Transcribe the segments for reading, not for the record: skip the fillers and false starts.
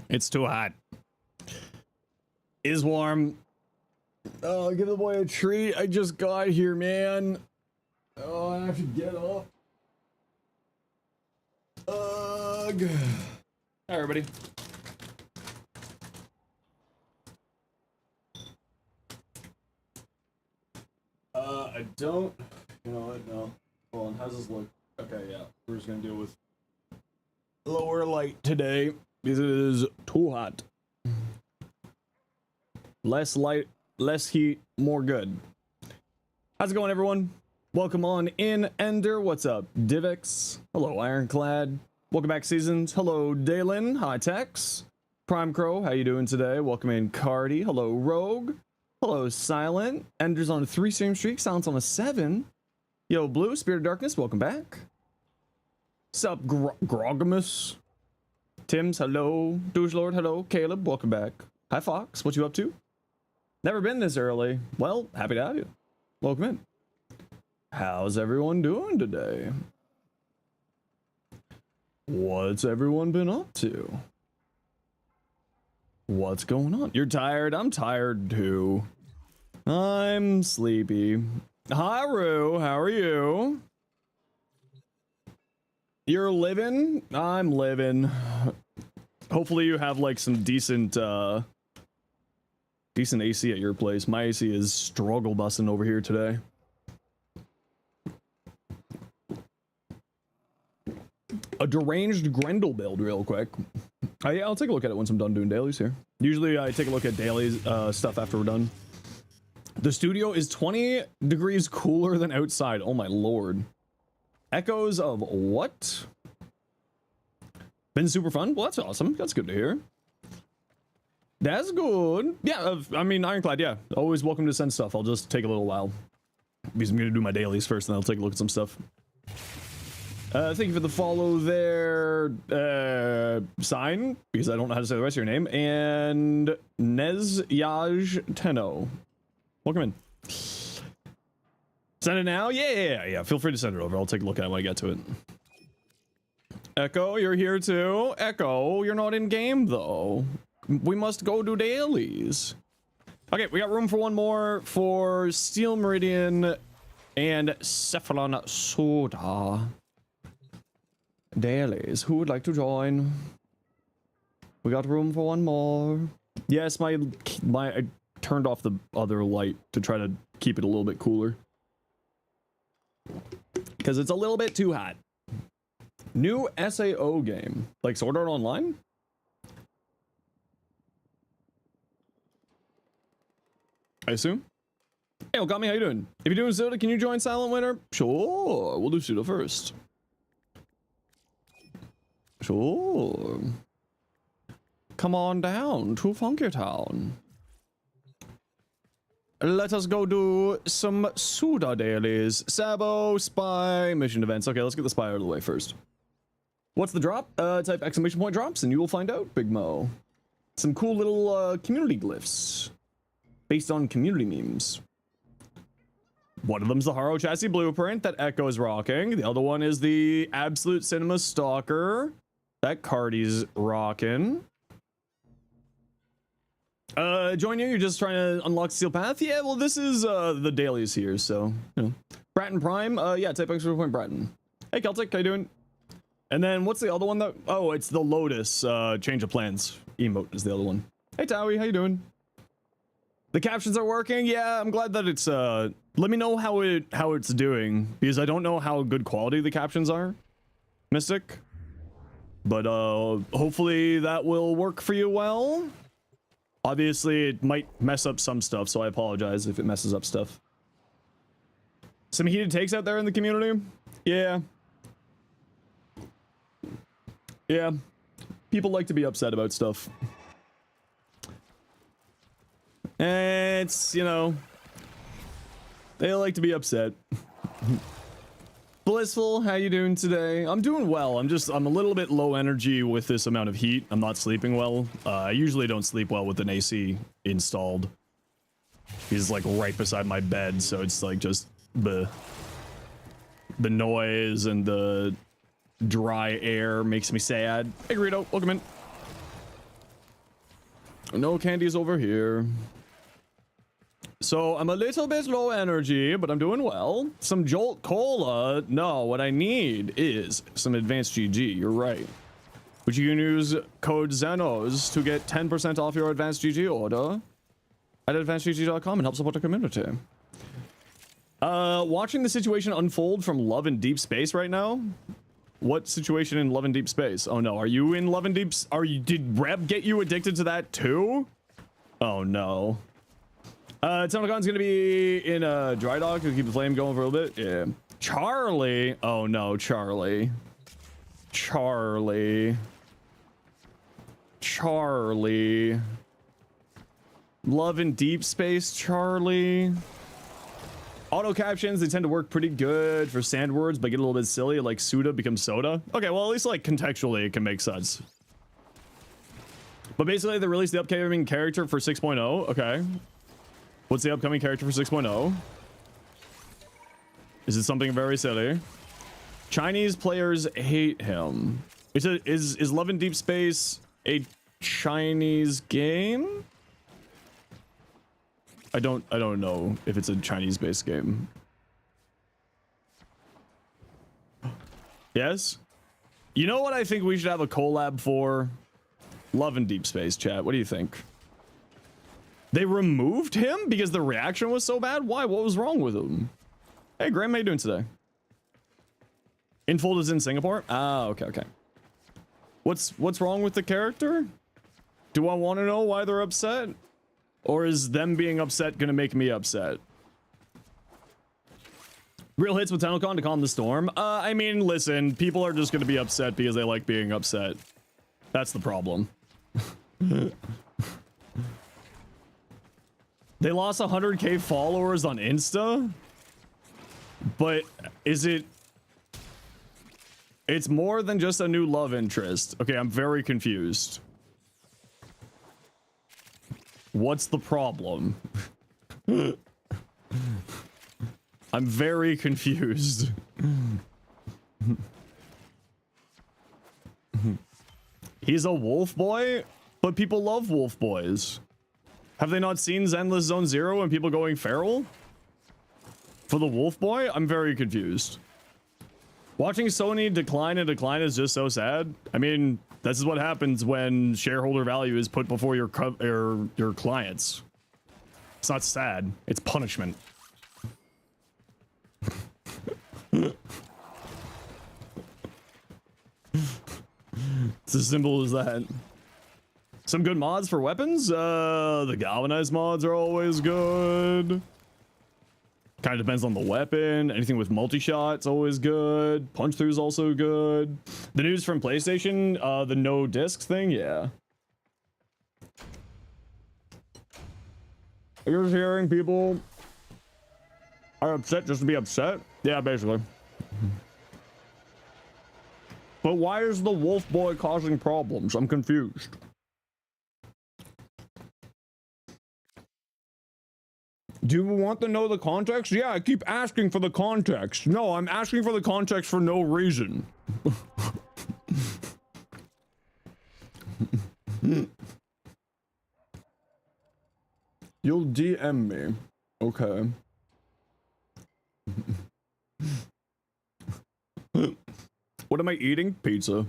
It's too hot. It is warm. Oh, give the boy a treat. I just got here, man. Oh, I have to get up. Ugh. Hi, everybody. I don't. You know what? No. Hold on. How's this look? Okay, yeah. We're just gonna deal with lower light today because it is too hot. Less light, less heat, more good. How's it going, everyone? Welcome on in, Ender. What's up, Divix? Hello, Ironclad. Welcome back, Seasons. Hello, Dalen. Hi, Tex. Prime Crow, how you doing today? Welcome in, Cardi. Hello, Rogue. Hello, Silent. Ender's on a 3-stream streak. Silent's on a 7. Yo, Blue, Spirit of Darkness, welcome back. Sup, Grogamus. Tim's, hello. Douche Lord, hello. Caleb, welcome back. Hi, Fox. What you up to? Never been this early. Well, happy to have you. Welcome in. How's everyone doing today? What's everyone been up to? What's going on? You're tired? I'm tired too. I'm sleepy. Hi, Rue. How are you? You're living? I'm living. Hopefully you have like some decent AC at your place. My AC is struggle busting over here today. A deranged Grendel build real quick. Yeah, I'll take a look at it once I'm done doing dailies here. Usually I take a look at dailies stuff after we're done. The studio is 20 degrees cooler than outside. Oh my lord. Echoes of what? Been super fun? Well, that's awesome. That's good to hear. That's good. Yeah, I mean, Ironclad, yeah. Always welcome to send stuff. I'll just take a little while. Because I'm going to do my dailies first, and then I'll take a look at some stuff. Thank you for the follow there, Sign, because I don't know how to say the rest of your name, and Nezyaj Tenno. Welcome in. Send it now? Yeah. Feel free to send it over. I'll take a look at it when I get to it. Echo, you're here too. Echo, you're not in game though. We must go do dailies. Okay, we got room for one more for Steel Meridian and Cephalon Soda. Dailies. Who would like to join? We got room for one more. Yes, I turned off the other light to try to keep it a little bit cooler. Because it's a little bit too hot. New SAO game. Like Sword Art Online? I assume? Hey, Okami, how you doing? If you're doing Soda, can you join Silent Winter? Sure, we'll do Soda first. Sure. Come on down to Funky Town. Let us go do some Suda dailies. Sabo, Spy, mission events. Okay, let's get the Spy out of the way first. What's the drop? Type exclamation point drops and you will find out, Big Mo. Some cool little community glyphs. Based on community memes. One of them's the Haro Chassis Blueprint that Echo is rocking. The other one is the Absolute Cinema Stalker that Cardi's rocking. Join you? You're just trying to unlock Steel Path? Yeah, well, this is the dailies here, so, you know. Bratton Prime? Yeah, type exclamation point Bratton. Hey, Celtic, how you doing? And then what's the other one that... Oh, it's the Lotus Change of Plans emote is the other one. Hey, Towie, how you doing? The captions are working? Yeah, I'm glad that it's... Let me know how it's doing, because I don't know how good quality the captions are, Mystic. But hopefully that will work for you well. Obviously, it might mess up some stuff, so I apologize if it messes up stuff. Some heated takes out there in the community? Yeah. Yeah. People like to be upset about stuff. It's, you know, they like to be upset. Blissful, how you doing today? I'm doing well. I'm a little bit low energy with this amount of heat. I'm not sleeping well. I usually don't sleep well with an AC installed. He's like right beside my bed, so it's like just the noise and the dry air makes me sad. Hey, Greedo, welcome in. No candies over here. So I'm a little bit low energy, but I'm doing well. Some Jolt Cola. No, what I need is some Advanced GG. You're right. But you can use code Zenos to get 10% off your Advanced GG order at advancedgg.com and help support the community. Watching the situation unfold from Love and Deep Space right now. What situation in Love and Deep Space? Oh no, are you in Love and Deep? Did Reb get you addicted to that too? Oh no. Tonacon's gonna be in a dry dock to keep the flame going for a little bit. Yeah. Charlie. Oh no, Charlie. Charlie. Love and Deep Space, Charlie. Auto captions, they tend to work pretty good for sand words, but get a little bit silly, like Suda becomes soda. Okay, well, at least like contextually it can make sense. But basically, they released the upcoming character for 6.0. Okay. What's the upcoming character for 6.0? Is it something very silly? Chinese players hate him. Is Love and Deep Space a Chinese game? I don't know if it's a Chinese-based game. Yes? You know what I think we should have a collab for? Love and Deep Space, chat. What do you think? They removed him because the reaction was so bad? Why? What was wrong with him? Hey, Graham, how you doing today? Infold is in Singapore? Ah, okay, okay. What's wrong with the character? Do I want to know why they're upset? Or is them being upset gonna make me upset? Real hits with Tenelcon to calm the storm? I mean, listen, people are just gonna be upset because they like being upset. That's the problem. They lost 100k followers on Insta? But is it... It's more than just a new love interest. Okay, I'm very confused. What's the problem? I'm very confused. He's a wolf boy, but people love wolf boys. Have they not seen Zenless Zone Zero and people going feral? For the wolf boy? I'm very confused. Watching Sony decline and decline is just so sad. I mean, this is what happens when shareholder value is put before your clients. It's not sad, it's punishment. It's as simple as that. Some good mods for weapons? The galvanized mods are always good. Kind of depends on the weapon. Anything with multi-shot's always good. Punch through's also good. The news from PlayStation, the no discs thing, yeah. You're just hearing people are upset just to be upset? Yeah, basically. But why is the wolf boy causing problems? I'm confused. Do you want to know the context? Yeah, I keep asking for the context. No, I'm asking for the context for no reason. You'll DM me. Okay. What am I eating? Pizza.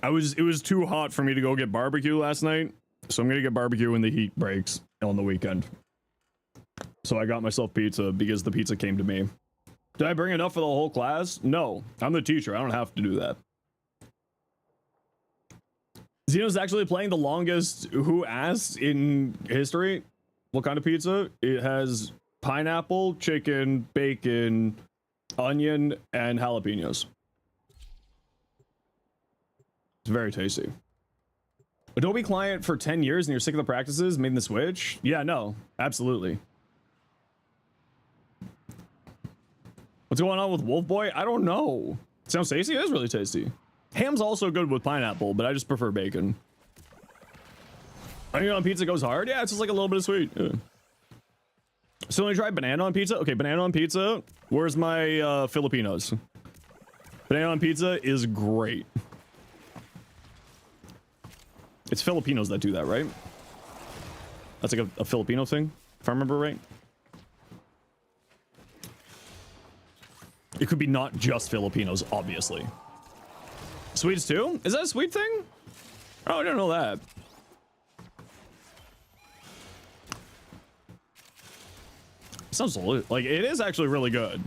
It was too hot for me to go get barbecue last night, so I'm gonna get barbecue when the heat breaks on the weekend. So I got myself pizza because the pizza came to me. Did I bring enough for the whole class? No, I'm the teacher. I don't have to do that. Zeno's actually playing the longest Who Asked in history. What kind of pizza? It has pineapple, chicken, bacon, onion, and jalapenos. It's very tasty. Adobe client for 10 years and you're sick of the practices made in the Switch? Yeah, no, absolutely. What's going on with Wolf Boy? I don't know. Sounds tasty? It is really tasty. Ham's also good with pineapple, but I just prefer bacon. Onion on pizza goes hard? Yeah, it's just like a little bit of sweet. Yeah. So when I try banana on pizza? Okay, banana on pizza. Where's my Filipinos? Banana on pizza is great. It's Filipinos that do that, right? That's like a Filipino thing, if I remember right. It could be not just Filipinos, obviously. Swedes too? Is that a Swede thing? Oh, I didn't know that. Sounds like it is actually really good.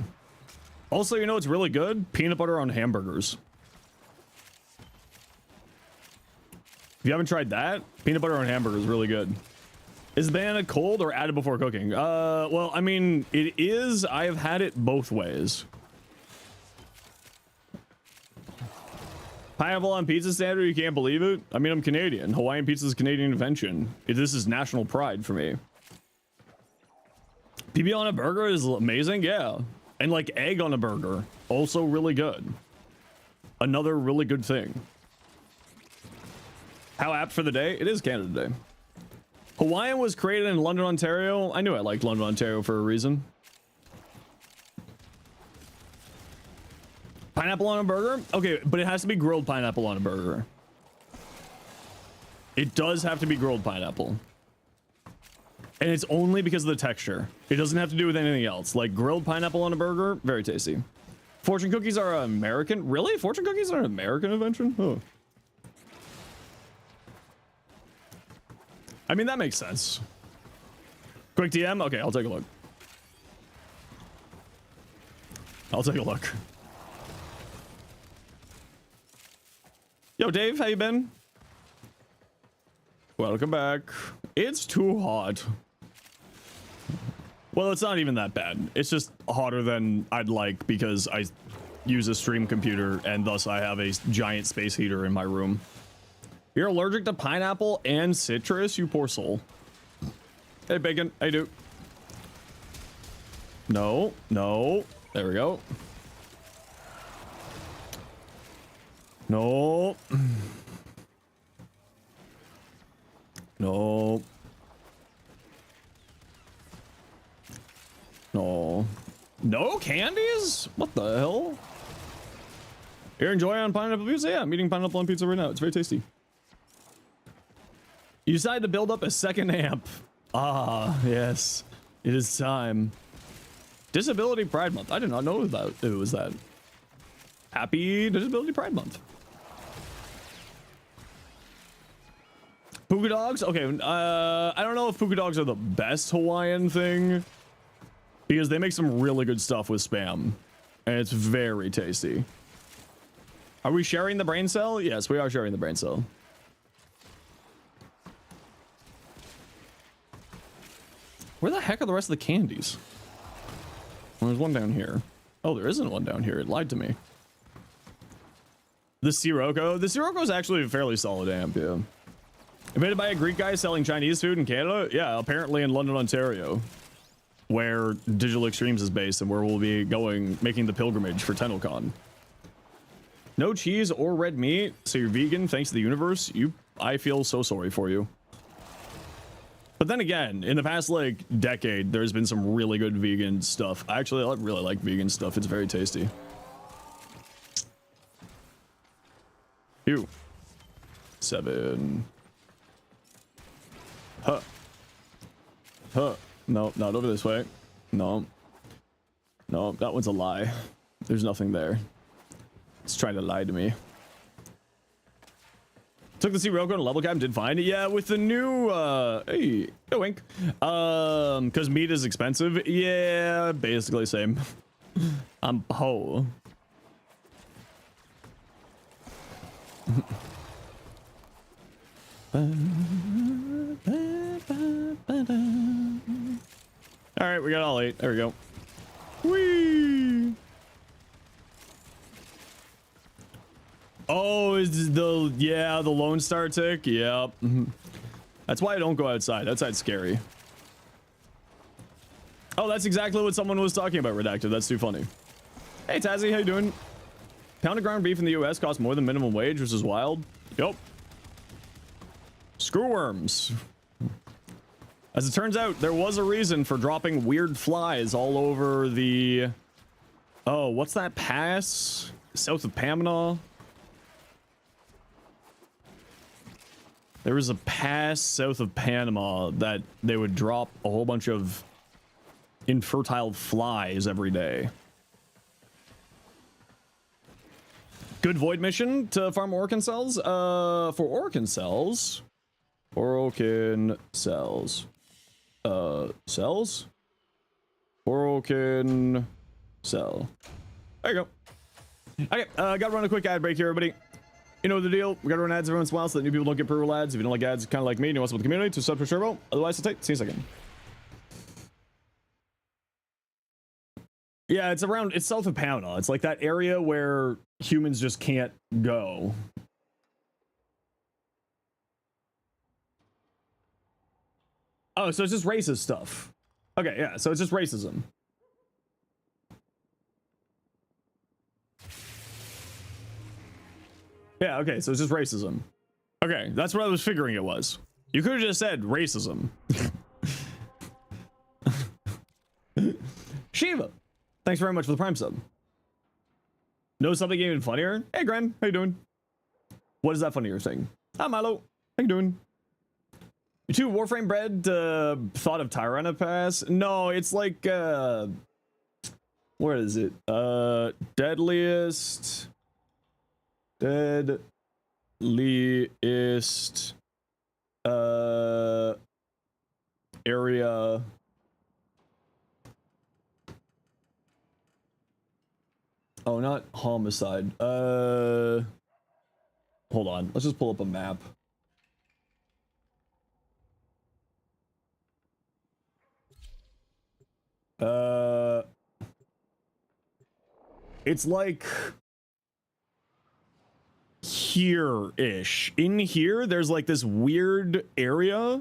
Also, you know what's really good? Peanut butter on hamburgers. If you haven't tried that, peanut butter on hamburgers is really good. Is the banana cold or added before cooking? Well, I mean, it is. I have had it both ways. Pineapple on pizza standard, you can't believe it? I mean, I'm Canadian. Hawaiian pizza is a Canadian invention. This is national pride for me. PB on a burger is amazing, yeah. And like egg on a burger, also really good. Another really good thing. How apt for the day? It is Canada Day. Hawaiian was created in London, Ontario. I knew I liked London, Ontario for a reason. Pineapple on a burger? Okay, but it has to be grilled pineapple on a burger. It does have to be grilled pineapple. And it's only because of the texture. It doesn't have to do with anything else. Like grilled pineapple on a burger, very tasty. Fortune cookies are American? Really? Fortune cookies are an American invention? Oh. I mean, that makes sense. Quick DM? Okay, I'll take a look. I'll take a look. Yo, Dave, how you been? Welcome back. It's too hot. Well, it's not even that bad. It's just hotter than I'd like because I use a stream computer and thus I have a giant space heater in my room. You're allergic to pineapple and citrus, you poor soul. Hey, Bacon, how you do? No, no. There we go. No. No. No. No candies? What the hell? You're enjoying on pineapple pizza? Yeah, I'm eating pineapple on pizza right now. It's very tasty. You decided to build up a second amp. Ah, yes. It is time. Disability Pride Month. I did not know that it was that. Happy Disability Pride Month. Puka dogs? Okay, I don't know if puka dogs are the best Hawaiian thing because they make some really good stuff with Spam and it's very tasty. Are we sharing the brain cell? Yes, we are sharing the brain cell. Where the heck are the rest of the candies? Well, there's one down here. Oh, there isn't one down here. It lied to me. The Sirocco? The Sirocco is actually a fairly solid amp, yeah. Invented by a Greek guy selling Chinese food in Canada? Yeah, apparently in London, Ontario, where Digital Extremes is based and where we'll be going, making the pilgrimage for TennoCon. No cheese or red meat, so you're vegan thanks to the universe? I feel so sorry for you. But then again, in the past, like, decade, there's been some really good vegan stuff. Actually, I really like vegan stuff. It's very tasty. Ew. 7. Huh. Huh. No, not over this way. No. No, that one's a lie. There's nothing there. It's trying to lie to me. Took the Sirocco to level cap and did fine. Yeah, with the new, hey, a wink. Because meat is expensive. Yeah, basically same. I'm whole. All right, we got all 8. There we go. Whee! Oh, is the Lone Star tick? Yep. That's why I don't go outside. Outside's scary. Oh, that's exactly what someone was talking about, Redacted. That's too funny. Hey, Tazzy, how you doing? Pound of ground beef in the US costs more than minimum wage, which is wild. Yep. Screwworms. As it turns out, there was a reason for dropping weird flies all over the... Oh, what's that pass? South of Pamina? There was a pass south of Panama that they would drop a whole bunch of infertile flies every day. Good void mission to farm Orkin cells. For Orkin cells. Orkin cells. Cells? Orkin cell. There you go. Okay, gotta run a quick ad break here, everybody. You know the deal. We gotta run ads every once in a while so that new people don't get pro ads. If you don't like ads, kind of like me, and you want some with the community, to sub for Turbo. Otherwise, it's see you in a second. Yeah, it's around. It's south of Panama. It's like that area where humans just can't go. Oh, so it's just racist stuff. Okay, yeah. So it's just racism. Yeah, okay, so it's just racism. Okay, that's what I was figuring it was. You could have just said racism. Shiva, thanks very much for the Prime sub. Know something even funnier? Hey, Gren, how you doing? What is that funnier thing? Hi, Milo. How you doing? You two Warframe bred thought of Tyrant Pass? No, it's like, where is it? Deadliest area. Oh, not homicide. Hold on. Let's just pull up a map. It's like here-ish. In here, there's like this weird area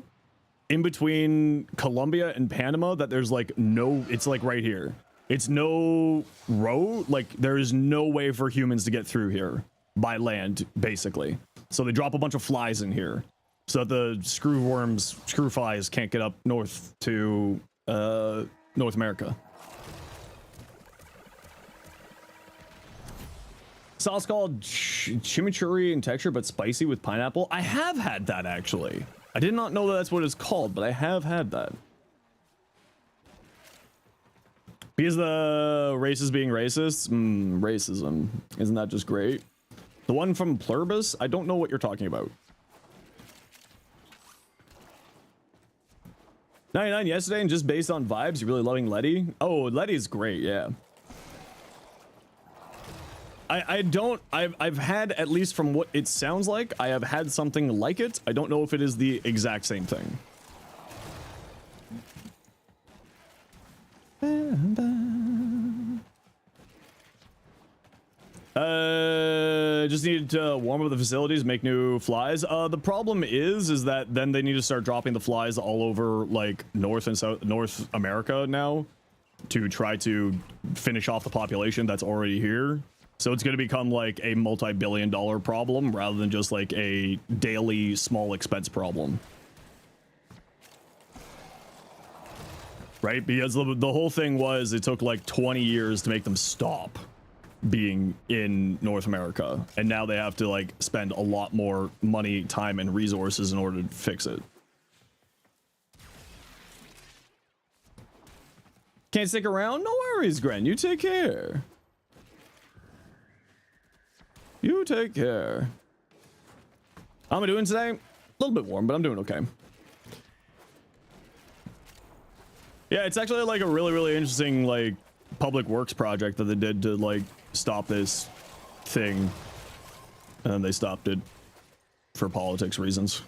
in between Colombia and Panama that there's like no, it's like right here. It's no road, like there is no way for humans to get through here by land, basically. So they drop a bunch of flies in here so that the screw flies can't get up north to North America. Sauce called chimichurri in texture, but spicy with pineapple. I have had that, actually. I did not know that that's what it's called, but I have had that. Because the races being racist? Racism. Isn't that just great? The one from Plurbus? I don't know what you're talking about. 99 yesterday, and just based on vibes, you're really loving Letty? Oh, Letty's great, yeah. I've had, at least from what it sounds like, I have had something like it. I don't know if it is the exact same thing. Just needed to warm up the facilities, make new flies. The problem is that then they need to start dropping the flies all over like North and South, North America now to try to finish off the population that's already here. So it's going to become like a multi-billion-dollar problem rather than just like a daily small expense problem. Right? Because the whole thing was it took like 20 years to make them stop being in North America. And now they have to like spend a lot more money, time, and resources in order to fix it. Can't stick around? No worries, Gren. You take care. You take care. How am I doing today? A little bit warm, but I'm doing okay. Yeah, it's actually like a really, really interesting like public works project that they did to like stop this thing. And then they stopped it for politics reasons.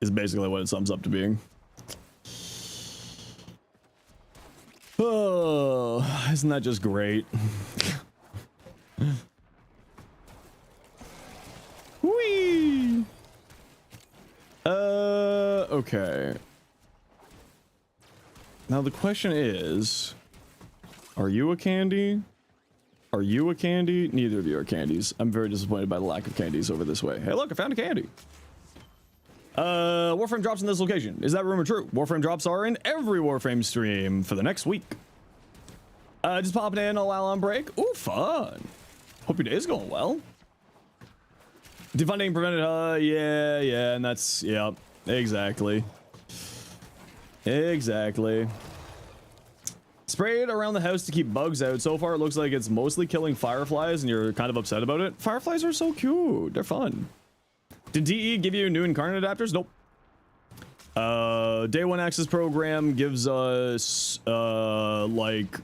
Is basically what it sums up to being. Oh, isn't that just great? Whee! Okay. Now the question is, are you a candy? Are you a candy? Neither of you are candies. I'm very disappointed by the lack of candies over this way. Hey, look, I found a candy. Warframe drops in this location. Is that rumor true? Warframe drops are in every Warframe stream for the next week. Just popping in while on break. Ooh, fun. Hope your day's going well. Defunding prevented, yeah, and that's, yeah, exactly. Exactly. Spray it around the house to keep bugs out. So far, it looks like it's mostly killing fireflies, and you're kind of upset about it. Fireflies are so cute. They're fun. Did DE give you new incarnate adapters? Nope. Day 1 access program gives us, like,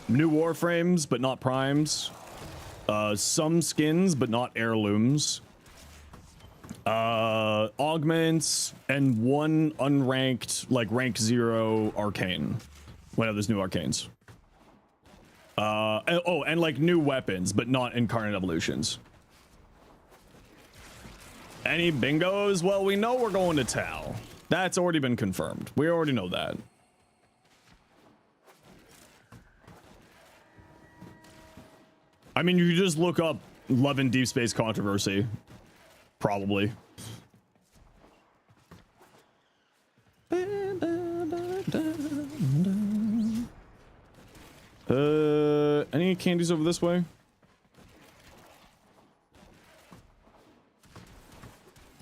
new warframes, but not primes. Some skins, but not heirlooms. Augments, and 1 unranked, like, rank 0 arcane. One of those new arcanes. And like new weapons, but not incarnate evolutions. Any bingos? Well, we know we're going to Tau. That's already been confirmed. We already know that. I mean, you just look up Love and Deep Space Controversy. Probably. Any candies over this way?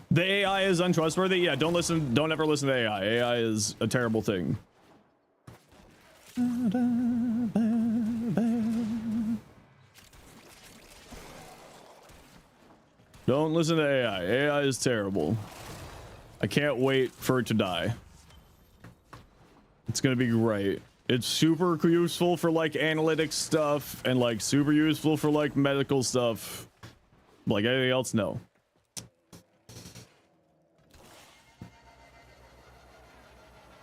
The AI is untrustworthy. Yeah, don't ever listen to AI. AI is a terrible thing. Don't listen to AI. AI is terrible. I can't wait for it to die. It's gonna be great. It's super useful for like analytics stuff and like super useful for like medical stuff. Like anything else, no.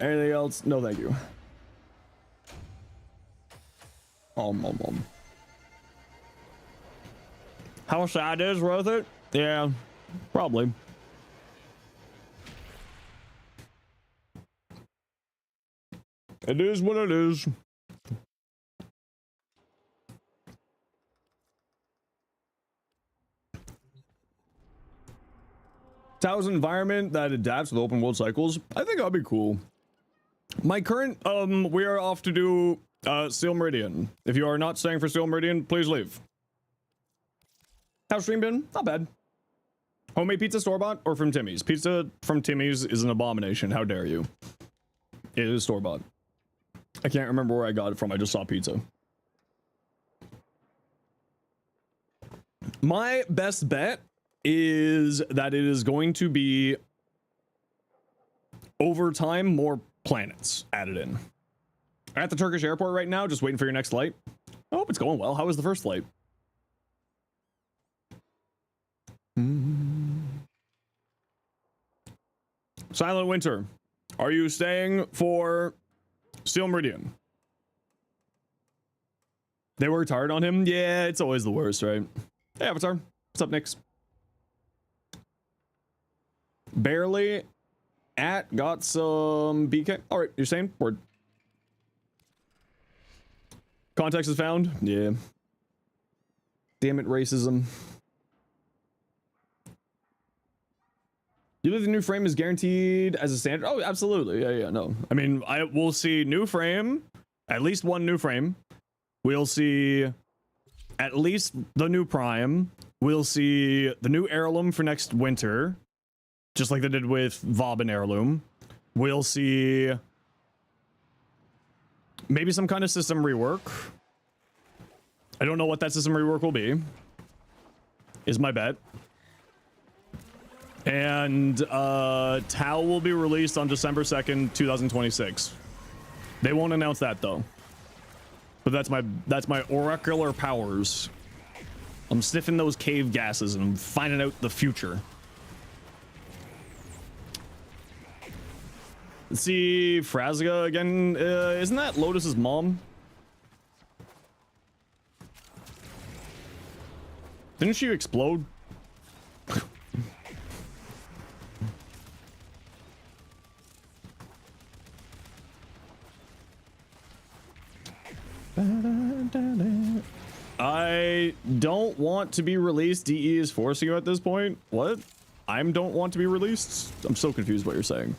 Anything else? No, thank you. How sad is worth it? Yeah, probably. It is what it is. Tau's environment that adapts with open world cycles. I think that'd be cool. My current, we are off to do Steel Meridian. If you are not staying for Steel Meridian, please leave. How's stream been? Not bad. Homemade pizza store-bought or from Timmy's? Pizza from Timmy's is an abomination. How dare you? It is store-bought. I can't remember where I got it from. I just saw pizza. My best bet is that it is going to be over time more planets added in. At the Turkish airport right now, just waiting for your next flight. I hope it's going well. How was the first flight? Silent Winter, are you staying for Steel Meridian? They worked hard on him? Yeah, it's always the worst, right? Hey, Avatar. What's up, Nix? Barely got some BK. All right, you're saying? Word. Context is found? Yeah. Damn it, racism. You believe the new frame is guaranteed as a standard? Oh, absolutely. Yeah, no. I mean, we'll see new frame, at least one new frame. We'll see at least the new prime. We'll see the new heirloom for next winter, just like they did with Vauban heirloom. We'll see maybe some kind of system rework. I don't know what that system rework will be, is my bet. And Tau will be released on December 2nd, 2026. They won't announce that though. But that's my oracular powers. I'm sniffing those cave gases and I'm finding out the future. Let's see, Frazga again. Isn't that Lotus's mom? Didn't she explode? I don't want to be released. DE is forcing you at this point. What? I don't want to be released? I'm so confused what you're saying.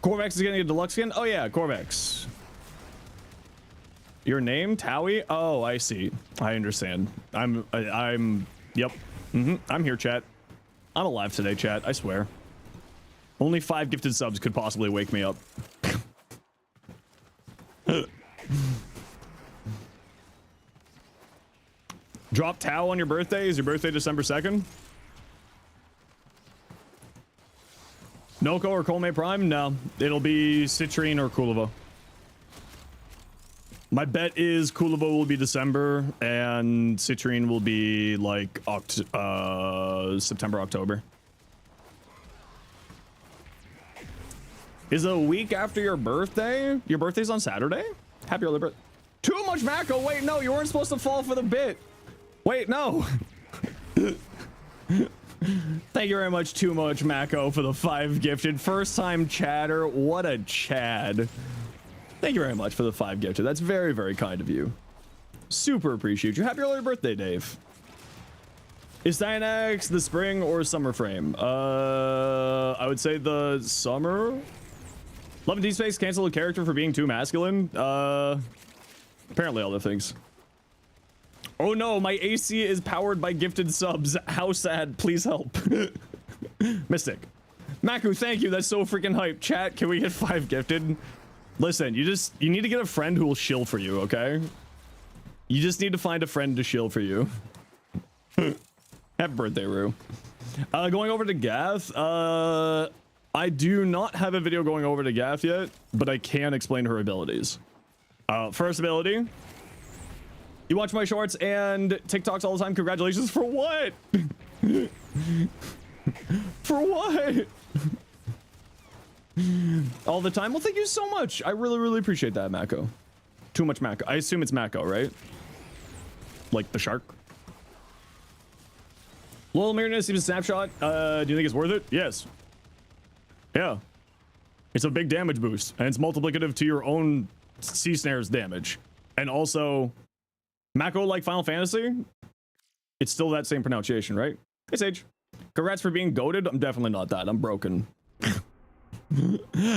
Corvex is getting a deluxe skin? Oh yeah, Corvex. Your name, Towie? Oh, I see. I understand. Yep. I'm here, chat. I'm alive today, chat. I swear. Only 5 gifted subs could possibly wake me up. Drop Tau on your birthday? Is your birthday December 2nd? Noko or Kolme Prime? No. It'll be Citrine or Kulova. My bet is Kulova will be December and Citrine will be like September, October. Is a week after your birthday? Your birthday's on Saturday? Happy early birthday. Too much Mako. Wait, no, you weren't supposed to fall for the bit. Wait, no. Thank you very much, Too Much Mako, for the 5 gifted. First time chatter. What a Chad. Thank you very much for the 5 gifted. That's very, very kind of you. Super appreciate you. Happy early birthday, Dave. Is Dynax the spring or summer frame? I would say the summer. Love and D-Space cancel a character for being too masculine. Apparently other things. Oh no, my AC is powered by gifted subs. How sad. Please help. Mystic. Maku, thank you. That's so freaking hype. Chat, can we get 5 gifted? Listen, you need to get a friend who will shill for you, okay? You just need to find a friend to shill for you. Happy birthday, Rue. Going over to Gath. I do not have a video going over to Gath yet, but I can explain her abilities. First ability. You watch my shorts and TikToks all the time. Congratulations. For what? For what? All the time? Well, thank you so much. I really, really appreciate that, Mako. Too much Mako. I assume it's Mako, right? Like the shark. Lol, Marinus, even snapshot. Do you think it's worth it? Yes. Yeah. It's a big damage boost, and it's multiplicative to your own sea snares damage. And also, Mako, like Final Fantasy, it's still that same pronunciation, right? Hey, Sage. Congrats for being goated. I'm definitely not that. I'm broken.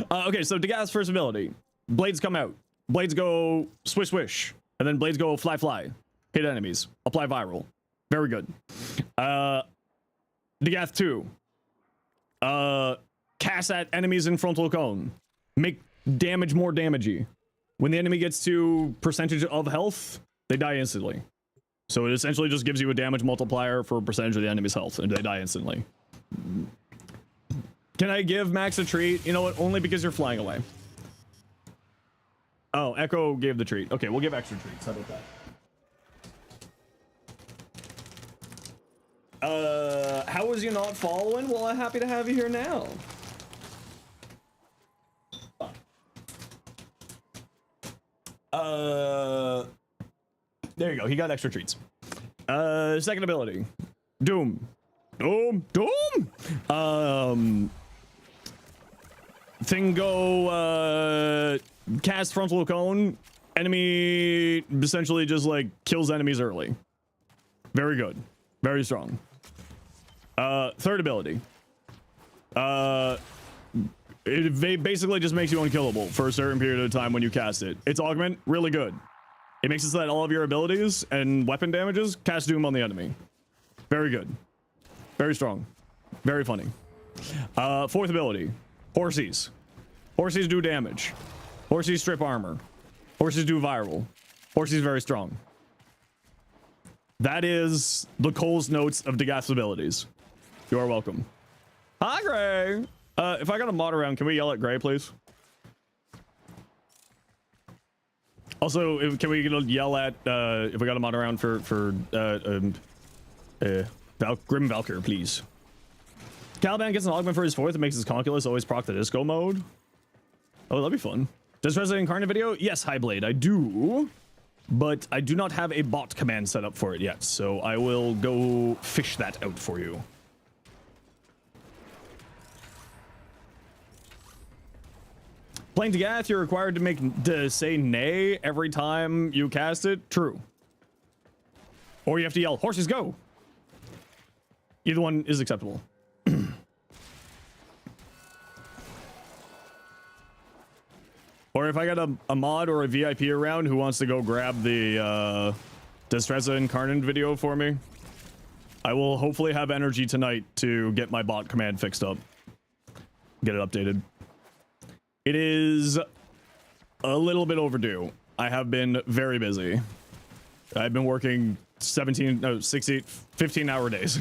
Okay, so Dagath's first ability. Blades come out. Blades go swish swish. And then blades go fly fly. Hit enemies. Apply viral. Very good. Dagath 2. Cast at enemies in frontal cone. Make damage more damagey. When the enemy gets to percentage of health, they die instantly. So it essentially just gives you a damage multiplier for a percentage of the enemy's health, and they die instantly. Can I give Max a treat? You know what? Only because you're flying away. Oh, Echo gave the treat. Okay, we'll give extra treats. How about that? How was you not following? Well, I'm happy to have you here now. There you go. He got extra treats. Second ability. Doom. Thing go, cast frontal cone. Enemy essentially just like kills enemies early. Very good. Very strong. Third ability. It basically just makes you unkillable for a certain period of time when you cast it. Its augment, really good. It makes it so that all of your abilities and weapon damages cast Doom on the enemy. Very good. Very strong. Very funny. Fourth ability. Horsies. Horsies do damage. Horsies strip armor. Horsies do viral. Horsies very strong. That is the Cole's notes of Dagath's abilities. You are welcome. Hi, Gray. If I got a mod around, can we yell at Gray, please? Also, can we yell at if we got a mod around for Grim Valkyr, please? Caliban gets an augment for his fourth. It makes his Conculus always proc the disco mode. Oh, that'd be fun. Does Resident Incarnate video? Yes, Highblade, I do. But I do not have a bot command set up for it yet, so I will go fish that out for you. Playing Dagath, you're required to say nay every time you cast it. True. Or you have to yell, horses go. Either one is acceptable. Or if I got a mod or a VIP around who wants to go grab the Destreza Incarnate video for me, I will hopefully have energy tonight to get my bot command fixed up. Get it updated. It is a little bit overdue. I have been very busy. I've been working 15-hour days.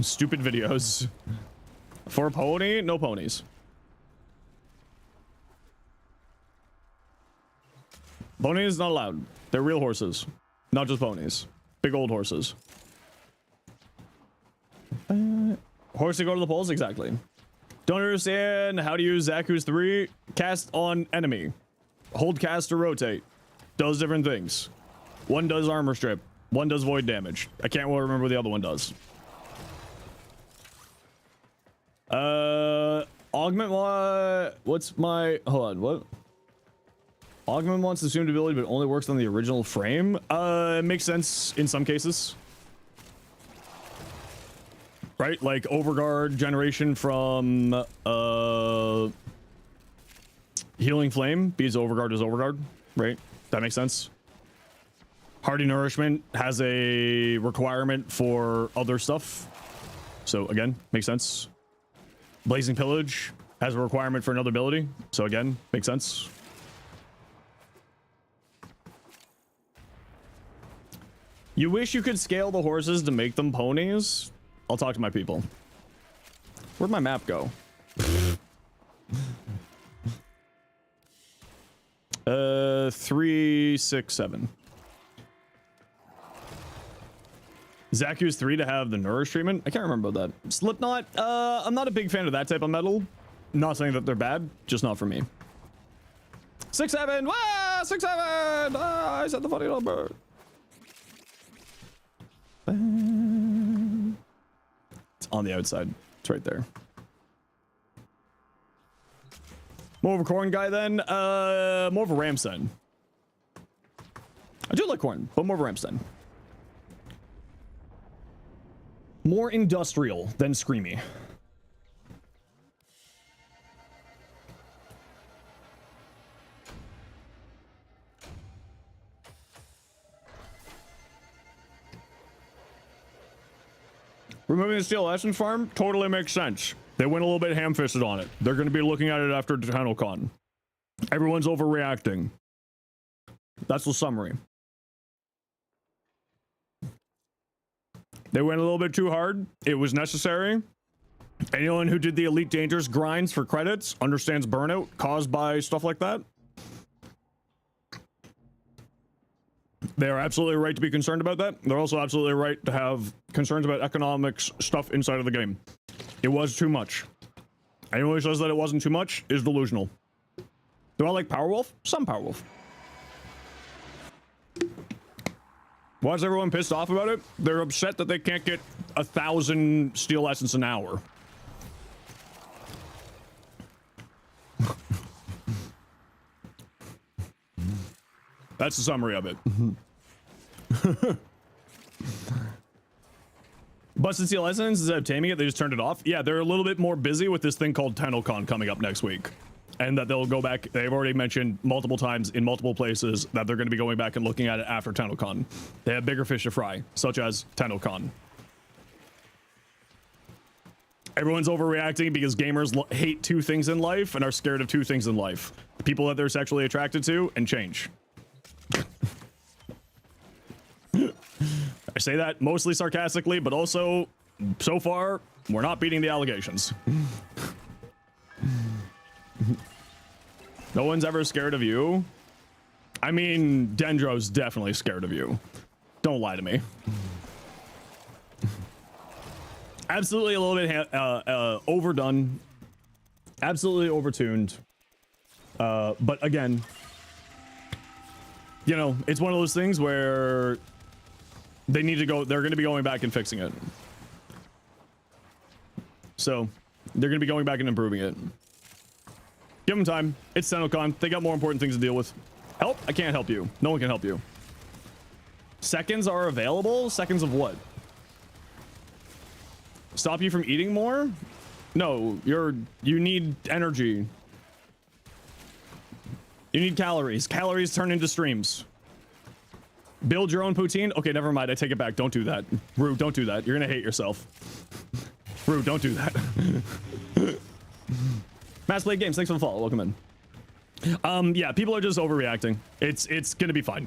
Stupid videos. For a pony? No ponies. Ponies not allowed. They're real horses. Not just ponies. Big old horses. Horse to go to the polls? Exactly. Don't understand how to use Zaku's 3. Cast on enemy. Hold cast to rotate. Does different things. One does armor strip. One does void damage. I can't well remember what the other one does. Augment what's my hold on, what? Augment wants assumed ability but only works on the original frame. It makes sense in some cases. Right? Like Overguard generation from Healing Flame because Overguard is Overguard, right? That makes sense. Hardy Nourishment has a requirement for other stuff. So again, makes sense. Blazing Pillage has a requirement for another ability. So again, makes sense. You wish you could scale the horses to make them ponies? I'll talk to my people. Where'd my map go? 3, 6, 7. Zaku's 3 to have the nourish treatment. I can't remember about that. Slipknot. I'm not a big fan of that type of metal. Not saying that they're bad, just not for me. 6, 7. Wah! 6, 7. Ah, I said the funny number. It's on the outside. It's right there. More of a corn guy then. More of a Ramstein. I do like corn, but more of a Ramstein. More industrial than screamy. Removing the steel essence farm totally makes sense. They went a little bit ham-fisted on it. They're going to be looking at it after TennoCon. Everyone's overreacting. That's the summary. They went a little bit too hard. It was necessary. Anyone who did the Elite Dangerous grinds for credits understands burnout caused by stuff like that. They are absolutely right to be concerned about that. They're also absolutely right to have concerns about economics stuff inside of the game. It was too much. Anyone who says that it wasn't too much is delusional. Do I like Powerwolf? Some Powerwolf. Why is everyone pissed off about it? They're upset that they can't get 1,000 steel essence an hour. That's the summary of it. Busted Steel Essence, instead of taming it, they just turned it off. Yeah, they're a little bit more busy with this thing called TennoCon coming up next week. And that they'll go back, they've already mentioned multiple times in multiple places that they're going to be going back and looking at it after TennoCon. They have bigger fish to fry, such as TennoCon. Everyone's overreacting because gamers hate 2 things in life and are scared of 2 things in life. The people that they're sexually attracted to and change. I say that mostly sarcastically, but also, so far, we're not beating the allegations. No one's ever scared of you. I mean, Dendro's definitely scared of you. Don't lie to me. Absolutely a little bit overdone. Absolutely overtuned. But again, you know, it's one of those things where they need to go, they're going to be going back and fixing it. So, they're going to be going back and improving it. Give them time. It's TennoCon. They got more important things to deal with. Help? I can't help you. No one can help you. Seconds are available? Seconds of what? Stop you from eating more? No, you need energy. You need calories. Calories turn into streams. Build your own poutine? Okay, never mind. I take it back. Don't do that. Rue, don't do that. You're gonna hate yourself. Rue, don't do that. Mass Play Games, thanks for the follow. Welcome in. Yeah, people are just overreacting. It's gonna be fine.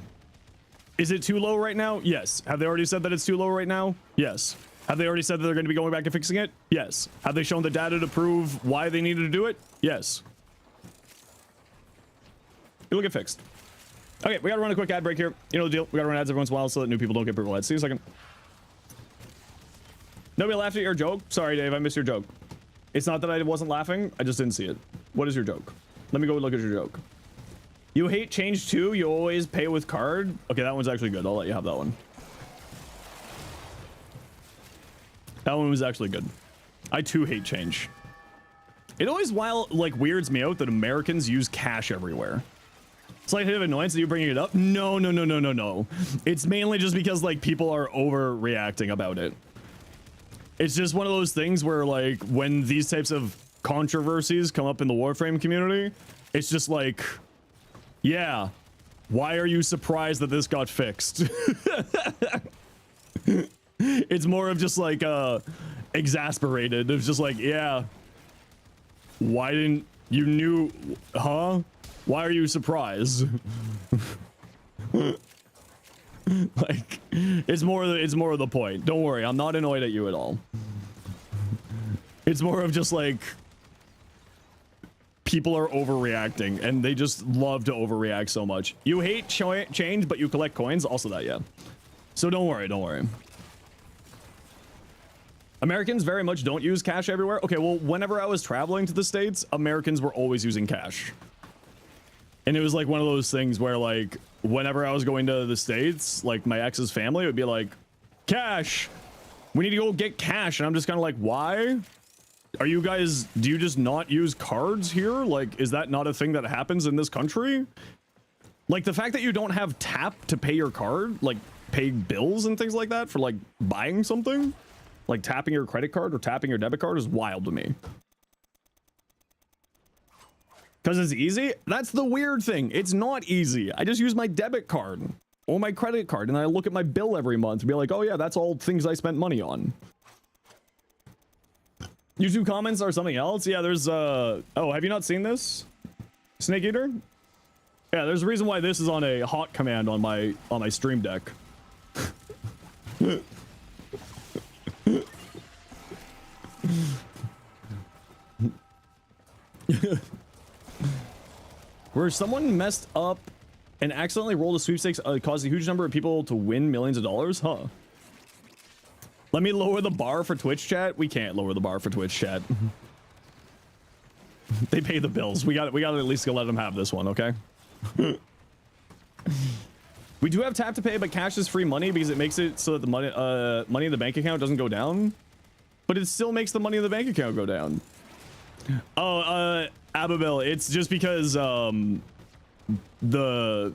Is it too low right now? Yes. Have they already said that it's too low right now? Yes. Have they already said that they're going to be going back and fixing it? Yes. Have they shown the data to prove why they needed to do it? Yes. It'll get fixed. Okay, we gotta run a quick ad break here. You know the deal. We gotta run ads every once in a while so that new people don't get purple ads. See you in a second. Nobody laughed at your joke? Sorry, Dave, I missed your joke. It's not that I wasn't laughing, I just didn't see it. What is your joke? Let me go look at your joke. You hate change too? You always pay with card? Okay, that one's actually good. I'll let you have that one. That one was actually good. I too hate change. It always weirds me out that Americans use cash everywhere. Slight hit of annoyance that you bringing it up? No. It's mainly just because like people are overreacting about it. It's just one of those things where like when these types of controversies come up in the Warframe community, it's just like, yeah, why are you surprised that this got fixed? It's more of just like exasperated. It's just like, yeah, why didn't you knew, huh? Why are you surprised? Like, it's more of the point. Don't worry, I'm not annoyed at you at all. It's more of just like people are overreacting and they just love to overreact so much. You hate change, but you collect coins. Also that, yeah. So don't worry. Americans very much don't use cash everywhere. Okay, well, whenever I was traveling to the States, Americans were always using cash. And it was like one of those things where like whenever I was going to the States, like my ex's family would be like, cash, we need to go get cash. And I'm just kind of like, why? Are you guys, do you just not use cards here? Like, is that not a thing that happens in this country? Like the fact that you don't have tap to pay your card, like pay bills and things like that for like buying something, like tapping your credit card or tapping your debit card is wild to me. Because it's easy? That's the weird thing. It's not easy. I just use my debit card or my credit card and I look at my bill every month and be like, oh yeah, that's all things I spent money on. YouTube comments are something else. Yeah, there's oh, have you not seen this? Snake Eater? Yeah, there's a reason why this is on a hot command on my stream deck. Where someone messed up and accidentally rolled a sweepstakes caused a huge number of people to win millions of dollars? Huh. Let me lower the bar for Twitch chat. We can't lower the bar for Twitch chat. They pay the bills. We got at least let them have this one, okay? We do have tap to pay, but cash is free money because it makes it so that the money in the bank account doesn't go down. But it still makes the money in the bank account go down. Oh, Ababil, it's just because the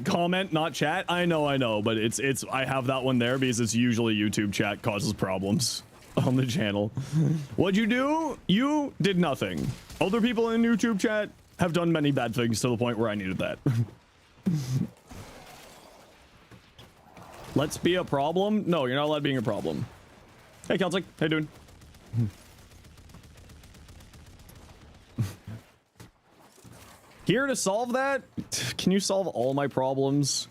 comment, not chat. I know, but it's I have that one there because it's usually YouTube chat causes problems on the channel. What'd you do? You did nothing. Other people in YouTube chat have done many bad things to the point where I needed that. Let's be a problem? No, you're not allowed being a problem. Hey, Celtic. How you doing? Here to solve that? Can you solve all my problems?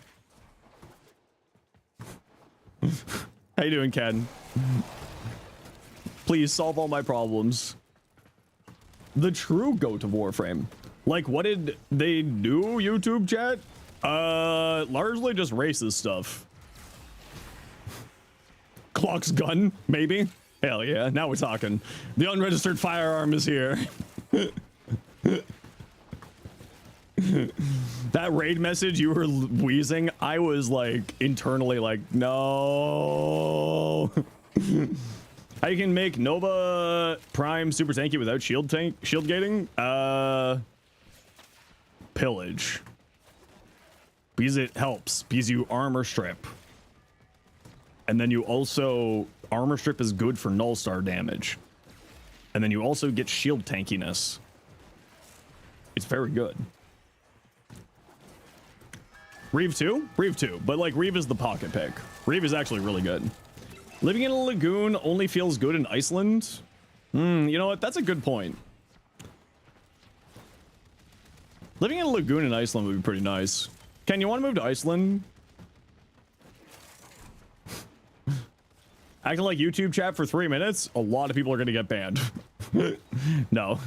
How you doing, Ken? Please solve all my problems. The true goat of Warframe. Like, what did they do, YouTube chat? Largely just racist stuff. Clock's gun, maybe? Hell yeah, now we're talking. The unregistered firearm is here. That raid message you were wheezing, I was like internally like, no. How you can make Nova Prime super tanky without shield gating? Pillage. Because it helps. Because you armor strip. And then you also armor strip is good for null star damage. And then you also get shield tankiness. It's very good. Reeve 2? Reeve 2. But like Reeve is the pocket pick. Reeve is actually really good. Living in a lagoon only feels good in Iceland. You know what? That's a good point. Living in a lagoon in Iceland would be pretty nice. Ken, you want to move to Iceland? Acting like YouTube chat for 3 minutes? A lot of people are going to get banned. No.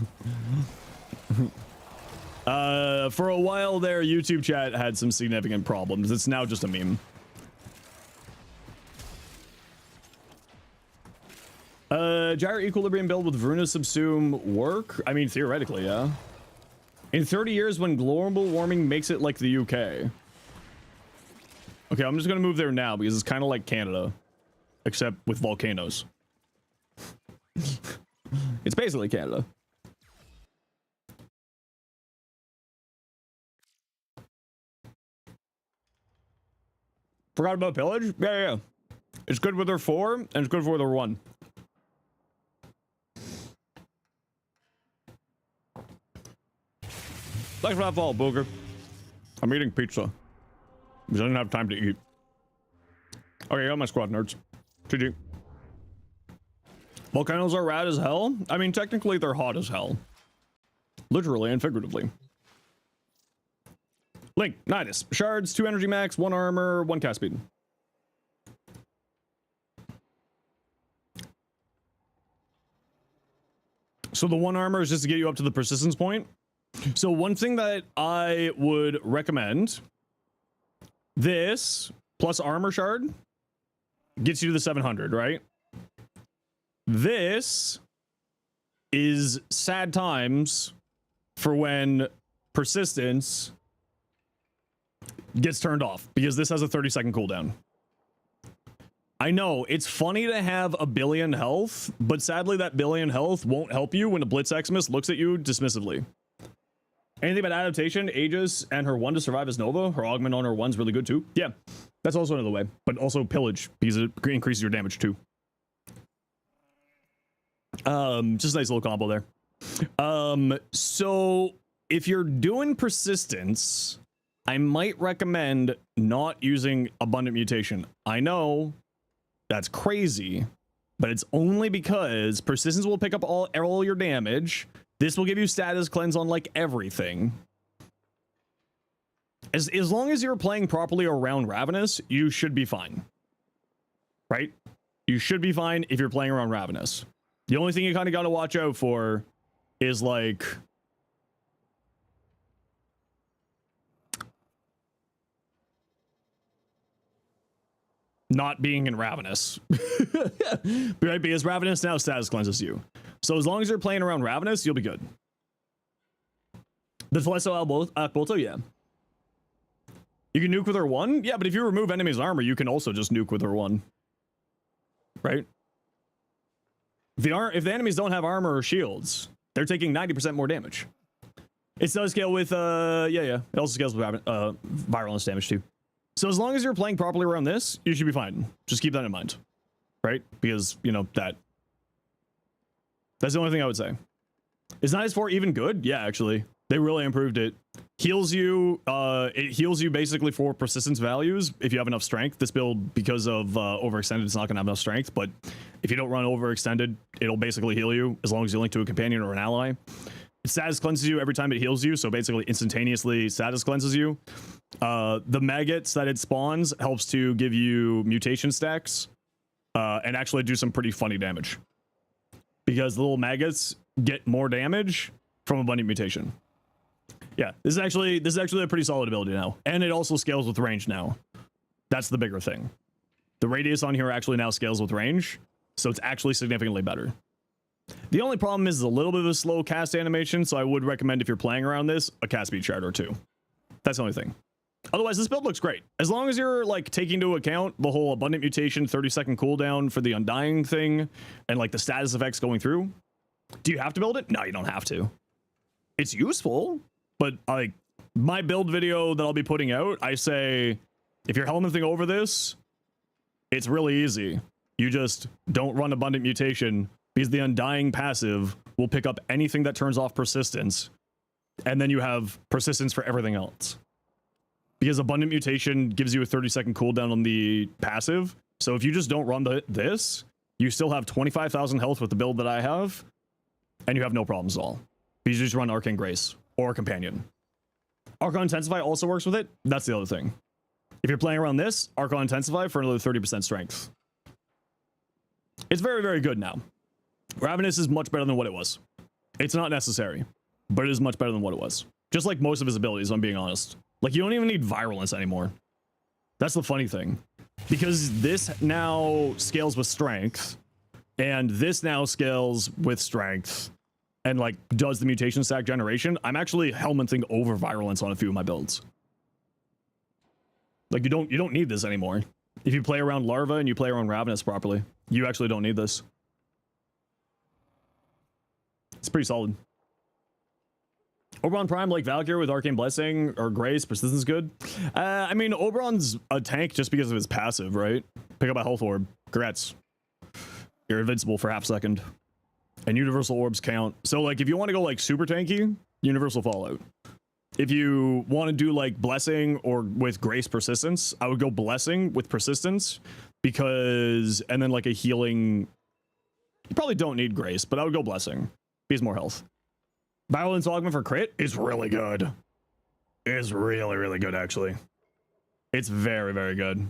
For a while there, YouTube chat had some significant problems. It's now just a meme. Gyro equilibrium build with Veruna subsume work? I mean, theoretically, yeah. In 30 years, when global warming makes it like the UK. Okay, I'm just gonna move there now because it's kind of like Canada, except with volcanoes. It's basically Canada. Forgot about pillage? Yeah. It's good with their 4, and it's good for their 1. Thanks for that follow, Booger. I'm eating pizza. Because I didn't have time to eat. Okay, I got my squad, nerds. GG. Volcanoes are rad as hell? I mean, technically, they're hot as hell. Literally and figuratively. Link, Nidus. Shards, 2 energy max, 1 armor, 1 cast speed. So the 1 armor is just to get you up to the persistence point. So one thing that I would recommend, this plus armor shard gets you to the 700, right? This is sad times for when persistence gets turned off because this has a 30-second cooldown. I know it's funny to have a billion health, but sadly that billion health won't help you when a Blitz Eximus looks at you dismissively. Anything about adaptation, Aegis, and her 1 to survive as Nova, her augment on her 1's really good too. Yeah, that's also another way, but also pillage because it increases your damage too. Just a nice little combo there. So if you're doing persistence, I might recommend not using abundant mutation. I know that's crazy, but it's only because persistence will pick up all your damage. This will give you status cleanse on like everything. As long as you're playing properly around Ravenous, you should be fine. Right? You should be fine if you're playing around Ravenous. The only thing you kind of got to watch out for is like not being in Ravenous. Right? Because Ravenous now status cleanses you. So as long as you're playing around Ravenous, you'll be good. The Thalesso Akbolto, yeah. You can nuke with her 1? Yeah, but if you remove enemy's armor, you can also just nuke with her 1. Right? If the enemies don't have armor or shields, they're taking 90% more damage. It does scale with, yeah. It also scales with virulence damage too. So as long as you're playing properly around this, you should be fine. Just keep that in mind. Right? Because, you know, that's the only thing I would say. Is Nidus 4 even good? Yeah, actually. They really improved it. Heals you, it heals you basically for persistence values if you have enough strength. This build, because of overextended, it's not going to have enough strength, but if you don't run overextended, it'll basically heal you as long as you link to a companion or an ally. It status cleanses you every time it heals you, so basically instantaneously status cleanses you. The maggots that it spawns helps to give you mutation stacks and actually do some pretty funny damage. Because the little maggots get more damage from abundant mutation. Yeah, this is actually a pretty solid ability now. And it also scales with range now. That's the bigger thing. The radius on here actually now scales with range, so it's actually significantly better. The only problem is a little bit of a slow cast animation, so I would recommend if you're playing around this, a cast speed shard or 2. That's the only thing. Otherwise, this build looks great. As long as you're like taking into account the whole abundant mutation 30-second cooldown for the undying thing and like the status effects going through. Do you have to build it? No, you don't have to. It's useful, but like my build video that I'll be putting out, I say if you're helmeting over this, it's really easy. You just don't run Abundant Mutation because the Undying passive will pick up anything that turns off Persistence. And then you have Persistence for everything else. Because Abundant Mutation gives you a 30-second cooldown on the passive. So if you just don't run this, you still have 25,000 health with the build that I have. And you have no problems at all. You just run Arcane Grace or Companion. Archon Intensify also works with it. That's the other thing. If you're playing around this, Archon Intensify for another 30% strength. It's very, very good now. Ravenous is much better than what it was. It's not necessary, but it is much better than what it was. Just like most of his abilities, I'm being honest. Like, you don't even need Virulence anymore. That's the funny thing. Because this now scales with strength, and this now scales with strength, and like does the mutation stack generation, I'm actually helmeting over Virulence on a few of my builds. Like, you don't need this anymore. If you play around Larva and you play around Ravenous properly, you actually don't need this. It's pretty solid. Oberon Prime, like Valkyrie with Arcane Blessing or Grace, Persistence good. I mean, Oberon's a tank just because of his passive, right? Pick up a Health Orb. Congrats. You're invincible for half a second. And Universal Orbs count. So, like, if you want to go, like, super tanky, Universal Fallout. If you want to do, like, Blessing or with Grace Persistence, I would go Blessing with Persistence because... And then, like, a healing... You probably don't need Grace, but I would go Blessing. He's more health. Violence Augment for crit is really good. It's really, really good, actually. It's very, very good.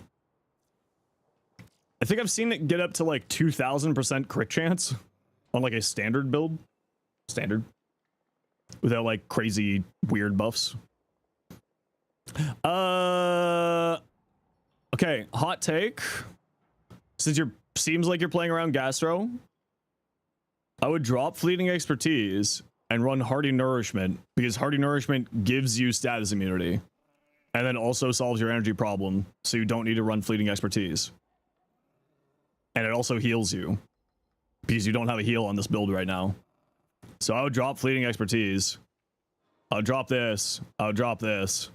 I think I've seen it get up to like 2,000% crit chance on like a standard build. Standard. Without like crazy weird buffs. Okay, hot take. Since seems like you're playing around Gastro, I would drop Fleeting Expertise and run Hearty Nourishment, because Hearty Nourishment gives you status immunity and then also solves your energy problem, so you don't need to run Fleeting Expertise. And it also heals you because you don't have a heal on this build right now. So I would drop Fleeting Expertise. I would drop this. I would drop this.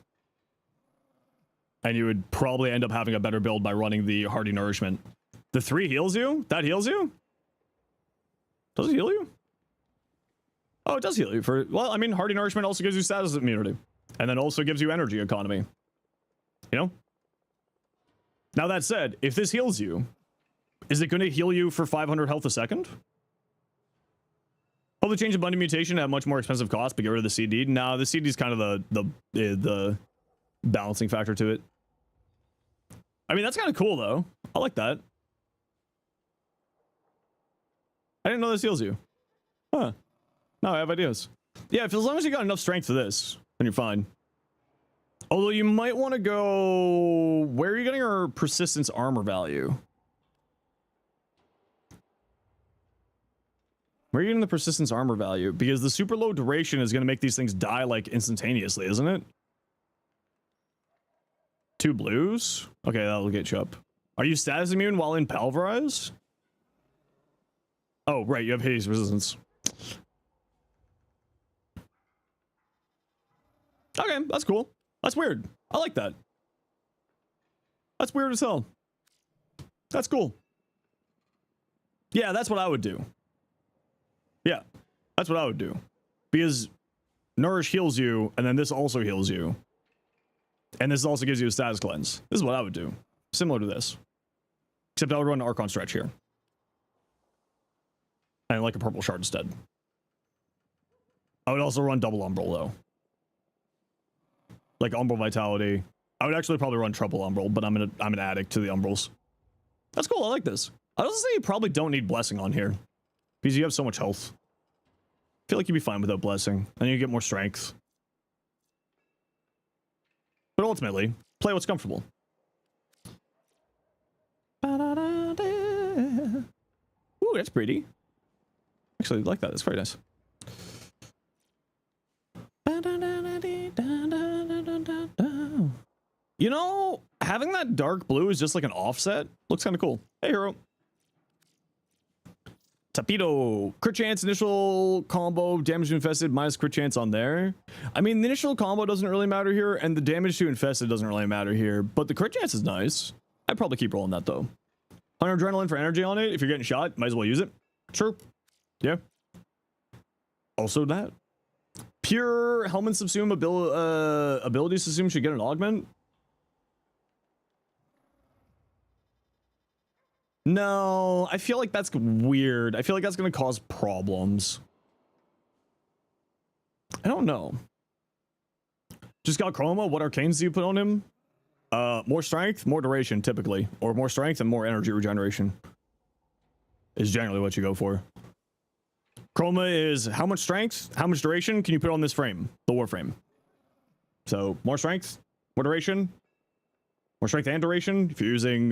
And you would probably end up having a better build by running the Hearty Nourishment. The 3 heals you? That heals you? Does it heal you? Oh, it does heal you for... Well, I mean, Hearty Nourishment also gives you status immunity. And then also gives you energy economy. You know? Now, that said, if this heals you, is it going to heal you for 500 health a second? Probably change Abundant Mutation at a much more expensive cost, but get rid of the CD. No, the CD is kind of the balancing factor to it. I mean, that's kind of cool, though. I like that. I didn't know this heals you. Huh. No, I have ideas. Yeah, as long as you got enough strength for this, then you're fine. Although you might want to go... Where are you getting your Persistence armor value? Where are you getting the Persistence armor value? Because the super low duration is going to make these things die, like, instantaneously, isn't it? 2 blues? Okay, that'll get you up. Are you status immune while in Pulverize? Oh, right, you have Hades Resistance. Okay, that's cool. That's weird. I like that. That's weird as hell. That's cool. Yeah, that's what I would do. Yeah, that's what I would do. Because Nourish heals you, and then this also heals you. And this also gives you a status cleanse. This is what I would do. Similar to this. Except I would run Archon Stretch here. And like a purple shard instead. I would also run double Umbral, though. Like Umbral Vitality. I would actually probably run triple Umbral, but I'm an addict to the Umbrals. That's cool, I like this. I also say you probably don't need Blessing on here. Because you have so much health. I feel like you'd be fine without Blessing. And you get more strength. But ultimately, play what's comfortable. Ooh, that's pretty. Actually, I like that. That's very nice. You know, having that dark blue is just like an offset. Looks kind of cool. Hey, hero. Tapito. Crit chance, initial combo, damage to infested, minus crit chance on there. I mean, the initial combo doesn't really matter here, and the damage to infested doesn't really matter here, but the crit chance is nice. I'd probably keep rolling that, though. 100 adrenaline for energy on it. If you're getting shot, might as well use it. Sure. Yeah. Also that. Pure helmet subsume ability subsume should get an augment. No, I feel like that's weird. I feel like that's going to cause problems. I don't know. Just got chroma. What arcanes do you put on him? More strength, more duration, typically. Or more strength and more energy regeneration. Is generally what you go for. Chroma is how much strength, how much duration can you put on this frame? The Warframe. So, more strength, more duration. More strength and duration. If you're using,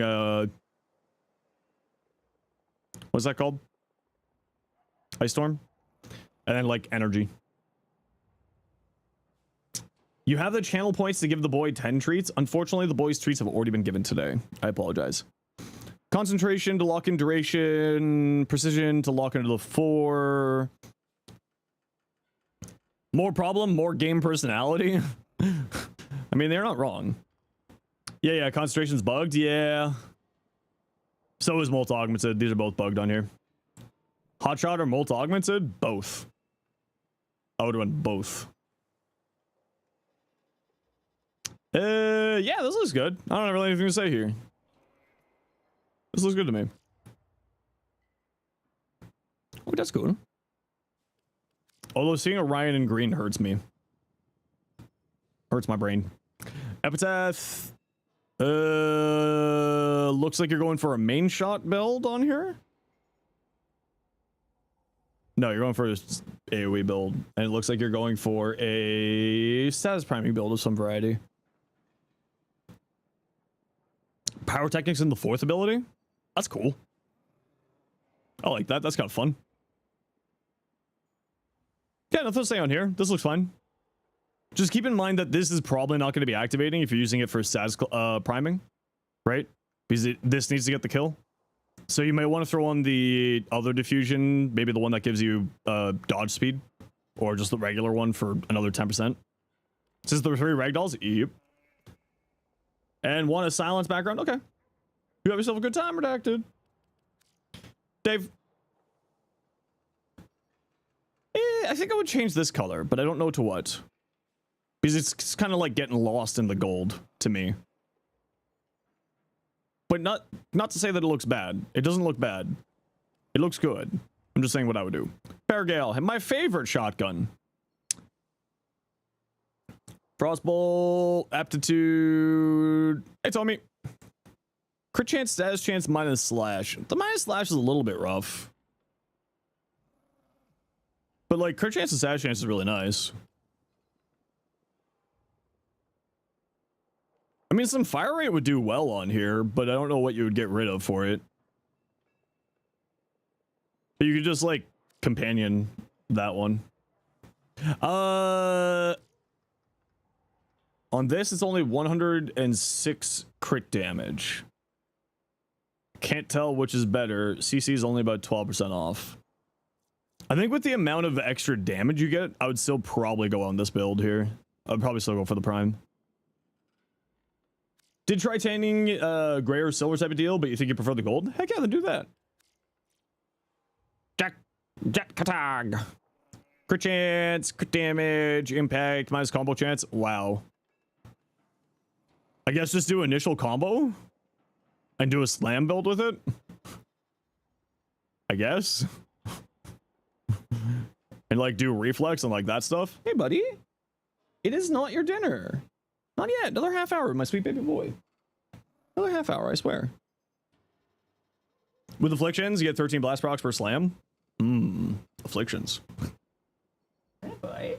what's that called? Ice Storm? And then, like, energy. You have the channel points to give the boy 10 treats. Unfortunately, the boy's treats have already been given today. I apologize. Concentration to lock in duration. Precision to lock into the 4. More problem, more game personality. I mean, they're not wrong. Yeah, concentration's bugged. Yeah. So is Molt Augmented. These are both bugged on here. Hotshot or Molt Augmented? Both. I would have went both. Yeah, this looks good. I don't have really anything to say here. This looks good to me. Oh, that's cool. Although seeing Orion in green hurts me. Hurts my brain. Epitaph. Looks like you're going for a main shot build on here. No, you're going for a AoE build. And it looks like you're going for a status priming build of some variety. Pyrotechnics in the 4th ability? That's cool. I like that. That's kind of fun. Yeah, nothing to say on here. This looks fine. Just keep in mind that this is probably not going to be activating if you're using it for status priming, right? Because this needs to get the kill. So you may want to throw on the other diffusion, maybe the one that gives you dodge speed, or just the regular one for another 10%. Since there were 3 ragdolls, yep. And want a silence background? Okay. You have yourself a good time, Redacted. Dave. I think I would change this color, but I don't know to what. Because it's kind of like getting lost in the gold to me. But not to say that it looks bad. It doesn't look bad. It looks good. I'm just saying what I would do. Beargale, my favorite shotgun. Frostbolt, aptitude. Hey, Tommy. Crit chance, status chance, minus slash. The minus slash is a little bit rough. But like, crit chance and status chance is really nice. I mean, some fire rate would do well on here, but I don't know what you would get rid of for it. But you could just like companion that one. On this, it's only 106 crit damage. Can't tell which is better. CC is only about 12% off. I think with the amount of extra damage you get, I would still probably go on this build here. I'd probably still go for the prime. Did try tanning gray or silver type of deal, but you think you prefer the gold? Heck yeah, then do that. Jet Katag. Crit chance, crit damage, impact, minus combo chance. Wow. I guess just do initial combo and do a slam build with it. I guess. And like do reflex and like that stuff. Hey buddy, it is not your dinner. Not yet. Another half hour, my sweet baby boy. Another half hour, I swear. With afflictions, you get 13 blast procs per slam. Afflictions. Hey boy.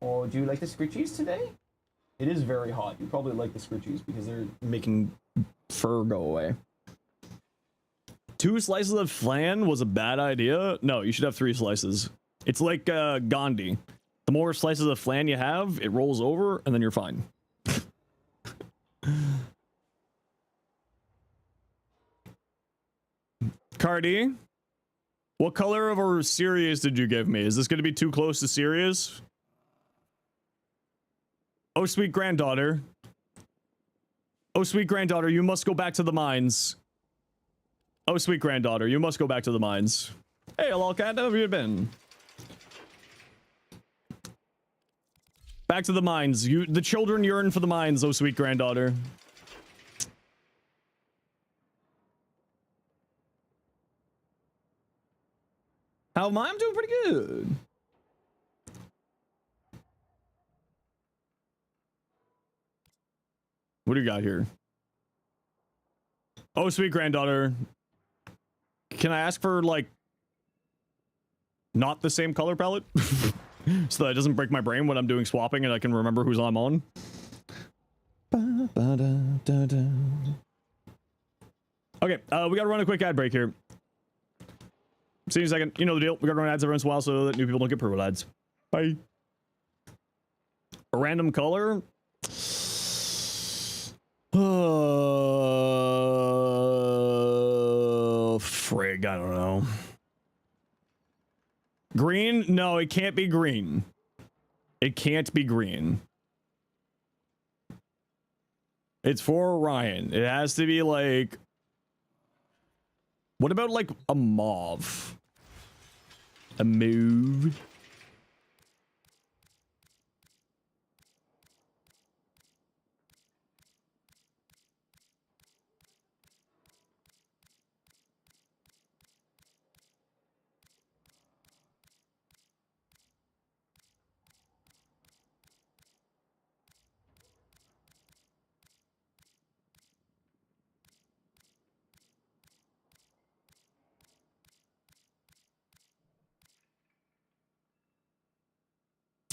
Oh, do you like the scritchies today? It is very hot. You probably like the scritchies because they're making fur go away. 2 slices of flan was a bad idea. No, you should have 3 slices. It's like Gandhi. The more slices of flan you have, it rolls over, and then you're fine. Cardi, what color of a Sirius did you give me? Is this going to be too close to Sirius? Oh, sweet granddaughter. Oh, sweet granddaughter, you must go back to the mines. Oh, sweet granddaughter, you must go back to the mines. Hey, lolcat, how have you been? Back to the mines. The children yearn for the mines, oh sweet granddaughter. How am I? I'm doing pretty good. What do you got here? Oh, sweet granddaughter. Can I ask for, like, not the same color palette? So that it doesn't break my brain when I'm doing swapping and I can remember who's I'm on. Okay, we gotta run a quick ad break here. See you in a second. You know the deal. We gotta run ads every once in a while so that new people don't get pro ads. Bye. A random color? Frig, I don't know. Green? No, it can't be green. It can't be green. It's for Orion. It has to be like... What about like a mauve? A mauve?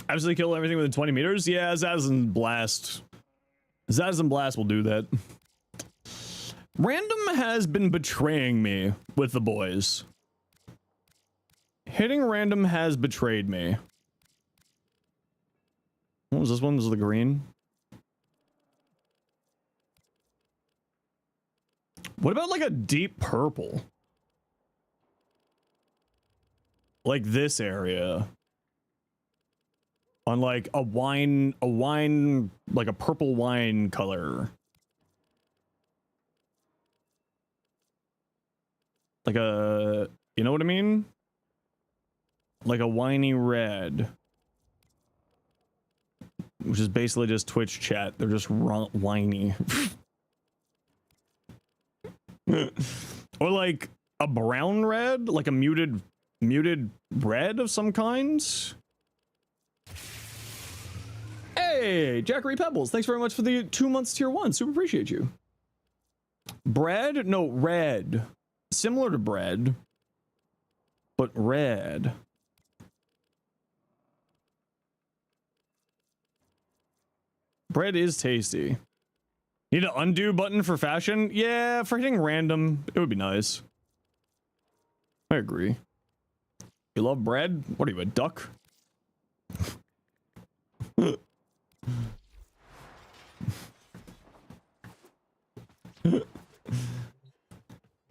Absolutely kill everything within 20 meters? Yeah, Zaz and Blast. Zaz and Blast will do that. Random has been betraying me with the boys. Hitting random has betrayed me. What was this one? This is the green. What about like a deep purple? Like this area. On like a wine, like a purple wine color. Like a, you know what I mean? Like a winey red. Which is basically just Twitch chat. They're just whiny. Or like a brown red, like a muted red of some kinds. Hey, Jackery Pebbles, thanks very much for the 2 months tier 1. Super appreciate you. Bread? No, red. Similar to bread, but red. Bread is tasty. Need an undo button for fashion? Yeah, for hitting random, it would be nice. I agree. You love bread? What are you, a duck?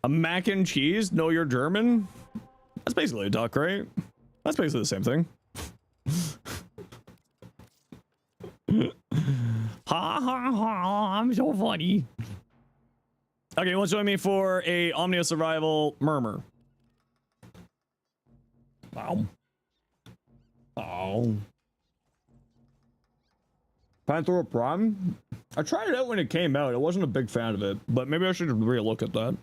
A mac and cheese? No, you're German? That's basically a duck, right? That's basically the same thing. Ha ha ha, I'm so funny. Okay, let's join me for a Omnia Survival Murmur. Wow. Oh. Panther Prime? I tried it out when it came out. I wasn't a big fan of it, but maybe I should re-look at that.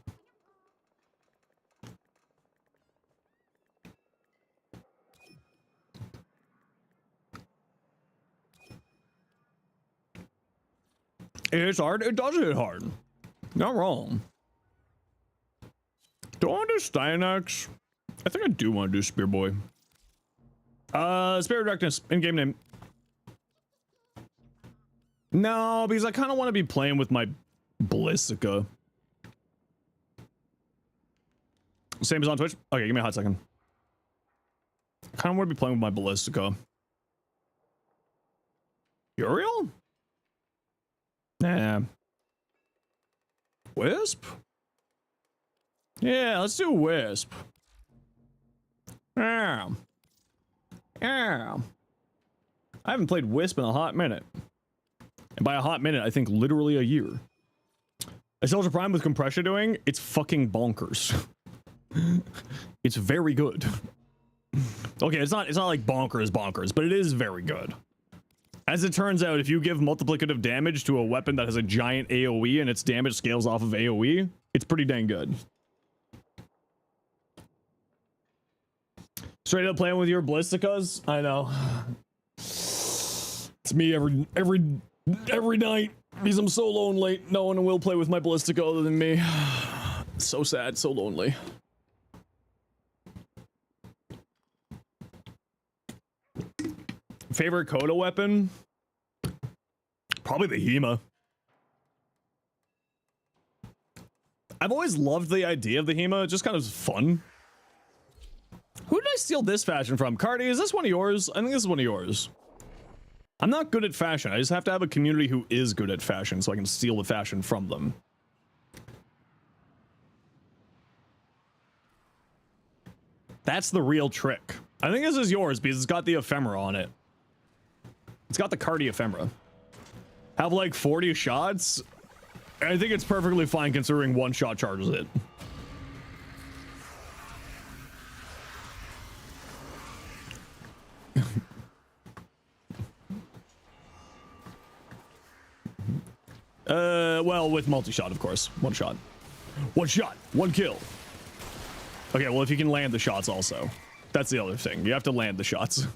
It hits hard. It does hit hard. Not wrong. Do I want to do Styanax? I think I do want to do Spear Boy. Spirit of Darkness, in-game name. No, because I kind of want to be playing with my Ballistica. Same as on Twitch? Okay, give me a hot second. I kind of want to be playing with my Ballistica. Uriel? Nah. Wisp? Yeah, let's do Wisp. Yeah. Yeah. I haven't played Wisp in a hot minute. And by a hot minute, I think literally a year. A Soldier Prime with compression doing, it's fucking bonkers. It's very good. Okay, it's not like bonkers, but it is very good. As it turns out, if you give multiplicative damage to a weapon that has a giant AoE and its damage scales off of AoE, it's pretty dang good. Straight up playing with your ballisticas? I know. It's me every night because I'm so lonely. No one will play with my ballistica other than me. So sad, so lonely. Favorite Coda weapon? Probably the HEMA. I've always loved the idea of the HEMA. It's just kind of fun. Who did I steal this fashion from? Cardi, is this one of yours? I think this is one of yours. I'm not good at fashion. I just have to have a community who is good at fashion so I can steal the fashion from them. That's the real trick. I think this is yours because it's got the ephemera on it. It's got the Cardi ephemera. Have like 40 shots. I think it's perfectly fine considering one shot charges it. Well, with multi-shot, of course. One shot. One shot. One kill. Okay, well, if you can land the shots also. That's the other thing. You have to land the shots.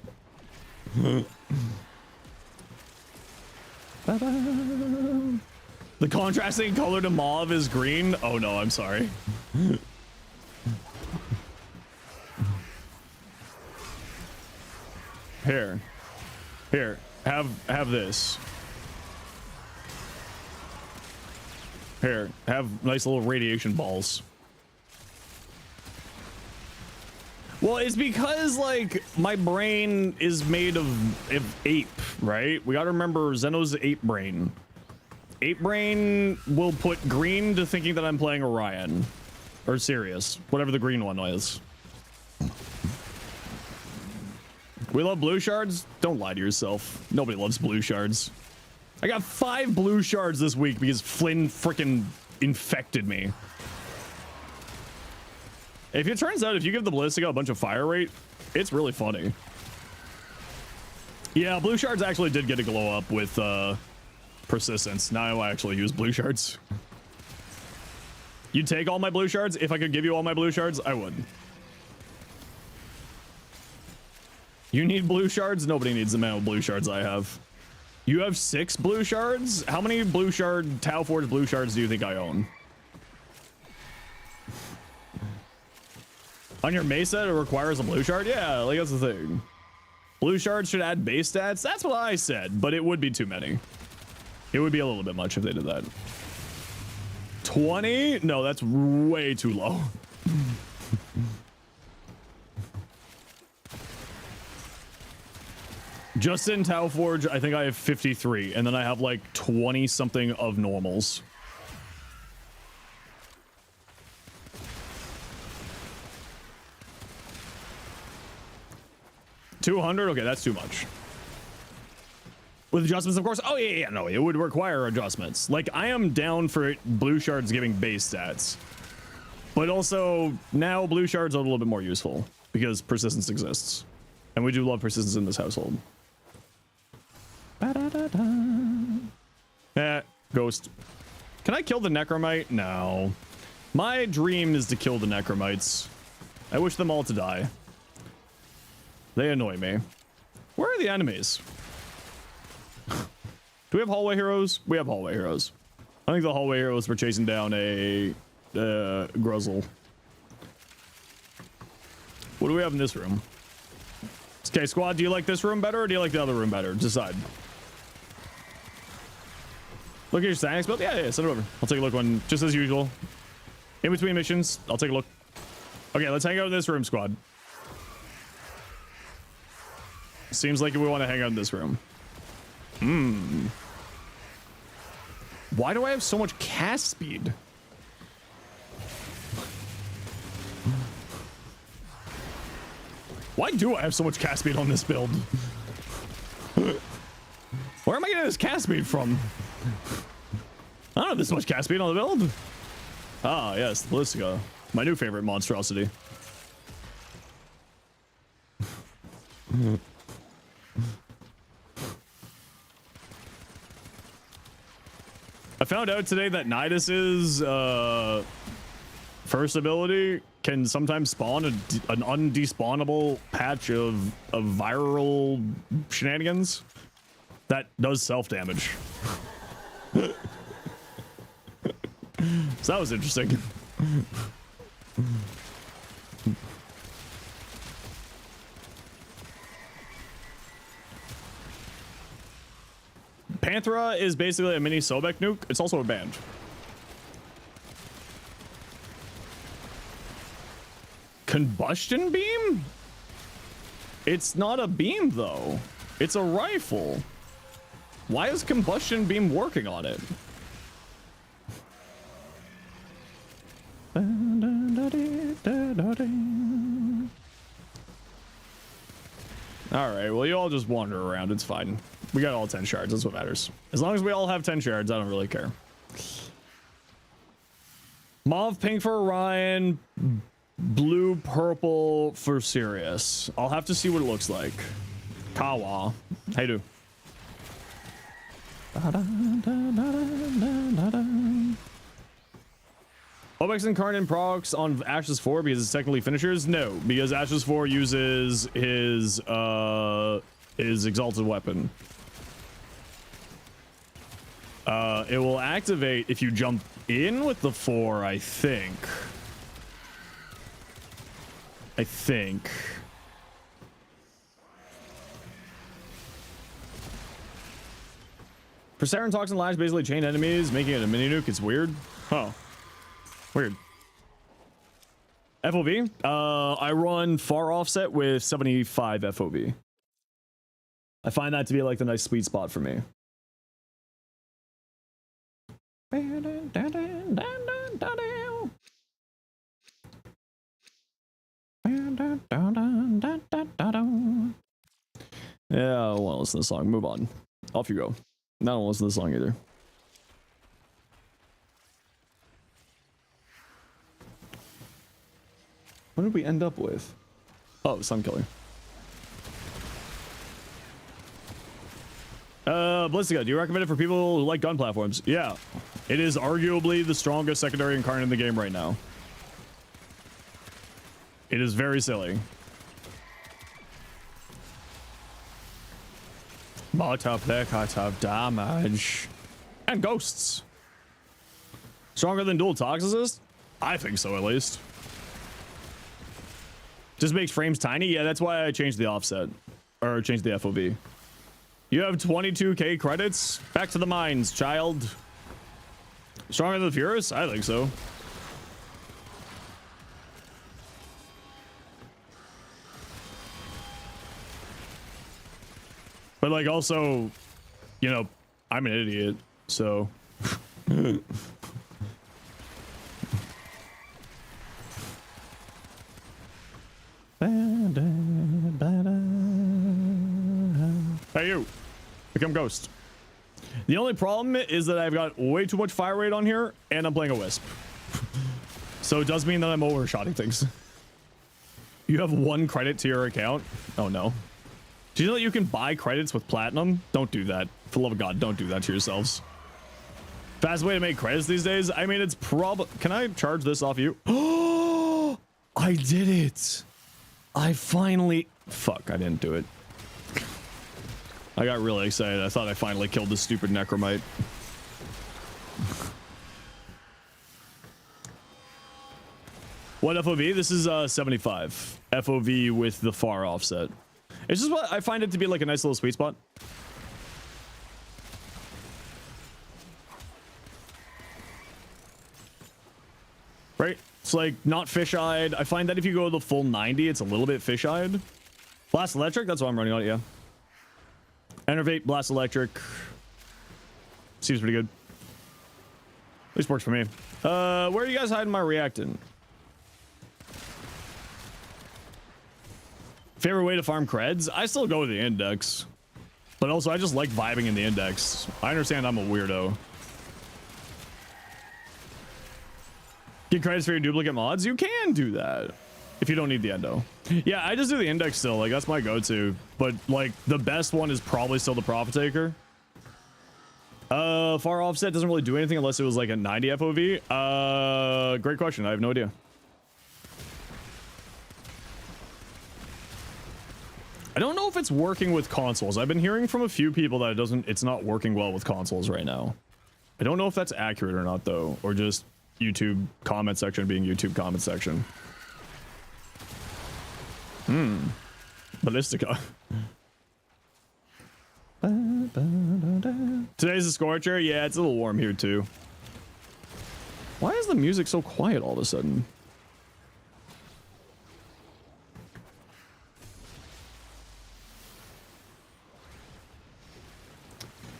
The contrasting color to mauve is green. Oh no, I'm sorry. Here. Have this. Here, have nice little radiation balls. Well, it's because, like, my brain is made of ape, right? We gotta remember Zeno's ape brain. Ape brain will put green to thinking that I'm playing Orion. Or Sirius. Whatever the green one is. We love blue shards? Don't lie to yourself. Nobody loves blue shards. I got 5 blue shards this week because Flynn frickin' infected me. If it turns out if you give the Ballistica a bunch of fire rate, it's really funny. Yeah, blue shards actually did get a glow up with persistence. Now I actually use blue shards. You'd take all my blue shards? If I could give you all my blue shards, I would. You need blue shards? Nobody needs the amount of blue shards I have. You have 6 blue shards? How many blue shard, Tau Forge blue shards do you think I own? On your Mesa, it requires a blue shard? Yeah, like that's the thing. Blue shards should add base stats? That's what I said, but it would be too many. It would be a little bit much if they did that. 20? No, that's way too low. Just in Tau Forge, I think I have 53, and then I have like 20 something of normals. $200? Okay, that's too much. With adjustments, of course. Oh, yeah, no, it would require adjustments. Like, I am down for blue shards giving base stats. But also, now blue shards are a little bit more useful because persistence exists. And we do love persistence in this household. Ghost. Can I kill the Necromite? No. My dream is to kill the Necromites. I wish them all to die. They annoy me. Where are the enemies? Do we have hallway heroes? We have hallway heroes. I think the hallway heroes were chasing down a Gruzzle. What do we have in this room? Okay, squad, do you like this room better or do you like the other room better? Decide. Look at your stacks build. Yeah, send it over. I'll take a look when, just as usual. In between missions, I'll take a look. Okay, let's hang out in this room, squad. Seems like we want to hang out in this room. Why do I have so much cast speed? Why do I have so much cast speed on this build? Where am I getting this cast speed from? I don't have this much cast speed on the build. Ah, yes, the Ballistica. My new favorite monstrosity. I found out today that Nidus's first ability can sometimes spawn an undespawnable patch of viral shenanigans that does self-damage. So that was interesting. Panthera is basically a mini Sobek nuke. It's also a band. Combustion beam? It's not a beam though. It's a rifle. Why is combustion beam working on it? All right, well, you all just wander around. It's fine. We got all 10 shards. That's what matters. As long as we all have 10 shards, I don't really care. Mauve pink for Orion, blue purple for Sirius. I'll have to see what it looks like. Kawa. Hey, do. Obex Incarnate procs on Ashes 4 because it's technically finishers? No, because Ashes 4 uses his exalted weapon. It will activate if you jump in with the 4, I think. Perseran Toxin Lash basically chain enemies, making it a mini nuke. It's weird. Huh. Weird. FOV? I run far offset with 75 FOV. I find that to be like the nice sweet spot for me. Yeah, I don't want to listen to the song. Move on. Off you go. I don't want to listen to the song either. What did we end up with? Oh, Sunkiller. Ballistica, do you recommend it for people who like gun platforms? Yeah. It is arguably the strongest secondary incarnate in the game right now. It is very silly. Multiplicative damage. And ghosts. Stronger than dual Toxicist? I think so, at least. Just makes frames tiny? Yeah, that's why I changed the offset. Or changed the FOV. You have 22k credits? Back to the mines, child. Stronger than the Furious? I think so. But like also, you know, I'm an idiot, so. Hey you, become ghost. The only problem is that I've got way too much fire rate on here and I'm playing a wisp. So it does mean that I'm overshotting things. You have 1 credit to your account? Oh no. Do you know that you can buy credits with platinum? Don't do that. For the love of God, don't do that to yourselves. Fast way to make credits these days? I mean, it's probably... Can I charge this off you? Oh, I did it. I finally... Fuck, I didn't do it. I got really excited. I thought I finally killed this stupid Necromite. What FOV? This is 75. FOV with the far offset. It's just what I find it to be like a nice little sweet spot. Right? It's like not fish-eyed. I find that if you go the full 90, it's a little bit fish-eyed. Blast Electric, that's what I'm running on, yeah. Enervate, Blast Electric. Seems pretty good. At least works for me. Where are you guys hiding my reactant? Favorite way to farm creds? I still go with the index. But also, I just like vibing in the index. I understand I'm a weirdo. Get credits for your duplicate mods? You can do that if you don't need the endo. Yeah, I just do the index still. Like, that's my go-to. But, like, the best one is probably still the Profit Taker. Far offset doesn't really do anything unless it was like a 90 FOV. Great question. I have no idea. I don't know if it's working with consoles. I've been hearing from a few people that it's not working well with consoles right now. I don't know if that's accurate or not though, or just YouTube comment section being YouTube comment section. Ballistica. Today's a scorcher. Yeah, it's a little warm here too. Why is the music so quiet all of a sudden?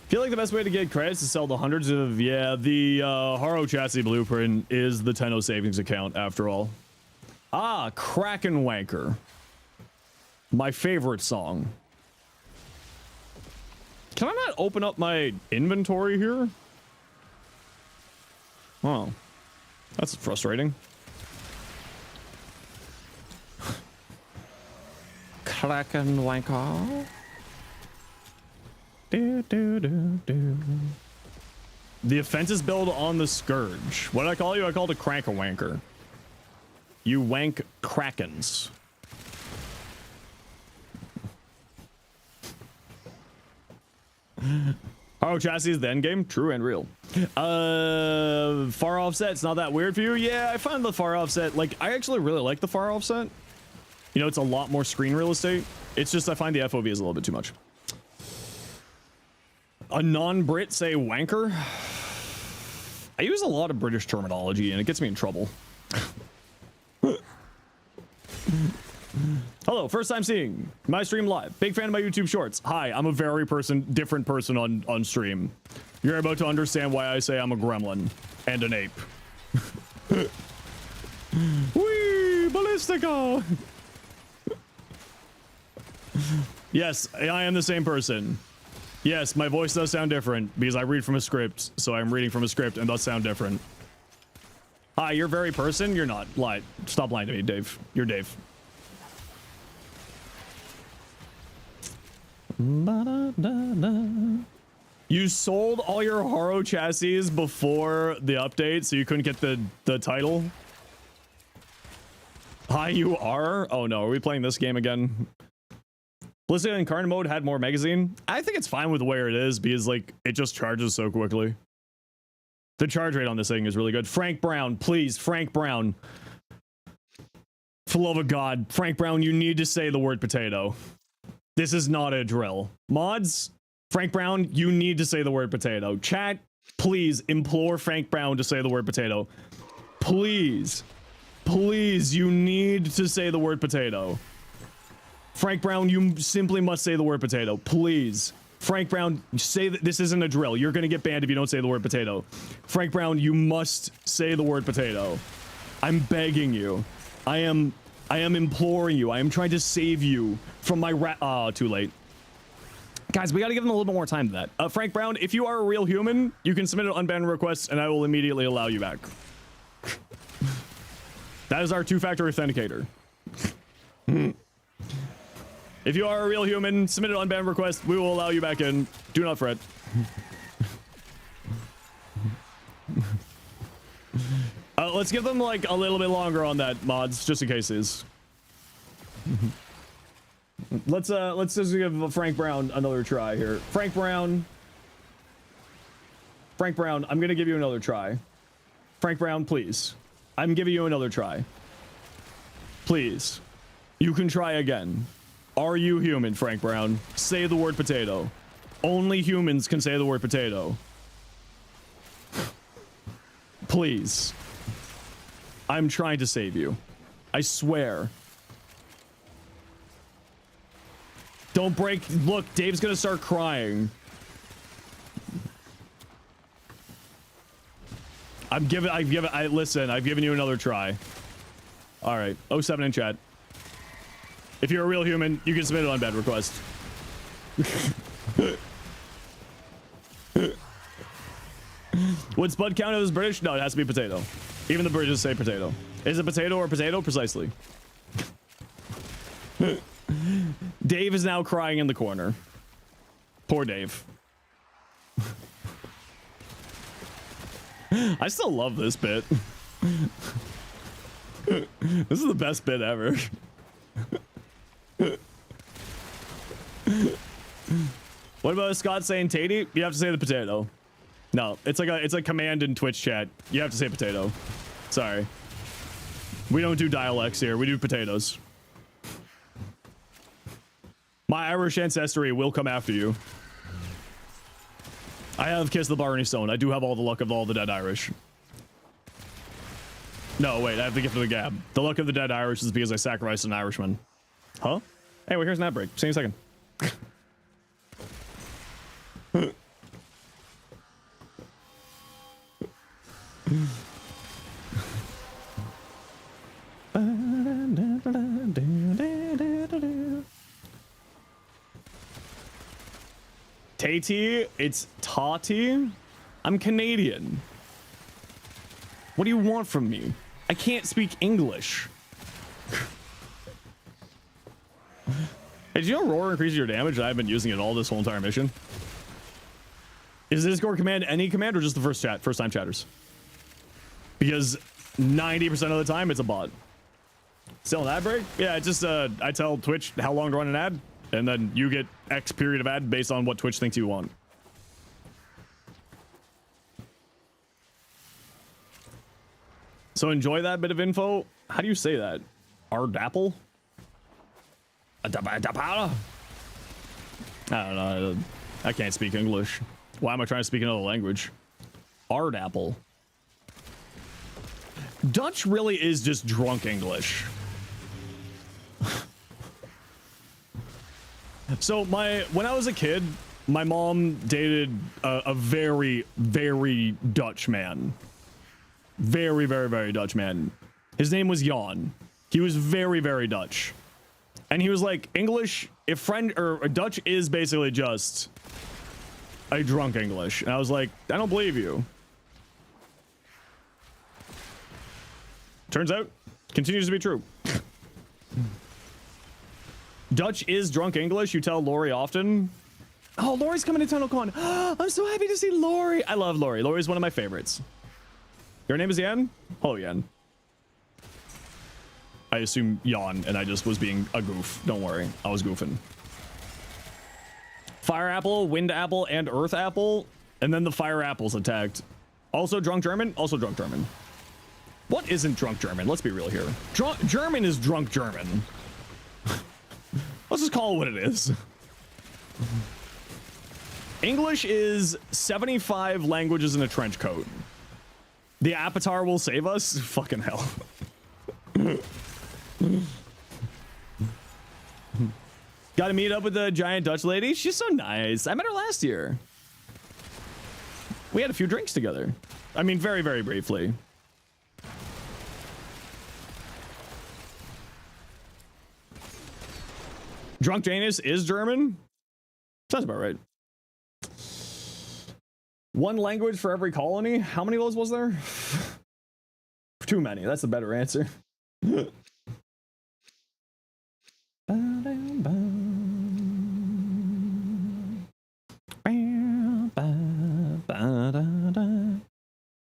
Feel like the best way to get credits is to sell the hundreds of, the Haro chassis blueprint is the Tenno savings account after all. Ah, Kraken Wanker. My favorite song. Can I not open up my inventory here? Oh, that's frustrating. Kraken Wanker. The offense is built on the Scourge. What did I call you? I called a Cranker Wanker. You wank Krakens. Oh, chassis is the end game? True and real. Far offset, it's not that weird for you? Yeah, I find the far offset, like, I actually really like the far offset. You know, it's a lot more screen real estate. It's just I find the FOV is a little bit too much. A non-Brit say wanker? I use a lot of British terminology and it gets me in trouble. Hello, first time seeing my stream live. Big fan of my YouTube shorts. Hi, I'm a very different person on stream. You're about to understand why I say I'm a gremlin and an ape. Whee! Ballistica! Yes, I am the same person. Yes, my voice does sound different because I read from a script, so I'm reading from a script and does sound different. Hi, you're very person? You're not. Lie. Stop lying to me, Dave. You're Dave. You sold all your Haro chassis before the update, so you couldn't get the title? Hi, you are? Oh no, are we playing this game again? Blizzard Incarnate mode had more magazine. I think it's fine with where it is because like it just charges so quickly. The charge rate on this thing is really good. Frank Brown, please, Frank Brown. For love of God, Frank Brown, you need to say the word potato. This is not a drill. Mods, Frank Brown, you need to say the word potato. Chat, please implore Frank Brown to say the word potato. Please, please, you need to say the word potato. Frank Brown, you simply must say the word potato. Please. Frank Brown, say that this isn't a drill. You're going to get banned if you don't say the word potato. Frank Brown, you must say the word potato. I'm begging you. I am imploring you. I am trying to save you from my too late. Guys, we got to give them a little bit more time to that. Frank Brown, if you are a real human, you can submit an unbanned request and I will immediately allow you back. That is our two-factor authenticator. If you are a real human, submit an unbanned request. We will allow you back in. Do not fret. Let's give them like a little bit longer on that, mods, just in case is. Let's just give Frank Brown another try here. Frank Brown, I'm gonna give you another try. Frank Brown, please. I'm giving you another try. Please. You can try again. Are you human, Frank Brown? Say the word potato. Only humans can say the word potato. Please. I'm trying to save you. I swear. Don't break. Look, Dave's gonna start crying. Listen, I've given you another try. All right, 07 in chat. If you're a real human, you can submit it on bad request. Would Spud count as British? No, it has to be potato. Even the bridges say potato. Is it potato or potato? Precisely. Dave is now crying in the corner. Poor Dave. I still love this bit. This is the best bit ever. What about Scott saying tatey? You have to say the potato. No, it's like command in Twitch chat. You have to say potato. Sorry. We don't do dialects here. We do potatoes. My Irish ancestry will come after you. I have kissed the Barney Stone. I do have all the luck of all the dead Irish. No, wait, I have the gift of the gab. The luck of the dead Irish is because I sacrificed an Irishman. Huh? Anyway, here's an ad break. See you in a second. Tatey, it's Tati. I'm Canadian. What do you want from me? I can't speak English. Hey, did you know Roar increases your damage? I've been using it all this whole entire mission. Is the Discord command any command or just the first time chatters? Because 90% of the time it's a bot. Still an ad break? Yeah, it's just I tell Twitch how long to run an ad, and then you get X period of ad based on what Twitch thinks you want. So enjoy that bit of info. How do you say that? Ardapple? I don't know. I can't speak English. Why am I trying to speak another language? Ardapple. Dutch really is just drunk English. So when I was a kid, my mom dated a very, very Dutch man. Very, very, very Dutch man. His name was Jan. He was very, very Dutch. And he was like, English, Dutch is basically just a drunk English. And I was like, I don't believe you. Turns out, continues to be true. Dutch is drunk English. You tell Lori often. Oh, Lori's coming to TunnelCon. I'm so happy to see Lori. I love Lori. Lori's one of my favorites. Your name is Yan? Hello, Yan. I assume Yan, and I just was being a goof. Don't worry. I was goofing. Fire apple, wind apple, and earth apple. And then the fire apples attacked. Also drunk German? Also drunk German. What isn't drunk German? Let's be real here. German is drunk German. Let's just call it what it is. English is 75 languages in a trench coat. The Avatar will save us? Fucking hell. Gotta meet up with the giant Dutch lady. She's so nice. I met her last year. We had a few drinks together. I mean, very, very briefly. Drunk Janus is German? Sounds about right. One language for every colony? How many of those was there? Too many. That's the better answer.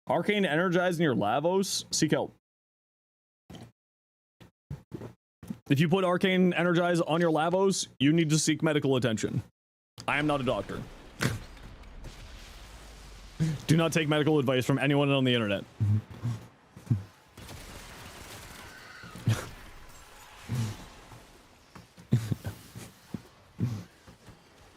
Arcane energizing your Lavos? Seek help. If you put Arcane Energize on your Lavos, you need to seek medical attention. I am not a doctor. Do not take medical advice from anyone on the internet.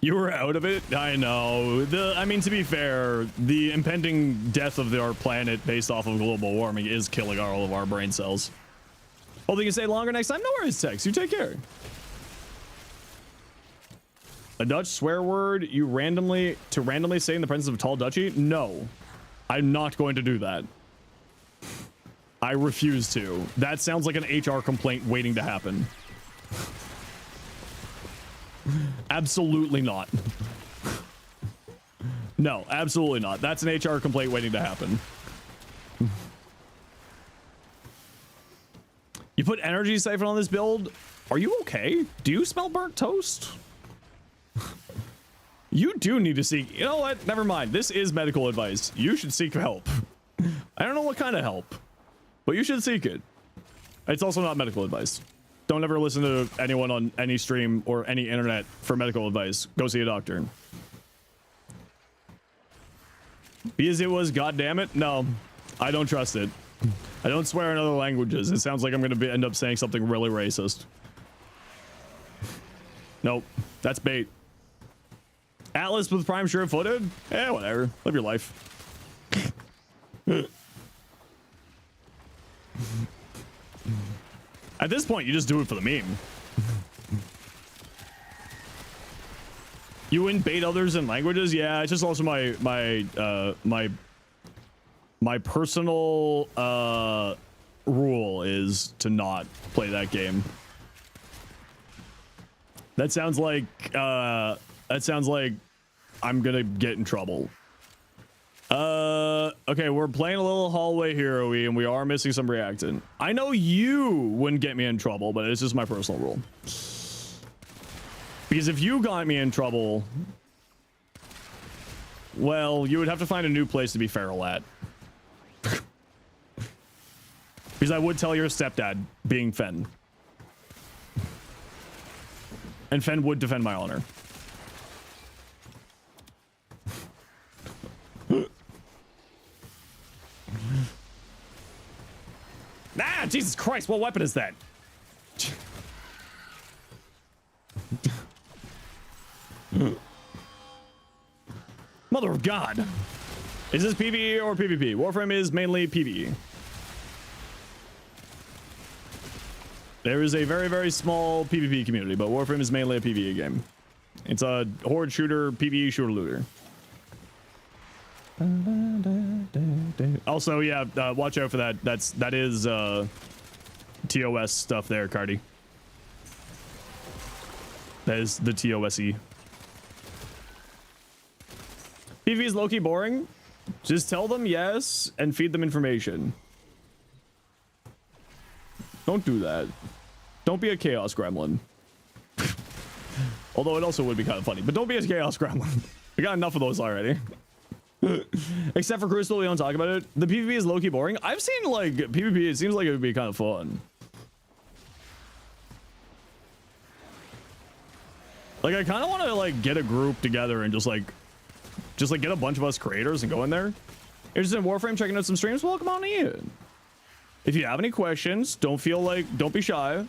You were out of it? I know. I mean, to be fair, the impending death of our planet based off of global warming is killing all of our brain cells. Hope you can stay longer next time. No worries, Tex. You take care. A Dutch swear word you randomly say in the presence of a tall duchy? No. I'm not going to do that. I refuse to. That sounds like an HR complaint waiting to happen. Absolutely not. No, absolutely not. That's an HR complaint waiting to happen. You put energy siphon on this build? Are you okay? Do you smell burnt toast? You do need to seek, you know what? Never mind. This is medical advice. You should seek help. I don't know what kind of help, but you should seek it. It's also not medical advice. Don't ever listen to anyone on any stream or any internet for medical advice. Go see a doctor. Because it was, goddamn it. No, I don't trust it. I don't swear in other languages. It sounds like I'm going to end up saying something really racist. Nope, that's bait. Atlas with prime sure footed? Eh, whatever. Live your life. At this point, you just do it for the meme. You wouldn't bait others in languages? Yeah, it's just also my personal rule is to not play that game. That sounds like I'm gonna get in trouble. Okay, we're playing a little hallway hero-y and we are missing some reactant. I know you wouldn't get me in trouble, but it's just my personal rule. Because if you got me in trouble, well, you would have to find a new place to be feral at. Because I would tell your stepdad, being Fen. And Fen would defend my honor. Ah, Jesus Christ, what weapon is that? Mother of God. Is this PvE or PvP? Warframe is mainly PvE. There is a very, very small PvP community, but Warframe is mainly a PvE game. It's a horde shooter, PvE shooter looter. Also, yeah, watch out for that. That is TOS stuff there, Cardi. That is the TOSE. PvE is low-key boring. Just tell them yes and feed them information. Don't do that. Don't be a chaos gremlin. Although it also would be kind of funny, but don't be a chaos gremlin. We got enough of those already. Except for Crystal, we don't talk about it. The PvP is low-key boring. I've seen like PvP, it seems like it would be kind of fun. Like I kind of want to like get a group together and just like get a bunch of us creators and go in there. You're just in Warframe checking out some streams, well, come on in. If you have any questions, don't be shy.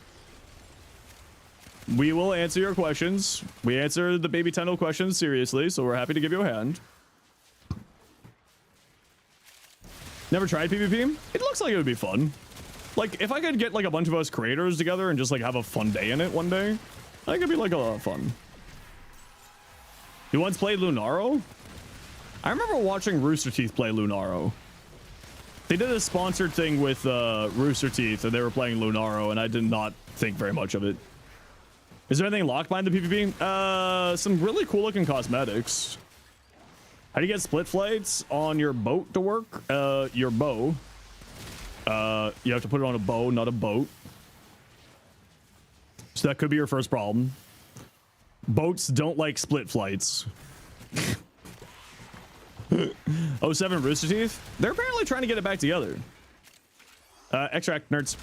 We will answer your questions. We answer the baby Tendril questions seriously, so we're happy to give you a hand. Never tried PvP? It looks like it would be fun. Like, if I could get like a bunch of us creators together and just like have a fun day in it one day, I think it'd be like a lot of fun. You once played Lunaro? I remember watching Rooster Teeth play Lunaro. They did a sponsored thing with Rooster Teeth and they were playing Lunaro and I did not think very much of it. Is there anything locked behind the PvP? Some really cool looking cosmetics. How do you get split flights on your boat to work? Your bow. You have to put it on a bow, not a boat. So that could be your first problem. Boats don't like split flights. 07 Rooster Teeth? They're apparently trying to get it back together. Extract nerds.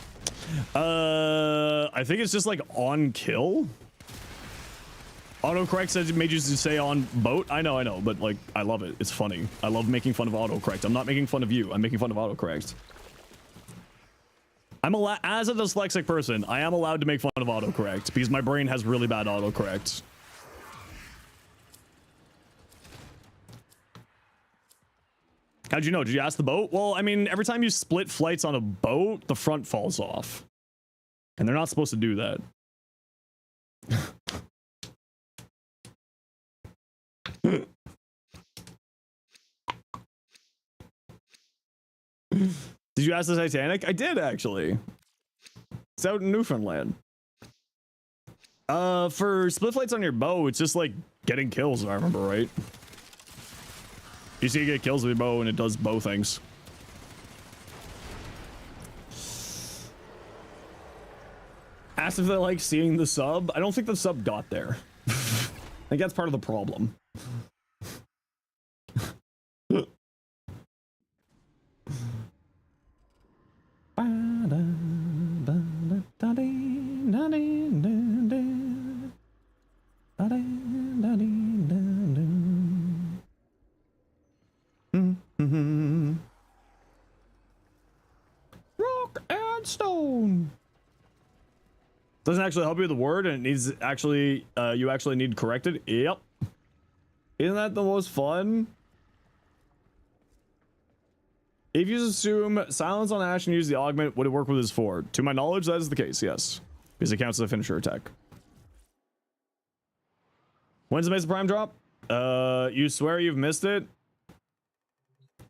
I think it's just like on kill. Autocorrect says it made you say on boat. I know, but like I love it. It's funny. I love making fun of autocorrect. I'm not making fun of you. I'm making fun of autocorrect. As a dyslexic person, I am allowed to make fun of autocorrect because my brain has really bad autocorrect. How'd you know? Did you ask the boat? Well, I mean, every time you split flights on a boat, the front falls off. And they're not supposed to do that. Did you ask the Titanic? I did, actually. It's out in Newfoundland. For split flights on your bow, it's just like getting kills, if I remember right. You see, you get kills with your bow and it does bow things. asked if they like seeing the sub. I don't think the sub got there. I think that's part of the problem. Rock and stone. Doesn't actually help you with the word, and it needs actually you actually need corrected. Yep. Isn't that the most fun? If you assume silence on Ash and use the augment, would it work with his 4? To my knowledge, that is the case, yes. Because it counts as a finisher attack. When's the Mesa Prime drop? You swear you've missed it?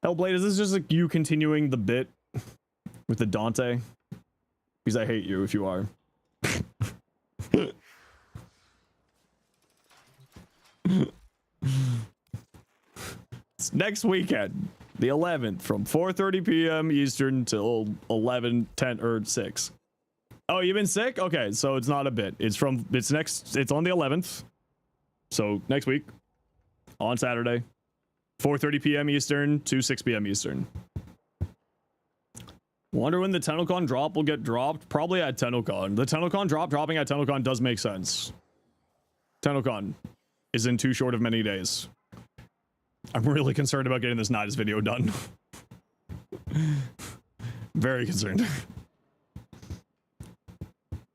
Hellblade, is this just like you continuing the bit with the Dante? Because I hate you if you are. It's next weekend, the 11th, from 4:30 p.m. Eastern till 11:10 or 6. Oh, you've been sick? Okay, so it's not a bit. It's on the 11th. So next week on Saturday, 4:30 p.m. Eastern to 6 p.m. Eastern. Wonder when the TennoCon drop will get dropped? Probably at TennoCon. The TennoCon dropping at TennoCon does make sense. TennoCon is in too short of many days. I'm really concerned about getting this Nidus video done. Very concerned.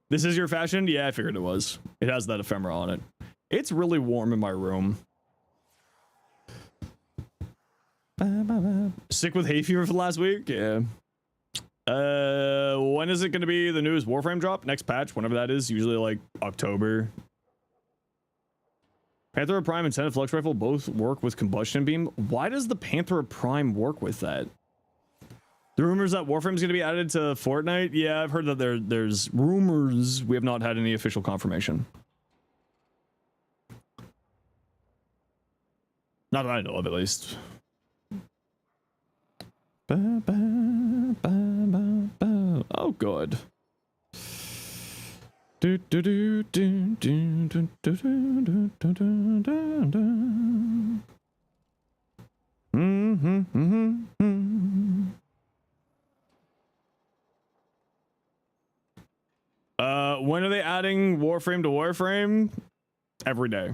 This is your fashion? Yeah, I figured it was. It has that ephemera on it. It's really warm in my room. Sick with hay fever for the last week? Yeah. When is it going to be the newest Warframe drop? Next patch, whenever that is, usually like October. Panthera Prime and Senate Flux Rifle both work with Combustion Beam. Why does the Panthera Prime work with that? The rumors that Warframe is going to be added to Fortnite? Yeah, I've heard that there's rumors. We have not had any official confirmation. Not that I know of, at least. Oh, good. When are they adding Warframe to Warframe? Every day.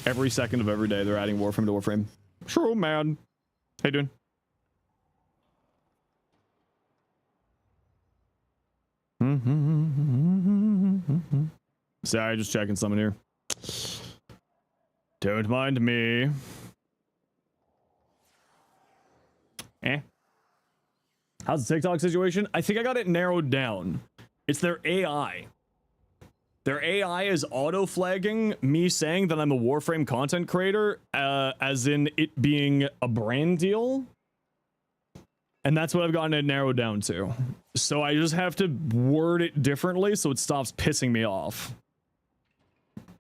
Every second of every day they're adding Warframe to Warframe. True, man. How you doing? Sorry, just checking something here. Don't mind me. How's the TikTok situation? I think I got it narrowed down. It's their AI. Their AI is auto-flagging me saying that I'm a Warframe content creator, as in it being a brand deal. And that's what I've gotten it narrowed down to. So I just have to word it differently so it stops pissing me off.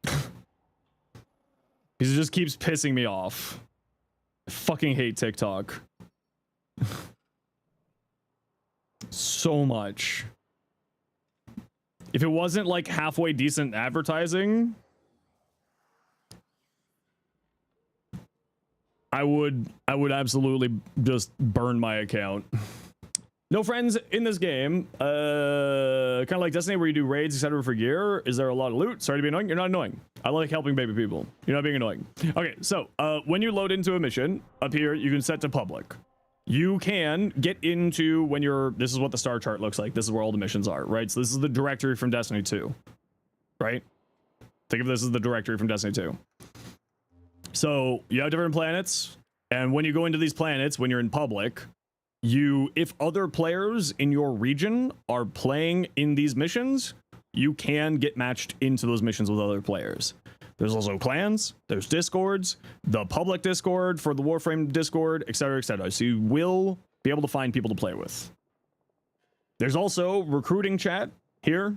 Because it just keeps pissing me off. I fucking hate TikTok. So much. If it wasn't like halfway decent advertising, I would absolutely just burn my account. No friends in this game. Kind of like Destiny where you do raids, etc. for gear. Is there a lot of loot? Sorry to be annoying. You're not annoying. I like helping baby people. You're not being annoying. Okay, so when you load into a mission, up here, you can set to public. You can get into when you're, this is what the star chart looks like. This is where all the missions are, right? So this is the directory from Destiny 2, right? Think of this as the directory from Destiny 2. So you have different planets. And when you go into these planets, when you're in public, if other players in your region are playing in these missions, you can get matched into those missions with other players. There's also clans, there's discords, the public discord for the Warframe discord, etc, etc. So you will be able to find people to play with. There's also recruiting chat here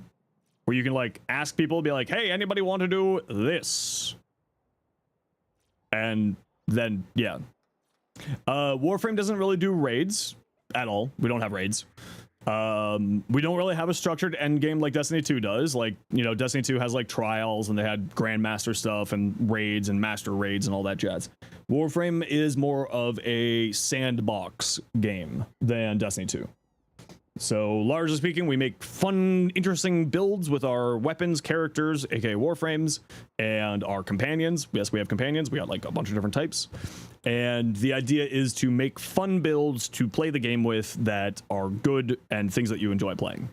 where you can like ask people, be like, hey, anybody want to do this? And then, yeah. Warframe doesn't really do raids at all. We don't have raids. We don't really have a structured end game like Destiny 2 does. Like, you know, Destiny 2 has like trials and they had Grandmaster stuff and raids and master raids and all that jazz. Warframe is more of a sandbox game than Destiny 2. So largely speaking, we make fun, interesting builds with our weapons, characters, aka Warframes, and our companions. Yes, we have companions. We got like a bunch of different types. And the idea is to make fun builds to play the game with that are good and things that you enjoy playing.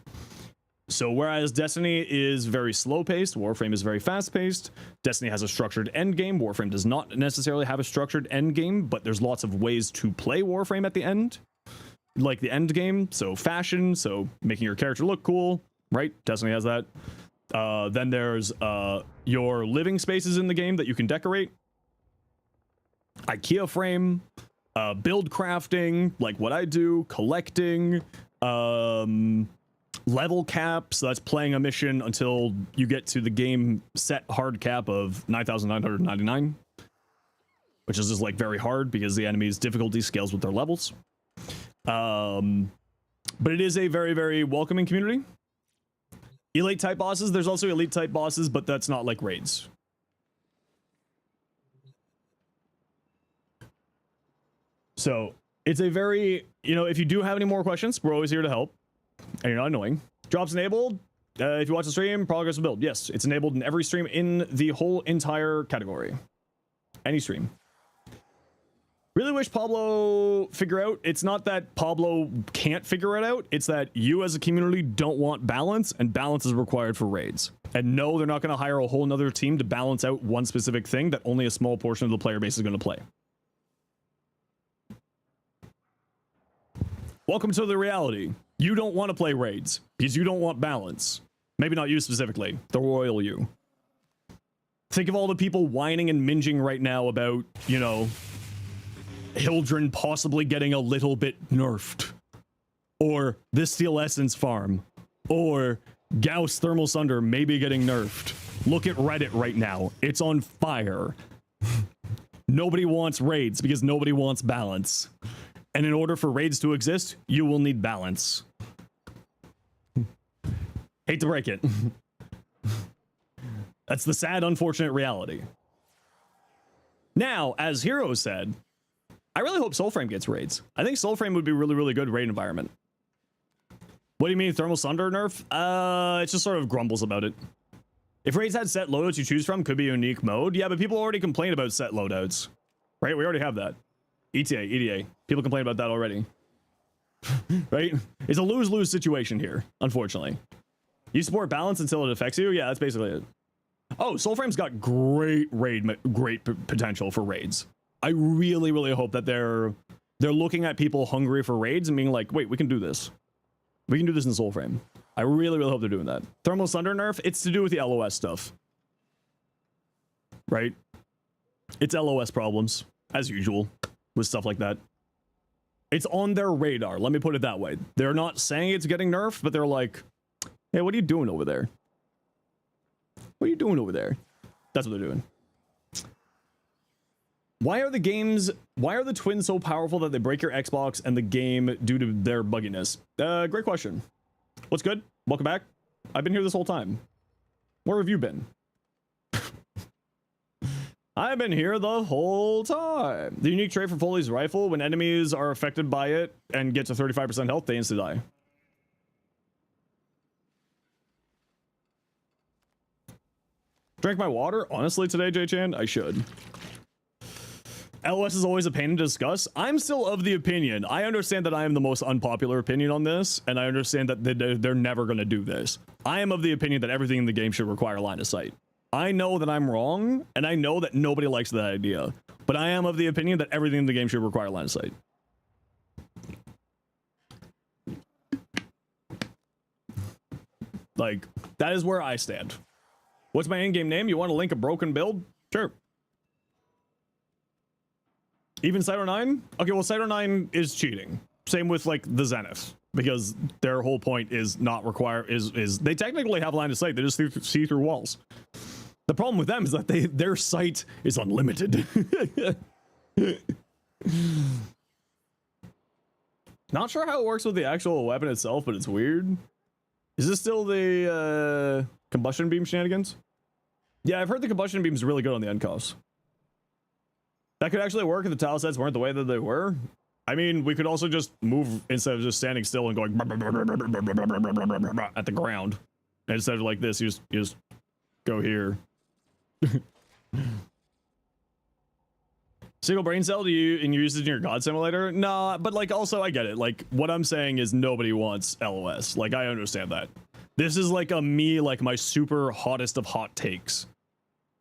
So whereas Destiny is very slow-paced, Warframe is very fast-paced. Destiny has a structured end game. Warframe does not necessarily have a structured end game, but there's lots of ways to play Warframe at the end. Like the end game, so fashion, so making your character look cool, right? Destiny has that. Then there's your living spaces in the game that you can decorate. IKEA frame, build crafting, like what I do, collecting, level cap, so that's playing a mission until you get to the game set hard cap of 9,999, which is just like very hard because the enemy's difficulty scales with their levels. But it is a very, very welcoming community. Elite type bosses, there's also elite type bosses, but that's not like raids. So it's a very, you know, if you do have any more questions, we're always here to help. And you're not annoying. Drops enabled. If you watch the stream, progress will build. Yes, it's enabled in every stream in the whole entire category. Any stream. Really wish Pablo figure out. It's not that Pablo can't figure it out. It's that you as a community don't want balance, and balance is required for raids. And no, they're not going to hire a whole nother team to balance out one specific thing that only a small portion of the player base is going to play. Welcome to the reality. You don't want to play raids because you don't want balance. Maybe not you specifically, the royal you. Think of all the people whining and minging right now about, you know, Hildren possibly getting a little bit nerfed, or this Steel Essence farm, or Gauss Thermal Sunder maybe getting nerfed. Look at Reddit right now. It's on fire. Nobody wants raids because nobody wants balance. And in order for raids to exist, you will need balance. Hate to break it. That's the sad, unfortunate reality. Now, as Hero said, I really hope Soulframe gets raids. I think Soulframe would be really, really good raid environment. What do you mean, Thermal Sunder nerf? It just sort of grumbles about it. If raids had set loadouts you choose from, could be a unique mode. Yeah, but people already complain about set loadouts. Right? We already have that. ETA. People complain about that already. Right? It's a lose-lose situation here, unfortunately. You support balance until it affects you? Yeah, that's basically it. Oh, Soulframe's got great potential for raids. I really, really hope that they're looking at people hungry for raids and being like, wait, we can do this. We can do this in Soulframe. I really, really hope they're doing that. Thermal Sunder nerf, it's to do with the LOS stuff. Right? It's LOS problems, as usual, with stuff like that. It's on their radar, let me put it that way. They're not saying it's getting nerfed, but they're like, hey, what are you doing over there? What are you doing over there? That's what they're doing. Why are the twins so powerful that they break your Xbox and the game due to their bugginess? Great question. What's good? Welcome back. I've been here this whole time. Where have you been? I've been here the whole time. The unique trait for Foley's rifle, when enemies are affected by it and get to 35% health, they instantly die. Drink my water? Honestly, today, J-Chan, I should. LOS is always a pain to discuss. I'm still of the opinion. I understand that I am the most unpopular opinion on this, and I understand that they're never going to do this. I am of the opinion that everything in the game should require line of sight. I know that I'm wrong, and I know that nobody likes that idea, but I am of the opinion that everything in the game should require line of sight. Like, that is where I stand. What's my in-game name? You want to link a broken build? Sure. Even Cyto 9? Okay, well, Cyto 9 is cheating. Same with, like, the Zenith. Because their whole point is not require... is they technically have line of sight. They just see through walls. The problem with them is that their sight is unlimited. Not sure how it works with the actual weapon itself, but it's weird. Is this still the combustion beam shenanigans? Yeah, I've heard the combustion beam is really good on the end costs. That could actually work if the tile sets weren't the way that they were. I mean, we could also just move instead of just standing still and going at the ground. And instead of like this, you just go here. Single brain cell, do you use it in your God Simulator? Nah, but like also I get it. Like what I'm saying is nobody wants LOS. Like I understand that. This is like like my super hottest of hot takes.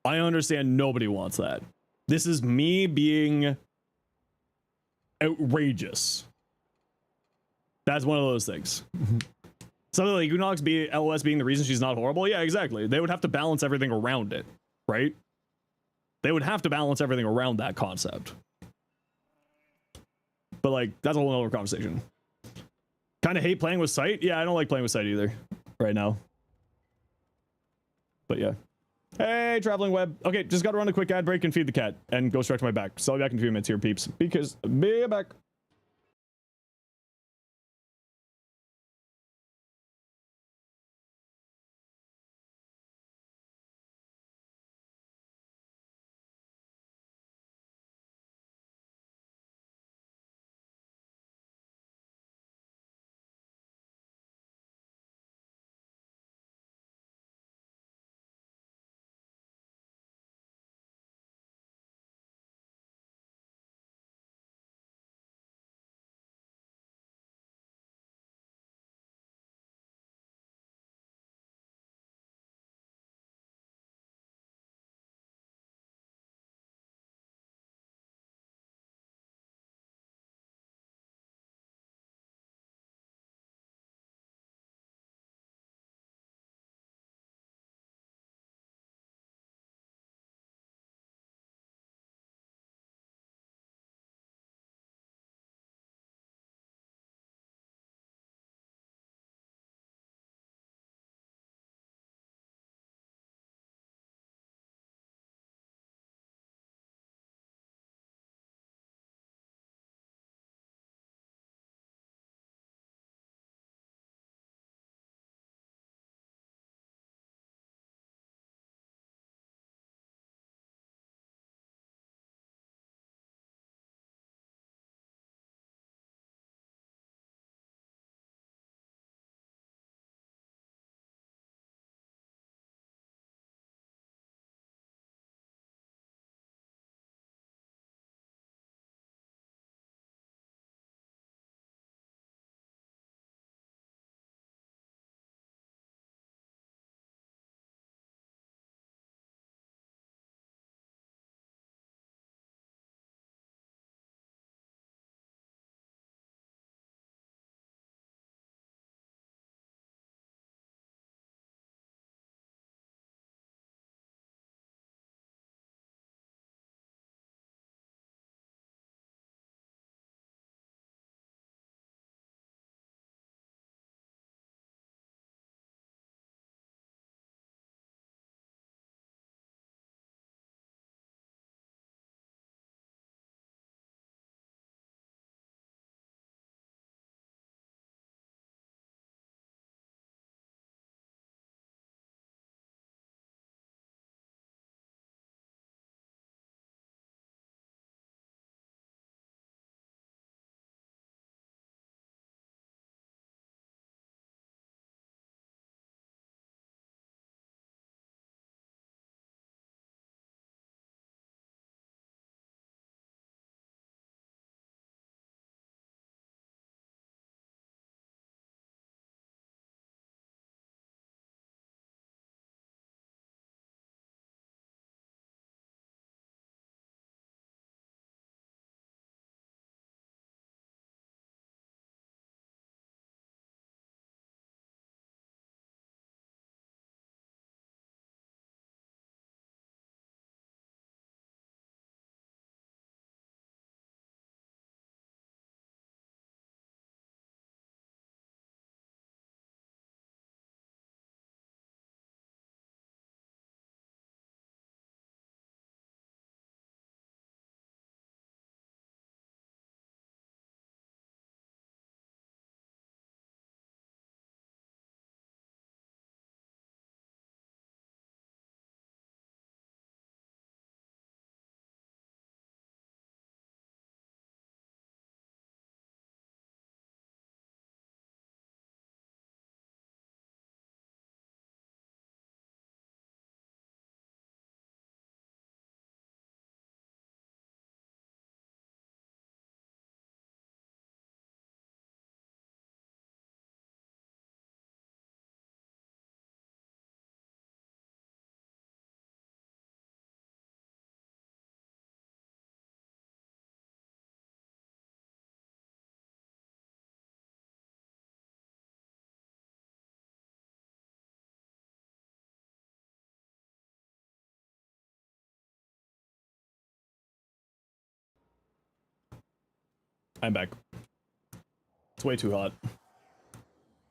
I understand nobody wants that. This is me being outrageous. That's one of those things. Something like Unox LOS being the reason she's not horrible. Yeah, exactly. They would have to balance everything around it, right? They would have to balance everything around that concept. But like, that's a whole other conversation. Kind of hate playing with sight. Yeah, I don't like playing with sight either right now. But yeah. Hey, traveling web. Okay, just got to run a quick ad break and feed the cat and go stretch my back. So I'll be back in a few minutes here, peeps. Because be back. I'm back. It's way too hot.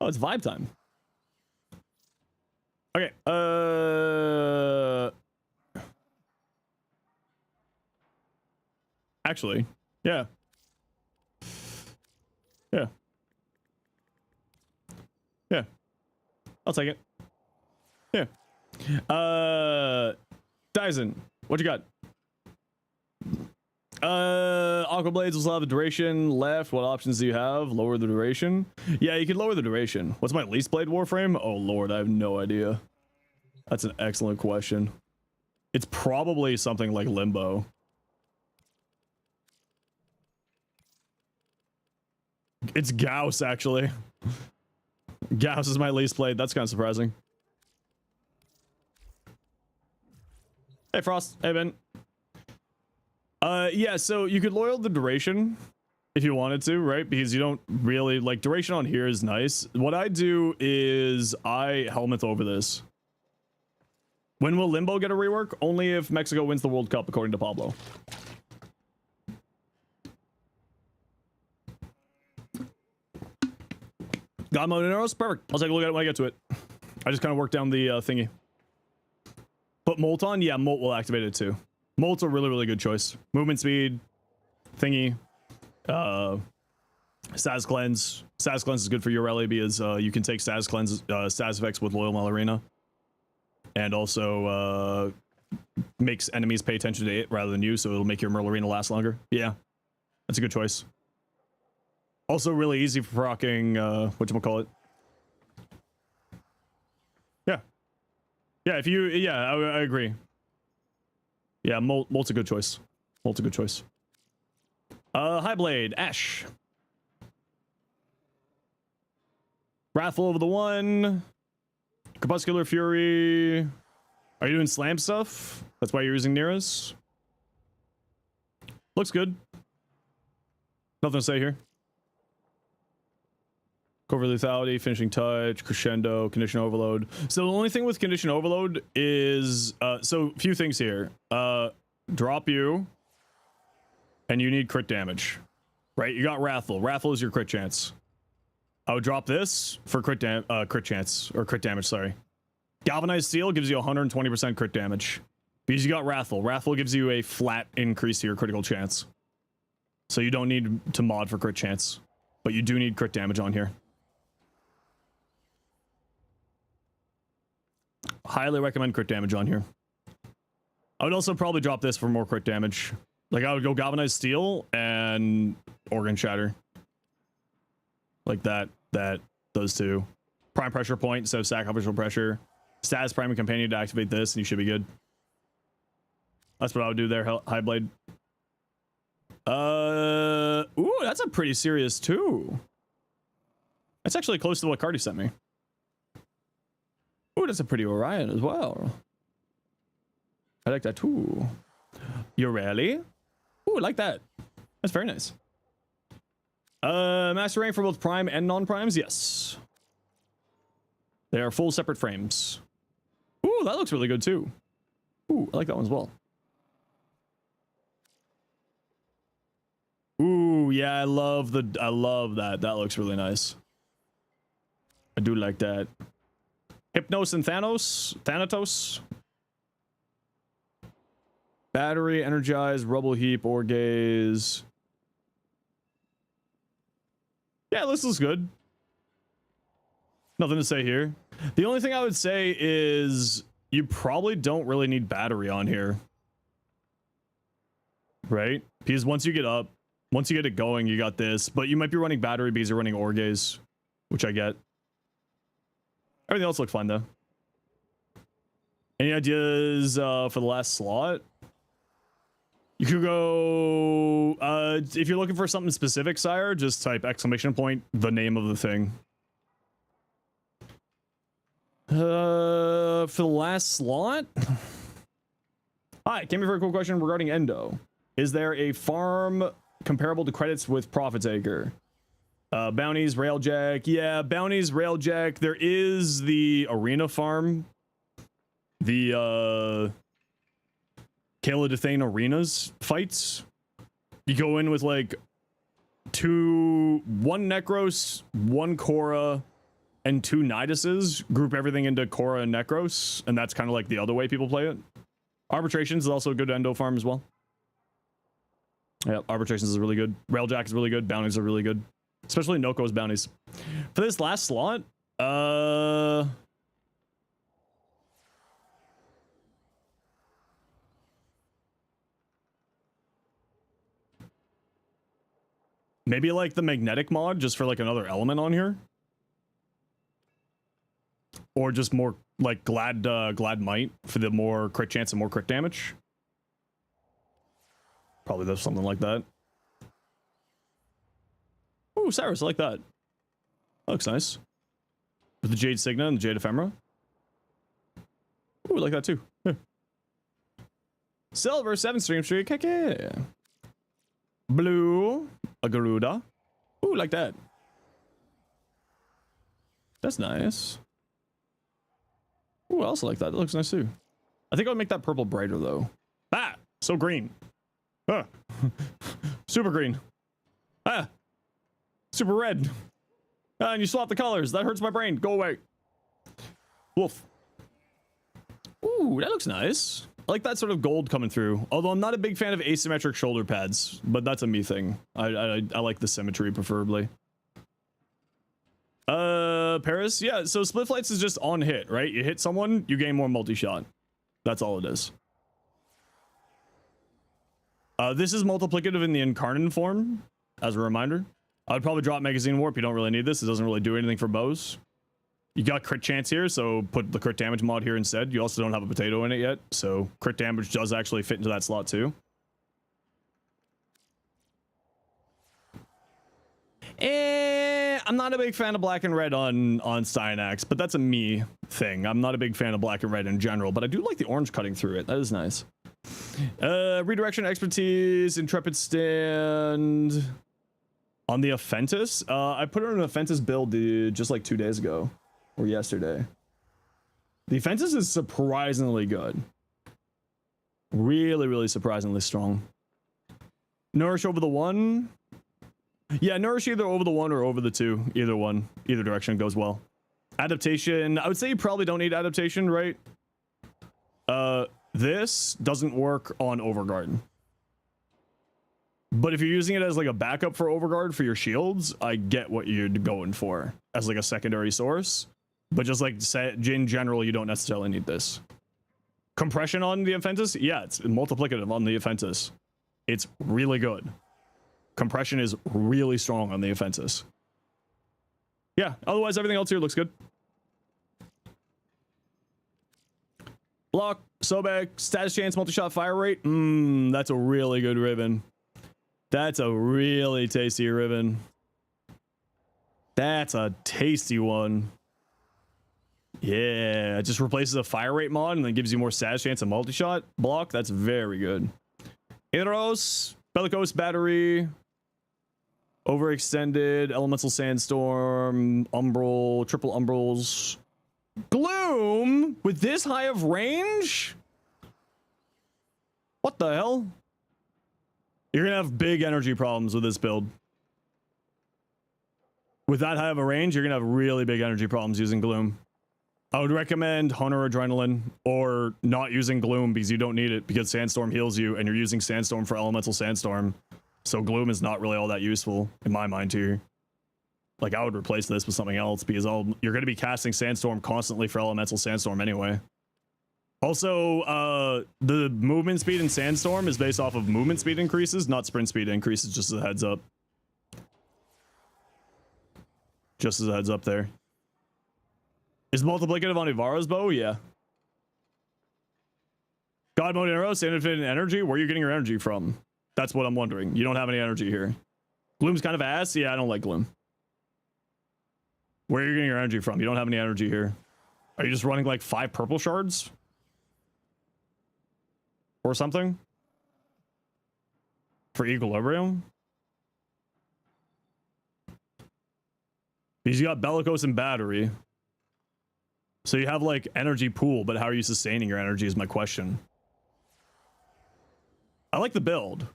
Oh, it's vibe time. Okay. Actually, yeah. Yeah. Yeah. I'll take it. Yeah. Dyson, what you got? Aqua Blades will still have a duration left. What options do you have? Lower the duration? Yeah, you can lower the duration. What's my least played Warframe? Oh lord, I have no idea. That's an excellent question. It's probably something like Limbo. It's Gauss, actually. Gauss is my least played. That's kind of surprising. Hey, Frost. Hey, Ben. Yeah, so you could lower the duration if you wanted to, right? Because you don't really like duration on here is nice. What I do is I helmet over this. When will Limbo get a rework? Only if Mexico wins the World Cup, according to Pablo. God mode in arrows? Perfect. I'll take a look at it when I get to it. I just kind of worked down the thingy. Put Molt on? Yeah, Molt will activate it too. Molt's a really, really good choice. Movement speed, thingy, status cleanse. Status cleanse is good for your rally because you can take status cleanse, status effects with Loyal Malarina. And also makes enemies pay attention to it rather than you, so it'll make your Merlarina last longer. Yeah, that's a good choice. Also really easy for rocking, whatchamacallit. Yeah. Yeah, if you, yeah, I agree. Yeah, Molt's a good choice. Molt's a good choice. High Blade, Ash. Wrathful over the one. Crepuscular Fury. Are you doing slam stuff? That's why you're using Neras? Looks good. Nothing to say here. Covert Lethality, Finishing Touch, Crescendo, Condition Overload. So the only thing with Condition Overload is, so a few things here. Drop you, and you need crit damage, right? You got Wrathful. Wrathful is your crit chance. I would drop this for crit chance, or crit damage, sorry. Galvanized Steel gives you 120% crit damage. Because you got Wrathful. Wrathful gives you a flat increase to your critical chance. So you don't need to mod for crit chance. But you do need crit damage on here. Highly recommend crit damage on here. I would also probably drop this for more crit damage. Like, I would go Galvanized Steel and Organ Shatter. Like that those two. Prime Pressure Point instead of Sacrificial Pressure. Status Prime Companion to activate this, and you should be good. That's what I would do there, High Blade. Ooh, that's a pretty serious too. That's actually close to what Cardi sent me. Ooh, that's a pretty Orion as well. I like that too. You really? Ooh, I like that. That's very nice. Master Rank for both Prime and non-Primes? Yes. They are full separate frames. Ooh, that looks really good too. Ooh, I like that one as well. Ooh, yeah, I love that. That looks really nice. I do like that. Hypnos and Thanatos. Battery, Energize, Rubble Heap, Orgaze. Yeah, this looks good. Nothing to say here. The only thing I would say is you probably don't really need battery on here. Right? Because once you get up, once you get it going, you got this. But you might be running battery because you're running Orgaze, which I get. Everything else looks fine, though. Any ideas for the last slot? You could go... if you're looking for something specific, sire, just type exclamation point, the name of the thing. For the last slot? Hi, came here for a cool question regarding Endo. Is there a farm comparable to credits with Profit Taker? Bounties, Railjack. Yeah, Bounties, Railjack. There is the arena farm. The Kala Dethane arenas fights. You go in with like one Necros, one Korra, and 2 Niduses. Group everything into Korra and Necros, and that's kind of like the other way people play it. Arbitrations is also a good endo farm as well. Yeah, Arbitrations is really good. Railjack is really good. Bounties are really good. Especially Noko's bounties. For this last slot, maybe like the magnetic mod just for like another element on here. Or just more like glad might for the more crit chance and more crit damage. Probably does something like that. Ooh, Cyrus, I like that. That looks nice. With the Jade Signa and the Jade Ephemera. Ooh, I like that too. Yeah. Silver, 7 stream streak. Heck yeah. Blue, a Garuda. Ooh, like that. That's nice. Ooh, I also like that. That looks nice too. I think I would make that purple brighter though. Ah, so green. Ah. Super green. Ah. Super red. Ah, and you swap the colors. That hurts my brain. Go away. Wolf. Ooh, that looks nice. I like that sort of gold coming through. Although I'm not a big fan of asymmetric shoulder pads, but that's a me thing. I like the symmetry preferably. Paris, yeah, so split flights is just on hit, right? You hit someone, you gain more multi-shot. That's all it is. This is multiplicative in the Incarnate form, as a reminder. I would probably drop Magazine Warp. You don't really need this. It doesn't really do anything for bows. You got crit chance here, so put the crit damage mod here instead. You also don't have a potato in it yet, so crit damage does actually fit into that slot too. I'm not a big fan of black and red on Styanax, but that's a me thing. I'm not a big fan of black and red in general, but I do like the orange cutting through it. That is nice. Redirection expertise, intrepid stand on the Offentis. I put it on an Offentis build just like 2 days ago or yesterday. The Offentis is surprisingly good. Really, really surprisingly strong. Nourish over the 1. Yeah, nourish either over the 1 or over the 2. Either one. Either direction goes well. Adaptation. I would say you probably don't need adaptation, right? This doesn't work on Overguard. But if you're using it as like a backup for Overguard for your shields, I get what you're going for as like a secondary source. But just like in general, you don't necessarily need this. Compression on the Offentis? Yeah, it's multiplicative on the Offentis. It's really good. Compression is really strong on the Offensis. Yeah, otherwise everything else here looks good. Block, Sobek, status chance, multi-shot fire rate. That's a really good ribbon. That's a really tasty ribbon. That's a tasty one. Yeah, it just replaces a fire rate mod and then gives you more status chance and multi-shot block. That's very good. Eros, Bellicose battery. Overextended, Elemental Sandstorm, Umbral, triple Umbrals. Gloom with this high of range? What the hell? You're gonna have big energy problems with this build. With that high of a range, you're gonna have really big energy problems using Gloom. I would recommend Hunter Adrenaline or not using Gloom because you don't need it because Sandstorm heals you and you're using Sandstorm for Elemental Sandstorm. So Gloom is not really all that useful in my mind here. Like I would replace this with something else because you're going to be casting Sandstorm constantly for Elemental Sandstorm anyway. Also, the movement speed in Sandstorm is based off of movement speed increases, not sprint speed increases, just as a heads up. Just as a heads up there. Is multiplicative on Ivara's bow? Yeah. God mode arrow, infinite energy? Where are you getting your energy from? That's what I'm wondering. You don't have any energy here. Gloom's kind of ass? Yeah, I don't like Gloom. Where are you getting your energy from? You don't have any energy here. Are you just running like 5 purple shards? Or something? For Equilibrium? Because you got Bellicose and Battery. So you have like energy pool, but how are you sustaining your energy is my question. I like the build.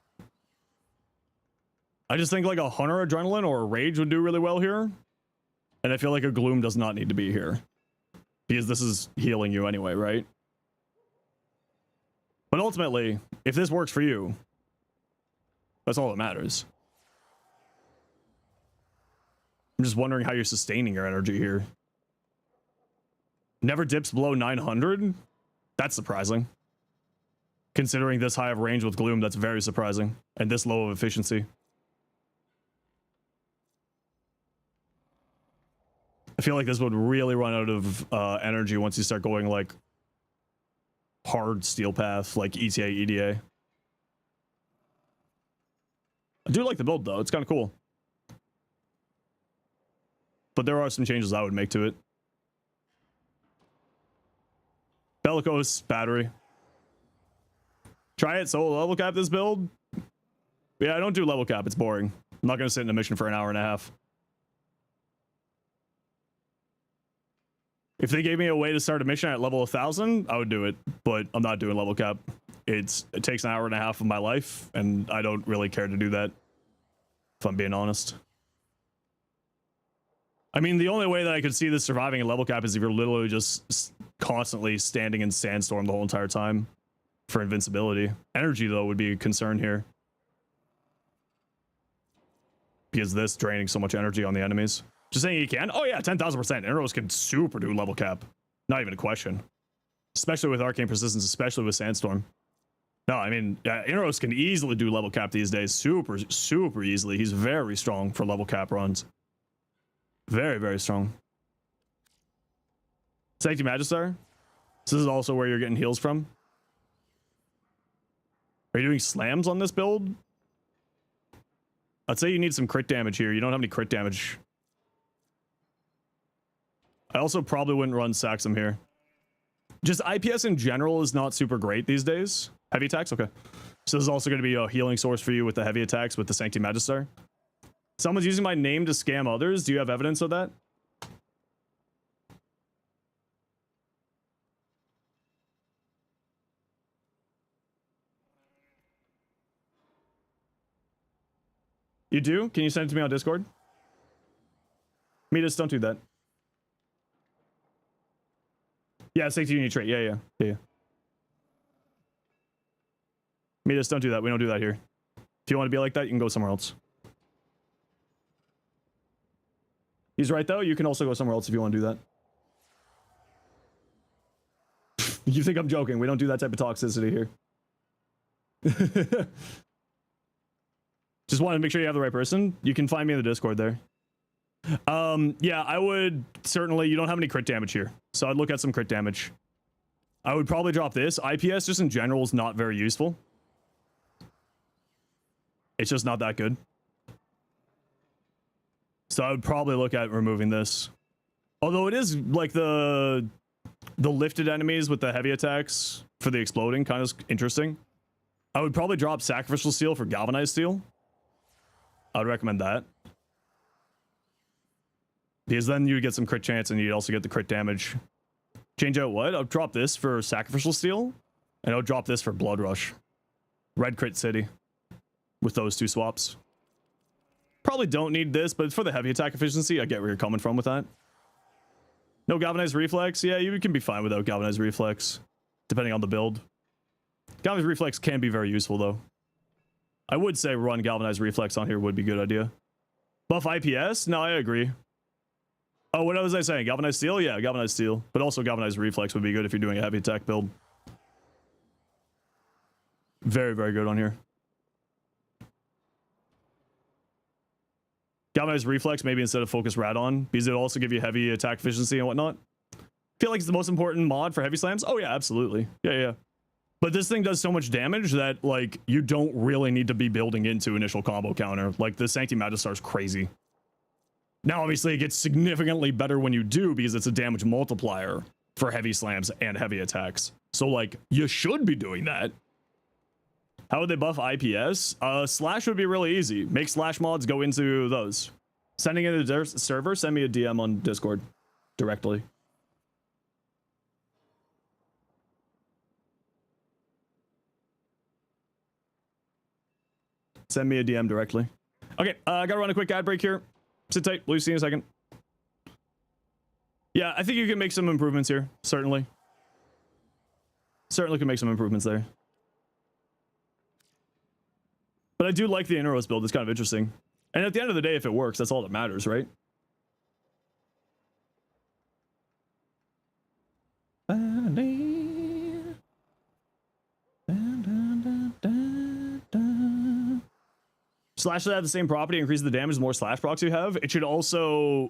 I just think like a Hunter Adrenaline or a Rage would do really well here. And I feel like a Gloom does not need to be here. Because this is healing you anyway, right? But ultimately, if this works for you, that's all that matters. I'm just wondering how you're sustaining your energy here. Never dips below 900? That's surprising. Considering this high of range with Gloom, that's very surprising. And this low of efficiency. I feel like this would really run out of energy once you start going like hard steel path, like ETA, EDA. I do like the build though, it's kind of cool. But there are some changes I would make to it. Bellicose battery. Try it solo level cap this build. Yeah, I don't do level cap, it's boring. I'm not gonna sit in a mission for an hour and a half. If they gave me a way to start a mission at level 1000, I would do it, but I'm not doing level cap. It takes an hour and a half of my life, and I don't really care to do that, if I'm being honest. I mean, the only way that I could see this surviving a level cap is if you're literally just constantly standing in Sandstorm the whole entire time for invincibility. Energy, though, would be a concern here. Because this draining so much energy on the enemies. Just saying you can? Oh yeah, 10,000%. Arrows can super do level cap. Not even a question. Especially with Arcane Persistence, especially with Sandstorm. No, I mean, Arrows can easily do level cap these days. Super, super easily. He's very strong for level cap runs. Very, very strong. Sancti Magister. This is also where you're getting heals from. Are you doing slams on this build? I'd say you need some crit damage here. You don't have any crit damage. I also probably wouldn't run Saxum here. Just IPS in general is not super great these days. Heavy attacks? Okay. So this is also going to be a healing source for you with the heavy attacks with the Sancti Magister. Someone's using my name to scam others. Do you have evidence of that? You do? Can you send it to me on Discord? Metis, don't do that. Yeah, safety unit trait. Yeah. Metis, don't do that. We don't do that here. If you want to be like that, you can go somewhere else. He's right, though. You can also go somewhere else if you want to do that. You think I'm joking. We don't do that type of toxicity here. Just want to make sure you have the right person. You can find me in the Discord there. Yeah, I would certainly... You don't have any crit damage here, so I'd look at some crit damage. I would probably drop this. IPS just in general is not very useful. It's just not that good. So I would probably look at removing this. Although it is like the lifted enemies with the heavy attacks for the exploding, kind of interesting. I would probably drop Sacrificial Steel for Galvanized Steel. I would recommend that. Because then you get some crit chance and you'd also get the crit damage. Change out what? I'll drop this for Sacrificial Steel. And I'll drop this for Blood Rush. Red Crit City. With those two swaps. Probably don't need this, but for the heavy attack efficiency, I get where you're coming from with that. No Galvanized Reflex? Yeah, you can be fine without Galvanized Reflex. Depending on the build. Galvanized Reflex can be very useful, though. I would say run Galvanized Reflex on here would be a good idea. Buff IPS? No, I agree. Oh, what was I saying? Galvanized Steel? Yeah, Galvanized Steel. But also Galvanized Reflex would be good if you're doing a heavy attack build. Very, very good on here. Galvanized Reflex, maybe instead of Focus Radon, because it'll also give you heavy attack efficiency and whatnot. Feel like it's the most important mod for heavy slams? Oh yeah, absolutely. Yeah. But this thing does so much damage that, like, you don't really need to be building into initial combo counter. Like, the Sancti Magistar is crazy. Now, obviously, it gets significantly better when you do, because it's a damage multiplier for heavy slams and heavy attacks. So, like, you should be doing that. How would they buff IPS? Slash would be really easy. Make slash mods go into those. Sending it to the server, send me a DM on Discord directly. Send me a DM directly. Okay, I gotta run a quick ad break here. Sit tight. We'll see you in a second. Yeah, I think you can make some improvements here. Certainly. Certainly can make some improvements there. But I do like the Inneros build. It's kind of interesting. And at the end of the day, if it works, that's all that matters, right? Slash that have the same property, increase the damage the more slash procs you have. It should also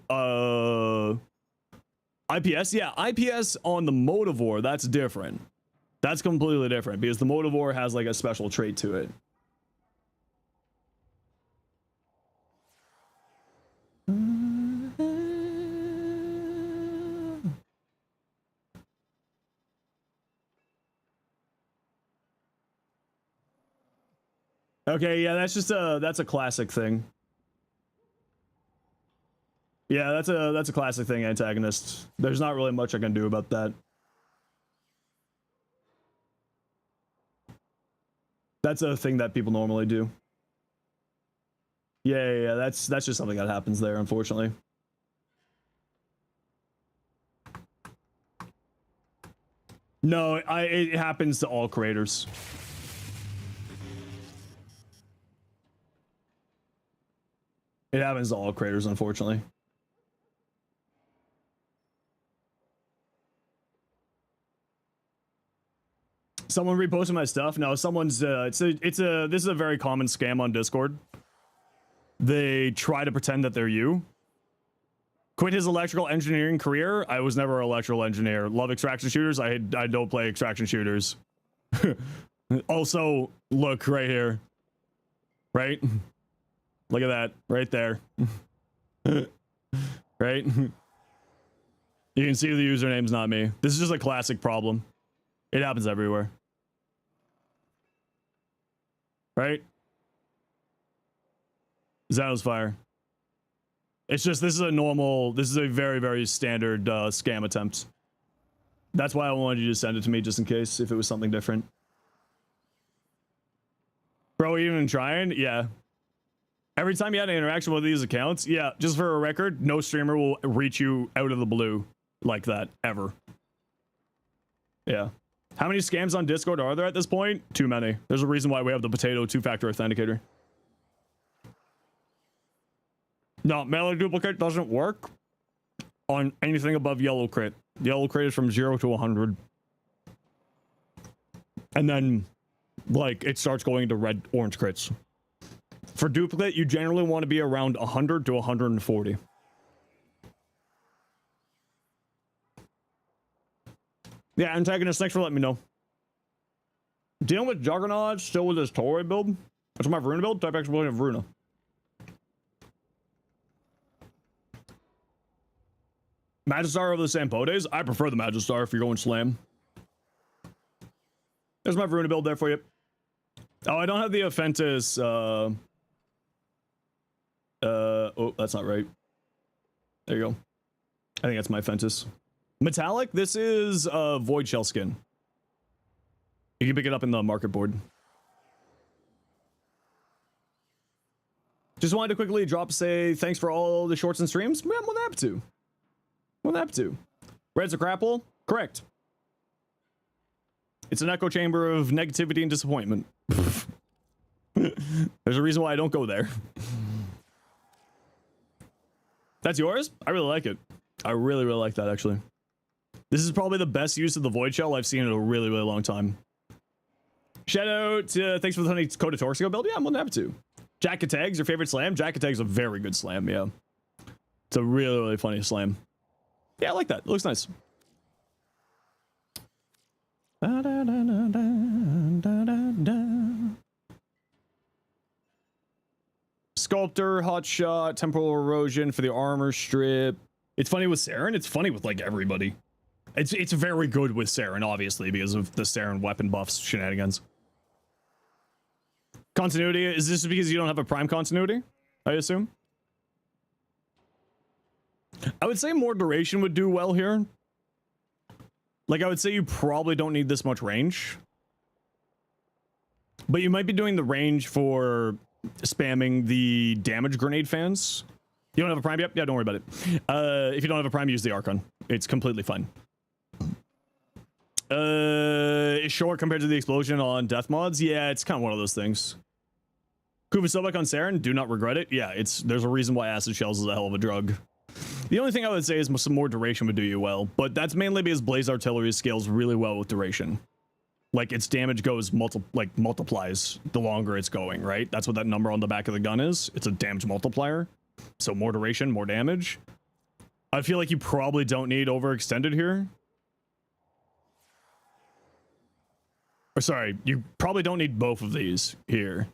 IPS. Yeah, IPS on the Motivore, that's different. That's completely different because the Motivore has like a special trait to it. Okay, yeah, that's just that's a classic thing. Yeah, that's a classic thing, antagonist. There's not really much I can do about that. That's a thing that people normally do. Yeah, that's just something that happens there, unfortunately. No, it happens to all creators. It happens to all creators, unfortunately. Someone reposted my stuff. No, someone's this is a very common scam on Discord. They try to pretend that they're you. Quit his electrical engineering career. I was never an electrical engineer. Love extraction shooters. I don't play extraction shooters. Also, look right here. Right? Look at that right there. Right? You can see the username's not me. This is just a classic problem. It happens everywhere. Right? Zenosfire. It's just, this is a very, very standard scam attempt. That's why I wanted you to send it to me, just in case, if it was something different. Bro, even trying? Yeah. Every time you had an interaction with these accounts, yeah, just for a record, no streamer will reach you out of the blue like that, ever. Yeah. How many scams on Discord are there at this point? Too many. There's a reason why we have the potato two-factor authenticator. No, melee duplicate doesn't work on anything above yellow crit. Yellow crit is from 0 to 100. And then, like, it starts going into red, orange crits. For duplicate, you generally want to be around 100 to 140. Yeah, antagonist, thanks for letting me know. Dealing with Juggernaut, still with his Torii build. What's my Varuna build? Type explosion of Varuna. Magistar over the Sampodes? I prefer the Magistar if you're going slam. There's my Varuna build there for you. Oh, I don't have the Offentis, oh, that's not right. There you go. I think that's my Offentis. Metallic, this is a Void Shell skin. You can pick it up in the market board. Just wanted to quickly say thanks for all the shorts and streams. Yeah, I'm more than happy to. More than happy to. Red's a crapple? Correct. It's an echo chamber of negativity and disappointment. There's a reason why I don't go there. That's yours? I really like it. I really, really like that, actually. This is probably the best use of the Void Shell I've seen in a really, really long time. Shout out to, thanks for the honey Coda Torsico build. Yeah, I'm more than happy to. Jack of Tags, your favorite slam? Jack of Tags is a very good slam, yeah. It's a really, really funny slam. Yeah, I like that. It looks nice. Sculptor, hot shot, temporal erosion for the armor strip. It's funny with Saren. It's funny with like everybody. It's very good with Saren, obviously, because of the Saren weapon buffs shenanigans. Continuity, is this because you don't have a prime continuity? I assume. I would say more duration would do well here. Like, I would say you probably don't need this much range. But you might be doing the range for spamming the damage grenade fans. You don't have a prime yet? Yeah, don't worry about it. If you don't have a prime, use the Archon. It's completely fine. Is short compared to the explosion on death mods? Yeah, it's kind of one of those things. Kuvasobek on Saren, do not regret it. Yeah, there's a reason why acid shells is a hell of a drug. The only thing I would say is some more duration would do you well, but that's mainly because Blaze Artillery scales really well with duration. Like its damage goes multiplies the longer it's going, right? That's what that number on the back of the gun is. It's a damage multiplier. So more duration, more damage. I feel like you probably don't need overextended here. Or sorry, you probably don't need both of these here.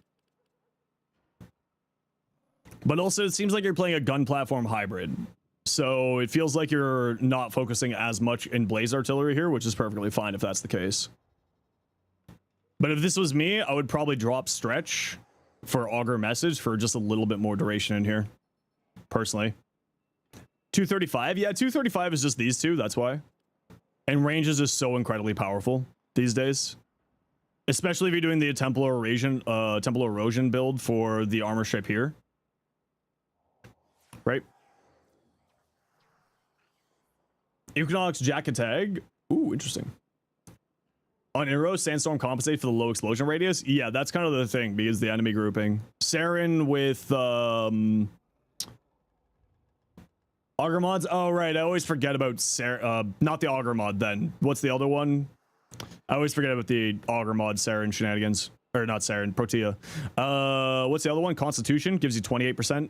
But also, it seems like you're playing a gun platform hybrid. So it feels like you're not focusing as much in Blaze Artillery here, which is perfectly fine if that's the case. But if this was me, I would probably drop Stretch for Augur Message for just a little bit more duration in here. Personally. 235? Yeah, 235 is just these two, that's why. And range is just so incredibly powerful these days. Especially if you're doing the Temple Erosion build for the armor ship here. Right? Equinox Jacket Tag. Ooh, interesting. On Arrow, Sandstorm compensate for the low explosion radius. Yeah, that's kind of the thing because the enemy grouping. Saren with Augur mods. Oh right, I always forget about not the Augur mod then. What's the other one? I always forget about the Augur mod Saren shenanigans. Or not Saren, Protea. What's the other one? Constitution gives you 28%.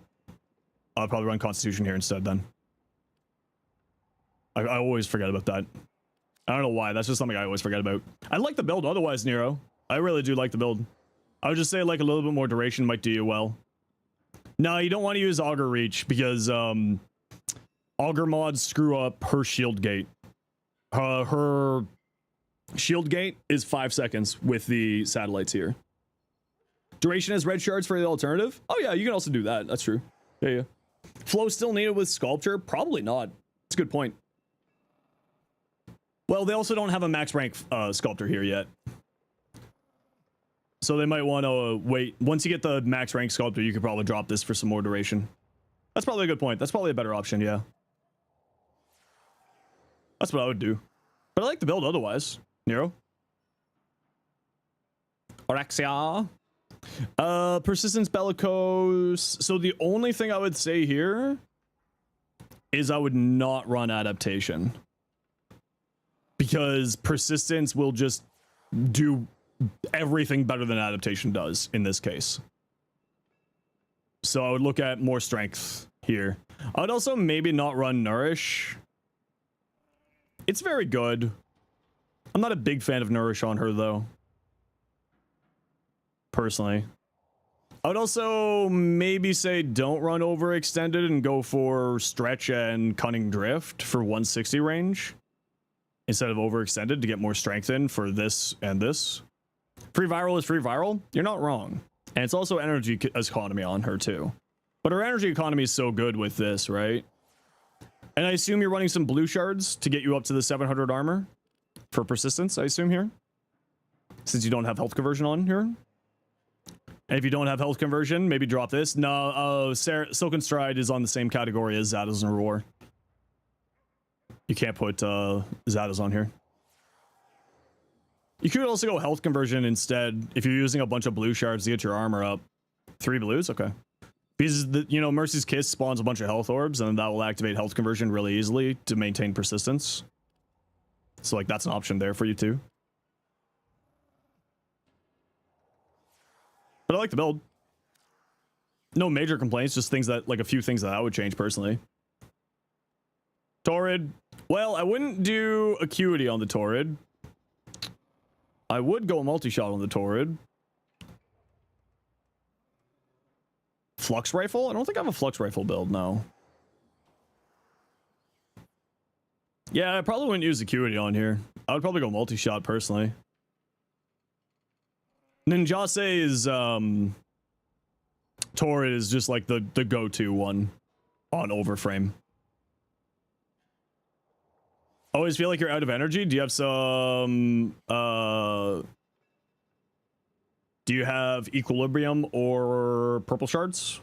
I'll probably run Constitution here instead then. I always forget about that. I don't know why. That's just something I always forget about. I like the build otherwise, Nero. I really do like the build. I would just say like a little bit more duration might do you well. No, you don't want to use Augur Reach because Augur mods screw up her shield gate. Her shield gate is 5 seconds with the satellites here. Duration has red shards for the alternative. Oh yeah, you can also do that. That's true. Yeah. Flow still needed with Sculpture? Probably not. It's a good point. Well, they also don't have a max rank Sculptor here yet. So they might want to wait. Once you get the max rank Sculptor, you could probably drop this for some more duration. That's probably a good point. That's probably a better option, yeah. That's what I would do. But I like the build otherwise. Nero? Orexia? Persistence Bellicose. So the only thing I would say here is I would not run Adaptation. Because Persistence will just do everything better than Adaptation does in this case. So I would look at more strength here. I would also maybe not run Nourish. It's very good. I'm not a big fan of Nourish on her though. Personally. I would also maybe say don't run Overextended and go for Stretch and Cunning Drift for 160 range. Instead of Overextended to get more strength in for this and this. Free Viral is free viral. You're not wrong. And it's also energy economy on her too. But her energy economy is so good with this, right? And I assume you're running some blue shards to get you up to the 700 armor for persistence, I assume here. Since you don't have health conversion on here. And if you don't have health conversion, maybe drop this. No, Silken Stride is on the same category as Zadas and Roar. You can't put Zadas on here. You could also go health conversion instead if you're using a bunch of blue shards to get your armor up. 3 blues? Okay. Because, Mercy's Kiss spawns a bunch of health orbs, and that will activate health conversion really easily to maintain persistence. So, like, that's an option there for you, too. But I like the build. No major complaints, just things that, like, a few things that I would change personally. Torrid. Well, I wouldn't do Acuity on the Torrid. I would go multi-shot on the Torrid. Flux Rifle? I don't think I have a Flux Rifle build, no. Yeah, I probably wouldn't use Acuity on here. I would probably go multi-shot personally. Ninjase's Torrid is just like the go-to one on Overframe. Always feel like you're out of energy? Do you have some Do you have Equilibrium or Purple Shards?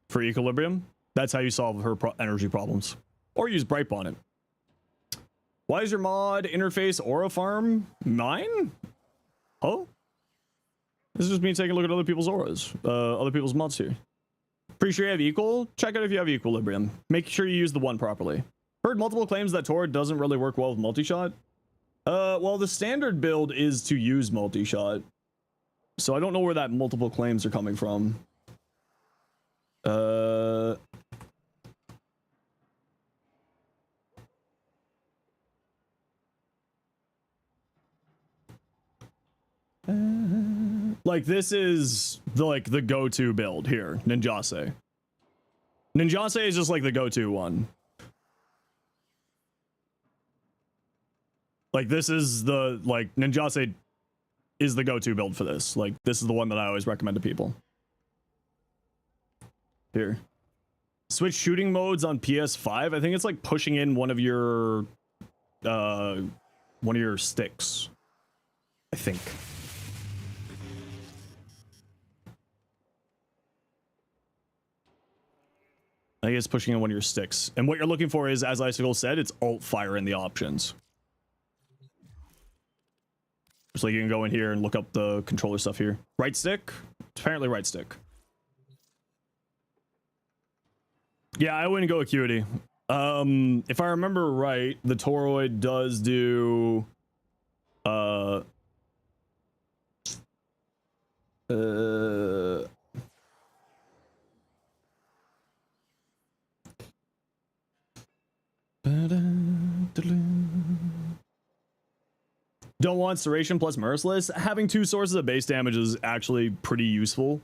For Equilibrium? That's how you solve her energy problems. Or use Bright Bonnet. Why is your mod interface aura farm mine? Oh? This is just me taking a look at other people's auras. Other people's mods here. Pretty sure you have Equal? Check out if you have Equilibrium. Make sure you use the one properly. Heard multiple claims that Torrid doesn't really work well with multi-shot. Well, the standard build is to use multi-shot. So I don't know where that multiple claims are coming from. Like this is the go-to build here, Ninjase. Ninjase is just like the go-to one. Like this is the Ninjase is the go-to build for this. Like this is the one that I always recommend to people. Here. Switch shooting modes on PS5. I think it's like pushing in one of your sticks. I think. I think it's pushing in one of your sticks. And what you're looking for is, as Icicle said, it's alt fire in the options. So you can go in here and look up the controller stuff here. Right stick? It's apparently right stick. Yeah, I wouldn't go Acuity. If I remember right, the Toroid does do don't want Serration plus Merciless. Having two sources of base damage is actually pretty useful.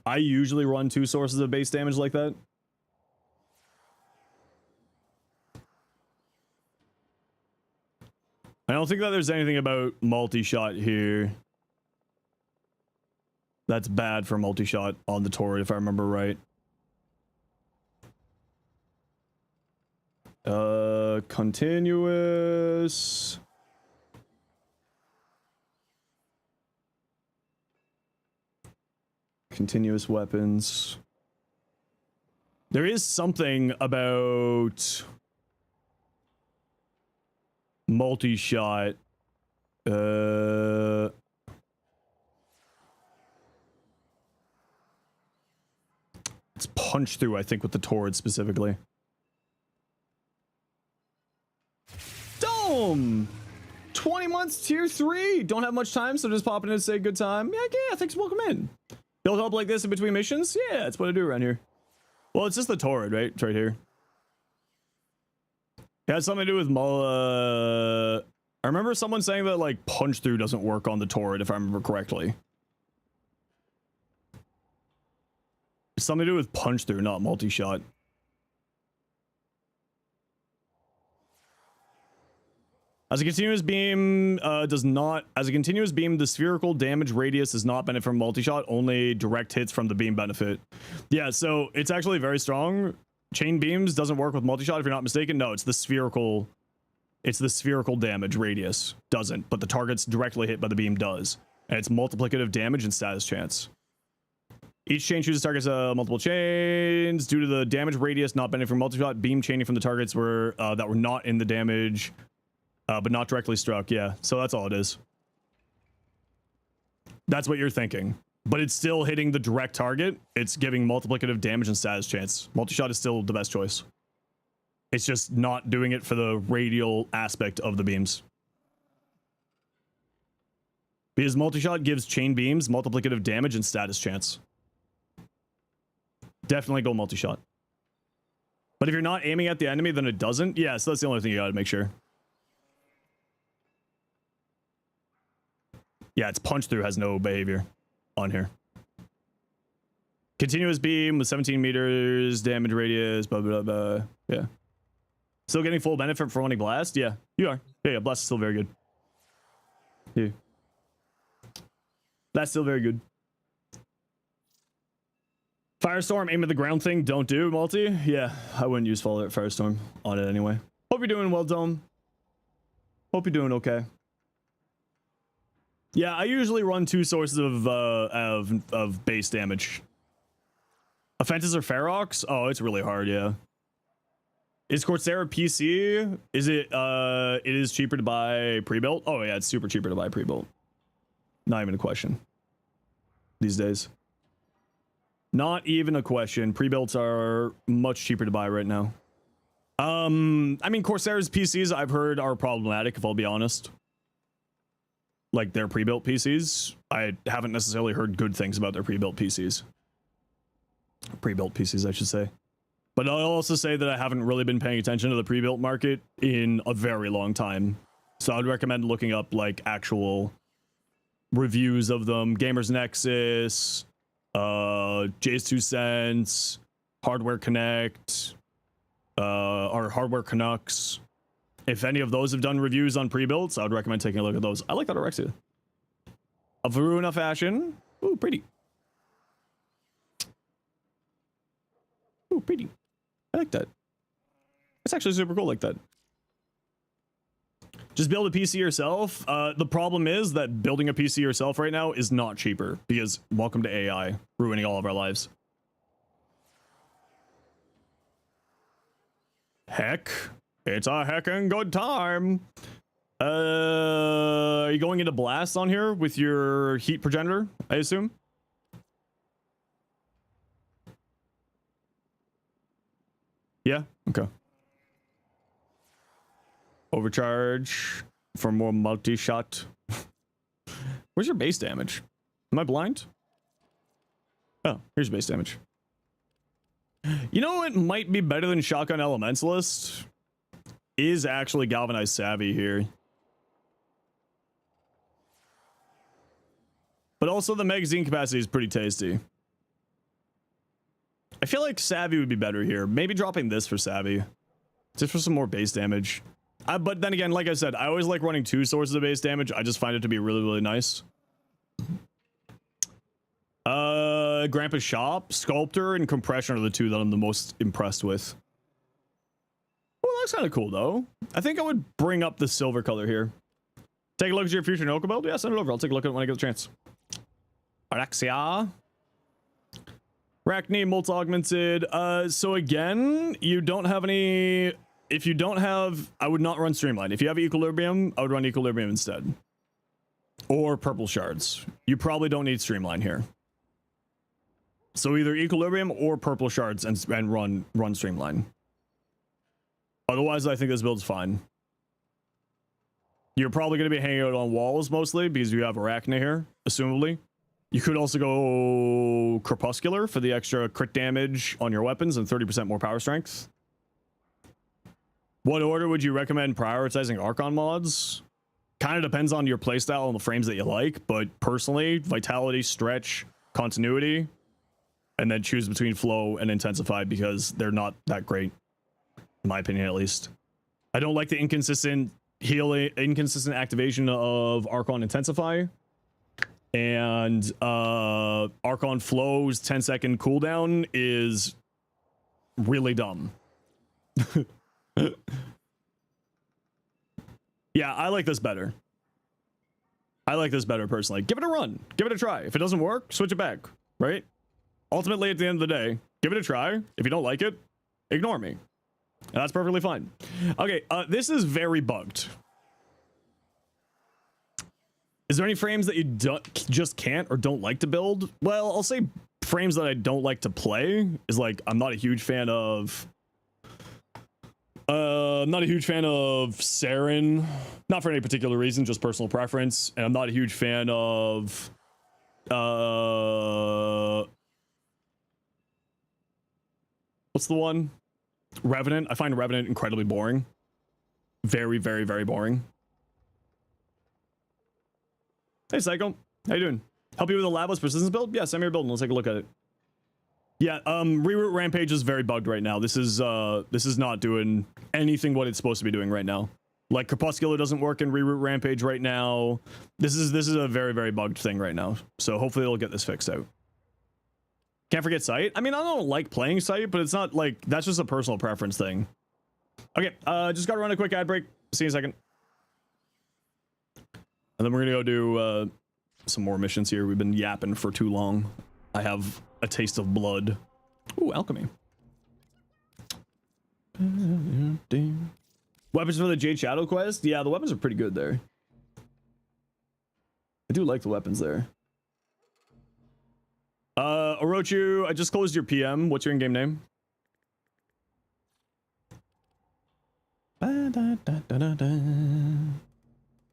I usually run two sources of base damage like that. I don't think that there's anything about multi-shot here that's bad for multi-shot on the Torrid, if I remember right. Continuous. Continuous weapons. There is something about multi-shot. It's punch through, I think, with the Torrid specifically. Dome! 20 months, tier 3. Don't have much time, so just pop in and say good time. Yeah, thanks, welcome in. Build help like this in between missions? Yeah, that's what I do around here. Well, it's just the Torrid, right? It's right here. It has something to do with I remember someone saying that, like, punch through doesn't work on the Torrid, if I remember correctly. It's something to do with punch through, not multi-shot. As a continuous beam the spherical damage radius does not benefit from multi-shot, only direct hits from the beam benefit. Yeah, so it's actually very strong. Chain beams doesn't work with multi-shot if you're not mistaken. No, it's the spherical damage radius doesn't, but the targets directly hit by the beam does. And it's multiplicative damage and status chance. Each chain chooses targets multiple chains. Due to the damage radius not benefiting from multi-shot, beam chaining from the targets that were not in the damage but not directly struck. Yeah, so that's all it is. That's what you're thinking. But it's still hitting the direct target. It's giving multiplicative damage and status chance. Multi-shot is still the best choice. It's just not doing it for the radial aspect of the beams. Because multi-shot gives chain beams multiplicative damage and status chance. Definitely go multi-shot. But if you're not aiming at the enemy, then it doesn't. Yeah, so that's the only thing you gotta make sure. Yeah, it's punch through has no behavior on here. Continuous beam with 17 meters damage radius, blah, blah, blah. Yeah. Still getting full benefit from running blast? Yeah, you are. Yeah, blast is still very good. Yeah. That's still very good. Firestorm, aim at the ground thing, don't do multi. Yeah, I wouldn't use Firestorm on it anyway. Hope you're doing well, Dome. Hope you're doing okay. Yeah, I usually run 2 sources of base damage. Offenses or Ferox? Oh, it's really hard, yeah. Is Corsair a PC? Is it it is cheaper to buy pre-built? Oh yeah, it's super cheaper to buy pre-built. Not even a question. These days. Not even a question. Pre-builts are much cheaper to buy right now. I mean, Corsair's PCs I've heard are problematic, if I'll be honest. Like their pre-built PCs. I haven't necessarily heard good things about their pre-built PCs. Pre-built PCs, I should say. But I'll also say that I haven't really been paying attention to the pre-built market in a very long time. So I'd recommend looking up like actual reviews of them. Gamers Nexus, Jay's 2 Cents, Hardware Connect, or Hardware Canucks. If any of those have done reviews on pre-builts, I would recommend taking a look at those. I like that Orexia. A Varuna fashion. Ooh, pretty. Ooh, pretty. I like that. It's actually super cool like that. Just build a PC yourself. The problem is that building a PC yourself right now is not cheaper because welcome to AI, ruining all of our lives. Heck, it's a heckin' good time. Are you going into blast on here with your heat progenitor, I assume? Yeah, okay. Overcharge for more multi-shot. Where's your base damage? Am I blind? Oh, here's base damage. You know what might be better than Shotgun Elementalist? Is actually Galvanized Savvy here. But also the magazine capacity is pretty tasty. I feel like Savvy would be better here. Maybe dropping this for Savvy. Just for some more base damage. But then again, like I said, I always like running 2 sources of base damage. I just find it to be really, really nice. Grandpa's Shop, Sculptor, and Compression are the 2 that I'm the most impressed with. Well, that's kind of cool, though. I think I would bring up the silver color here. Take a look at your future Noka build? Yeah, send it over. I'll take a look at it when I get the chance. Araxia. Arachne, multi-augmented. So again, you don't have any... If you don't have... I would not run Streamline. If you have Equilibrium, I would run Equilibrium instead. Or Purple Shards. You probably don't need Streamline here. So either Equilibrium or Purple Shards and run Streamline. Otherwise, I think this build's fine. You're probably going to be hanging out on walls mostly because you have Arachne here, assumably. You could also go Crepuscular for the extra crit damage on your weapons and 30% more power strength. What order would you recommend prioritizing Archon mods? Kind of depends on your playstyle and the frames that you like, but personally, Vitality, Stretch, Continuity, and then choose between Flow and Intensify because they're not that great, in my opinion at least. I don't like the inconsistent healing, inconsistent activation of Archon Intensify. And Archon Flow's 10-second cooldown is really dumb. Yeah, I like this better. I like this better personally. Give it a run. Give it a try. If it doesn't work, switch it back, right? Ultimately, at the end of the day, give it a try. If you don't like it, ignore me. And that's perfectly fine. Okay, this is very bugged. Is there any frames that you just can't or don't like to build? Well, I'll say frames that I don't like to play is like, I'm not a huge fan of... I'm not a huge fan of Saren. Not for any particular reason, just personal preference. And I'm not a huge fan of... what's the one? Revenant. I find Revenant incredibly boring. Very, very, very boring. Hey, Psycho. How you doing? Help you with a labless persistence build? Yeah, send me your build and let's take a look at it. Yeah, Reroute Rampage is very bugged right now. This is not doing anything what it's supposed to be doing right now. Like, Crepuscular doesn't work in Reroute Rampage right now. This is a very, very bugged thing right now. So hopefully they'll get this fixed out. Can't forget Sight. I mean, I don't like playing Sight, but it's not like, that's just a personal preference thing. Okay, just gotta run a quick ad break. See you in a second. And then we're gonna go do some more missions here. We've been yapping for too long. I have a taste of blood. Ooh, alchemy. Weapons for the Jade Shadow quest? Yeah, the weapons are pretty good there. I do like the weapons there. Orochu, I just closed your PM. What's your in-game name?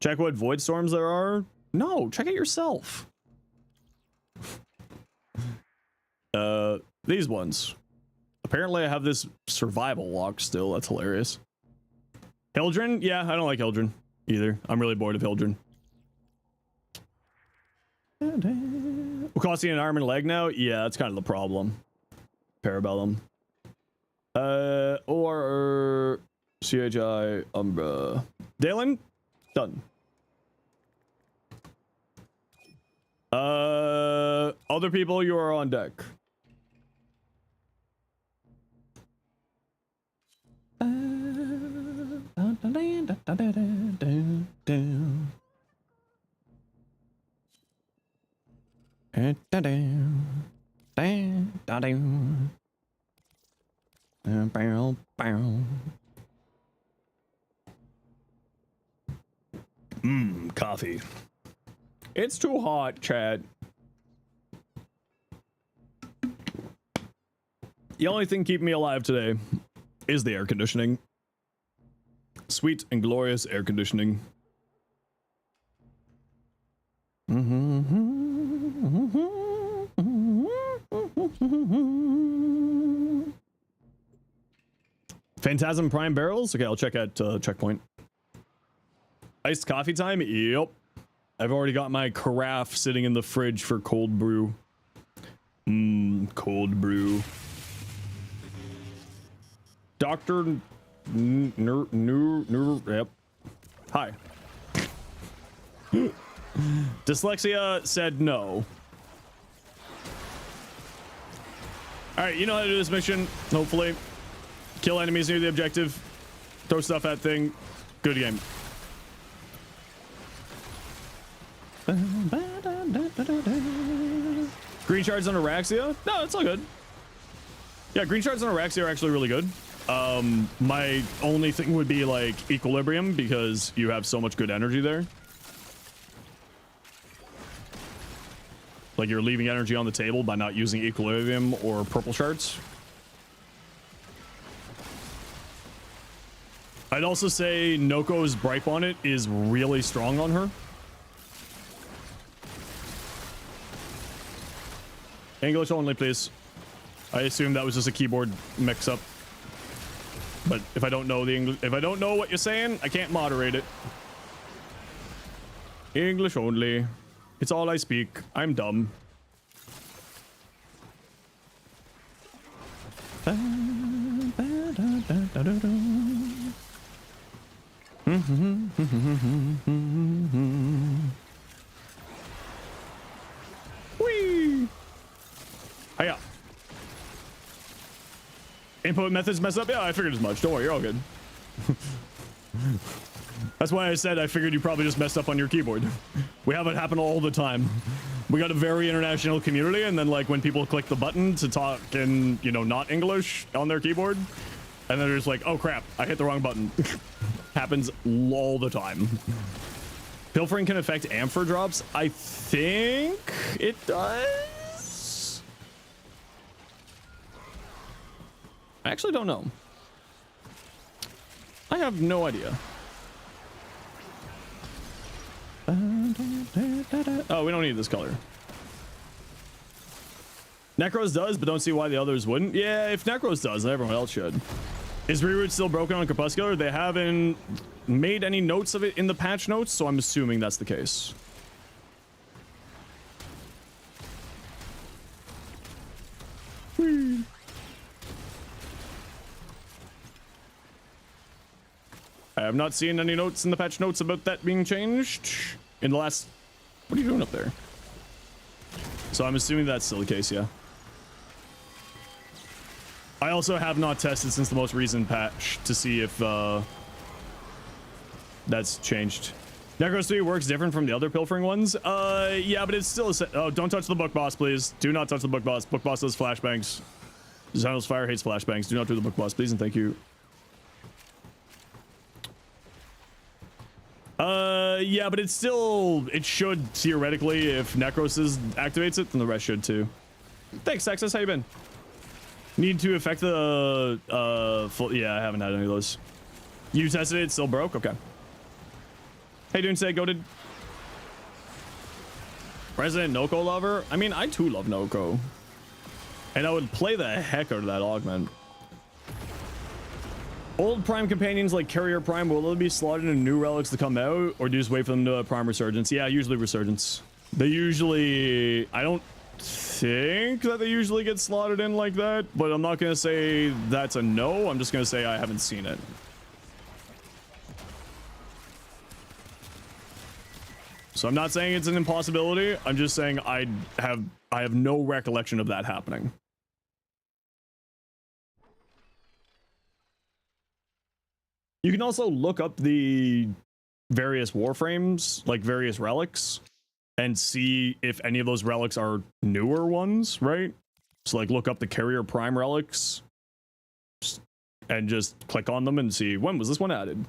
Check what void storms there are. No, check it yourself. These ones. Apparently I have this survival lock still. That's hilarious. Hildren? Yeah, I don't like Hildren either. I'm really bored of Hildren. Will cost you an arm and a leg now? Yeah, that's kind of the problem. Parabellum. Or CHI Umbra. Dalen? Done. Other people, you are on deck. Coffee. It's too hot, Chad. The only thing keeping me alive today is the air conditioning. Sweet and glorious air conditioning. Phantasm Prime barrels? Okay, I'll check at checkpoint. Iced coffee time? Yep. I've already got my carafe sitting in the fridge for cold brew. Cold brew. Dr. Yep. Hi. Dyslexia said no. Alright, you know how to do this mission, hopefully. Kill enemies near the objective. Throw stuff at thing. Good game. Green shards on Araxia? No, it's all good. Yeah, green shards on Araxia are actually really good. My only thing would be like equilibrium because you have so much good energy there. Like you're leaving energy on the table by not using equilibrium or purple shards. I'd also say Noko's Bright Bonnet is really strong on her. English only, please. I assume that was just a keyboard mix-up. But if I don't know the English, if I don't know what you're saying, I can't moderate it. English only. It's all I speak. I'm dumb. Whee! Hiya. Input methods mess up? Yeah, I figured as much. Don't worry, you're all good. That's why I said I figured you probably just messed up on your keyboard. We have it happen all the time. We got a very international community, and then like when people click the button to talk in, you know, not English on their keyboard, and then they're just like, oh crap, I hit the wrong button. Happens all the time. Pilfering can affect amphor drops? I think it does. I actually don't know. I have no idea. Oh, we don't need this color. Necros does, but don't see why the others wouldn't. Yeah, if Necros does, then everyone else should. Is Reroute still broken on Crepuscular? They haven't made any notes of it in the patch notes, so I'm assuming that's the case. Whee. I have not seen any notes in the patch notes about that being changed in the last... What are you doing up there? So I'm assuming that's still the case, yeah. I also have not tested since the most recent patch to see if that's changed. Necros 3 works different from the other pilfering ones. Yeah, but it's still oh, don't touch the book boss, please. Do not touch the book boss. Book boss does flashbangs. Zenosfire hates flashbangs. Do not do the book boss, please, and thank you. Yeah, but it's still, it should theoretically, if Necros activates it, then the rest should too. Thanks, Texas. How you been? Need to affect the full, yeah, I haven't had any of those. You tested it, it still broke? Okay. Hey, doing say goated. Resident Noko lover? I mean, I too love Noko. And I would play the heck out of that augment. Old Prime companions like Carrier Prime, will they be slotted into new relics to come out? Or do you just wait for them to Prime Resurgence? Yeah, usually Resurgence. They usually, I don't think that they usually get slotted in like that, but I'm not going to say that's a no. I'm just going to say I haven't seen it. So I'm not saying it's an impossibility. I'm just saying I have no recollection of that happening. You can also look up the various Warframes, like various relics, and see if any of those relics are newer ones, right? So like look up the Carrier Prime relics and just click on them and see, when was this one added?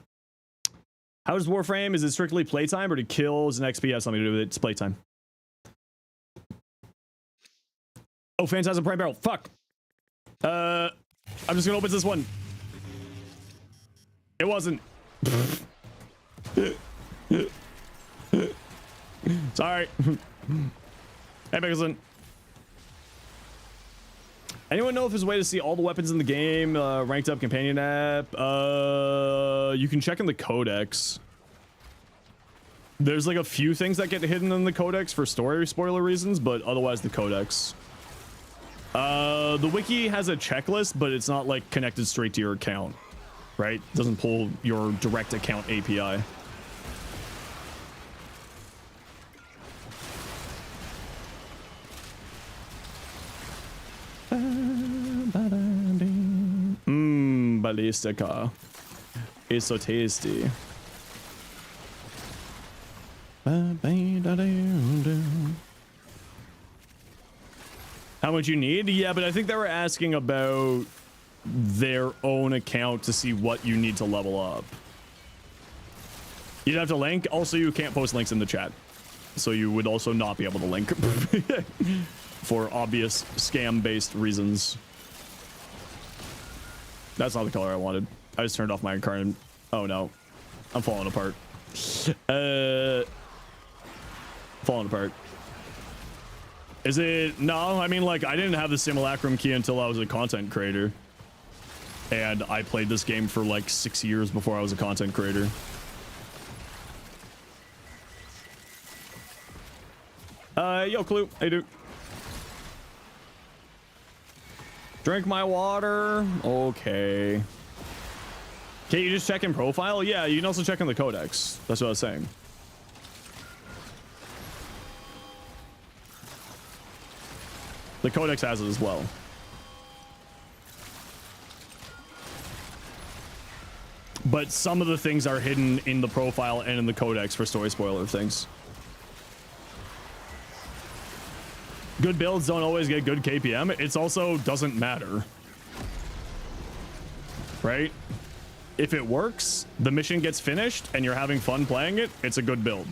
How does Warframe? Is it strictly playtime, or do kills and XP have something to do with it? It's playtime. Oh, Phantasm Prime Barrel. Fuck. I'm just gonna open this one. It wasn't. Sorry. Hey, Mickelson. Anyone know if there's a way to see all the weapons in the game? Ranked up companion app? You can check in the codex. There's like a few things that get hidden in the codex for story spoiler reasons, but otherwise the codex. The wiki has a checklist, but it's not like connected straight to your account, right? It doesn't pull your direct account API. Ballistica. It's so tasty. How much you need? Yeah, but I think they were asking about their own account to see what you need to level up. You'd have to link. Also, you can't post links in the chat, so you would also not be able to link for obvious scam-based reasons. That's not the color I wanted. I just turned off my current. Oh no, I'm falling apart. Falling apart. Is it? No, I mean, like, I didn't have the simulacrum key until I was a content creator, and I played this game for like 6 years before I was a content creator. Yo, Clue, hey dude. Drink my water. Okay. Can't you just check in profile? Yeah, you can also check in the codex. That's what I was saying. The codex has it as well. But some of the things are hidden in the profile and in the codex for story spoiler things. Good builds don't always get good KPM. It also doesn't matter. Right? If it works, the mission gets finished, and you're having fun playing it, it's a good build.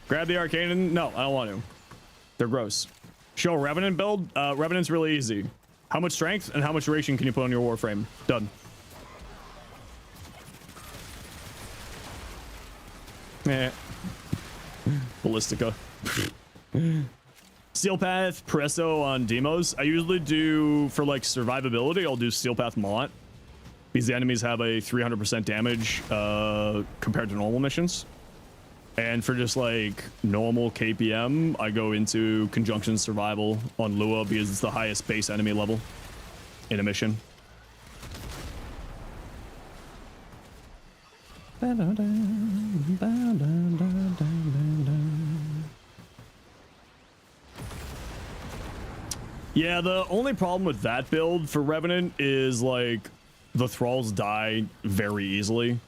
Grab the Arcane. No, I don't want to. They're gross. Show Revenant build. Revenant's really easy. How much strength and how much duration can you put on your Warframe? Done. Eh. Ballistica. Steel Path Presso on demos. I usually do, for like survivability, I'll do Steel Path Mont. These enemies have a 300% damage compared to normal missions. And for just like normal KPM, I go into Conjunction Survival on Lua because it's the highest base enemy level in a mission. Yeah, the only problem with that build for Revenant is like the thralls die very easily.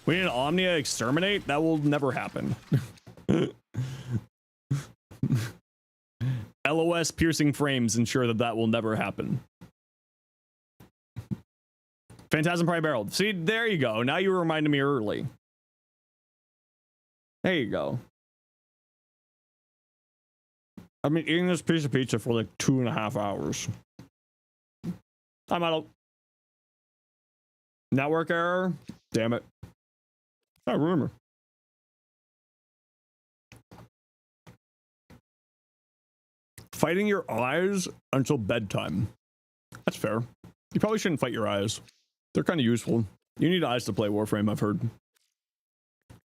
We need an Omnia exterminate? That will never happen. LOS piercing frames ensure that that will never happen. Phantasm Prime Barrel. See, there you go. Now you reminded me early. There you go. I've been eating this piece of pizza for like 2.5 hours. I'm out. Network error. Damn it. I remember. Fighting your eyes until bedtime. That's fair. You probably shouldn't fight your eyes. They're kind of useful. You need eyes to play Warframe, I've heard.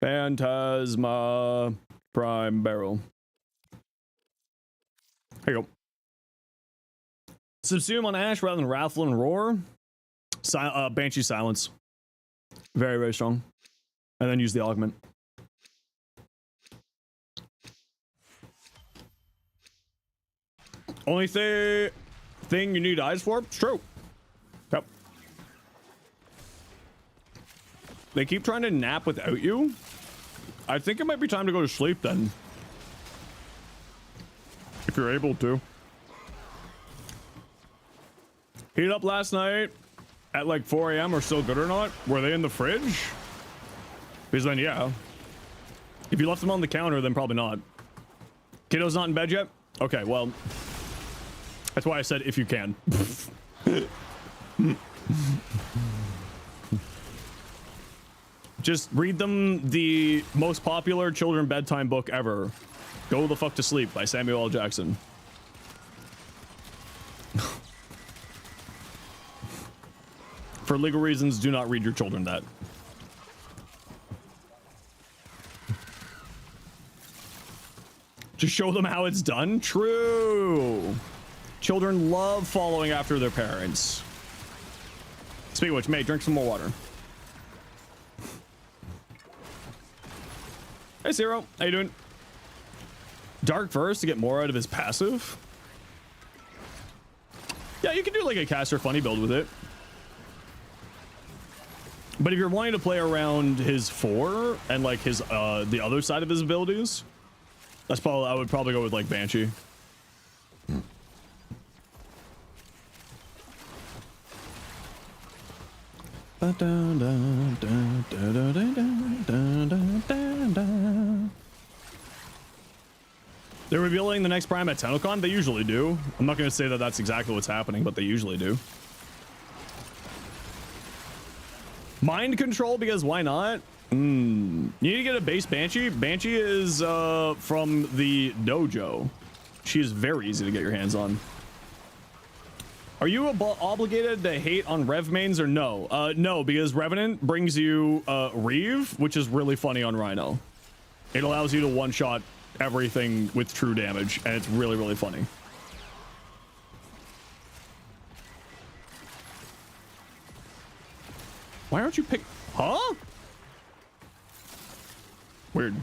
Phantasma Prime Barrel. Here you go. Subsume on Ash rather than Wrathful and Roar. Banshee Silence. Very, very strong. And then use the augment. Only thing you need eyes for? It's true. Yep. They keep trying to nap without you. I think it might be time to go to sleep then. If you're able to. Heat up last night at like 4 a.m. are still good or not? Were they in the fridge? Because then, yeah. If you left them on the counter, then probably not. Kiddo's not in bed yet? Okay, well. That's why I said if you can. Just read them the most popular children bedtime book ever. Go the Fuck to Sleep by Samuel L. Jackson. For legal reasons, do not read your children that. Just show them how it's done? True. Children love following after their parents. Speaking of which, May, drink some more water. Hey, Zero. How you doing? Dark Verse to get more out of his passive? Yeah, you can do like a caster funny build with it. But if you're wanting to play around his 4 and like his the other side of his abilities, that's probably, I would probably go with like Banshee. They're revealing the next Prime at TennoCon? They usually do. I'm not going to say that that's exactly what's happening, but they usually do. Mind control, because why not? You need to get a base Banshee. Banshee is from the dojo. She is very easy to get your hands on. Are you obligated to hate on Rev mains or no? No, because Revenant brings you Reeve, which is really funny on Rhino. It allows you to one-shot everything with true damage, and it's really, really funny. Why aren't you pick? Huh? Weird.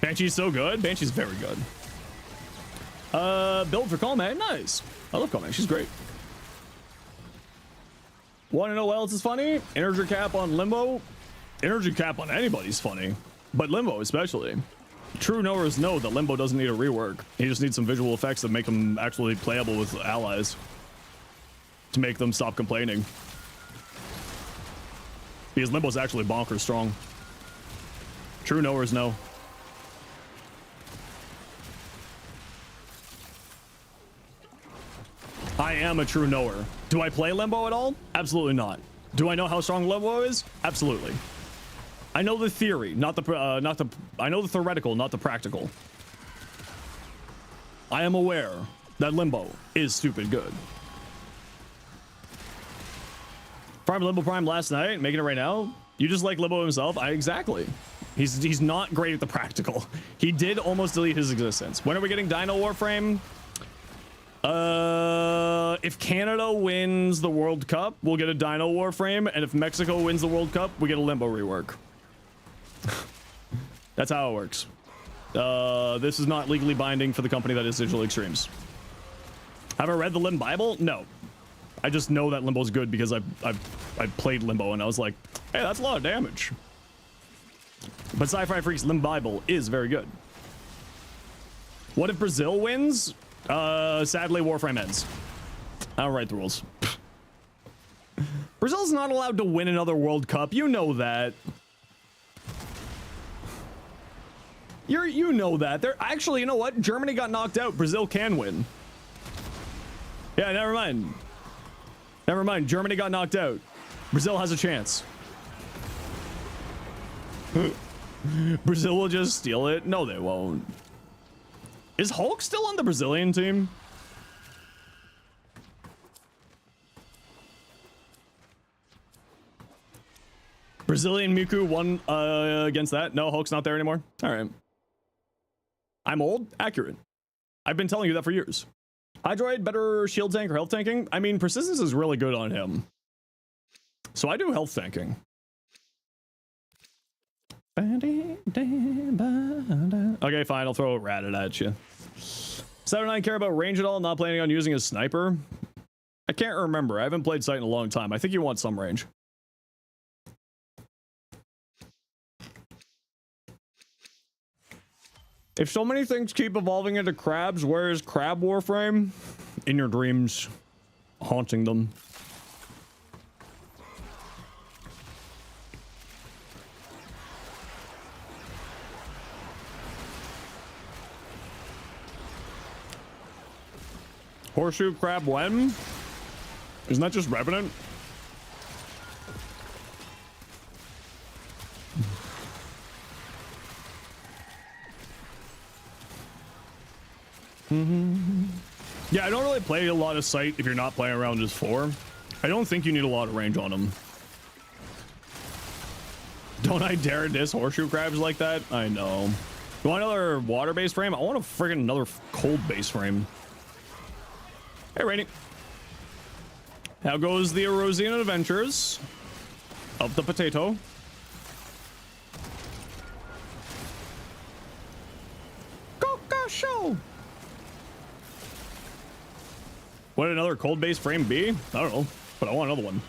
Banshee's so good. Banshee's very good. Build for Calmate. Nice. I love Calmate. She's great. Want to know what else is funny? Energy cap on Limbo. Energy cap on anybody's funny, but Limbo especially. True knowers know that Limbo doesn't need a rework. He just needs some visual effects that make him actually playable with allies to make them stop complaining. Because Limbo's actually bonkers strong. True knowers know. I am a true knower. Do I play Limbo at all? Absolutely not. Do I know how strong Limbo is? Absolutely. I know the theory, not the I know the theoretical, not the practical. I am aware that Limbo is stupid good. Farmed Limbo Prime last night, making it right now. You just like Limbo himself? Exactly. He's not great at the practical. He did almost delete his existence. When are we getting Dino Warframe? If Canada wins the World Cup, we'll get a Dino Warframe, and if Mexico wins the World Cup, we get a Limbo rework. That's how it works. This is not legally binding for the company that is Digital Extremes. Have I read the Limb Bible? No. I just know that Limbo's good because I've played Limbo and I was like, hey, that's a lot of damage. But Sci-Fi Freak's Limb Bible is very good. What if Brazil wins? Sadly, Warframe ends. I don't write the rules. Brazil's not allowed to win another World Cup. You know that. You know that. They're actually, you know what? Germany got knocked out. Brazil can win. Yeah, never mind. Never mind. Germany got knocked out. Brazil has a chance. Brazil will just steal it. No, they won't. Is Hulk still on the Brazilian team? Brazilian Miku won against that. No, Hulk's not there anymore. All right. I'm old? Accurate. I've been telling you that for years. Hydroid, better shield tank or health tanking? I mean, persistence is really good on him. So I do health tanking. Okay, fine. I'll throw a rat at you. 79 care about range at all? Not planning on using a sniper? I can't remember. I haven't played Sight in a long time. I think you want some range. If so many things keep evolving into crabs, where is Crab Warframe? In your dreams, haunting them. Horseshoe Crab when? Isn't that just Revenant? Yeah, I don't really play a lot of Sight if you're not playing around just 4. I don't think you need a lot of range on them. Don't I dare diss horseshoe crabs like that? I know. You want another water-based frame? I want a friggin' another cold-based frame. Hey, Rainy. How goes the Erosian Adventures of the Potato? Coca Show! Would another cold-based frame be? I don't know, but I want another one.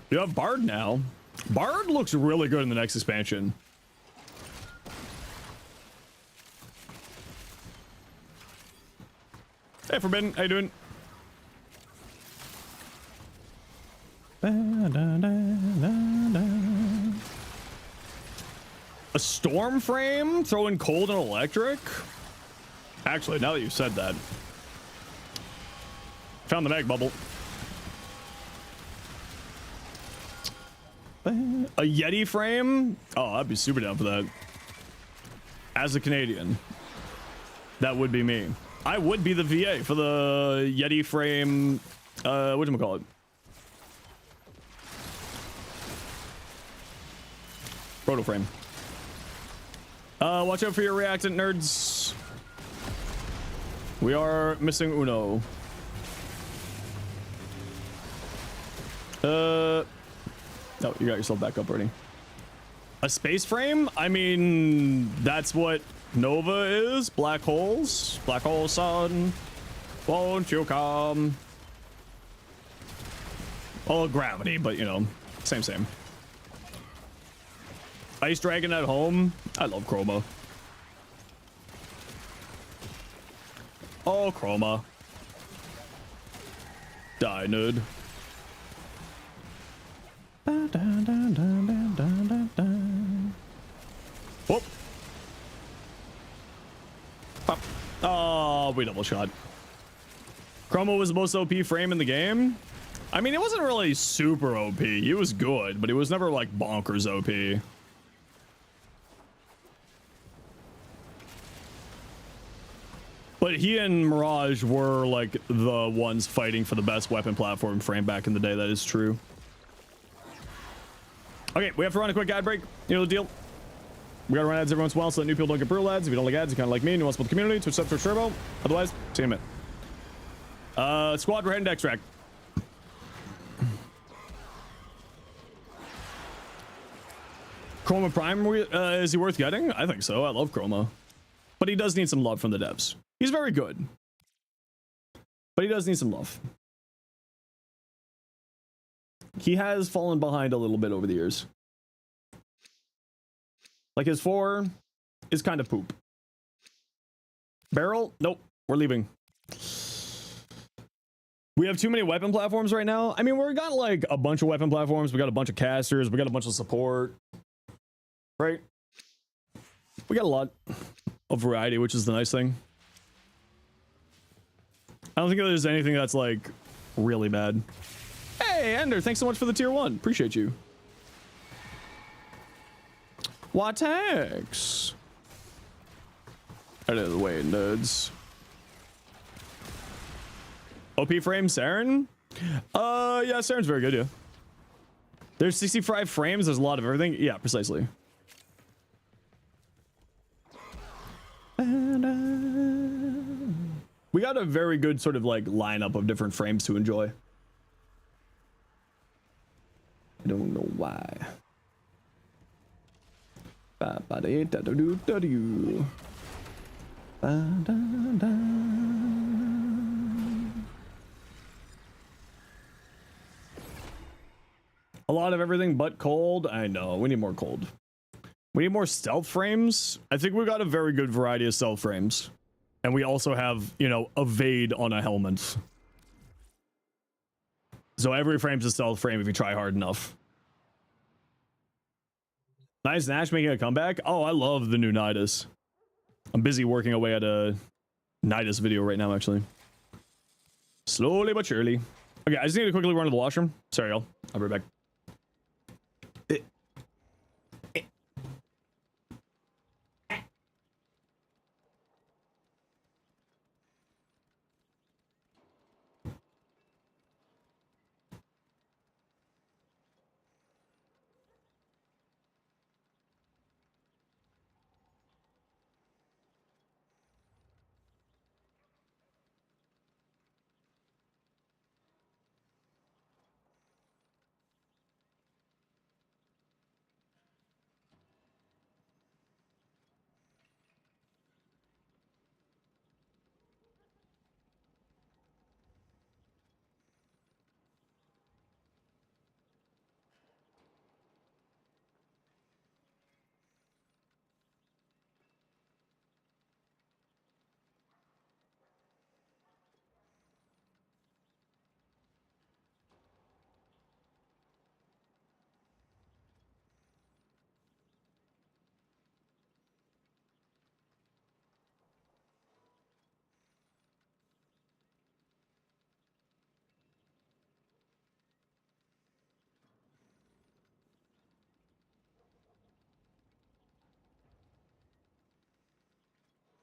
You have Bard now. Bard looks really good in the next expansion. Hey, Forbidden, how you doing? A storm frame? Throwing cold and electric? Actually, now that you said that. Found the mag bubble. A Yeti frame? Oh, I'd be super down for that. As a Canadian, that would be me. I would be the VA for the Yeti frame. Whatchamacallit? Proto frame. Watch out for your reactant, nerds. We are missing Uno. No, you got yourself back up already. A space frame? I mean, that's what Nova is. Black holes. Black hole sun. Won't you come? Oh, gravity, but you know, same. Ice Dragon at home. I love Chroma. Oh, Chroma. Die, nerd. Whoop. Pop. Oh, we double shot. Chroma was the most OP frame in the game. I mean, it wasn't really super OP. He was good, but he was never like bonkers OP. But he and Mirage were like the ones fighting for the best weapon platform frame back in the day. That is true. Okay, we have to run a quick ad break. You know the deal. We gotta run ads every once in a while so that new people don't get brutal ads. If you don't like ads, you kind of like me and you want to support the community, Twitch sub for Turbo. Otherwise, see you in a minute. Squad, we're heading to extract. Chroma Prime, is he worth getting? I think so. I love Chroma. but he does need some love from the devs. He's very good, but he does need some love. He has fallen behind a little bit over the years. Like his 4 is kind of poop. Barrel? Nope. We're leaving. We have too many weapon platforms right now. I mean, we got like a bunch of weapon platforms. We got a bunch of casters. We got a bunch of support. Right? We got a lot of variety, which is the nice thing. I don't think there's anything that's like really bad. Hey, Ender, thanks so much for the tier 1. Appreciate you. Watex. Out of the way, nerds. OP frame, Saren? Yeah, Saren's very good, yeah. There's 65 frames, there's a lot of everything. Yeah, precisely. We got a very good sort of like lineup of different frames to enjoy. I don't know why. A lot of everything but cold. I know, we need more cold. We need more stealth frames. I think we got a very good variety of stealth frames. And we also have, you know, evade on a helmet. So every frame's a stealth frame if you try hard enough. Nice Nash making a comeback. Oh, I love the new Nidus. I'm busy working away at a Nidus video right now, actually. Slowly but surely. Okay, I just need to quickly run to the washroom. Sorry, y'all. I'll be right back.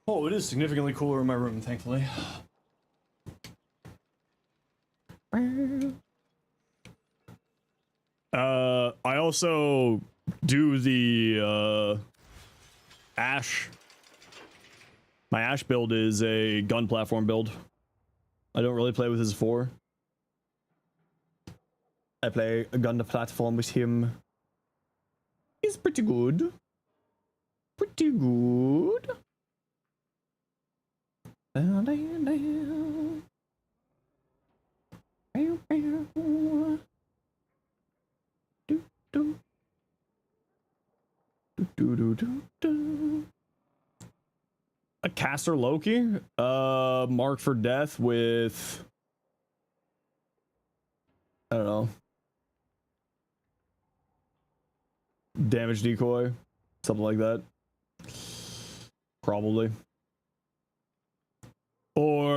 Oh, it is significantly cooler in my room, thankfully. I also do the Ash. My Ash build is a gun platform build. I don't really play with his 4. I play a gun platform with him. He's pretty good. Pretty good. A caster Loki, marked for death with, I don't know, damage decoy, something like that, probably. Or,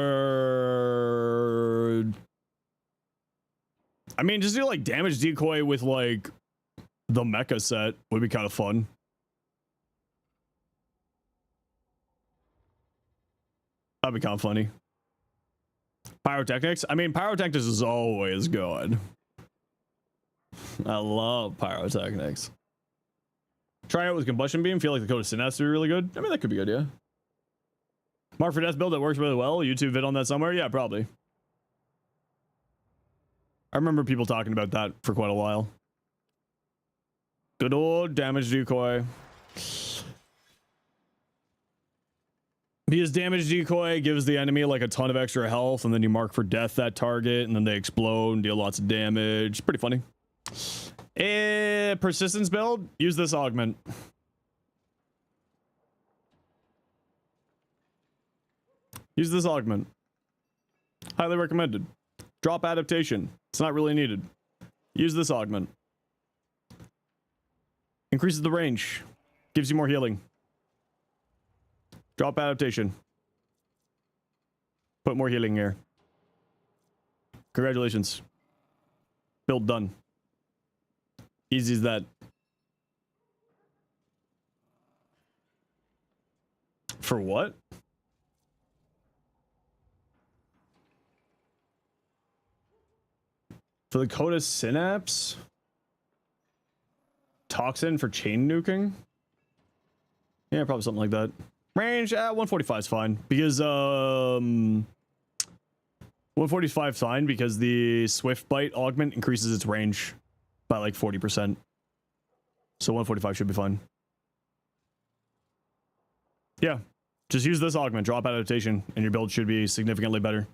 I mean, just do like damage decoy with like the mecha set would be kind of fun. That'd be kind of funny. Pyrotechnics? I mean, pyrotechnics is always good. I love pyrotechnics. Try out with combustion beam. Feel like the code of Sin has to be really good. I mean, that could be good, yeah. Mark for death build that works really well. YouTube vid on that somewhere? Yeah, probably. I remember people talking about that for quite a while. Good old damage decoy. Because damage decoy gives the enemy like a ton of extra health, and then you mark for death that target, and then they explode and deal lots of damage. Pretty funny. Persistence build, use this augment. Use this augment. Highly recommended. Drop adaptation. It's not really needed. Use this augment. Increases the range. Gives you more healing. Drop adaptation. Put more healing here. Congratulations. Build done. Easy as that. For what? For the Coda Synapse? Toxin for chain nuking? Yeah, probably something like that. Range, 145 is fine. Because, 145 is fine because the Swift Bite augment increases its range by like 40%. So 145 should be fine. Yeah. Just use this augment, drop adaptation, and your build should be significantly better.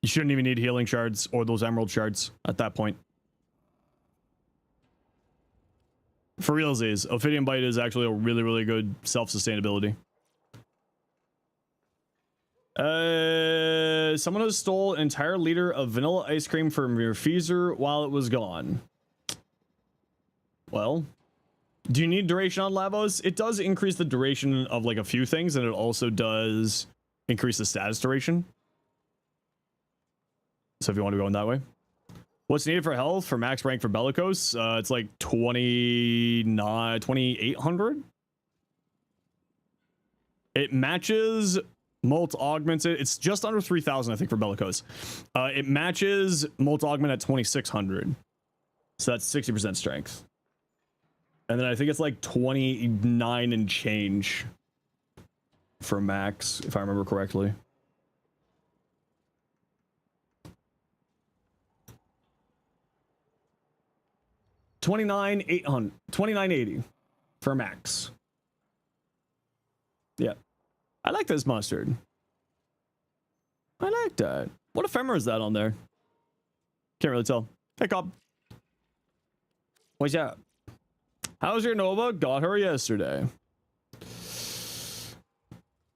You shouldn't even need healing shards or those emerald shards at that point. For realsies, Ophidian Bite is actually a really, really good self-sustainability. Someone has stole an entire liter of vanilla ice cream from your freezer while it was gone. Well, do you need duration on Lavos? It does increase the duration of like a few things, and it also does increase the status duration. So if you want to go in that way. What's needed for health for max rank for Bellicose? It's like 2,800. It matches Molt Augmented. It's just under 3,000, I think, for Bellicose. It matches Molt Augment at 2,600. So that's 60% strength. And then I think it's like 29 and change for max, if I remember correctly. $29,800, $29.80 for max. Yeah. I like this mustard. I like that. What ephemera is that on there? Can't really tell. Hey, Cobb. What's up? How's your Nova? Got her yesterday.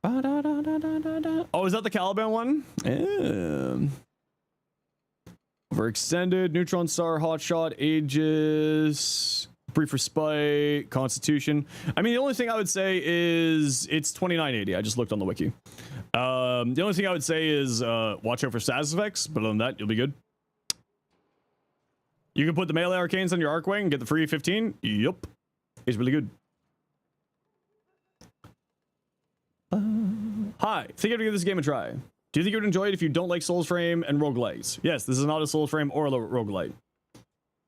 Oh, is that the Caliban one? Overextended, Neutron Star, Hotshot, Aegis, Brief Respite, Constitution. I mean, the only thing I would say is it's 2980. I just looked on the wiki. The only thing I would say is watch out for status effects, but other than that, you'll be good. You can put the melee arcanes on your Arcwing and get the free 15. Yup. It's really good. Hi, think I'd give this game a try. Do you think you would enjoy it if you don't like Soulsframe and roguelites? Yes, this is not a Soulsframe or a roguelite.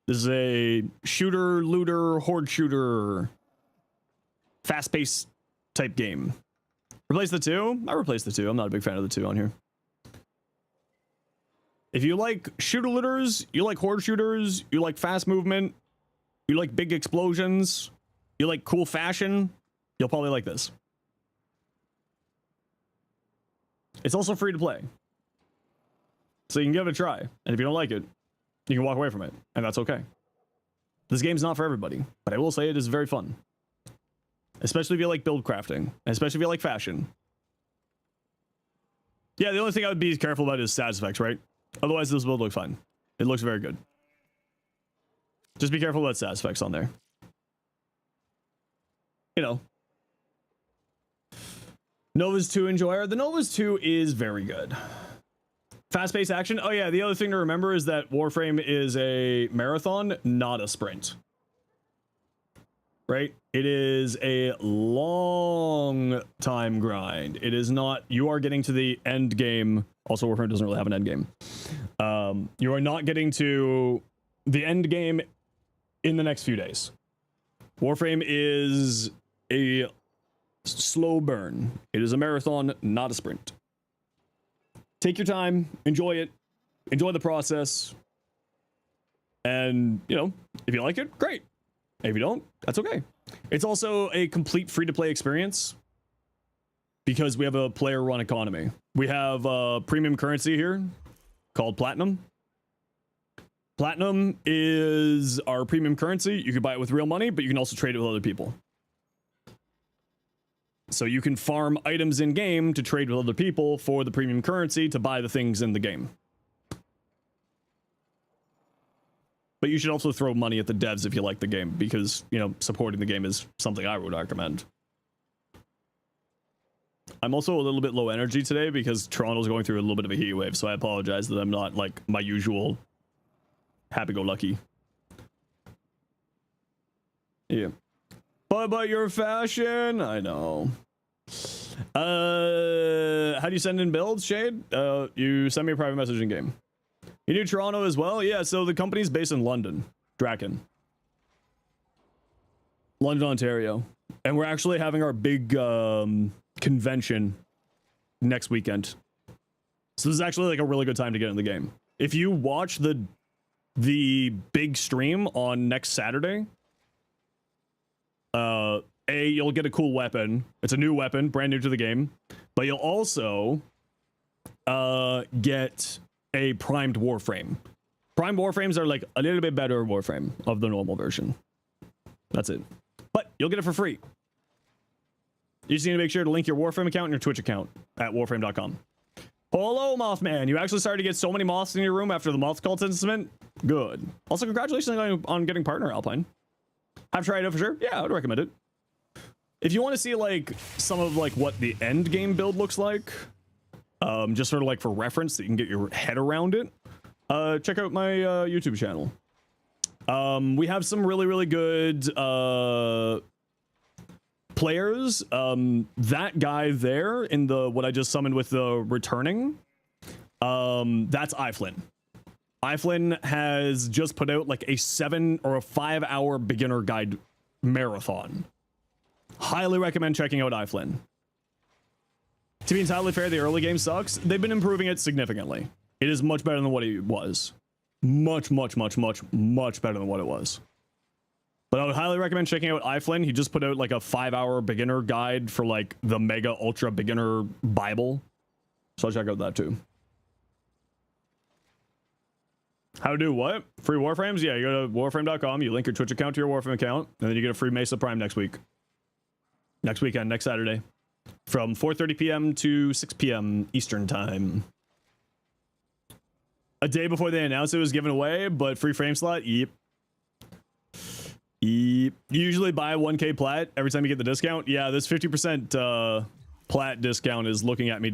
This is a shooter, looter, horde shooter, fast-paced type game. Replace the 2? I replaced the 2. I'm not a big fan of the 2 on here. If you like shooter looters, you like horde shooters, you like fast movement, you like big explosions, you like cool fashion, you'll probably like this. It's also free to play. So you can give it a try. And if you don't like it, you can walk away from it. And that's okay. This game's not for everybody. But I will say it is very fun. Especially if you like build crafting. Especially if you like fashion. Yeah, the only thing I would be careful about is status effects, right? Otherwise, this build looks fine. It looks very good. Just be careful about status effects on there. You know. Nova's 2 enjoyer. The Nova's 2 is very good. Fast-paced action. Oh yeah, the other thing to remember is that Warframe is a marathon, not a sprint. Right? It is a long time grind. It is not, you are getting to the end game. Also, Warframe doesn't really have an end game. You are not getting to the end game in the next few days. Warframe is a slow burn. It is a marathon, not a sprint. Take your time, enjoy it, enjoy the process, and, you know, if you like it, great. If you don't, that's okay. It's also a complete free-to-play experience, because we have a player run economy. We have premium currency here called platinum. Platinum is our premium currency. You can buy it with real money, but you can also trade it with other people. So you can farm items in game to trade with other people for the premium currency to buy the things in the game. But you should also throw money at the devs if you like the game, because, you know, supporting the game is something I would recommend. I'm also a little bit low energy today because Toronto's going through a little bit of a heat wave, so I apologize that I'm not like my usual happy-go-lucky. Yeah. But your fashion, I know. How do you send in builds, Shade? You send me a private message in game. You knew Toronto as well? Yeah, so the company's based in London. Draken. London, Ontario. And we're actually having our big convention next weekend. So this is actually like a really good time to get in the game. If you watch the big stream on next Saturday, you'll get a cool weapon. It's a new weapon, brand new to the game. But you'll also get a primed Warframe. Primed Warframes are like a little bit better Warframe of the normal version. That's it. But you'll get it for free. You just need to make sure to link your Warframe account and your Twitch account at warframe.com. Hello, Mothman. You actually started to get so many moths in your room after the moth cult incident? Good. Also, congratulations on getting partner, Alpine. Have tried it for sure? Yeah, I would recommend it. If you want to see like some of like what the end game build looks like, just sort of like for reference that you can get your head around it, check out my YouTube channel. We have some really, really good players. That guy there in the what I just summoned with the returning, that's Iflin. Iflin has just put out like a 7 or a 5 hour beginner guide marathon. Highly recommend checking out Iflin. To be entirely fair, the early game sucks. They've been improving it significantly. It is much better than what it was. Much better than what it was. But I would highly recommend checking out Iflin. He just put out like a 5 hour beginner guide for like the mega ultra beginner Bible. So I'll check out that too. How to do what? Free Warframes? Yeah, you go to warframe.com, you link your Twitch account to your Warframe account, and then you get a free Mesa Prime next week. Next weekend, next Saturday. From 4:30 p.m. to 6 p.m. Eastern time. A day before they announced it was given away, but free frame slot? Yep. You usually buy 1k plat every time you get the discount. Yeah, this 50% plat discount is looking at me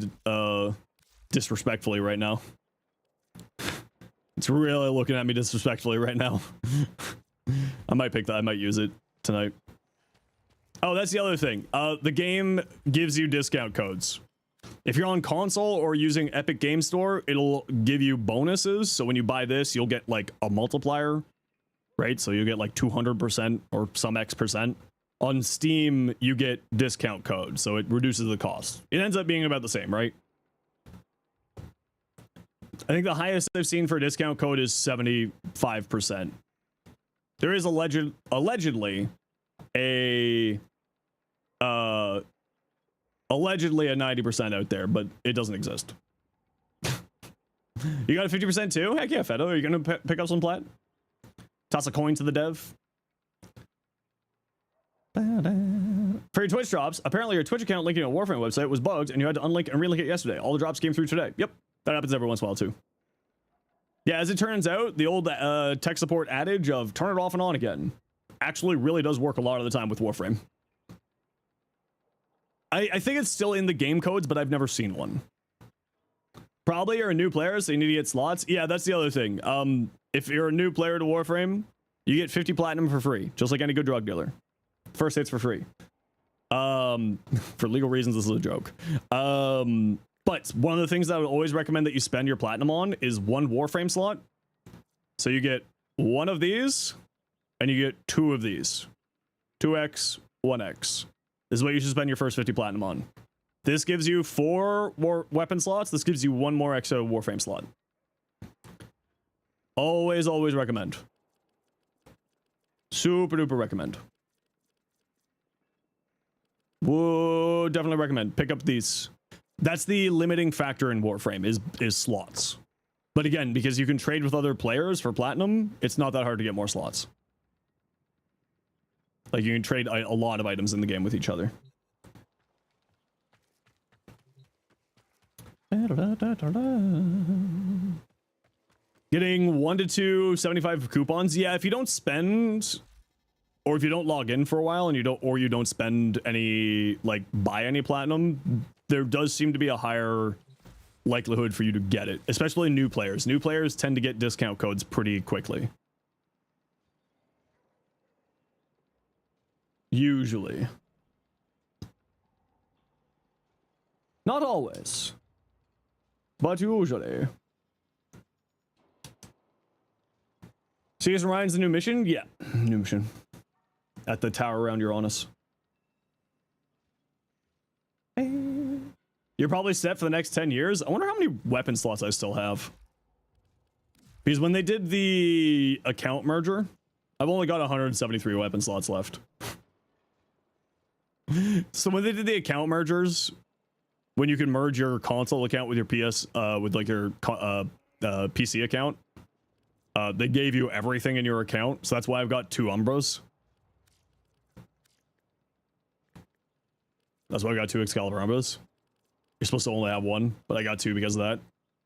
disrespectfully right now. It's really looking at me disrespectfully right now. I might pick that. I might use it tonight. Oh, that's the other thing. The game gives you discount codes. If you're on console or using Epic Game Store, it'll give you bonuses. So when you buy this, you'll get like a multiplier, right? So you get like 200% or some X%. On Steam, you get discount code, so it reduces the cost. It ends up being about the same, right? I think the highest I've seen for a discount code is 75%. There is allegedly a 90% out there, but it doesn't exist. You got a 50% too? Heck yeah, Fedo. Are you gonna pick up some plat? Toss a coin to the dev. For your Twitch drops, apparently your Twitch account linking to a Warframe website was bugged and you had to unlink and relink it yesterday. All the drops came through today. Yep, that happens every once in a while too. Yeah, as it turns out, the old tech support adage of turn it off and on again actually really does work a lot of the time with Warframe. I think it's still in the game codes, but I've never seen one. Probably you're a new player, so you need to get slots. Yeah, that's the other thing. If you're a new player to Warframe, you get 50 platinum for free, just like any good drug dealer. First hits for free. For legal reasons, this is a joke. But one of the things that I would always recommend that you spend your platinum on is one Warframe slot. So you get one of these, and you get two of these. 2x, 1x. This is what you should spend your first 50 platinum on. This gives you 4 weapon slots. This gives you 1 more extra Warframe slot. Always recommend. Super duper recommend. Would definitely recommend. Pick up these. That's the limiting factor in Warframe is slots. But again, because you can trade with other players for platinum, it's not that hard to get more slots. Like you can trade a lot of items in the game with each other. Getting 1 to 2 75 coupons. Yeah, if you don't spend, or if you don't log in for a while and you don't spend any, like, buy any platinum, there does seem to be a higher likelihood for you to get it, especially new players. New players tend to get discount codes pretty quickly. Usually. Not always, but usually. Seas and Ryan's the new mission? Yeah, new mission. At the tower around Uranus. You're probably set for the next 10 years. I wonder how many weapon slots I still have. Because when they did the account merger, I've only got 173 weapon slots left. So when they did the account mergers, when you can merge your console account with your PS, with like your PC account, they gave you everything in your account. So that's why I've got 2 Umbros. That's why I got 2 Excalibur Umbros. You're supposed to only have 1, but I got 2 because of that.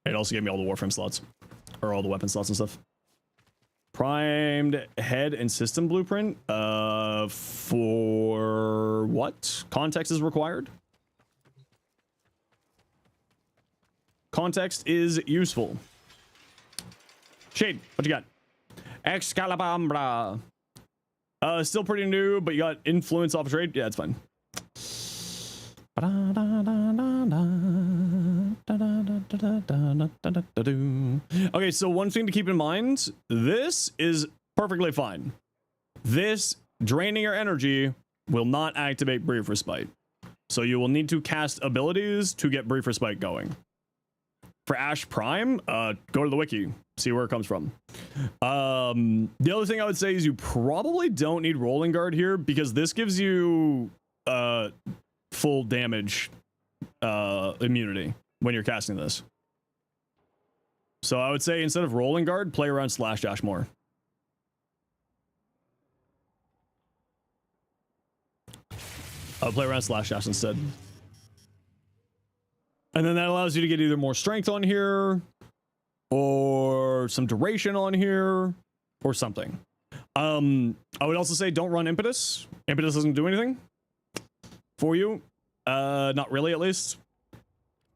It also gave me all the Warframe slots. Or all the weapon slots and stuff. Primed head and system blueprint. For what? Context is required? Context is useful. Shade, what you got? Excalibur. Still pretty new, but you got influence off trade. Yeah, it's fine. Okay, so one thing to keep in mind, this is perfectly fine. This draining your energy will not activate Brief Respite. So you will need to cast abilities to get Brief Respite going. For Ash Prime, go to the wiki, see where it comes from. The other thing I would say is you probably don't need Rolling Guard here because this gives you full damage immunity when you're casting this. So I would say instead of Rolling Guard, play around Slash Dash more. I'll play around Slash Dash instead. And then that allows you to get either more strength on here, or some duration on here, or something. I would also say don't run Impetus. Impetus doesn't do anything for you. Not really, at least.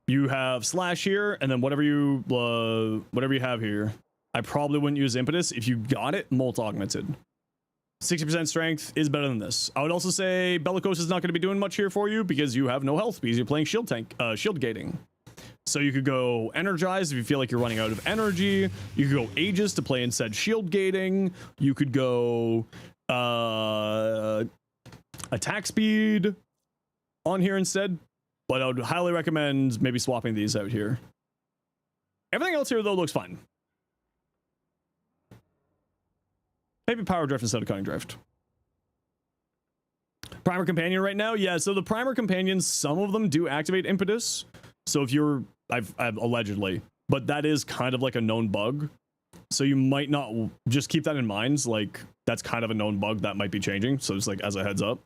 You have Slash here, and then whatever you have here. I probably wouldn't use Impetus. If you got it, Molt Augmented. 60% strength is better than this. I would also say Bellicose is not going to be doing much here for you because you have no health because you're playing shield gating. So you could go Energize if you feel like you're running out of energy. You could go Aegis to play instead shield gating. You could go attack speed on here instead. But I would highly recommend maybe swapping these out here. Everything else here though looks fine. Maybe Power Drift instead of Cutting Drift. Primer Companion right now? Yeah, so the Primer Companions, some of them do activate Impetus. So if you're... I've allegedly. But that is kind of like a known bug. So you might not... Just keep that in mind. Like, that's kind of a known bug that might be changing. So just like as a heads up.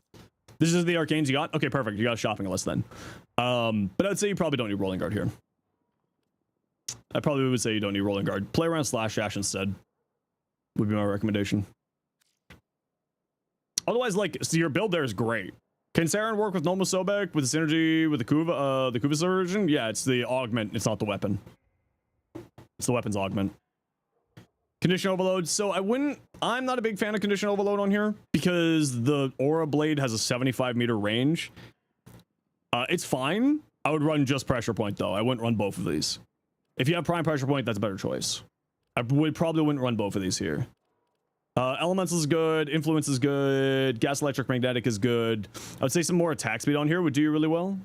This is the Arcanes you got? Okay, perfect. You got a shopping list then. But I'd say you probably don't need Rolling Guard here. I probably would say you don't need Rolling Guard. Play around Slash Dash instead. Would be my recommendation. Otherwise, like, so your build there is great. Can Saren work with Nomo Sobek with the synergy with the Kuvas version? Yeah, it's the augment. It's not the weapon. It's the weapon's augment. Condition Overload. So I'm not a big fan of Condition Overload on here because the Aura Blade has a 75 meter range. It's fine. I would run just Pressure Point though. I wouldn't run both of these. If you have Prime Pressure Point, that's a better choice. I probably wouldn't run both of these here. Elemental is good. Influence is good. Gas Electric Magnetic is good. I would say some more attack speed on here would do you really well.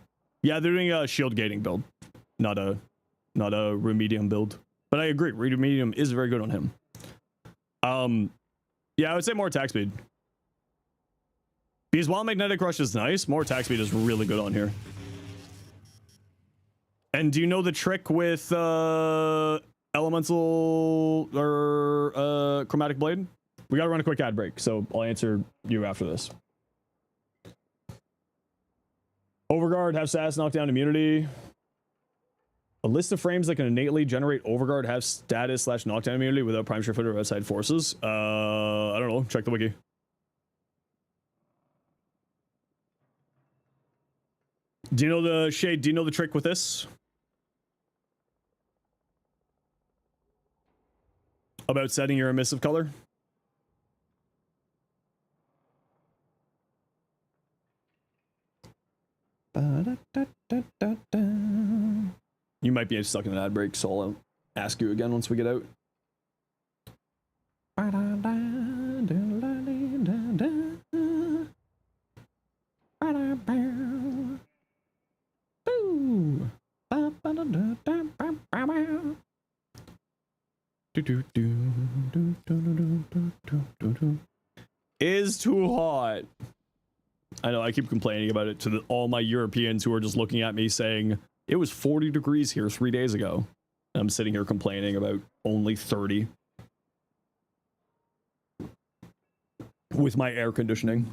Yeah, they're doing a shield gating build, not a Remedium build. But I agree, Remedium is very good on him. Yeah, I would say more attack speed Because while Magnetic Rush is nice, more attack speed is really good on here. And do you know the trick with Elemental or Chromatic Blade? We gotta run a quick ad break, so I'll answer you after this. Overguard, have status knockdown immunity. A list of frames that can innately generate Overguard have status / knockdown immunity without prime shift or outside forces. I don't know. Check the wiki. Do you know the shade? Do you know the trick with this? About setting your emissive color? You might be stuck in an ad break, so I'll ask you again once we get out. Is too hot. I know I keep complaining about it to all my Europeans who are just looking at me saying it was 40 degrees here 3 days ago. And I'm sitting here complaining about only 30 with my air conditioning.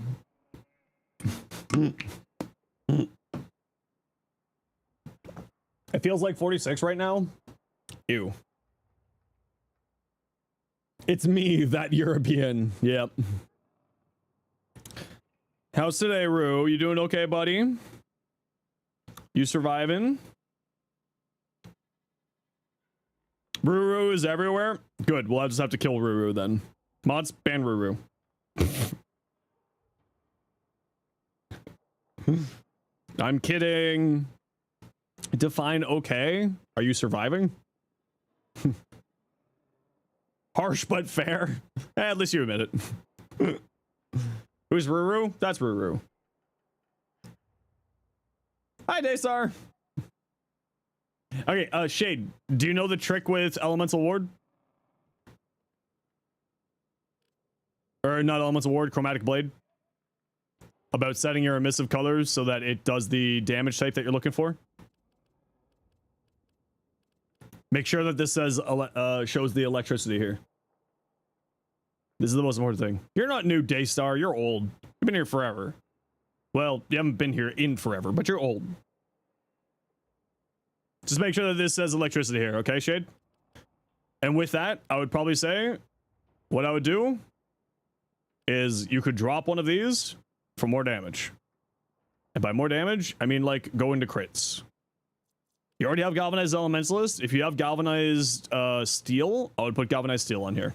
It feels like 46 right now. Ew. It's me, that European. Yep. How's today, Rue? You doing okay, buddy? You surviving? Ruru is everywhere? Good, we'll just have to kill Ruru then. Mods, ban Ruru. I'm kidding. Define okay. Are you surviving? Harsh but fair. At least you admit it. Who's Ruru? That's Ruru. Hi, Daystar. Okay, Shade, do you know the trick with Elemental Ward? Or not Elemental Ward, Chromatic Blade? About setting your emissive colors so that it does the damage type that you're looking for? Make sure that this says shows the electricity here. This is the most important thing. You're not new, Daystar. You're old. You've been here forever. Well, you haven't been here in forever, but you're old. Just make sure that this says electricity here, okay, Shade? And with that, I would probably say what I would do is you could drop one of these for more damage. And by more damage, I mean like go into crits. You already have Galvanized Elementalist. If you have Galvanized Steel, I would put Galvanized Steel on here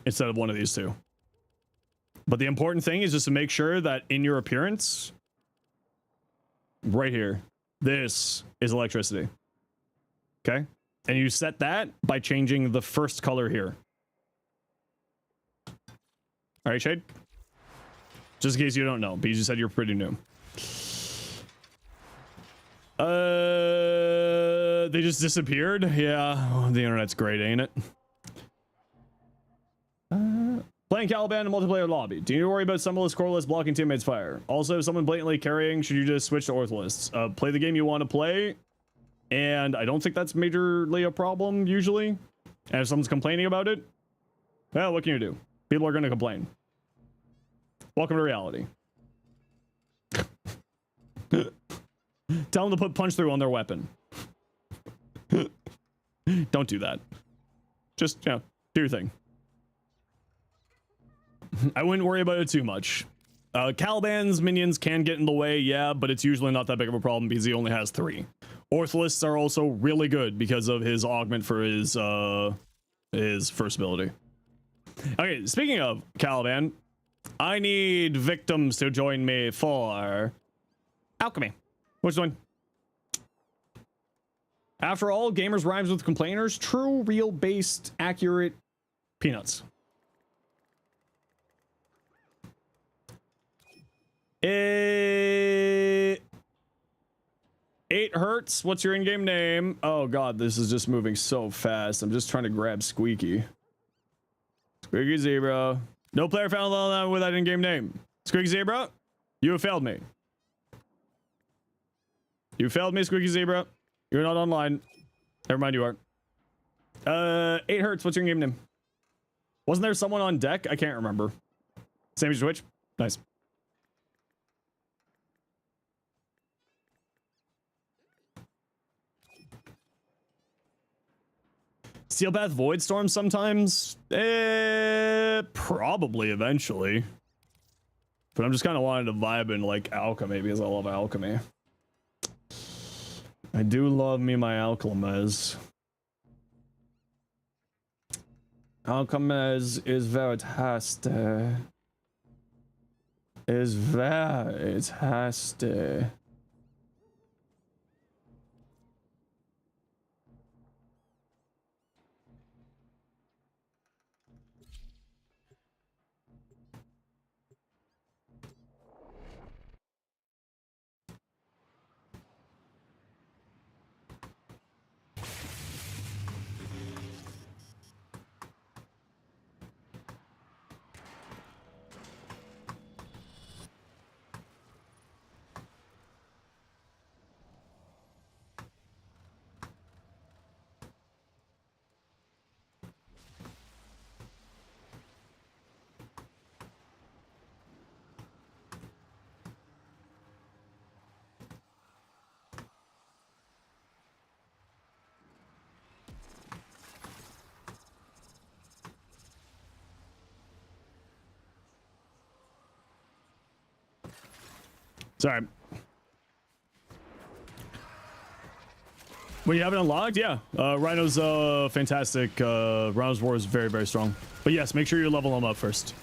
instead of one of these two. But the important thing is just to make sure that in your appearance, right here, this is electricity. Okay? And you set that by changing the first color here. All right, Shade? Just in case you don't know, because you said you're pretty new. They just disappeared? Yeah, the internet's great, ain't it? Playing Caliban in multiplayer lobby. Do you need to worry about summonless, coreless, blocking teammates' fire? Also, if someone blatantly carrying, should you just switch to Ortholists? Play the game you want to play, and I don't think that's majorly a problem, usually. And if someone's complaining about it, well, what can you do? People are going to complain. Welcome to reality. Tell them to put punch through on their weapon. Don't do that. Just, you know, do your thing. I wouldn't worry about it too much. Caliban's minions can get in the way, yeah, but it's usually not that big of a problem because he only has 3. Ortholists are also really good because of his augment for his first ability. Okay, speaking of Caliban, I need victims to join me for alchemy. Which one? After all, gamers rhymes with complainers. True, real, based, accurate peanuts. It 8 Hertz. What's your in-game name? Oh god, this is just moving so fast. I'm just trying to grab Squeaky. Squeaky Zebra. No player found online with that in-game name. Squeaky Zebra, you have failed me. You failed me, Squeaky Zebra. You're not online. Never mind, you are. 8 Hertz, what's your game name? Wasn't there someone on deck? I can't remember. Same as Twitch? Nice. Steelpath Voidstorm sometimes? Probably eventually. But I'm just kind of wanting to vibe in like alchemy because I love alchemy. I do love me my alchemies. Alchemies is fantastic. Is fantastic. Sorry. When you have it unlocked, yeah. Rhino's fantastic. Rhino's War is very, very strong. But yes, make sure you level him up first.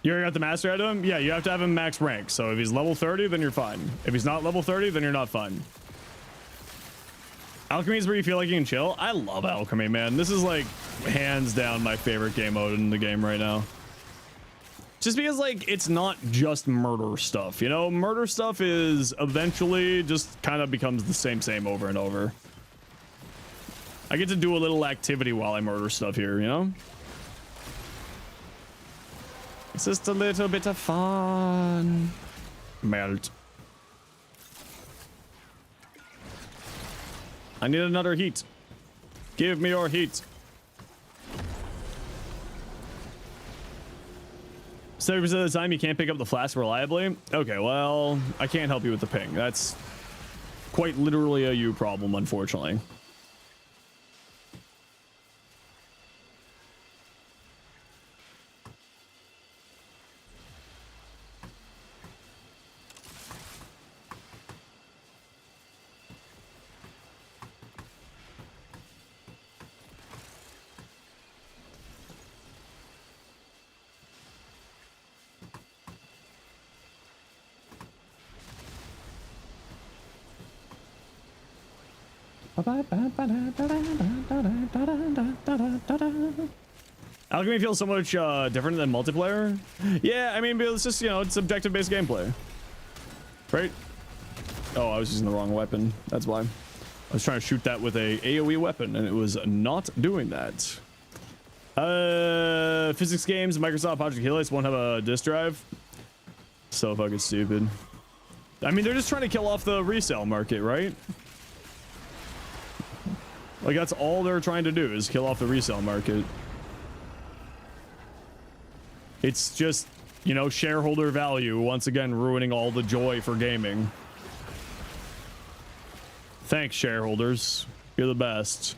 You already got the master out of him? Yeah, you have to have him max rank. So if he's level 30, then you're fine. If he's not level 30, then you're not fine. Alchemy is where you feel like you can chill. I love alchemy, man. This is like hands down my favorite game mode in the game right now. Just because like it's not just murder stuff, you know? Murder stuff is eventually just kind of becomes the same over and over. I get to do a little activity while I murder stuff here, you know? It's just a little bit of fun. Melt. I need another heat. Give me your heat. 70% of the time you can't pick up the flask reliably. Okay, well, I can't help you with the ping. That's quite literally a you problem, unfortunately. Alchemy feels so much different than multiplayer. Yeah, I mean, it's just, you know, it's objective-based gameplay. Right? Oh, I was using the wrong weapon. That's why. I was trying to shoot that with a AoE weapon, and it was not doing that. Physics games, Microsoft Project Helix won't have a disk drive. So fucking stupid. I mean, they're just trying to kill off the resale market, right? Like, that's all they're trying to do is kill off the resale market. It's just, you know, shareholder value once again ruining all the joy for gaming. Thanks, shareholders. You're the best.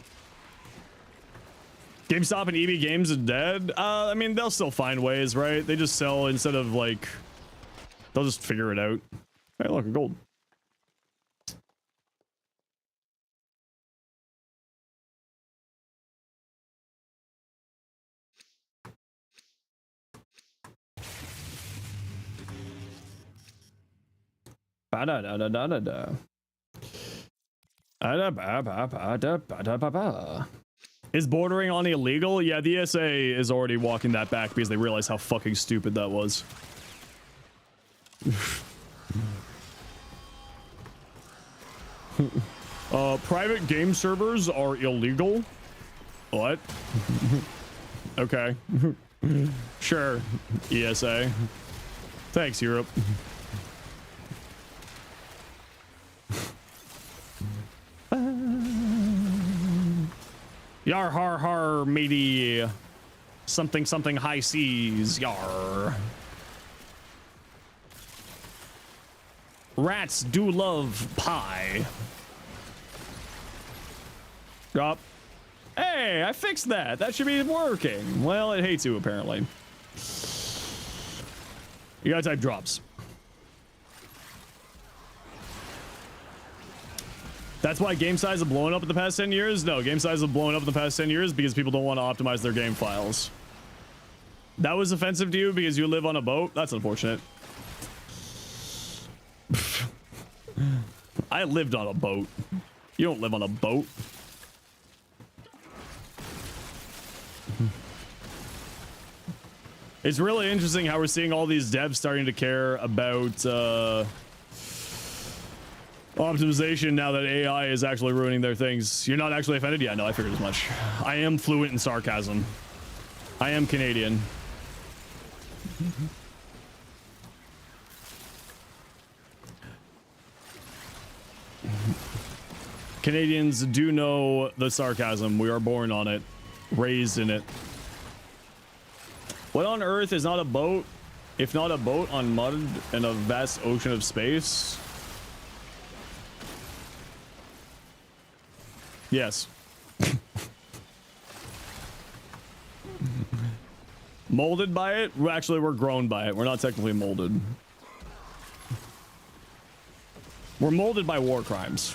GameStop and EB Games is dead? I mean, they'll still find ways, right? They just sell instead of, like... They'll just figure it out. Hey, look, gold. Ba-da-da-da-da-da-da. Is bordering on illegal? Yeah, the ESA is already walking that back because they realize how fucking stupid that was. Private game servers are illegal? What? Okay. Sure, ESA. Thanks, Europe. Yar har har matey. Something something high seas. Yar. Rats do love pie. Drop. Hey, I fixed that. That should be working. Well, it hates you apparently. You gotta type drops. That's why game size have blown up in the past 10 years? No, game size have blown up in the past 10 years because people don't want to optimize their game files. That was offensive to you because you live on a boat? That's unfortunate. I lived on a boat. You don't live on a boat. It's really interesting how we're seeing all these devs starting to care about optimization now that AI is actually ruining their things. You're not actually offended? Yeah, no, I figured as much. I am fluent in sarcasm. I am Canadian. Canadians do know the sarcasm. We are born on it, raised in it. What on earth is not a boat, if not a boat on mud in a vast ocean of space? Yes. Molded by it? Well, actually, we're grown by it. We're not technically molded. We're molded by war crimes.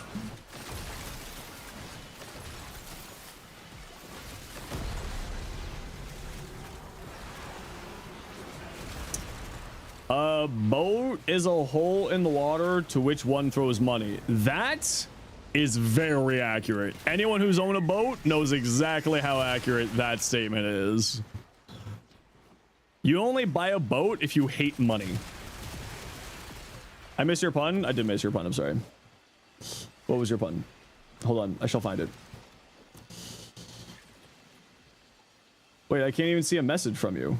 A boat is a hole in the water to which one throws money. That is very accurate. Anyone who's owned a boat knows exactly how accurate that statement is. You only buy a boat if you hate money. I missed your pun? I did miss your pun, I'm sorry. What was your pun? Hold on, I shall find it. Wait, I can't even see a message from you.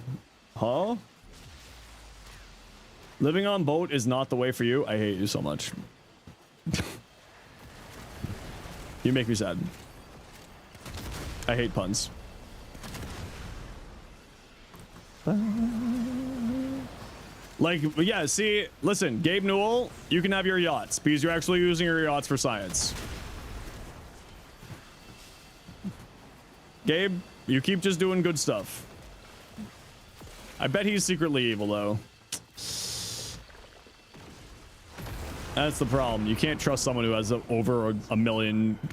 Huh? Living on boat is not the way for you. I hate you so much. You make me sad. I hate puns. Like, yeah, see, listen, Gabe Newell, you can have your yachts because you're actually using your yachts for science. Gabe, you keep just doing good stuff. I bet he's secretly evil, though. That's the problem. You can't trust someone who has over a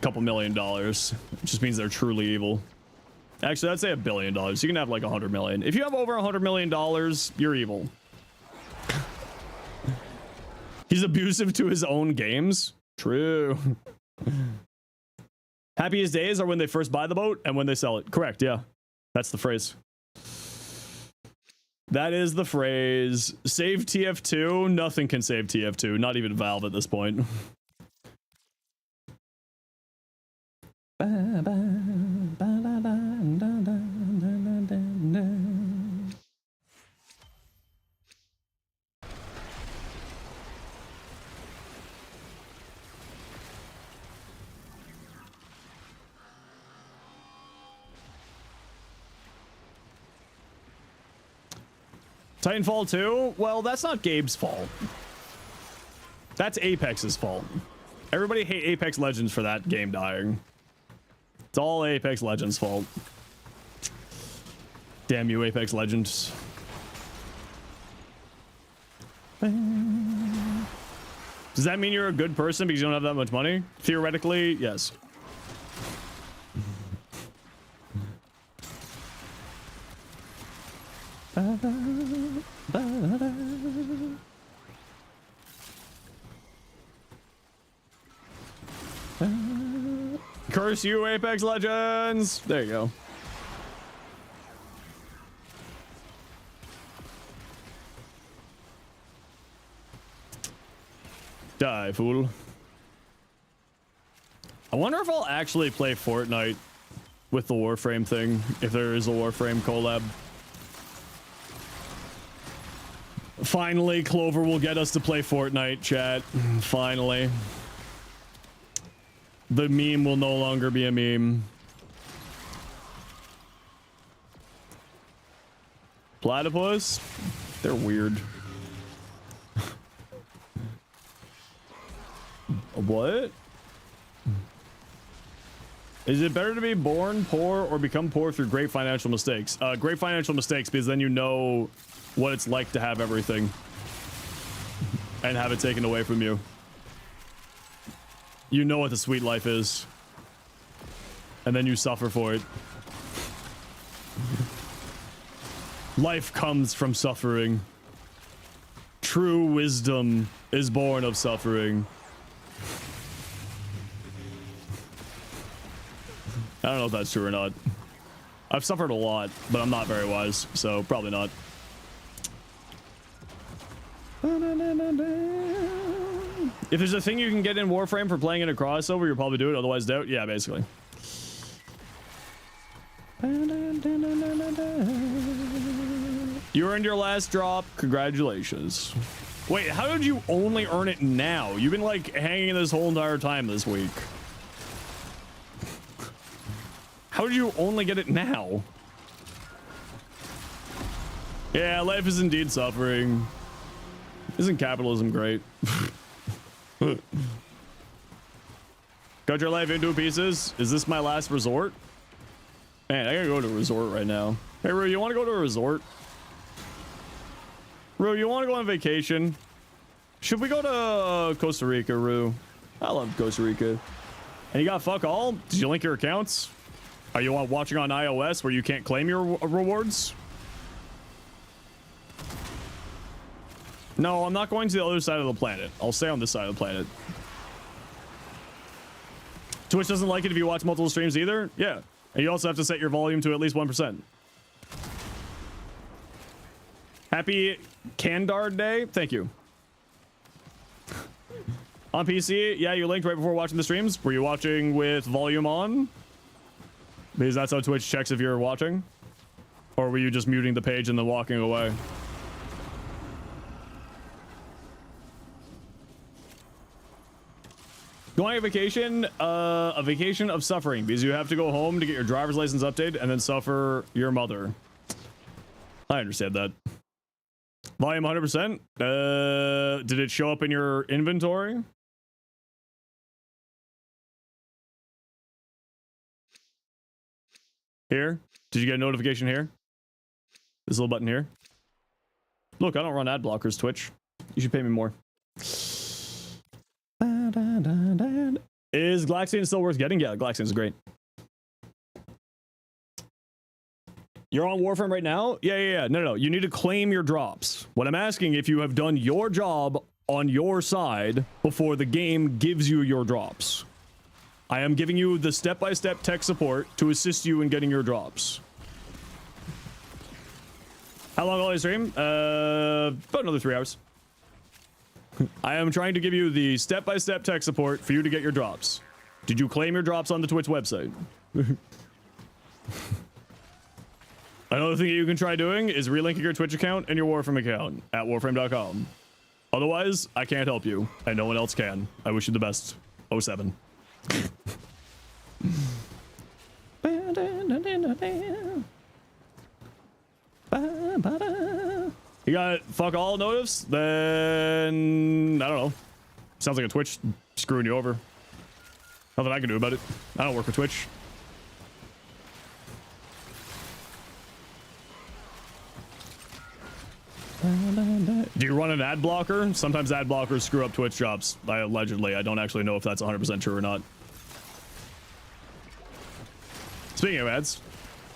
couple $1 million. It just means they're truly evil. Actually, I'd say $1 billion. You can have like 100 million. If you have over $100 million, you're evil. He's abusive to his own games. True. Happiest days are when they first buy the boat and when they sell it. Correct, yeah. That's the phrase. That is the phrase. Save TF2? Nothing can save TF2. Not even Valve at this point. Titanfall 2? Well, that's not Gabe's fault. That's Apex's fault. Everybody hate Apex Legends for that game dying. It's all Apex Legends' fault. Damn you, Apex Legends. Does that mean you're a good person because you don't have that much money? Theoretically, yes. Curse you, Apex Legends. There you go. Die, fool. I wonder if I'll actually play Fortnite with the Warframe thing, if there is a Warframe collab. Finally, Clover will get us to play Fortnite, chat. Finally. The meme will no longer be a meme. Platypus? They're weird. What? Is it better to be born poor or become poor through great financial mistakes? Great financial mistakes, because then you know what it's like to have everything and have it taken away from you. You know what the sweet life is, and then you suffer for it. Life comes from suffering. True wisdom is born of suffering. I don't know if that's true or not. I've suffered a lot, but I'm not very wise, so probably not. If there's a thing you can get in Warframe for playing in a crossover, you'll probably do it, otherwise doubt. Yeah, basically. You earned your last drop. Congratulations. Wait, how did you only earn it now? You've been like hanging this whole entire time this week. How did you only get it now? Yeah, life is indeed suffering. Isn't capitalism great? Got your life into pieces? Is this my last resort? Man, I gotta go to a resort right now. Hey, Rue, you want to go to a resort? Rue, you want to go on vacation? Should we go to Costa Rica, Rue? I love Costa Rica. And you got fuck all? Did you link your accounts? Are you watching on iOS where you can't claim your rewards? No, I'm not going to the other side of the planet. I'll stay on this side of the planet. Twitch doesn't like it if you watch multiple streams either? Yeah. And you also have to set your volume to at least 1%. Happy Candar Day. Thank you. On PC, yeah, you linked right before watching the streams. Were you watching with volume on? Because that's how Twitch checks if you're watching. Or were you just muting the page and then walking away? Going on vacation, a vacation of suffering, because you have to go home to get your driver's license updated and then suffer your mother. I understand that. Volume 100%. Did it show up in your inventory? Here? Did you get a notification here? This little button here. Look, I don't run ad blockers, Twitch. You should pay me more. Is Glaxine still worth getting? Yeah, Glaxine is great. You're on Warframe right now? Yeah. No. You need to claim your drops. What I'm asking, if you have done your job on your side before the game gives you your drops. I am giving you the step-by-step tech support to assist you in getting your drops. How long will I stream? About another 3 hours. I am trying to give you the step-by-step tech support for you to get your drops. Did you claim your drops on the Twitch website? Another thing you can try doing is relinking your Twitch account and your Warframe account at warframe.com. Otherwise, I can't help you, and no one else can. I wish you the best. 07. You got fuck all notice? Then I don't know. Sounds like a Twitch screwing you over. Nothing I can do about it. I don't work for Twitch. Do you run an ad blocker? Sometimes ad blockers screw up Twitch jobs. Allegedly. I don't actually know if that's 100% true or not. Speaking of ads,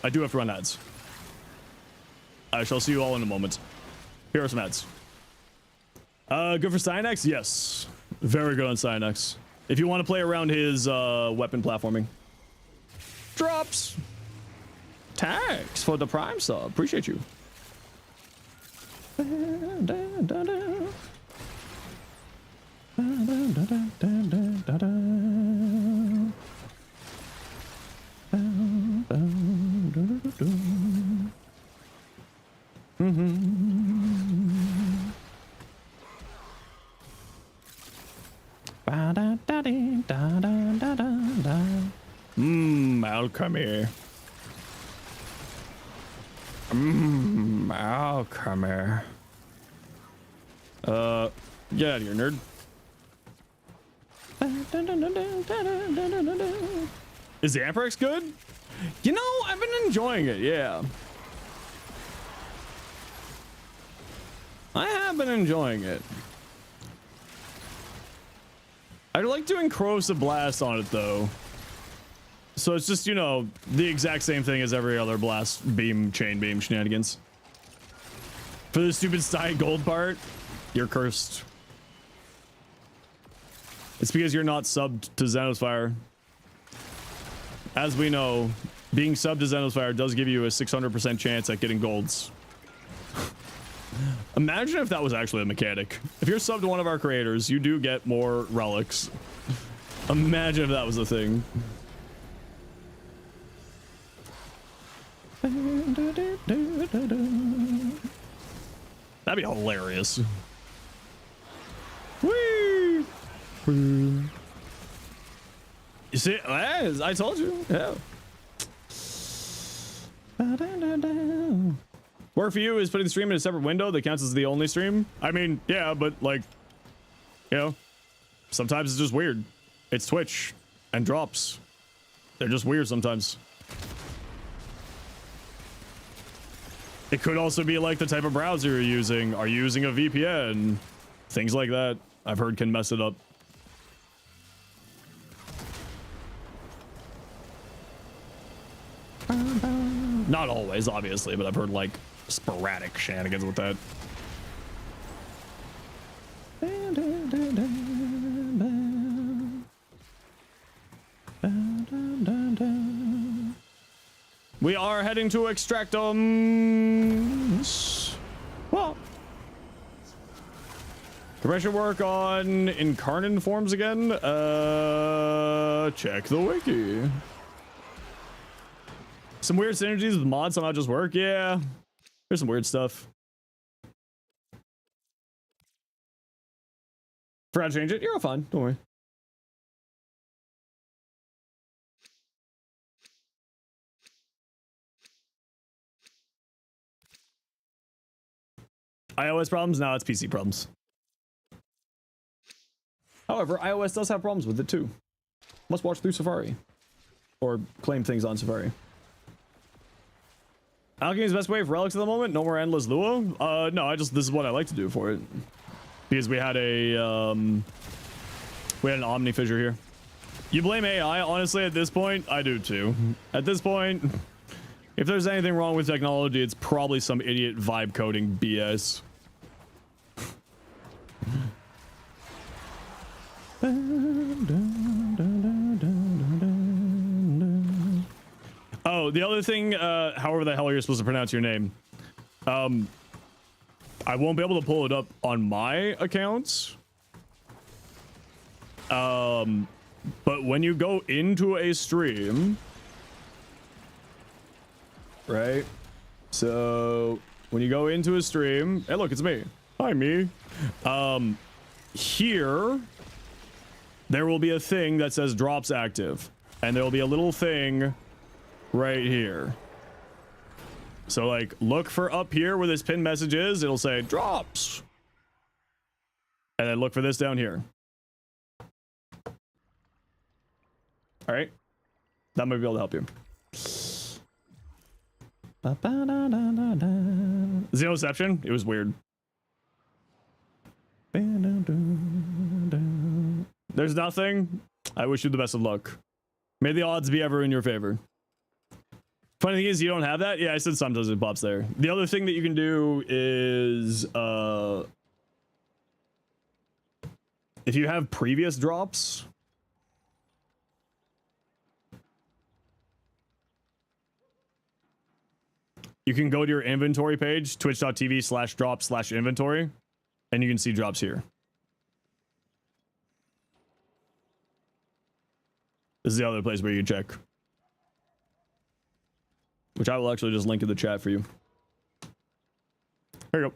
I do have to run ads. I shall see you all in a moment. Here are some ads. Good for Cynex? Yes. Very good on Cynex. If you want to play around his weapon platforming. drops. Thanks for the Prime sub. Appreciate you. Alchemy. Alchemy. Get out of here, nerd. Is the Amperex good? You know, I've been enjoying it, yeah. I have been enjoying it. I like doing corrosive blast on it though. So it's just, you know, the exact same thing as every other blast beam, chain beam shenanigans. For the stupid Stein gold part, you're cursed. It's because you're not subbed to Zenosfire. As we know, being subbed to Zenosfire does give you a 600% chance at getting golds. Imagine if that was actually a mechanic. If you're subbed to one of our creators, you do get more relics. Imagine if that was a thing. That'd be hilarious. Whee! You see, I told you. Yeah. Work for you is putting the stream in a separate window that counts as the only stream. I mean, yeah, but like, you know, sometimes it's just weird. It's Twitch and drops. They're just weird sometimes. It could also be like the type of browser you're using. Are you using a VPN? Things like that, I've heard can mess it up. Not always, obviously, but I've heard like sporadic shenanigans with that. We are heading to Extractums. Well, compression work on incarnate forms again. Check the wiki. Some weird synergies with mods somehow just work. Yeah, there's some weird stuff. Forgot to change it. You're all fine. Don't worry. iOS problems? No, it's PC problems. However, iOS does have problems with it too. Must watch through Safari. Or claim things on Safari. Alchemy's best way for relics at the moment? No more endless Lua? No, this is what I like to do for it. Because we had an Omni fissure here. You blame AI? Honestly, at this point, I do too. At this point, if there's anything wrong with technology, it's probably some idiot vibe coding BS. Oh, the other thing, however the hell you're supposed to pronounce your name. I won't be able to pull it up on my accounts. But when you go into a stream, right? So when you go into a stream, hey, look, it's me. Hi, me. Here, there will be a thing that says drops active, and there will be a little thing right here. So like, look for up here where this pinned message is. It'll say drops, and then look for this down here. All right, that might be able to help you. Xenoception, it was weird. There's nothing. I wish you the best of luck. May the odds be ever in your favor. Funny thing is, you don't have that? Yeah, I said sometimes it pops there. The other thing that you can do is, if you have previous drops, you can go to your inventory page, twitch.tv/drop/inventory, and you can see drops here. This is the other place where you check. Which I will actually just link in the chat for you. Here you go.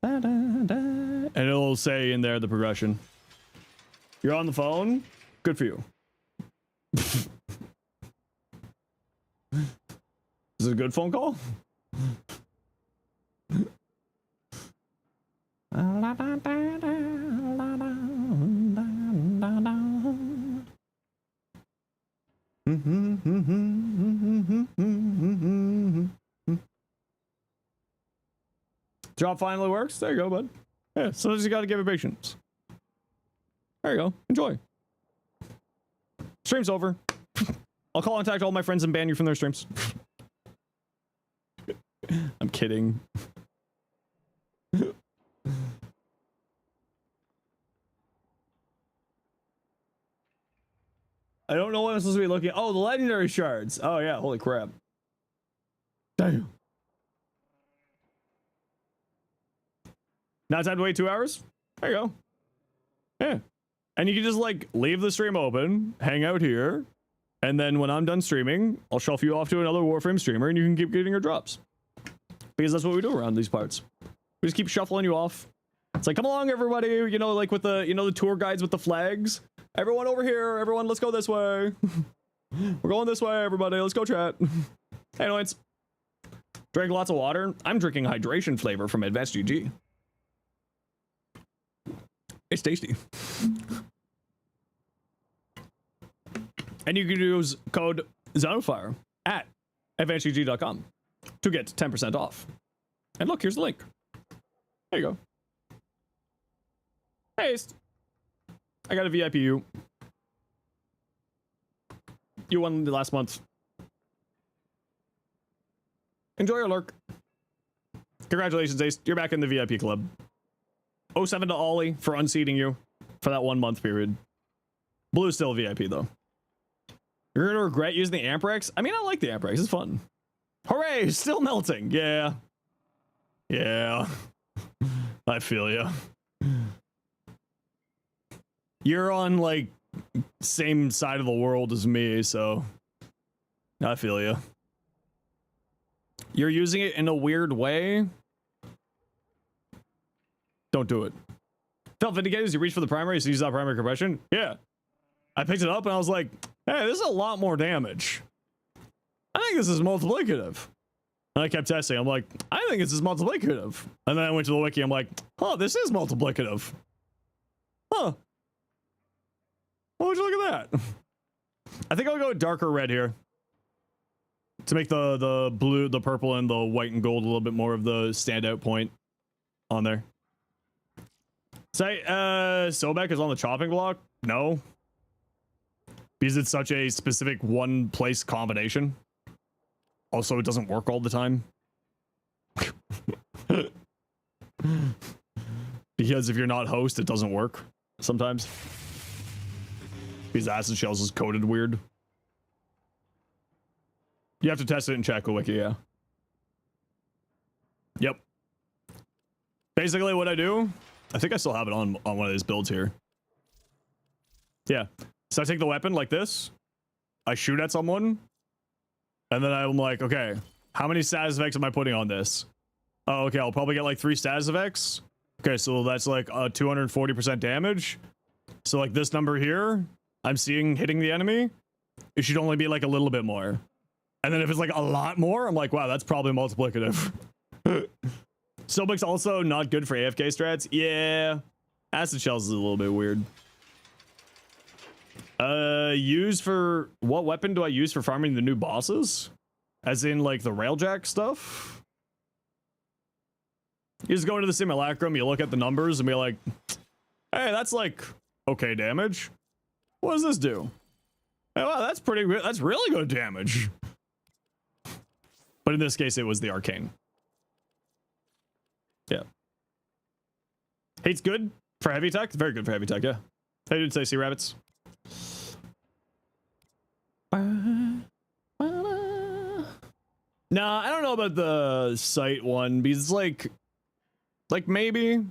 And it'll say in there the progression. You're on the phone? Good for you. Is it a good phone call? Drop finally works. There you go, bud. Yeah, sometimes you gotta give it patience. There you go. Enjoy. Stream's over. I'll call contact all my friends and ban you from their streams. I'm kidding. I don't know what I'm supposed to be looking at. Oh, the legendary shards. Oh, yeah. Holy crap. Damn. Now time to wait 2 hours? There you go. Yeah. And you can just, like, leave the stream open, hang out here, and then when I'm done streaming, I'll shuffle you off to another Warframe streamer, and you can keep getting your drops. Because that's what we do around these parts. We just keep shuffling you off. It's like, come along, everybody. You know, like with the, you know, the tour guides with the flags. Everyone over here. Everyone, let's go this way. We're going this way, everybody. Let's go chat. Anyways. Drink lots of water. I'm drinking hydration flavor from Advanced GG. It's tasty. And you can use code Zenosfire at advancedgg.com to get 10% off. And look, here's the link. There you go. Paste. I got a VIP you. You won the last month. Enjoy your lurk. Congratulations, Ace. You're back in the VIP club. 07 to Ollie for unseating you for that 1 month period. Blue's still VIP though. You're gonna regret using the Amprex? I mean, I like the Amprex. It's fun. Hooray! Still melting. Yeah. Yeah. I feel you. You're on like same side of the world as me, so I feel you. You're using it in a weird way. Don't do it. Felt vindicated as you reach for the primary, so use that primary compression. Yeah. I picked it up and I was like, hey, this is a lot more damage. I think this is multiplicative. And I kept testing. I'm like, I think this is multiplicative. And then I went to the wiki. I'm like, oh, this is multiplicative. Huh. Well, would you look at that? I think I'll go with darker red here. To make the blue, the purple, and the white and gold a little bit more of the standout point on there. Say, Sobek is on the chopping block? No. Because it's such a specific one place combination. Also, it doesn't work all the time. Because if you're not host, it doesn't work sometimes. Because acid shells is coded weird. You have to test it and check a wiki, yeah. Yep. Basically what I do, I think I still have it on one of these builds here. Yeah. So I take the weapon like this, I shoot at someone, and then I'm like, okay, how many status effects am I putting on this? Oh, okay, I'll probably get like 3 status effects. Okay, so that's like 240% damage. So like this number here, I'm seeing hitting the enemy, it should only be like a little bit more. And then if it's like a lot more, I'm like, wow, that's probably multiplicative. Sobek's also not good for AFK strats. Yeah. Acid shells is a little bit weird. Use for... What weapon do I use for farming the new bosses? As in, like, the railjack stuff? You just go into the simulacrum, you look at the numbers, and be like, hey, that's, like, okay damage. What does this do? Hey, wow, that's pretty good. That's really good damage. But in this case, it was the arcane. Yeah. Hate's good for heavy tech. Very good for heavy tech, yeah. Hey, did say sea rabbits. Nah, I don't know about the site one because it's like maybe,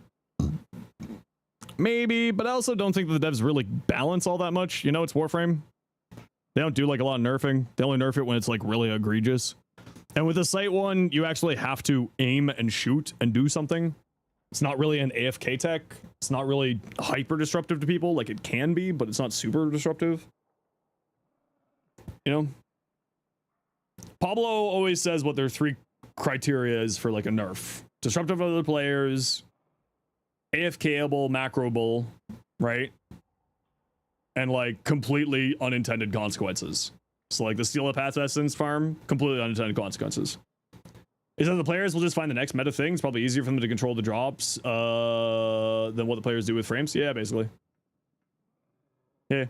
but I also don't think that the devs really balance all that much. You know, it's Warframe. They don't do like a lot of nerfing. They only nerf it when it's like really egregious. And with the site one, you actually have to aim and shoot and do something. It's not really an AFK tech. It's not really hyper disruptive to people. Like it can be, but it's not super disruptive. You know? Pablo always says what their 3 criteria is for like a nerf. Disruptive of other players, AFKable, macroable, right? And like completely unintended consequences. So like the steal a path essence farm, completely unintended consequences. Is that the players will just find the next meta thing? It's probably easier for them to control the drops than what the players do with frames. Yeah, basically. Yeah.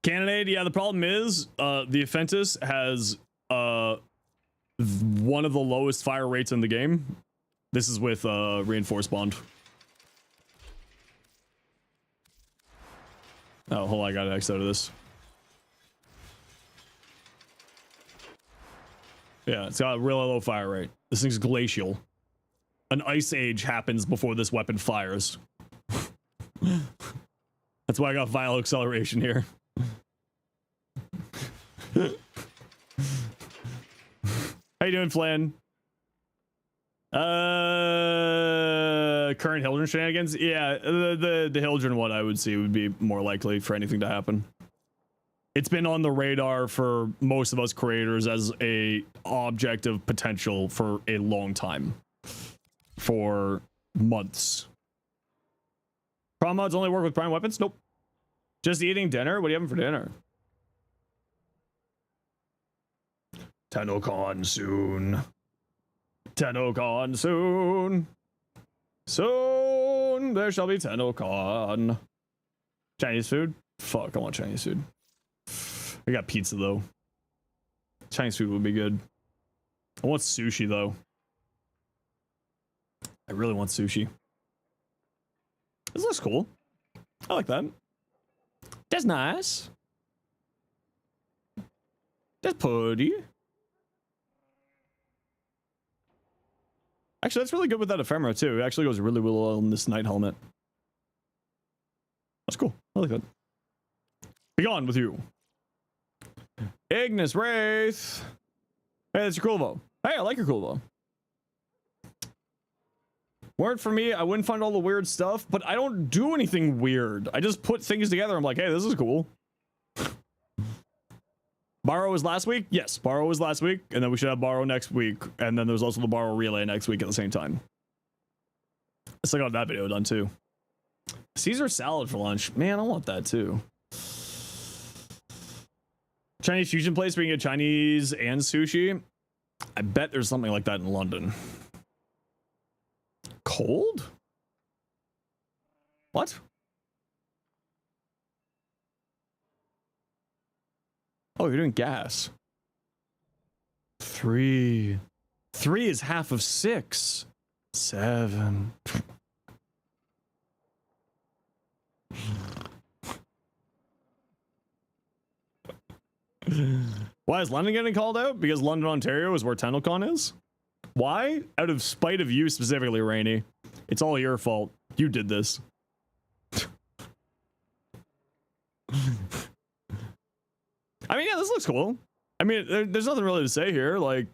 Cannonade, yeah, the problem is the Offentus has one of the lowest fire rates in the game. This is with reinforced bond. Oh, hold on, I got an X out of this. Yeah, it's got a really low fire rate. This thing's glacial. An ice age happens before this weapon fires. That's why I got vial acceleration here. How you doing, Flan? Current Hildren shenanigans? Yeah, the Hildren one I would see would be more likely for anything to happen. It's been on the radar for most of us creators as a object of potential for a long time. For months. Prom mods only work with prime weapons? Nope. Just eating dinner? What are you having for dinner? TennoCon soon. TennoCon soon. Soon there shall be TennoCon. Chinese food? Fuck, I want Chinese food. I got pizza though. Chinese food would be good. I want sushi though. I really want sushi. This looks cool. I like that. That's nice. That's pretty. Actually, that's really good with that ephemera too. It actually goes really well on this knight helmet. That's cool. I like that. Be gone with you. Ignis Wraith. Hey, that's your cool bow. Hey, I like your cool bow. Weren't for me, I wouldn't find all the weird stuff, but I don't do anything weird. I just put things together. I'm like, hey, this is cool. Baro was last week? Yes, Baro was last week, and then we should have Baro next week, and then there's also the Baro relay next week at the same time. I still got that video done too. Caesar salad for lunch. Man, I want that too. Chinese fusion place where you can get Chinese and sushi. I bet there's something like that in London. Cold? What? Oh, you're doing gas. 3. 3 is half of 6. 7. Why is London getting called out? Because London, Ontario is where TennoCon is? Why? Out of spite of you specifically, Rainy. It's all your fault. You did this. I mean, yeah, this looks cool. I mean, there's nothing really to say here. Like,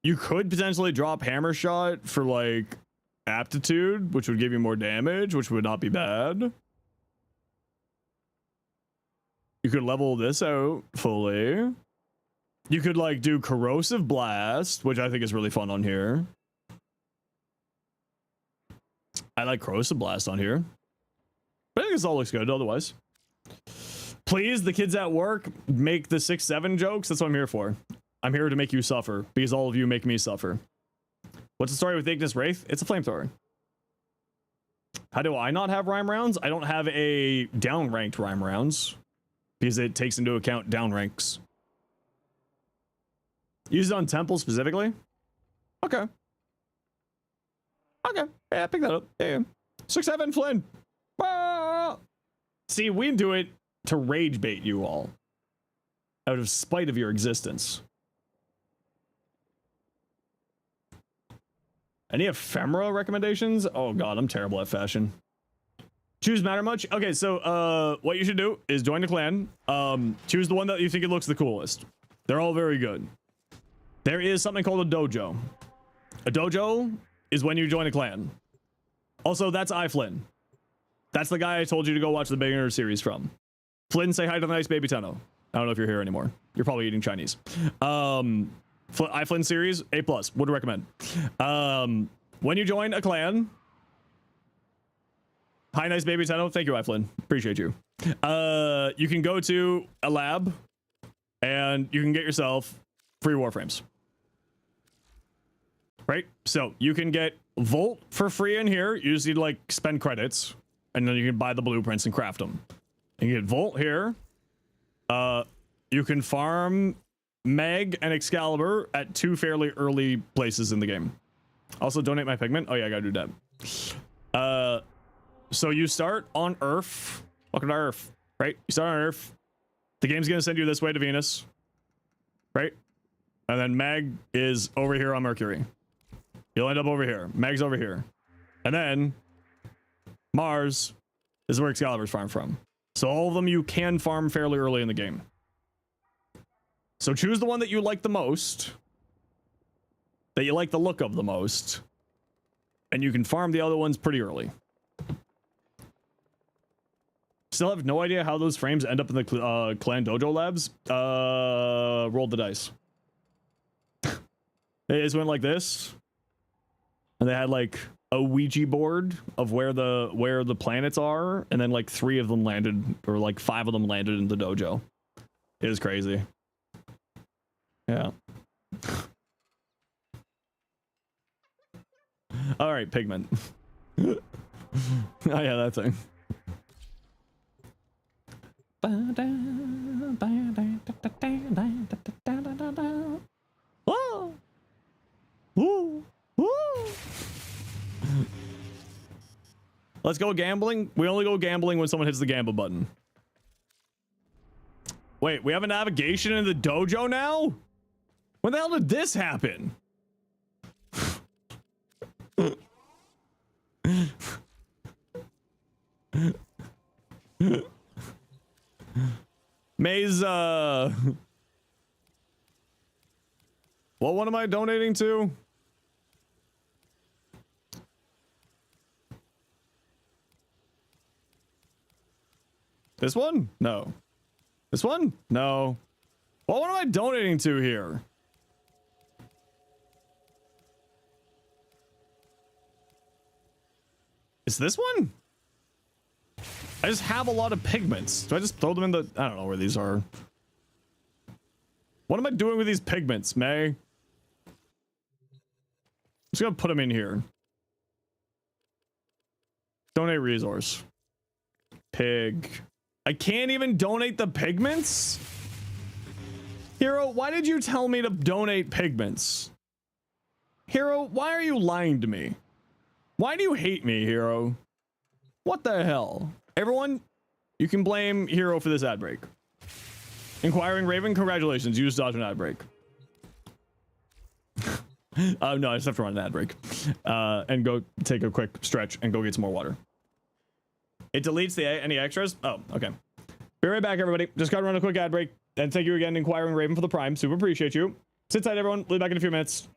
you could potentially drop hammer shot for like aptitude, which would give you more damage, which would not be bad. You could level this out fully. You could like do corrosive blast, which I think is really fun on here. I like corrosive blast on here. But I think this all looks good otherwise. Please, the kids at work, make the 6-7 jokes. That's what I'm here for. I'm here to make you suffer, because all of you make me suffer. What's the story with Ignis Wraith? It's a flamethrower. How do I not have rhyme rounds? I don't have a down-ranked rhyme rounds, because it takes into account down ranks. Use it on temple specifically? Okay. Okay. Yeah, pick that up. Yeah. 6-7 Flynn. Bye. See, we do it to rage bait you all. Out of spite of your existence. Any ephemera recommendations? Oh god, I'm terrible at fashion. Choose matter much? Okay, so what you should do is join the clan. Choose the one that you think it looks the coolest. They're all very good. There is something called a dojo. A dojo is when you join a clan. Also, that's Flynn. That's the guy I told you to go watch the beginner series from. Flynn, say hi to the nice baby Tenno. I don't know if you're here anymore. You're probably eating Chinese. Flynn series, A+, would recommend. When you join a clan, hi, nice baby Tenno. Thank you, Flynn. Appreciate you. You can go to a lab and you can get yourself free Warframes. Right? So you can get Volt for free in here. You just need to like spend credits and then you can buy the blueprints and craft them. And you get Volt here. You can farm Meg and Excalibur at 2 fairly early places in the game. Also, donate my pigment. Oh yeah, I gotta do that. So you start on Earth. Welcome to Earth, right? You start on Earth. The game's gonna send you this way to Venus, right? And then Meg is over here on Mercury. You'll end up over here. Meg's over here. And then Mars is where Excalibur's farmed from. So all of them you can farm fairly early in the game. So choose the one that you like the most, that you like the look of the most, and you can farm the other ones pretty early. Still have no idea how those frames end up in the clan dojo labs. Rolled the dice. They just went like this, and they had like a Ouija board of where the planets are, and then like 3 of them landed, or like 5 of them landed in the dojo. It is crazy. Yeah. All right, pigment. Oh yeah, that thing. Oh. Woo. Woo. Let's go gambling. We only go gambling when someone hits the gamble button. Wait, we have a navigation in the dojo now? When the hell did this happen? Maze, what one am I donating to? This one? No. This one? No. What one am I donating to here? Is this one? I just have a lot of pigments. Do I just throw them in the... I don't know where these are. What am I doing with these pigments, May? I'm just gonna put them in here. Donate resource. Pig. I can't even donate the pigments? Hero, why did you tell me to donate pigments? Hero, why are you lying to me? Why do you hate me, Hero? What the hell? Everyone, you can blame Hero for this ad break. Inquiring Raven, congratulations, you just dodged an ad break. No, I just have to run an ad break. And go take a quick stretch and go get some more water. It deletes any extras? Oh, okay. Be right back, everybody. Just gotta run a quick ad break. And thank you again, Inquiring Raven, for the Prime. Super appreciate you. Sit tight, everyone. We'll be back in a few minutes.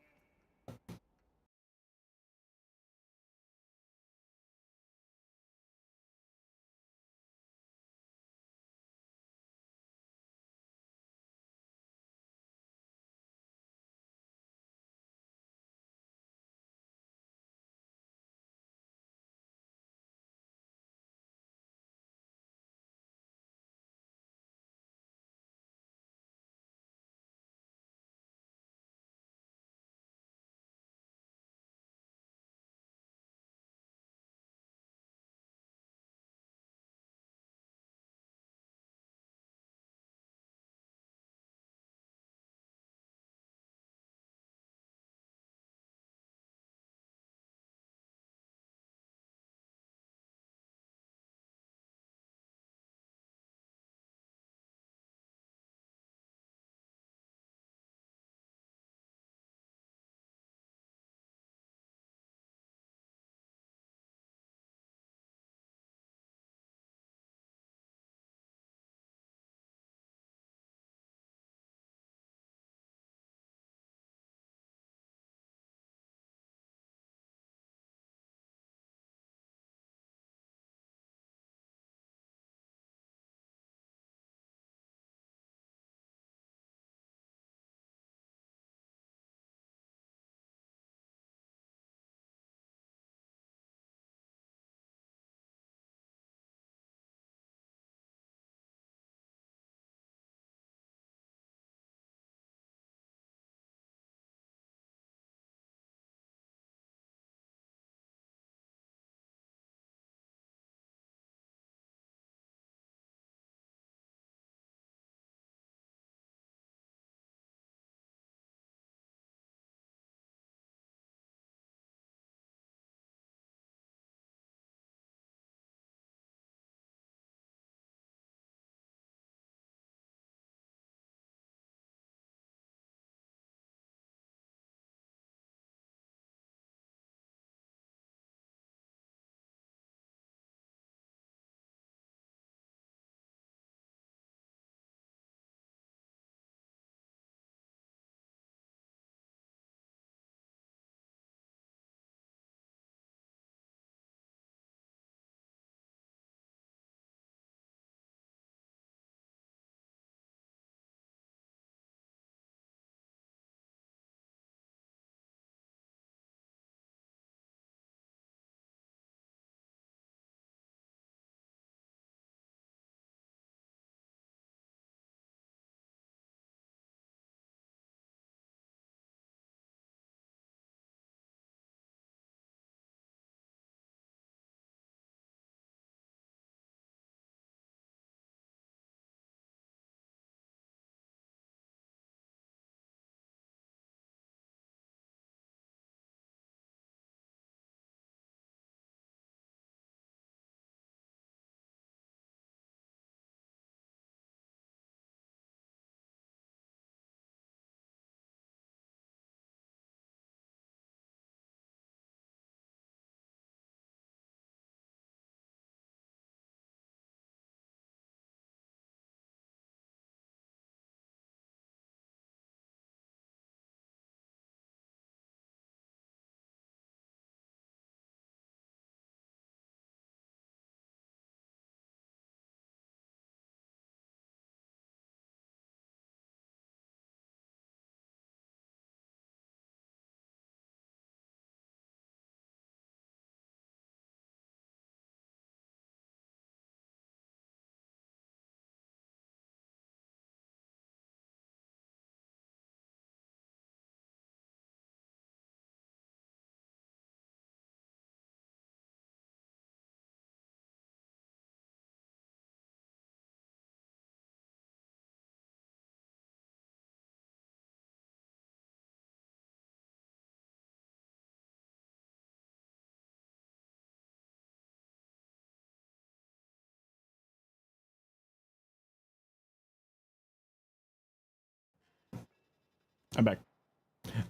I'm back.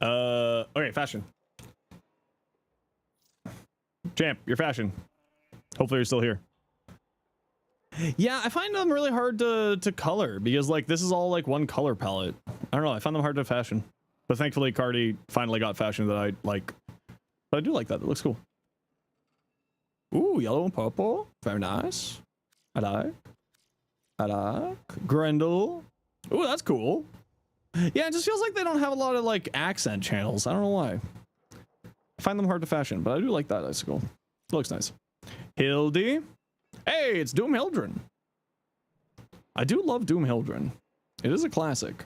Okay, fashion. Champ, you're fashion. Hopefully you're still here. Yeah, I find them really hard to color because like this is all like one color palette. I don't know, I find them hard to fashion. But thankfully Cardi finally got fashion that I like. But I do like that. It looks cool. Ooh, yellow and purple. Very nice. I like. Grendel. Ooh, that's cool. Yeah, it just feels like they don't have a lot of like accent channels. I don't know why. I find them hard to fashion, but I do like that. That's cool. It looks nice. Hildy. Hey, it's Doom Hildren. I do love Doom Hildren. It is a classic.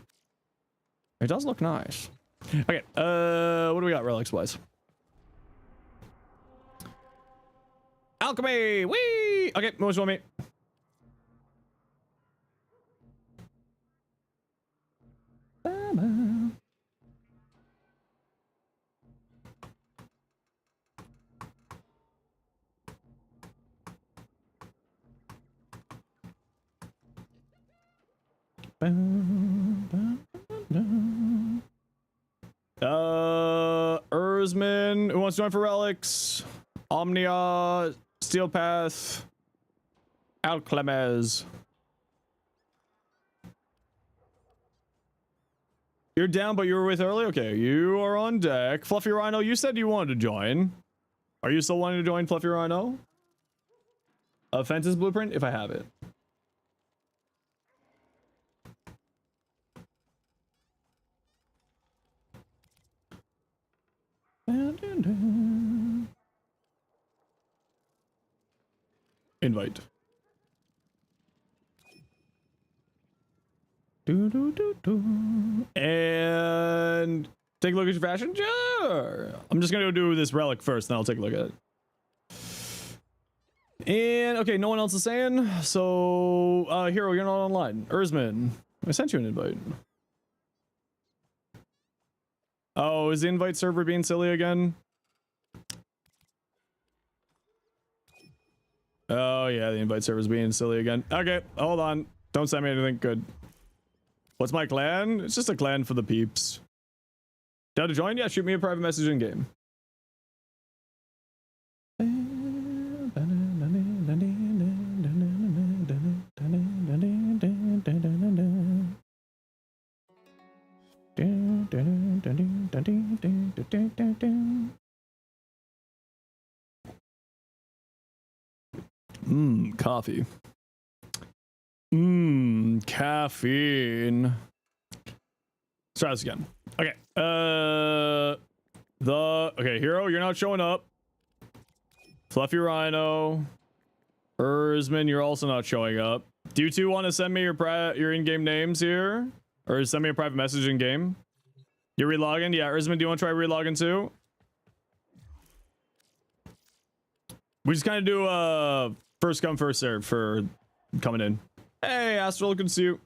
It does look nice. Okay, what do we got relics wise? Alchemy! Whee! Okay, most want me. Erzman, who wants to join for relics? Omnia, Steel Path, Alclemez. You're down, but you were with early? Okay, you are on deck. Fluffy Rhino, you said you wanted to join. Are you still wanting to join, Fluffy Rhino? Fences Blueprint, if I have it. Invite. And take a look at your fashion. Sure. I'm just gonna do this relic first, then I'll take a look at it. And okay, no one else is saying. So, Hero, you're not online. Erzman, I sent you an invite. Oh, is the invite server being silly again? Oh yeah, the invite server's being silly again. Okay, hold on. Don't send me anything good. What's my clan? It's just a clan for the peeps. Down to join? Yeah, shoot me a private message in game. Coffee. Caffeine. Let's try this again. Okay. Okay, Hero, you're not showing up. Fluffy Rhino. Erzman, you're also not showing up. Do you two want to send me your in-game names here? Or send me a private message in game? You're relogging? Yeah, Erzman, do you want to try relogging too? We just kind of do first come, first serve for coming in. Hey, Astral, good to see you.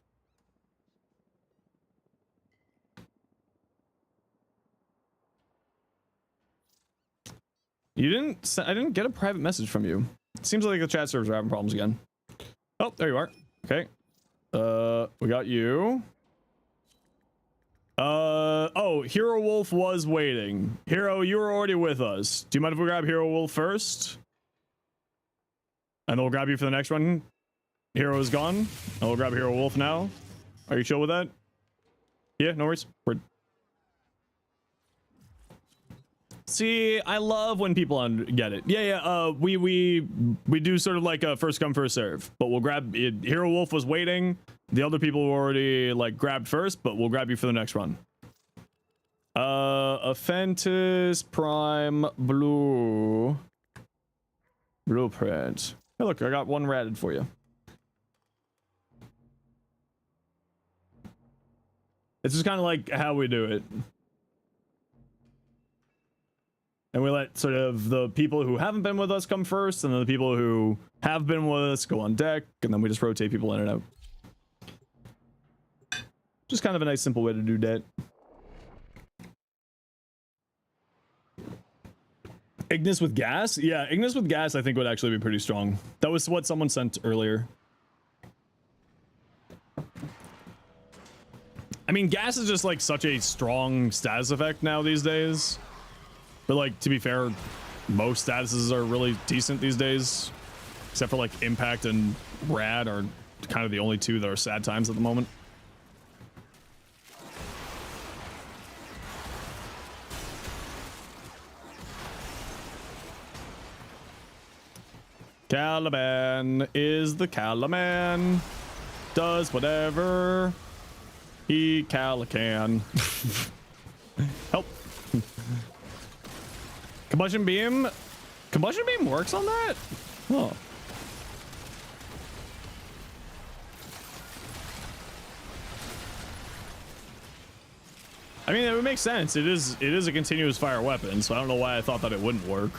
I didn't get a private message from you. It seems like the chat servers are having problems again. Oh, there you are. Okay. We got you. Oh, Hero Wolf was waiting. Hero, you were already with us. Do you mind if we grab Hero Wolf first? And then we'll grab you for the next one. Hero is gone. And we'll grab Hero Wolf now. Are you chill with that? Yeah, no worries. We're... See, I love when people get it. Yeah. We do sort of like a first come first serve, but we'll grab it. Hero Wolf was waiting. The other people were already like grabbed first, but we'll grab you for the next run. Aphentis Prime Blue Blueprint. Hey, look, I got one ratted for you. It's just kind of like how we do it. And we let sort of the people who haven't been with us come first, and then the people who have been with us go on deck, and then we just rotate people in and out. Just kind of a nice, simple way to do that. Ignis with gas? Yeah, Ignis with gas I think would actually be pretty strong. That was what someone sent earlier. I mean, gas is just like such a strong status effect now these days. But like, to be fair, most statuses are really decent these days. Except for like impact and rad are kind of the only two that are sad times at the moment. Caliban is the Caliman. Does whatever he can. Help. Combustion beam? Combustion beam works on that? Huh. I mean, it would make sense. It is a continuous fire weapon, so I don't know why I thought that it wouldn't work.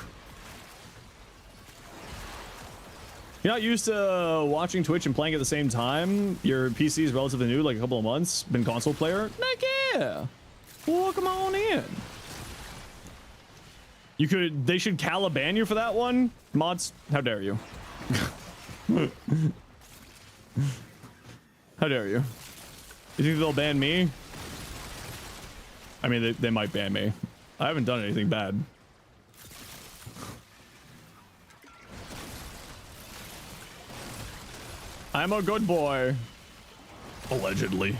You're not used to watching Twitch and playing at the same time? Your PC is relatively new, like a couple of months. Been console player? Heck yeah! Welcome on in. You could. They should Caliban you for that one, mods. How dare you? How dare you? You think they'll ban me? I mean, they might ban me. I haven't done anything bad. I'm a good boy. Allegedly.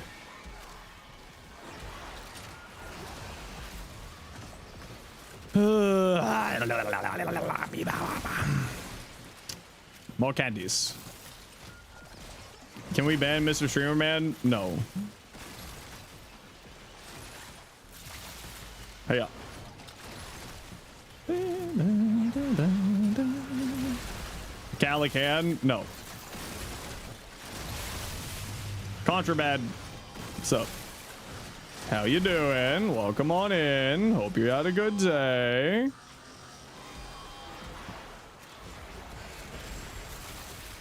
More candies. Can we ban Mr. Streamer Man? No. Hey up. Calican? No. Contraband. What's up? How you doing? Welcome on in. Hope you had a good day.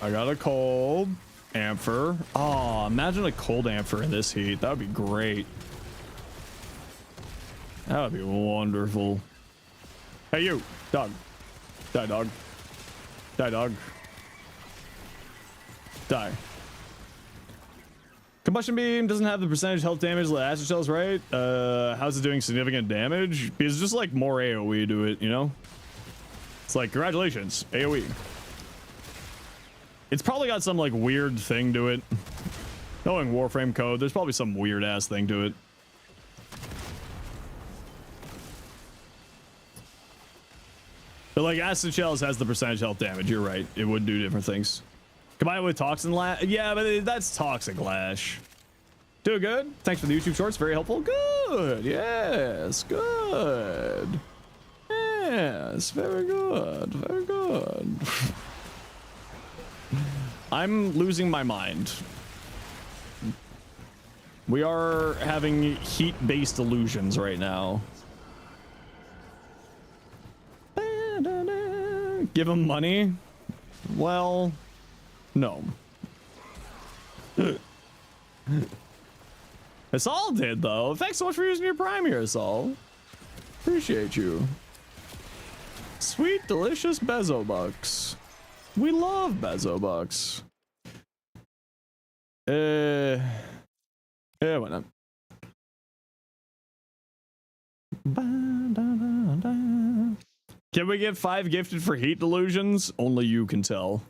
I got a cold amphor. Oh, imagine a cold amphor in this heat. That would be great. That would be wonderful. Hey, you. Dog. Die, dog. Die, dog. Die. Combustion beam doesn't have the percentage health damage like acid shells, right? How's it doing significant damage? Because it's just like more AoE to it, you know? It's like, congratulations, AoE. It's probably got some like weird thing to it. Knowing Warframe code, there's probably some weird ass thing to it. But like acid shells has the percentage health damage, you're right. It would do different things. Combined with toxin lash. Yeah, but that's toxic lash. Doing good. Thanks for the YouTube shorts. Very helpful. Good. Yes. Good. Yes. Very good. Very good. I'm losing my mind. We are having heat-based illusions right now. Give him money? Well... no. Assault did though. Thanks so much for using your Prime here, Assault. Appreciate you. Sweet, delicious Bezo bucks. We love Bezo bucks. Yeah, why not? Can we get 5 gifted for heat delusions? Only you can tell.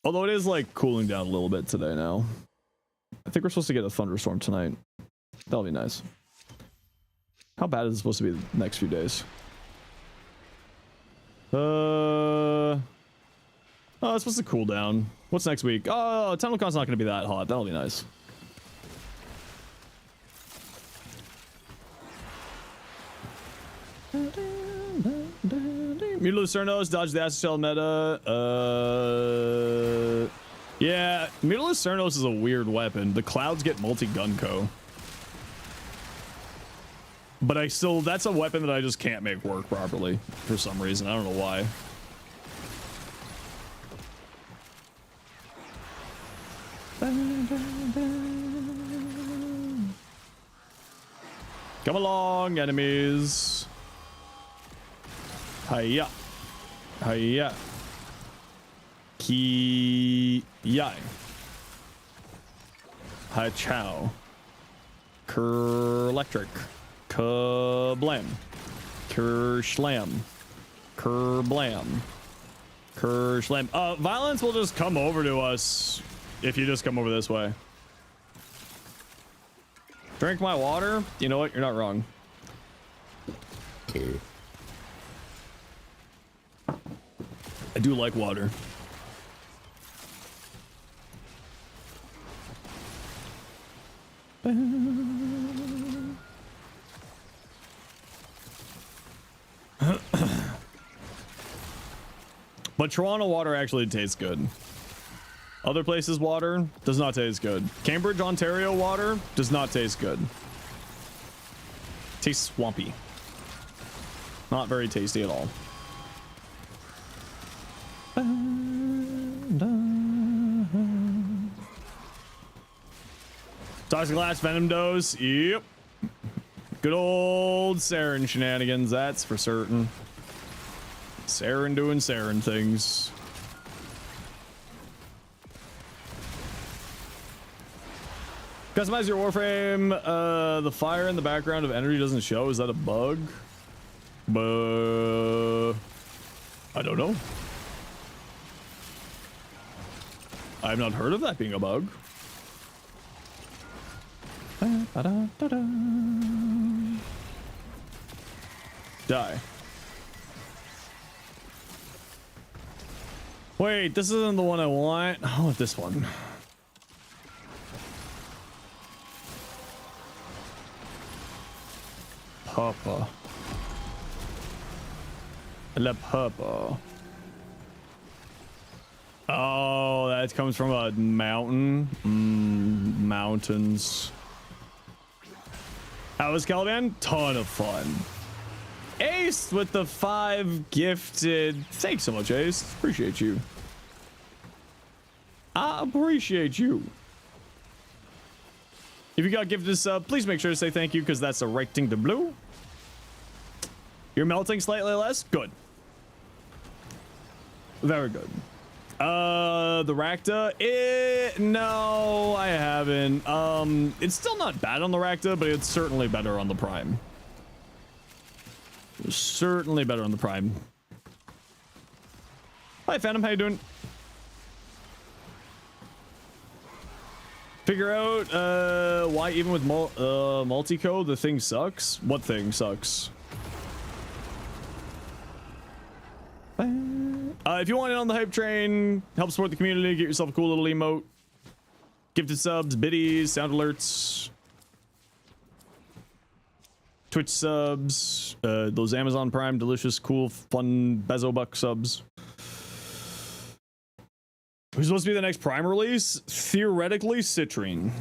Although it is like cooling down a little bit today now. I think we're supposed to get a thunderstorm tonight. That'll be nice. How bad is it supposed to be the next few days? Oh, it's supposed to cool down. What's next week? Oh, TempleCon's not going to be that hot. That'll be nice. Mutal Lucernos, dodge the acid shell meta. Yeah, Mutal Lucernos is a weird weapon. The clouds get multi-gun co. But I still, that's a weapon that I just can't make work properly for some reason. I don't know why. Come along, enemies. Hiya. Hiya. Ki. Yai. Hi-chow. Ker-electric. Kablam. Ker-shlam. Ker-blam. Ker-shlam. Violence will just come over to us if you just come over this way. Drink my water? You know what? You're not wrong. I do like water. But Toronto water actually tastes good. Other places water does not taste good. Cambridge, Ontario water does not taste good. Tastes swampy. Not very tasty at all. Toxic glass venom dose. Yep. Good old Saren shenanigans, that's for certain. Saren doing Saren things. Customize your Warframe. The fire in the background of energy doesn't show. Is that a bug? I don't know. I've not heard of that being a bug. Die. Wait, this isn't the one I want. I want this one. Papa. La Papa. Oh, that comes from a mountain. Mountains. How was Caliban? Ton of fun. Ace with the 5 gifted. Thanks so much, Ace. Appreciate you. I appreciate you. If you got gifted a sub, please make sure to say thank you because that's the right thing to do. You're melting slightly less? Good. Very good. The Rakta? No, I haven't. It's still not bad on the Rakta, but it's certainly better on the Prime. Certainly better on the Prime. Hi, Phantom. How you doing? Figure out why even with multi-code the thing sucks. What thing sucks? If you want in on the hype train, help support the community, get yourself a cool little emote, gifted subs, biddies, sound alerts, Twitch subs, those Amazon Prime delicious, cool, fun Bezobuck subs. Who's supposed to be the next Prime release? Theoretically, Citrine.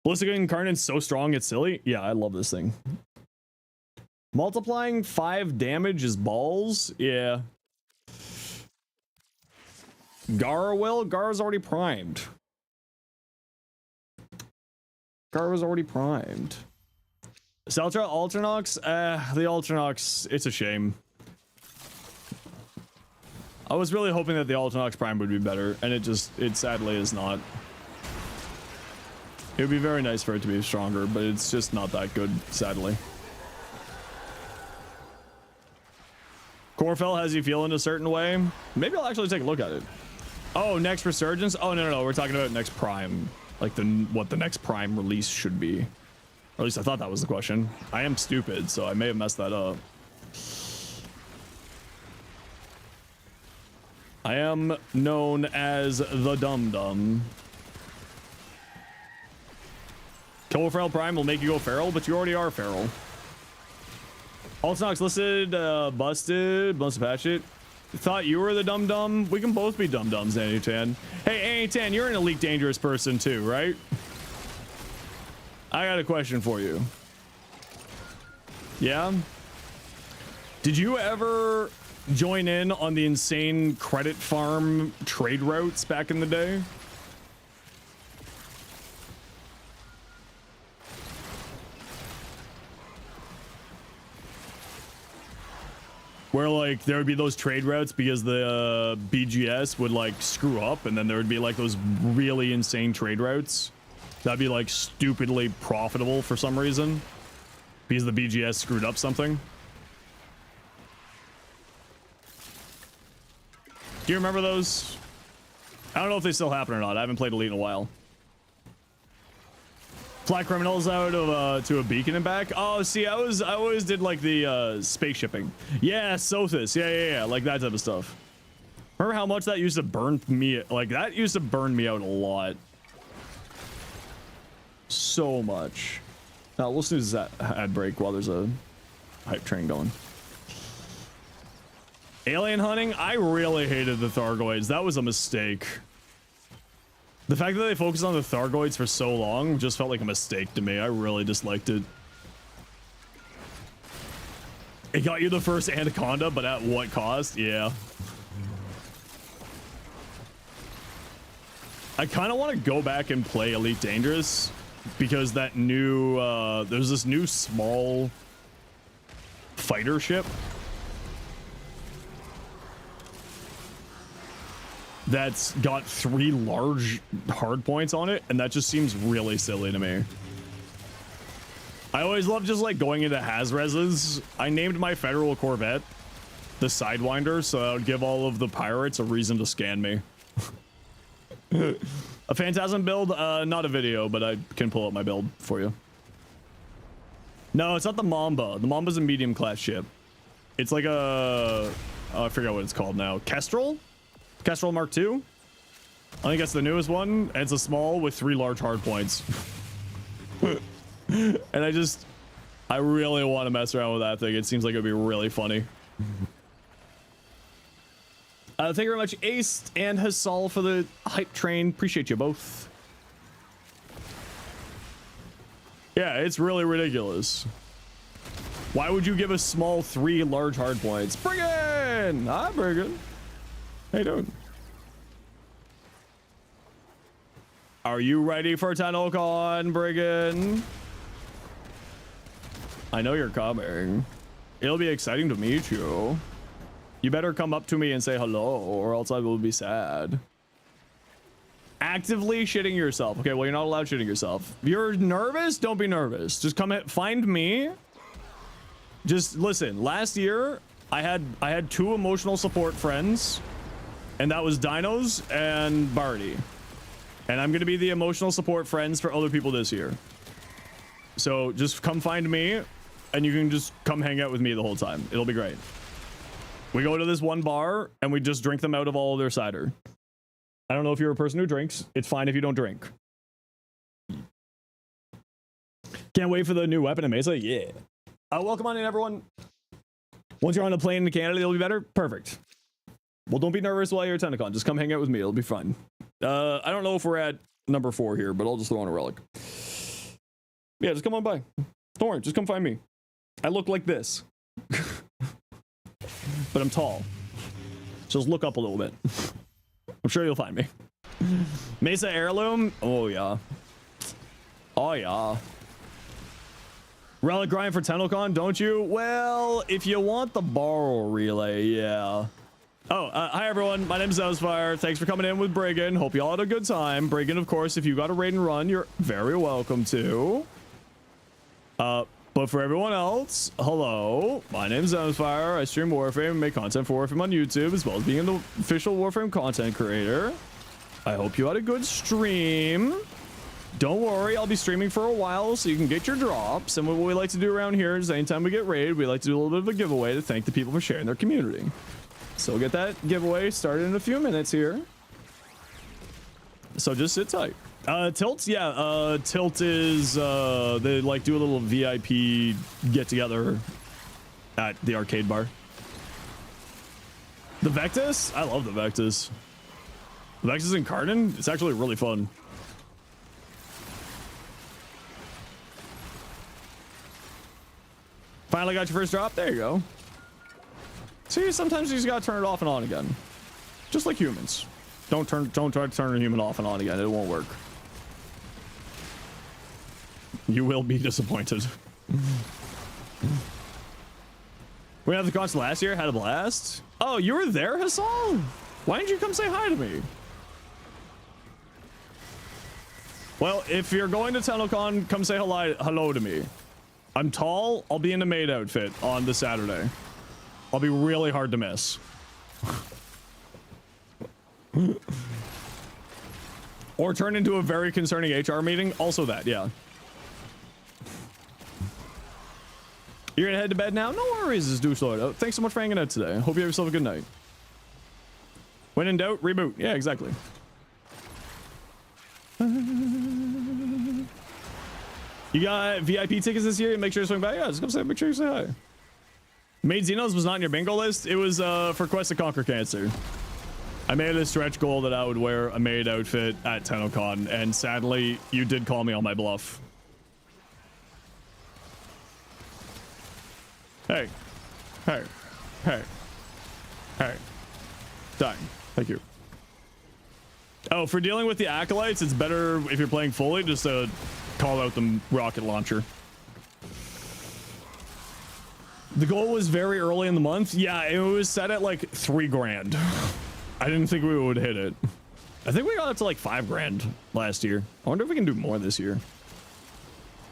Ballistic Incarnate's so strong it's silly. Yeah, I love this thing. Multiplying 5 damage is balls. Yeah. Gara will? Gara's already primed. Gara was already primed. Celtra, Alternox? The Alternox, it's a shame. I was really hoping that the Alternox Prime would be better, and it sadly is not. It would be very nice for it to be stronger, but it's just not that good, sadly. Corfell has you feeling a certain way. Maybe I'll actually take a look at it. Oh, next Resurgence? Oh, no. We're talking about next Prime. Like what the next Prime release should be. Or at least I thought that was the question. I am stupid, so I may have messed that up. I am known as the Dum Dum. Kill Feral Prime will make you go feral, but you already are feral. Altnox listed, busted, must have patched it. Thought you were the Dum Dum. We can both be Dum Dums, Anytan. Hey, Anytan, you're an Elite Dangerous person too, right? I got a question for you. Yeah? Did you ever join in on the insane credit farm trade routes back in the day? where like there would be those trade routes because the BGS would like screw up, and then there would be like those really insane trade routes that'd be like stupidly profitable for some reason because the BGS screwed up something. Do you remember those? I don't know if they still happen or not. I haven't played Elite in a while. Fly criminals out of to a beacon and back. Oh, see, I always did like the space shipping. Yeah, Sothis. Yeah, like that type of stuff. Remember how much that used to burn me? Like that used to burn me out a lot. So much. Now we'll snooze that ad break while there's a hype train going. Alien hunting. I really hated the Thargoids. That was a mistake. The fact that they focused on the Thargoids for so long just felt like a mistake to me. I really disliked it. It got you the first Anaconda, but at what cost? Yeah. I kind of want to go back and play Elite Dangerous because that new, there's this new small fighter ship that's got 3 large hard points on it, and that just seems really silly to me. I always love just like going into Hazreses. I named my federal Corvette the Sidewinder, so that would give all of the pirates a reason to scan me. A Phantasm build, not a video, but I can pull up my build for you. No, it's not the Mamba. The Mamba's a medium class ship. It's like a, oh, I forget what it's called now. Kestrel? Kestrel Mark II? I think that's the newest one. And it's a small with 3 large hard points. And I really want to mess around with that thing. It seems like it'd be really funny. Thank you very much, Ace and Hassal, for the hype train. Appreciate you both. Yeah, it's really ridiculous. Why would you give a small 3 large hard points? Brigand! Hi, Brigand. How you doing? Are you ready for TennoCon, Brigand? I know you're coming. It'll be exciting to meet you. You better come up to me and say hello, or else I will be sad. Actively shitting yourself. Okay, well, you're not allowed shitting yourself. If you're nervous, don't be nervous. Just come find me. Just listen, last year I had 2 emotional support friends, and that was Dinos and Barty. And I'm gonna be the emotional support friends for other people this year. So just come find me, and you can just come hang out with me the whole time. It'll be great. We go to this one bar, and we just drink them out of all of their cider. I don't know if you're a person who drinks. It's fine if you don't drink. Can't wait for the new weapon in Mesa. Yeah. Welcome on in, everyone. Once you're on a plane in Canada, it'll be better. Perfect. Well, don't be nervous while you're at TennoCon. Just come hang out with me. It'll be fun. I don't know if we're at number 4 here, but I'll just throw in a relic. Yeah, just come on by. Don't worry. Just come find me. I look like this. But I'm tall. So just look up a little bit. I'm sure you'll find me. Mesa Heirloom. Oh, yeah. Oh, yeah. Relic grind for TennoCon, don't you? Well, if you want the Baro relay, yeah. Oh, hi everyone. My name is Zenosfire. Thanks for coming in with Brigand. Hope you all had a good time. Brigand, of course, if you got a raid and run, you're very welcome to. But for everyone else, hello. My name is Zenosfire. I stream Warframe and make content for Warframe on YouTube, as well as being an official Warframe content creator. I hope you had a good stream. Don't worry, I'll be streaming for a while so you can get your drops. And what we like to do around here is anytime we get raided, we like to do a little bit of a giveaway to thank the people for sharing their community. So we'll get that giveaway started in a few minutes here. So just sit tight. Tilt, yeah, Tilt is, they like do a little VIP get together at the arcade bar. The Vectus? I love the Vectus. The Vectus in Cardin? It's actually really fun. Finally got your first drop. There you go. See, sometimes you just gotta turn it off and on again. Just like humans. Don't try to turn a human off and on again. It won't work. You will be disappointed. We had the concert last year, had a blast. Oh, you were there, Hassan? Why didn't you come say hi to me? Well, if you're going to TennoCon, come say hello to me. I'm tall. I'll be in a maid outfit on the Saturday. I'll be really hard to miss. Or turn into a very concerning HR meeting. Also that, yeah. You're gonna head to bed now? No worries, it's Douche Lord. Oh, thanks so much for hanging out today. Hope you have yourself a good night. When in doubt, reboot. Yeah, exactly. You got VIP tickets this year? Make sure to swing by. Yeah, just come say, make sure you say hi. Made Xenos was not in your bingo list. It was for Quest to Conquer Cancer. I made a stretch goal that I would wear a maid outfit at TennoCon, and sadly, you did call me on my bluff. Hey. Hey. Hey. Hey. Dying. Thank you. Oh, for dealing with the acolytes, it's better if you're playing fully just to call out the rocket launcher. The goal was very early in the month. Yeah, it was set at like 3 grand. I didn't think we would hit it. I think we got up to like 5 grand last year. I wonder if we can do more this year.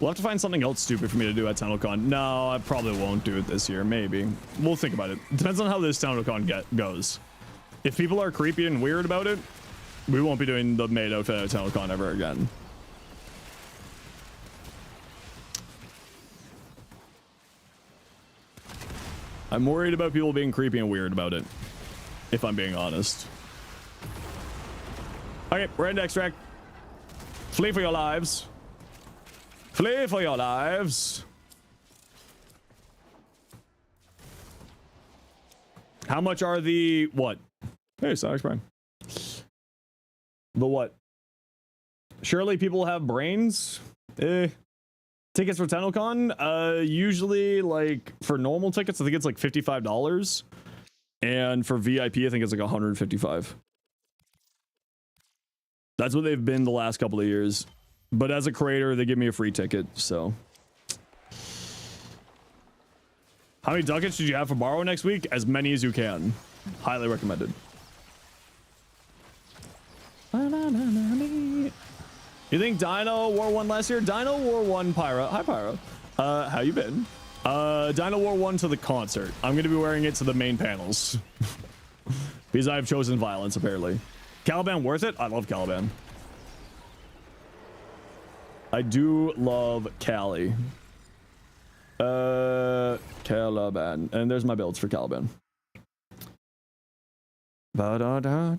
We'll have to find something else stupid for me to do at TennoCon. No, I probably won't do it this year. Maybe. We'll think about it. Depends on how this TennoCon goes. If people are creepy and weird about it, we won't be doing the maid outfit at TennoCon ever again. I'm worried about people being creepy and weird about it, if I'm being honest. Okay, we're in extract. Flee for your lives. Flee for your lives. How much are the what? Hey, Sonic Prime. The what? Surely people have brains. Tickets for TennoCon, usually like for normal tickets, I think it's like $55, and for VIP, I think it's like $155. That's what they've been the last couple of years. But as a creator, they give me a free ticket. So, how many ducats did you have for Baro next week? As many as you can. Highly recommended. You think Dino wore one last year? Dino wore one, Pyra. Hi, Pyra. How you been? Dino wore one to the concert. I'm going to be wearing it to the main panels. Because I've chosen violence, apparently. Caliban worth it? I love Caliban. I do love Cali. Caliban. And there's my builds for Caliban. Again.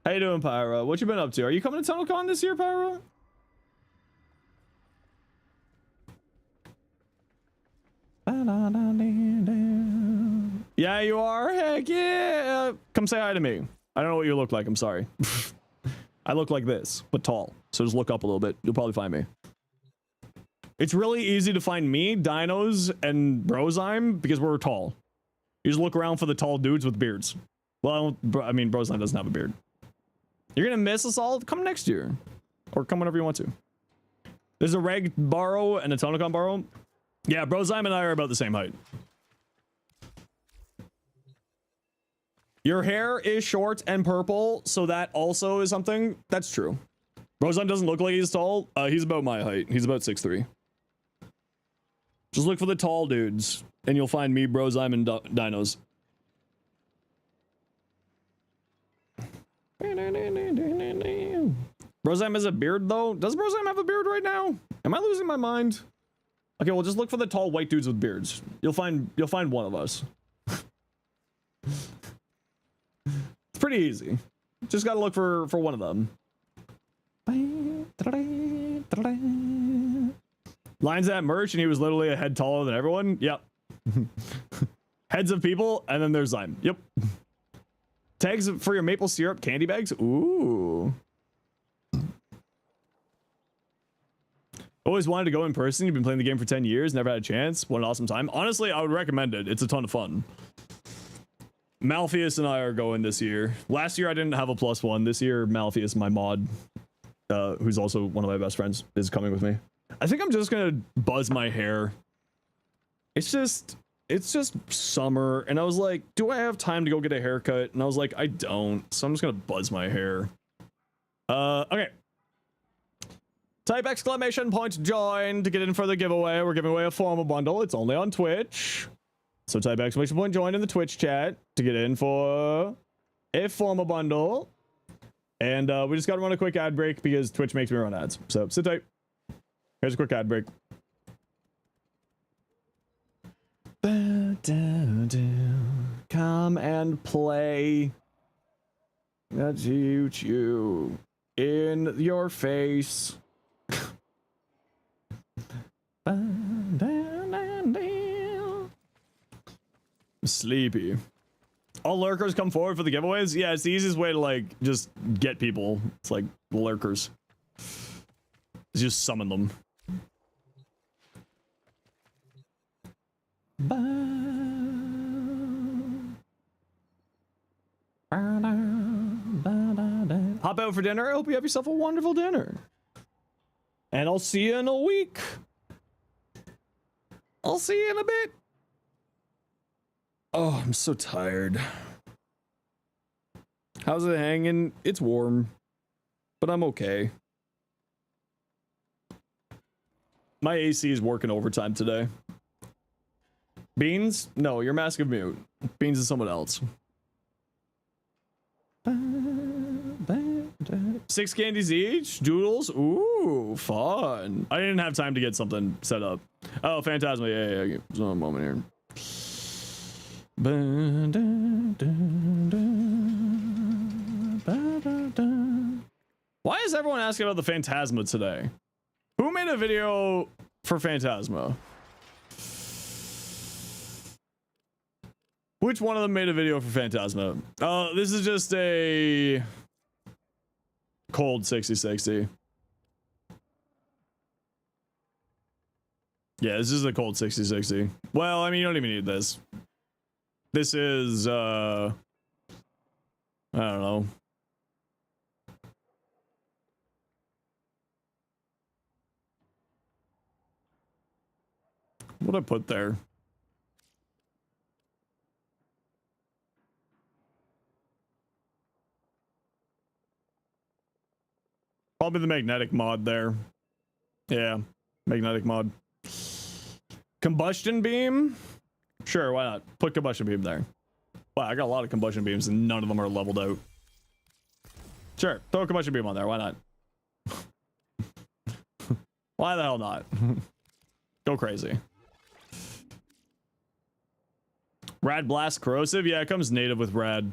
How you doing, Pyra? What you been up to? Are you coming to TennoCon this year, Pyra? Yeah, you are? Heck yeah! Come say hi to me. I don't know what you look like. I'm sorry. I look like this, but tall. So just look up a little bit. You'll probably find me. It's really easy to find me, Dinos, and Brozyme because we're tall. You just look around for the tall dudes with beards. Well, I mean, Brozyme doesn't have a beard. You're gonna miss us all? Come next year. Or come whenever you want to. There's a Reg Baro and a TennoCon Baro. Yeah, Brozyme and I are about the same height. Your hair is short and purple, so that also is something. That's true. Brozyme doesn't look like he's tall. He's about my height. He's about 6'3". Just look for the tall dudes, and you'll find me, Brozyme, and Dinos. Brozyme has a beard, though. Does Brozyme have a beard right now? Am I losing my mind? Okay, well, just look for the tall white dudes with beards. You'll find one of us. It's pretty easy. Just gotta look for one of them. Lines at merch, and he was literally a head taller than everyone. Yep. Heads of people, and then there's Zyme. Yep. Tags for your maple syrup candy bags. Ooh. Always wanted to go in person. You've been playing the game for 10 years, never had a chance. What an awesome time. Honestly, I would recommend it. It's a ton of fun. Malpheus and I are going this year. Last year I didn't have a +1. This year Malpheus, my mod, who's also one of my best friends, is coming with me. I think I'm just gonna buzz my hair. It's just summer, and I was like, do I have time to go get a haircut? And I was like, I don't, so I'm just gonna buzz my hair. Okay. Type exclamation point join to get in for the giveaway. We're giving away a formal bundle. It's only on Twitch. So type exclamation point join in the Twitch chat to get in for a formal bundle. And we just gotta run a quick ad break because Twitch makes me run ads. So sit tight. Here's a quick ad break. Come and play. That's you in your face. Sleepy. All lurkers come forward for the giveaways? Yeah, it's the easiest way to like just get people. It's like lurkers. Just summon them. Hop out for dinner. I hope you have yourself a wonderful dinner. And I'll see you in a week. I'll see you in a bit. Oh, I'm so tired. How's it hanging? It's warm, but I'm okay. My AC is working overtime today. Beans? No, you're massive mute. Beans is someone else. 6 candies each? Doodles? Ooh, fun. I didn't have time to get something set up. Oh, Phantasma. Yeah. Just a moment here. Why is everyone asking about the Phantasma today? Who made a video for Phantasma? Which one of them made a video for Phantasma? This is just a cold 6060. Yeah, this is a cold 6060. Well, I mean, you don't even need this. This is, I don't know. What'd I put there? Probably the magnetic mod there. Yeah, magnetic mod. Combustion beam? Sure, why not? Put combustion beam there. Wow, I got a lot of combustion beams and none of them are leveled out. Sure, throw a combustion beam on there, why not? Why the hell not? Go crazy. Rad Blast Corrosive? Yeah, it comes native with Rad.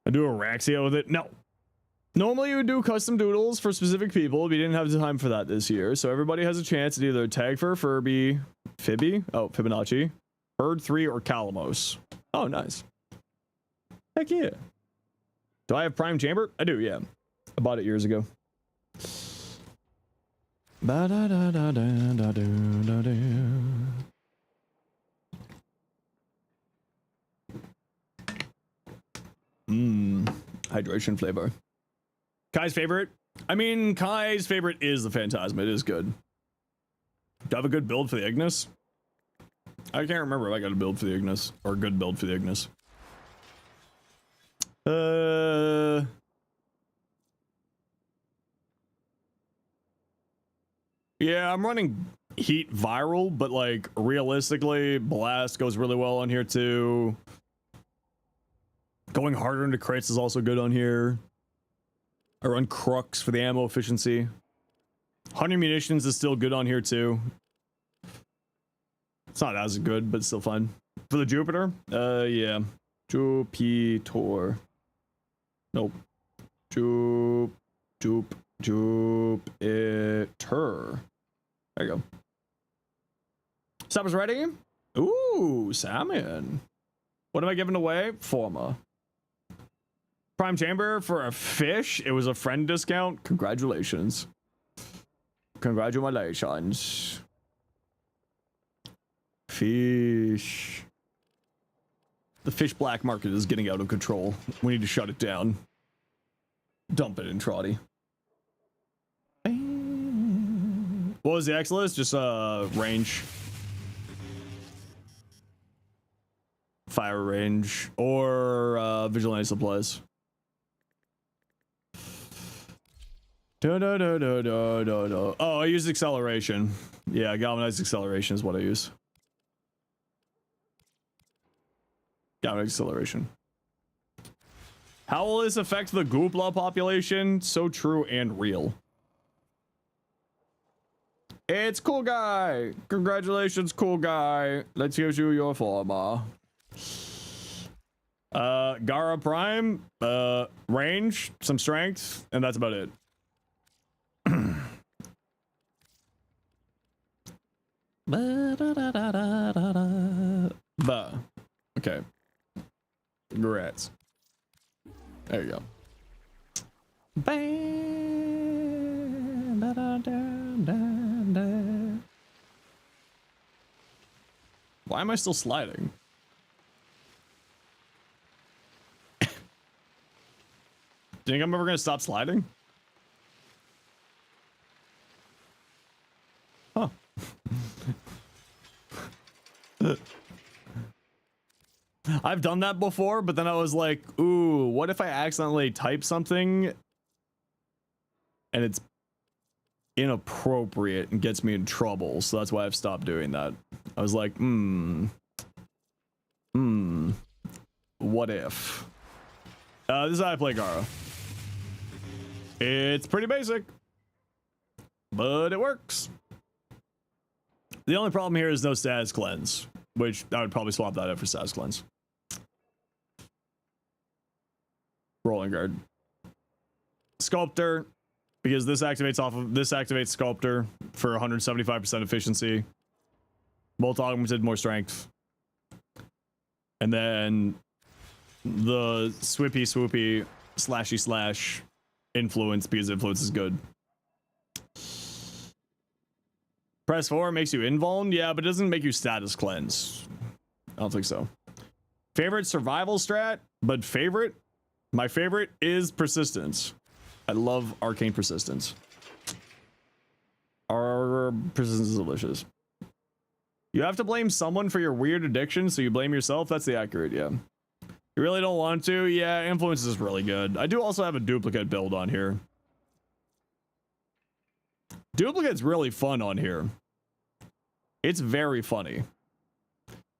I do a Raxia with it? No. Normally you would do custom doodles for specific people, but you didn't have the time for that this year. So everybody has a chance at either Tag for Furby, Fibonacci, Bird 3, or Calamos. Oh, nice. Heck yeah. Do I have Prime Chamber? I do, yeah. I bought it years ago. Hydration flavor. Kai's favorite? I mean, Kai's favorite is the Phantasma. It is good. Do I have a good build for the Ignis? I can't remember if I got a build for the Ignis or a good build for the Ignis. Yeah, I'm running Heat Viral, but like realistically, Blast goes really well on here too. Going harder into crates is also good on here. I run Crux for the ammo efficiency. 100 munitions is still good on here too. It's not as good, but still fun. For the Jupiter? Yeah. Jupiter. Nope. Jupiter. There you go. Salmon's ready? Ooh, salmon. What am I giving away? Forma. Prime Chamber for a fish. It was a friend discount. Congratulations. Congratulations. Fish. The fish black market is getting out of control. We need to shut it down. Dump it in Trotty. What was the X list? Just range. Fire range or vigilante supplies. Oh, I use acceleration. Yeah, galvanized acceleration is what I use. Galvanized acceleration. How will this affect the Goopla population? So true and real. It's cool guy. Congratulations, cool guy. Let's give you your former. Gara Prime, range, some strength, and that's about it. Okay. Congrats. There you go. Why am I still sliding? Do you think I'm ever gonna stop sliding? Huh. I've done that before, but then I was like, ooh, what if I accidentally type something and it's inappropriate and gets me in trouble? So that's why I've stopped doing that. I was like, what if? This is how I play Gara. It's pretty basic, but it works. The only problem here is no status cleanse, which I would probably swap that out for status cleanse. Rolling guard. Sculptor, because this activates Sculptor for 175% efficiency. Bolt augmented, more strength. And then the swoopy slashy slash influence, because influence is good. Press 4 makes you invuln, yeah, but it doesn't make you status cleanse. I don't think so. Favorite survival strat, but my favorite is persistence. I love arcane persistence. Our persistence is delicious. You have to blame someone for your weird addiction, so you blame yourself. That's the accurate, yeah. You really don't want to? Yeah, influence is really good. I do also have a duplicate build on here. Duplicate's really fun on here. It's very funny.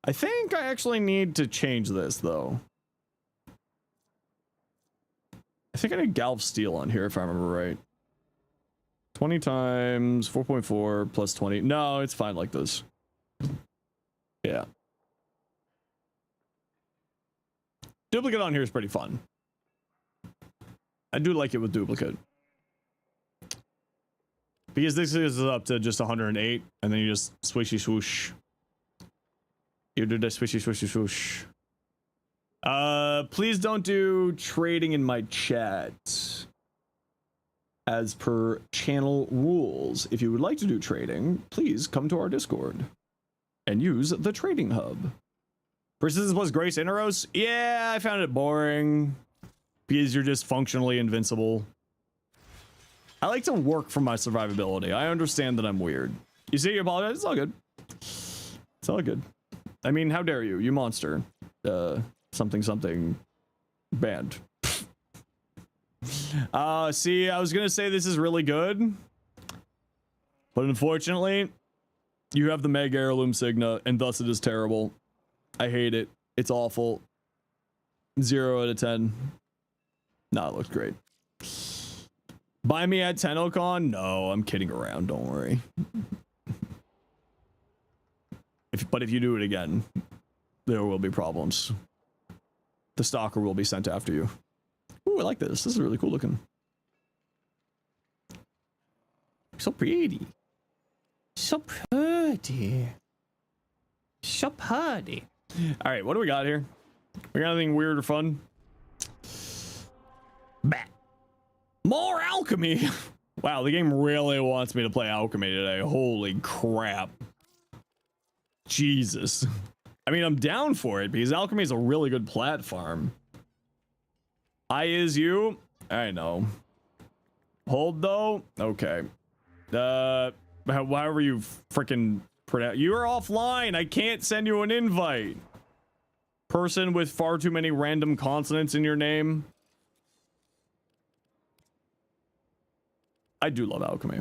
I think I actually need to change this, though. I think I need Galv Steel on here, if I remember right. 20 times 4.4 plus 20. No, it's fine like this. Yeah. Duplicate on here is pretty fun. I do like it with duplicate. Because this is up to just 108, and then you just swishy swoosh. You do the swishy swishy swoosh. Please don't do trading in my chat. As per channel rules, if you would like to do trading, please come to our Discord and use the trading hub. Persistence plus Grace Interos? Yeah, I found it boring because you're just functionally invincible. I like to work for my survivability. I understand that I'm weird. You see, you apologize? It's all good. It's all good. I mean, how dare you? You monster. Something banned. See, I was gonna say this is really good, but unfortunately, you have the Mega Heirloom Signa, and thus it is terrible. I hate it. It's awful. 0 out of 10. Nah, it looks great. Buy me at TennoCon? No, I'm kidding around. Don't worry. But if you do it again, there will be problems. The stalker will be sent after you. Ooh, I like this. This is really cool looking. So pretty. So pretty. So pretty. All right, what do we got here? We got anything weird or fun? Bat. More alchemy. Wow, the game really wants me to play alchemy today. Holy crap. Jesus. I mean, I'm down for it because alchemy is a really good platform. I is you. I know. Hold though. Okay. however you freaking pronounce. You are offline. I can't send you an invite. Person with far too many random consonants in your name. I do love alchemy.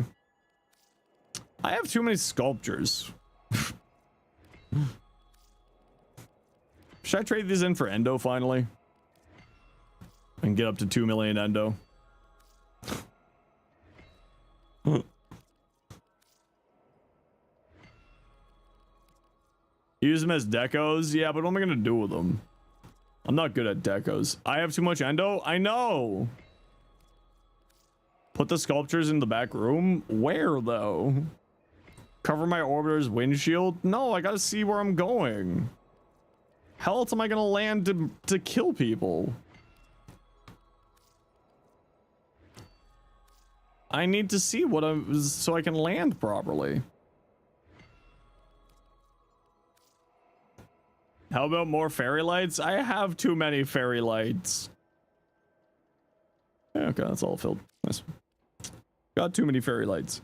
I have too many sculptures. Should I trade these in for endo finally? And get up to 2 million endo. Use them as decos? Yeah, but what am I gonna do with them? I'm not good at decos. I have too much endo? I know! Put the sculptures in the back room? Where, though? Cover my orbiter's windshield? No, I gotta see where I'm going. How else am I gonna land to kill people? I need to see what I'm... so I can land properly. How about more fairy lights? I have too many fairy lights. Yeah, okay, that's all filled. Nice. Got too many fairy lights.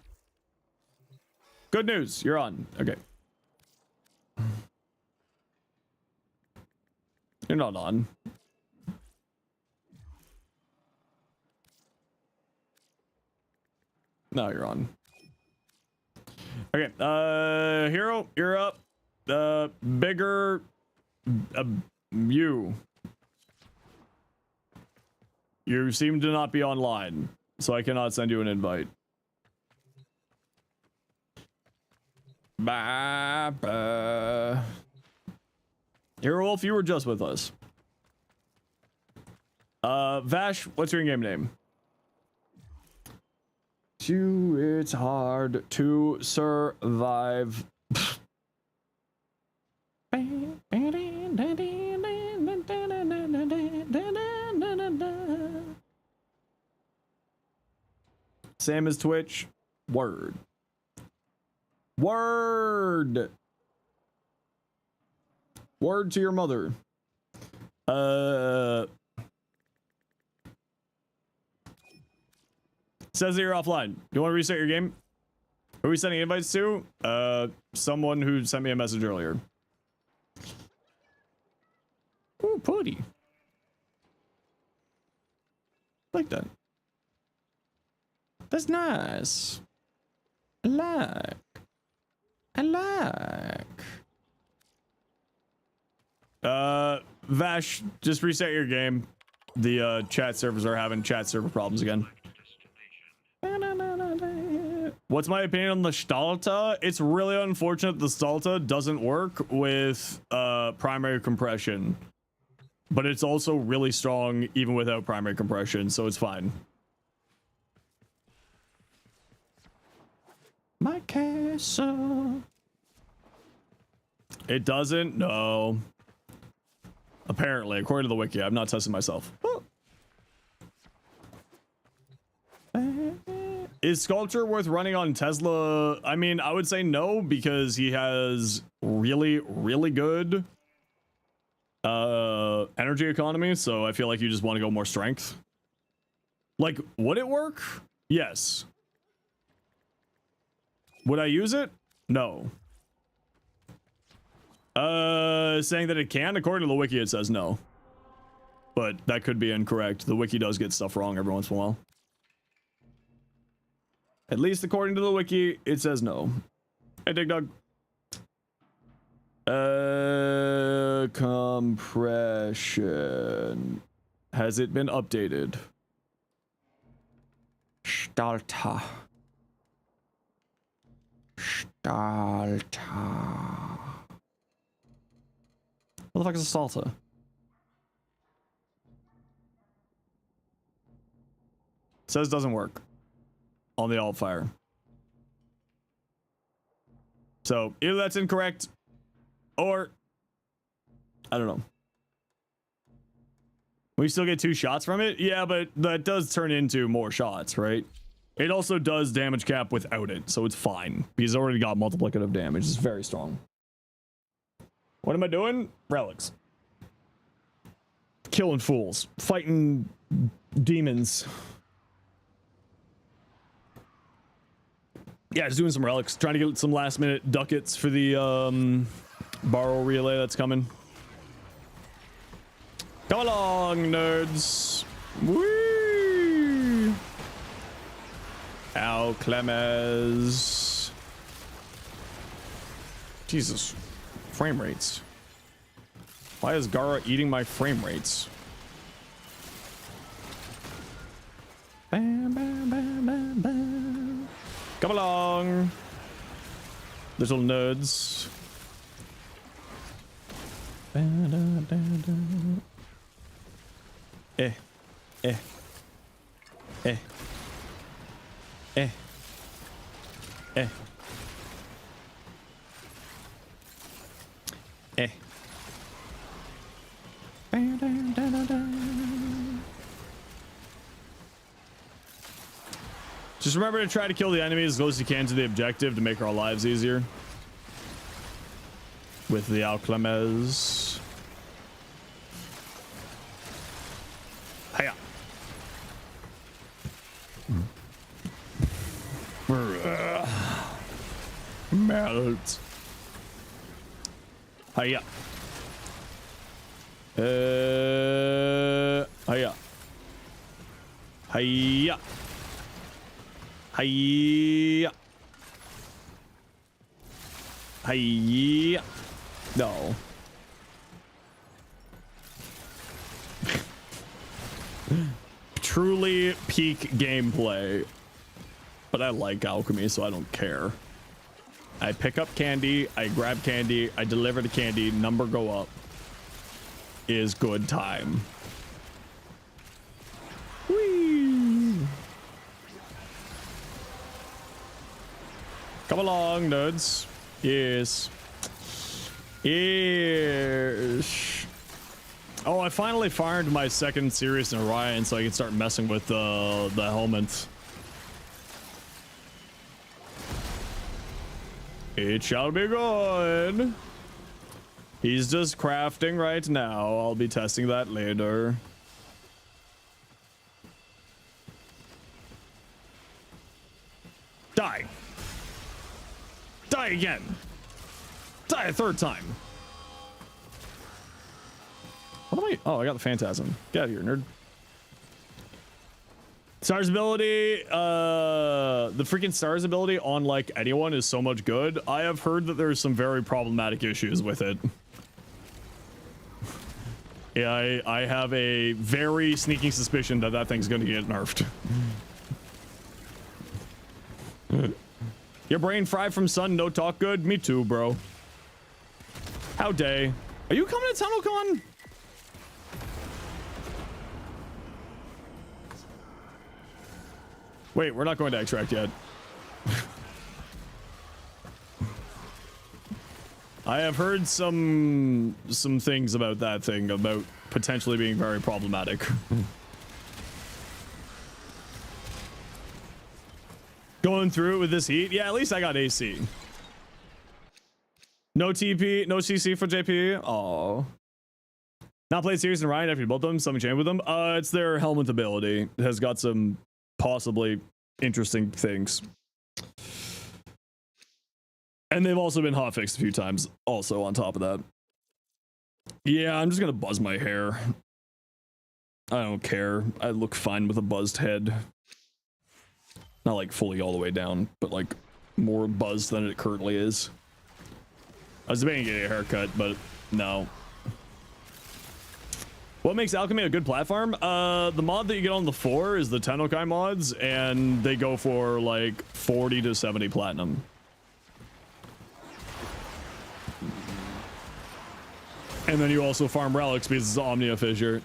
Good news, you're on. Okay. You're not on. No, you're on. Okay, Hero, you're up. Bigger... you seem to not be online, so I cannot send you an invite. Hero Wolf, you were just with us. Vash, what's your in-game name? It's hard to survive. Same as Twitch. Word. Word. Word to your mother. Says that you're offline. Do you want to reset your game? Who are we sending invites to? Someone who sent me a message earlier. Ooh, putty. Like that. That's nice. I like. Vash, just reset your game. The chat servers are having chat server problems again. What's my opinion on the Stalta? It's really unfortunate the Stalta doesn't work with primary compression. But it's also really strong even without primary compression, so it's fine. My castle. It doesn't? No. Apparently, according to the wiki. I've not tested myself. Is Sculpture worth running on Tesla? I mean, I would say no, because he has really, really good energy economy, so I feel like you just want to go more strength. Like, would it work? Yes. Would I use it? No. Saying that it can, according to the wiki, it says no. But that could be incorrect. The wiki does get stuff wrong every once in a while. At least according to the wiki, it says no. Hey, Dig Dug. Compression. Has it been updated? Stalta. What the fuck is a Stalta? Says doesn't work on the alt fire. So either that's incorrect or I don't know. We still get 2 shots from it? Yeah, but that does turn into more shots, right? It also does damage cap without it, so it's fine. He's already got multiplicative damage. It's very strong. What am I doing? Relics. Killing fools. Fighting demons. Yeah, just doing some relics, trying to get some last minute ducats for the Baro relay that's coming. Come along, nerds. Whee! Al Clemens. Jesus, frame rates. Why is Gara eating my frame rates? Bam, bam, bam, bam, bam. Come along, little nerds. Eh, eh, eh, eh, eh, eh. Just remember to try to kill the enemies as close as you can to the objective to make our lives easier. With the Alclemes. Hiya. Melt. Hiya. Hiya. Hiya. Hiya. Hiya. No. Truly peak gameplay. But I like alchemy, so I don't care. I pick up candy, I grab candy, I deliver the candy, number go up. Is good time. Whee! Come along, nerds. Yes. Yes. Oh, I finally farmed my second Sirius and Orion so I can start messing with the helmets. It shall be good. He's just crafting right now. I'll be testing that later. Die. Die again. Die a third time. What am I? Oh, I got the Phantasm. Get out of here, nerd. Stars ability, the freaking stars ability on like anyone is so much good. I have heard that there's some very problematic issues with it. Yeah, I have a very sneaking suspicion that that thing's gonna get nerfed. Your brain fried from sun, no talk good? Me too, bro. How day? Are you coming to TunnelCon? Wait, we're not going to extract yet. I have heard some things about that thing, about potentially being very problematic. Going through it with this heat? Yeah, at least I got AC. No TP, no CC for JP. Oh. Not played Sirius and Ryan after you built them, something changed with them. It's their helmet ability. It has got some possibly interesting things. And they've also been hotfixed a few times also on top of that. Yeah, I'm just gonna buzz my hair. I don't care. I look fine with a buzzed head. Not like fully all the way down, but like more buzzed than it currently is. I was debating getting a haircut, but no. What makes Alchemy a good platform? The mod that you get on the 4 is the Tennokai mods, and they go for like 40 to 70 platinum. And then you also farm relics because it's Omnia Fissure.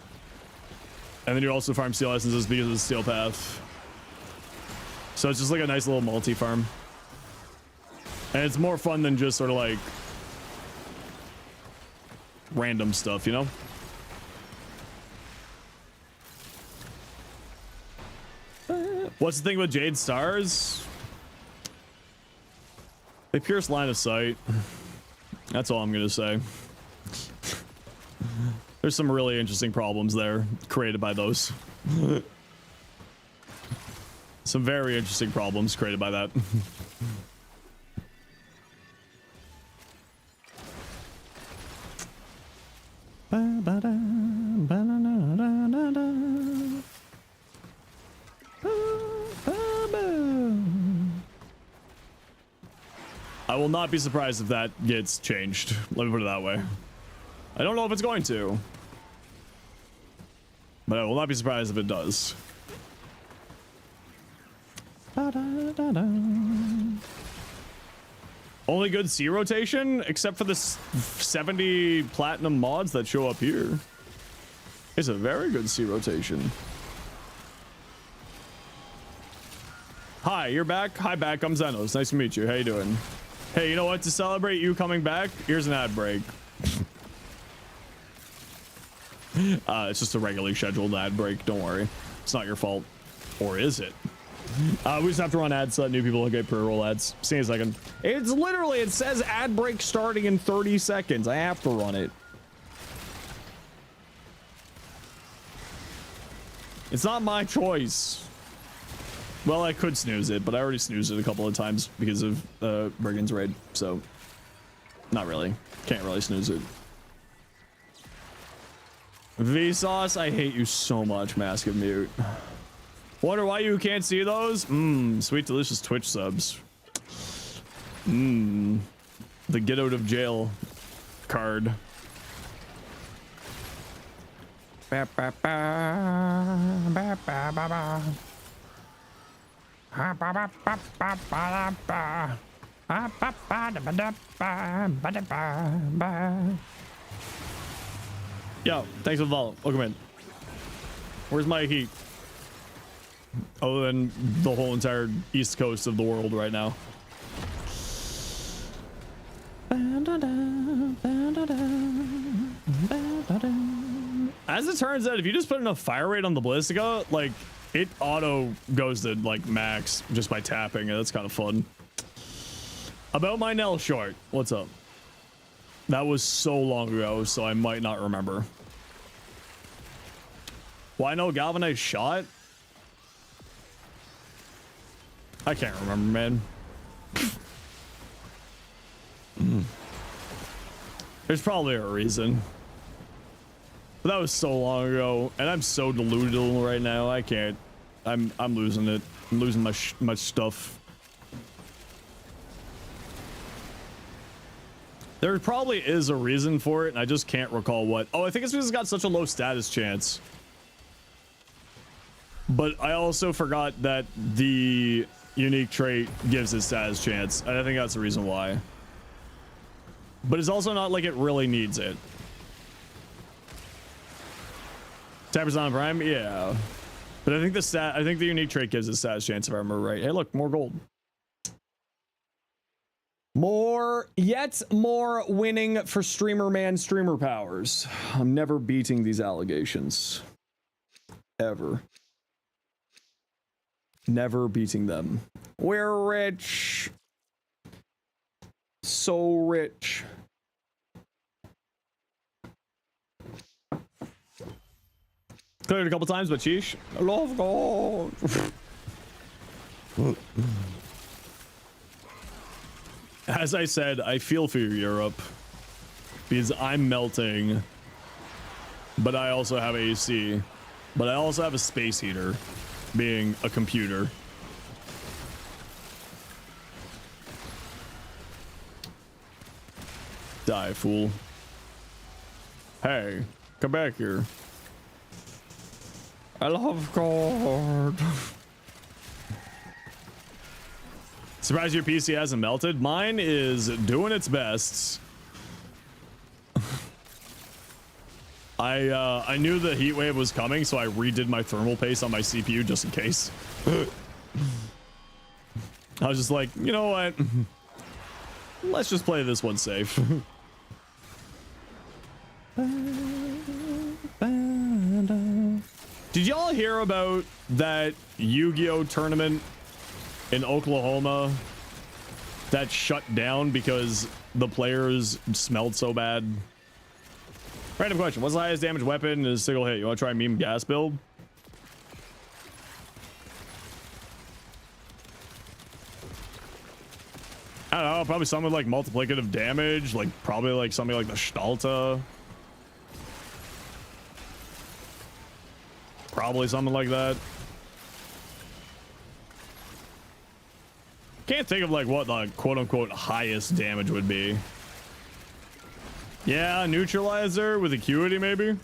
And then you also farm steel essences because it's Steel Path. So it's just like a nice little multi-farm. And it's more fun than just sort of like random stuff, you know? What's the thing with Jade Stars? They pierce line of sight. That's all I'm gonna say. There's some really interesting problems there created by those. Some very interesting problems created by that. I will not be surprised if that gets changed. Let me put it that way. I don't know if it's going to, but I will not be surprised if it does. Only good C rotation, except for the 70 platinum mods that show up here. It's a very good C rotation. Hi, you're back? Hi, back. I'm Zenos. Nice to meet you. How you doing? Hey, you know what? To celebrate you coming back, here's an ad break. It's just a regularly scheduled ad break. Don't worry. It's not your fault. Or is it? We just have to run ads so that new people get pre-roll ads. See in a second. It's literally, it says ad break starting in 30 seconds. I have to run it. It's not my choice. Well, I could snooze it, but I already snoozed it a couple of times because of Brigand's raid. So, not really. Can't really snooze it. Vsauce, I hate you so much, Mask of Mute. Wonder why you can't see those? Sweet delicious Twitch subs. The get out of jail card. Ba, ba, ba, ba, ba, ba, ba. Ha, ba, ba, ba, ba, ba, ba. Ha, ba, ba, da, ba, da, ba, ba, da, ba, ba. Yo, thanks for the follow. Welcome in. Where's my heat? Other than the whole entire east coast of the world right now. As it turns out, if you just put enough fire rate on the Ballistica, like, it auto goes to like max just by tapping. That's kind of fun. About my Nell short, what's up? That was so long ago, so I might not remember. Why no galvanized shot? I can't remember, man. There's probably a reason. But that was so long ago, and I'm so delusional right now. I can't. I'm losing it. I'm losing my stuff. There probably is a reason for it, and I just can't recall what. Oh, I think it's because it's got such a low status chance. But I also forgot that the unique trait gives it status chance, and I think that's the reason why. But it's also not like it really needs it. 10% on Prime, yeah. But I think the unique trait gives it status chance if I remember right. Hey, look, more gold. Yet more winning for streamer man streamer powers. I'm never beating these allegations. Ever. Never beating them. We're rich. So rich. Cleared a couple times, but sheesh. I love gold. As I said, I feel for you, Europe, because I'm melting, but I also have AC, but I also have a space heater, being a computer. Die, fool. Hey, come back here. I love gold. Surprised your PC hasn't melted. Mine is doing its best. I knew the heat wave was coming, so I redid my thermal paste on my CPU just in case. I was just like, you know what? Let's just play this one safe. Did y'all hear about that Yu-Gi-Oh tournament in Oklahoma that shut down because the players smelled so bad? Random question. What's the highest damage weapon in a single hit? You want to try meme gas build? I don't know, probably something like multiplicative damage, like probably like something like the Stalta. Probably something like that. Can't think of like what the quote-unquote highest damage would be. Yeah, neutralizer with acuity maybe.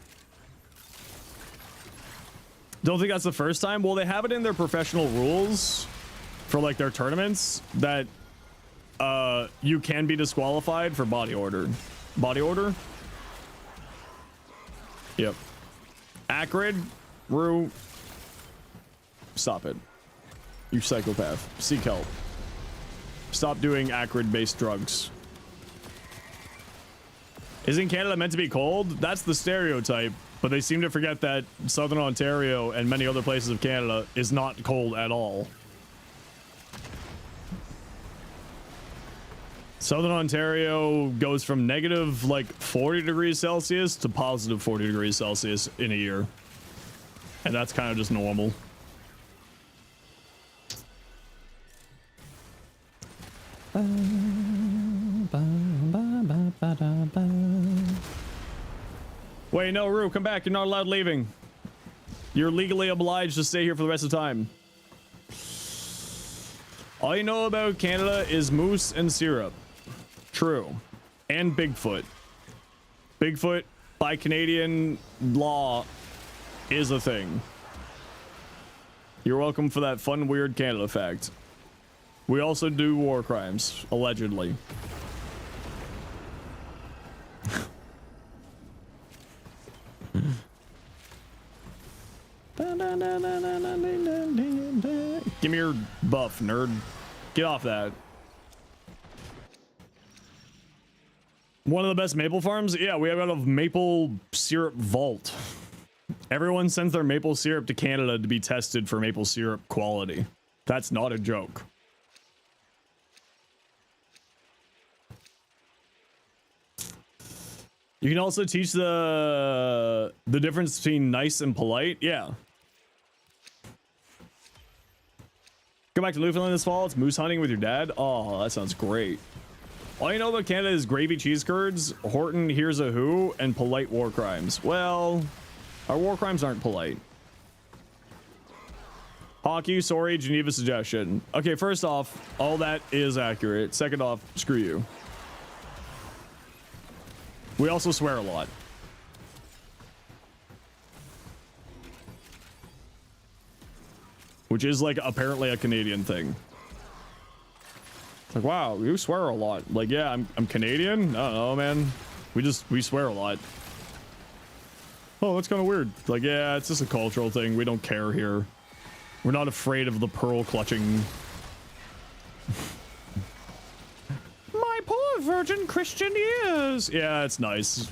Don't think that's the first time. Well, they have it in their professional rules for like their tournaments that you can be disqualified for body order. Body order? Yep. Acrid, Rue. Stop it. You psychopath. Seek help. Stop doing acrid-based drugs. Isn't Canada meant to be cold? That's the stereotype, but they seem to forget that Southern Ontario and many other places of Canada is not cold at all. Southern Ontario goes from negative like 40 degrees Celsius to positive 40 degrees Celsius in a year. And that's kind of just normal. Wait, no, Rue, come back. You're not allowed leaving. You're legally obliged to stay here for the rest of the time. All you know about Canada is moose and syrup. True. And Bigfoot. Bigfoot, by Canadian law, is a thing. You're welcome for that fun, weird Canada fact. We also do war crimes, allegedly. Give me your buff, nerd. Get off that. One of the best maple farms? Yeah, we have out of maple syrup vault. Everyone sends their maple syrup to Canada to be tested for maple syrup quality. That's not a joke. You can also teach the difference between nice and polite. Yeah. Go back to Newfoundland this fall. It's moose hunting with your dad. Oh, that sounds great. All you know about Canada is gravy cheese curds, Horton here's a who, and polite war crimes. Well, our war crimes aren't polite. Hockey, sorry, Geneva suggestion. Okay, first off, all that is accurate. Second off, screw you. We also swear a lot. Which is like apparently a Canadian thing. It's like, wow, you swear a lot. Like, yeah, I'm Canadian? I don't know, man. We swear a lot. Oh, that's kind of weird. Like, yeah, it's just a cultural thing. We don't care here. We're not afraid of the pearl clutching. My poor virgin Christian ears. Yeah, it's nice.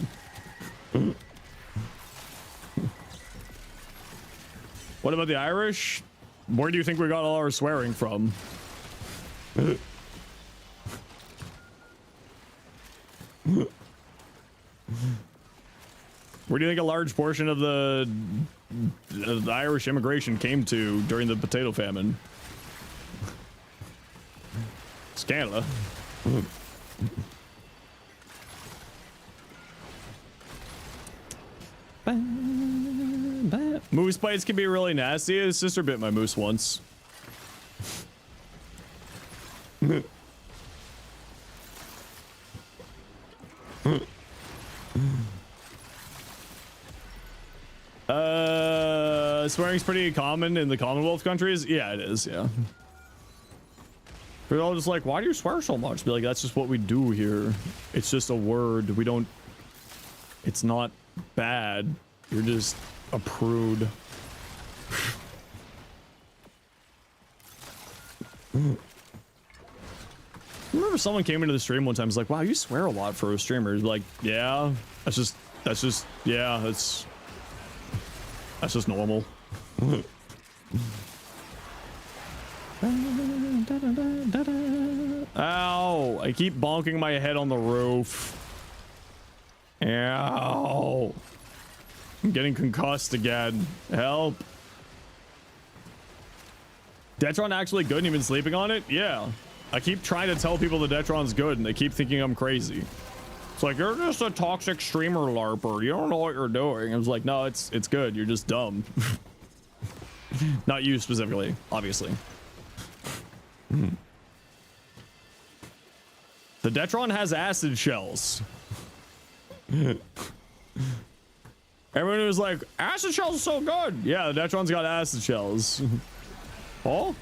What about the Irish? Where do you think we got all our swearing from? Where do you think a large portion of the Irish immigration came to during the potato famine? It's Canada. Moose bites can be really nasty. His sister bit my moose once. Swearing's pretty common in the Commonwealth countries. Yeah, it is. Yeah. They're all just like, why do you swear so much? Be like, that's just what we do here. It's just a word. We don't. It's not bad. You're just a prude. I remember someone came into the stream one time. Was like, wow, you swear a lot for a streamer. Like, yeah, that's just yeah, that's just normal. Ow, I keep bonking my head on the roof. Ow. I'm getting concussed again. Help. Detron actually good and you've been sleeping on it? Yeah. I keep trying to tell people the Detron's good, and they keep thinking I'm crazy. It's like, you're just a toxic streamer LARPer. You don't know what you're doing. I was like, no, it's good. You're just dumb. Not you specifically, obviously. The Detron has acid shells. Everyone was like, acid shells are so good. Yeah, the Detron's got acid shells. Oh?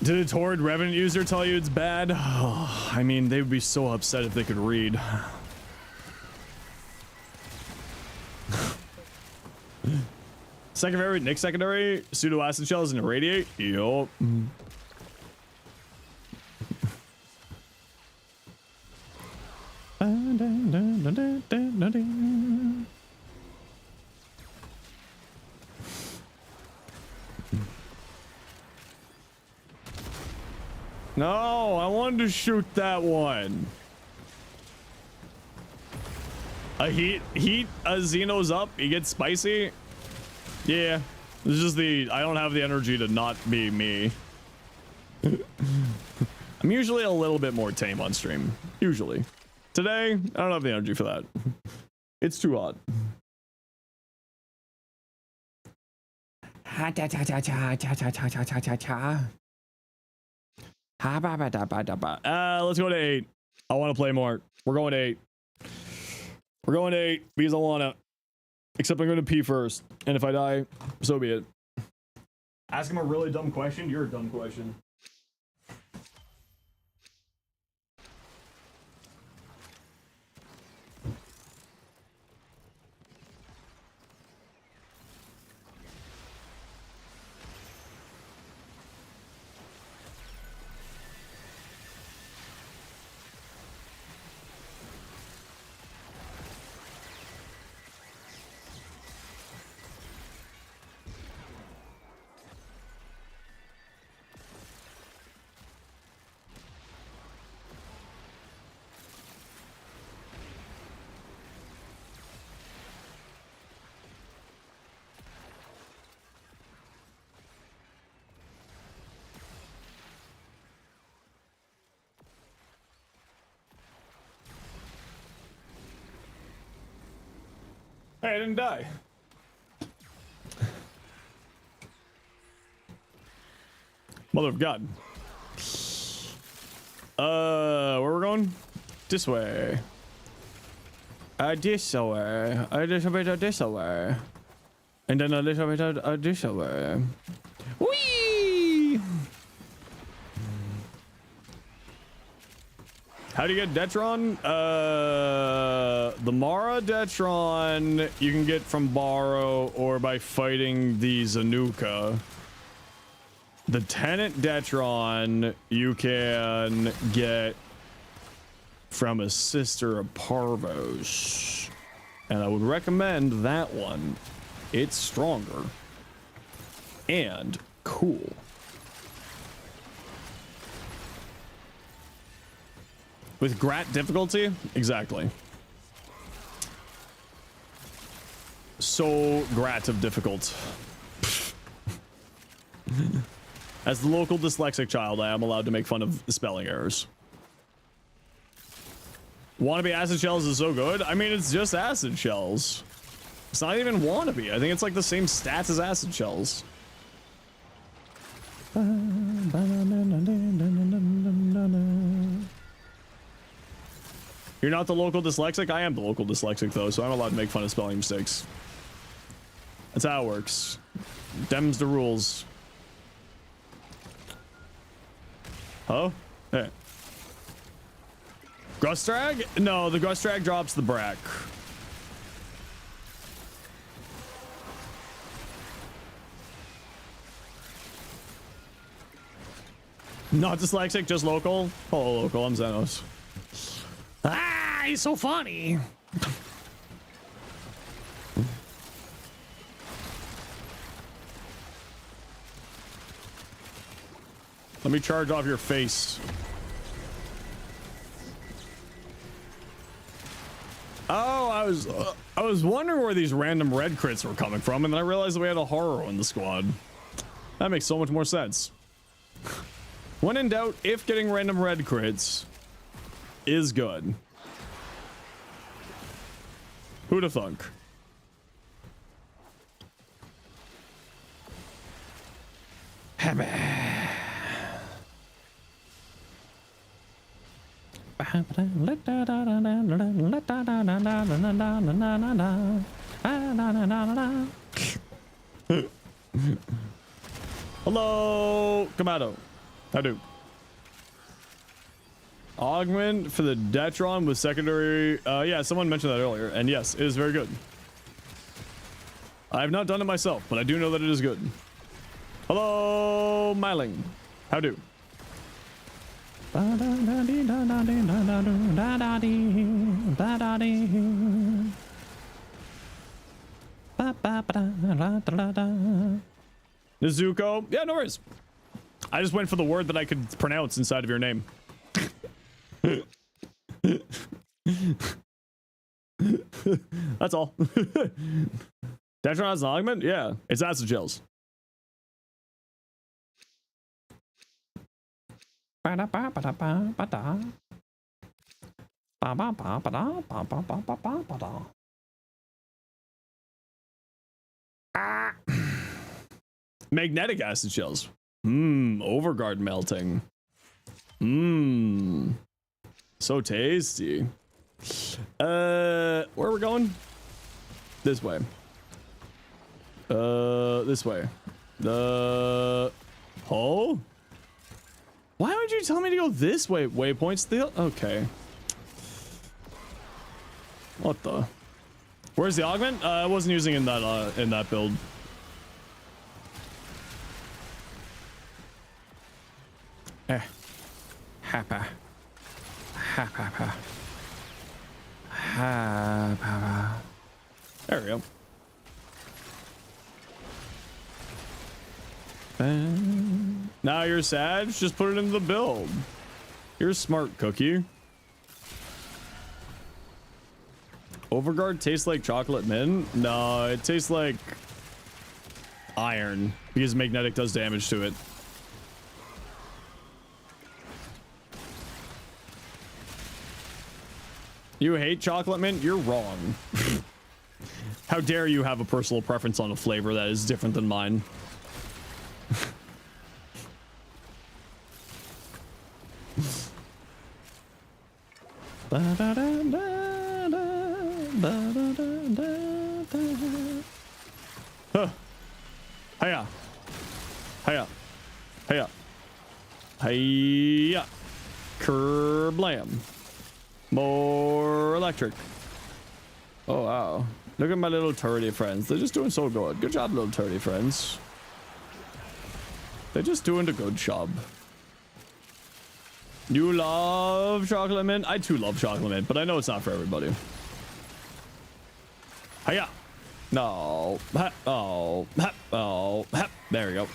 Did a torrid Revenant user tell you it's bad? Oh, I mean, they would be so upset if they could read. Secondary, Nick secondary, pseudo acid shells and irradiate. Yup. No, I wanted to shoot that one. A heat a Xeno's up, he gets spicy. Yeah, this is just I don't have the energy to not be me. I'm usually a little bit more tame on stream. Usually. Today, I don't have the energy for that. It's too hot. Let's go to 8. I want to play more. We're going to 8. We're going to 8 because I want to. Except I'm going to pee first. And if I die, so be it. Ask him a really dumb question. You're a dumb question. Hey, I didn't die. Mother of God. Where we're going? This way. This way. A little bit of this way. And then a little bit of this way. Whee! How do you get Detron? The Mara Detron you can get from Baro or by fighting the Zanuka. The Tenant Detron you can get from a sister of Parvos. And I would recommend that one. It's stronger. And cool. With Grat difficulty? Exactly. So Grat of difficult. As the local dyslexic child, I am allowed to make fun of spelling errors. Wannabe acid shells is so good? I mean, it's just acid shells. It's not even wannabe. I think it's like the same stats as acid shells. You're not the local dyslexic? I am the local dyslexic, though, so I'm allowed to make fun of spelling mistakes. That's how it works. Them's the rules. Oh? Hey. Grustrag? No, the Grustrag drops the Brack. Not dyslexic, just local? Oh, local. I'm Zenos. Ah, he's so funny. Let me charge off your face. Oh, I was wondering where these random red crits were coming from, and then I realized we had a horror in the squad. That makes so much more sense. When in doubt, if getting random red crits is good. Who'da thunk? Hello, Kamado. How do? Augment for the Detron with secondary. Yeah, someone mentioned that earlier, and yes, it is very good. I have not done it myself, but I do know that it is good. Hello, Myling. How do? Nezuko. Yeah, no worries. I just went for the word that I could pronounce inside of your name. That's all. Detron has an augment? Yeah, it's acid gels. Magnetic acid shells. Overguard melting. So tasty. Where are we going? This way. This way. Oh? Why would you tell me to go this way? Waypoints still? Okay. What the? Where's the augment? I wasn't using in that build. Happa. Happa. Happa. There we go. Now you're sad? Just put it into the build. You're a smart cookie. Overguard tastes like chocolate mint? No, it tastes like iron because magnetic does damage to it. You hate chocolate mint? You're wrong. How dare you have a personal preference on a flavor that is different than mine? Hiya. Hiya. Hiya. Hiya. Kerblam. More electric. Oh, wow. Look at my little turdy friends. They're just doing so good. Good job, little turdy friends. They're just doing a good job. You love chocolate mint? I too love chocolate mint, but I know it's not for everybody. Hiya. No. Ha. Oh. Ha. Oh. Ha. There we go.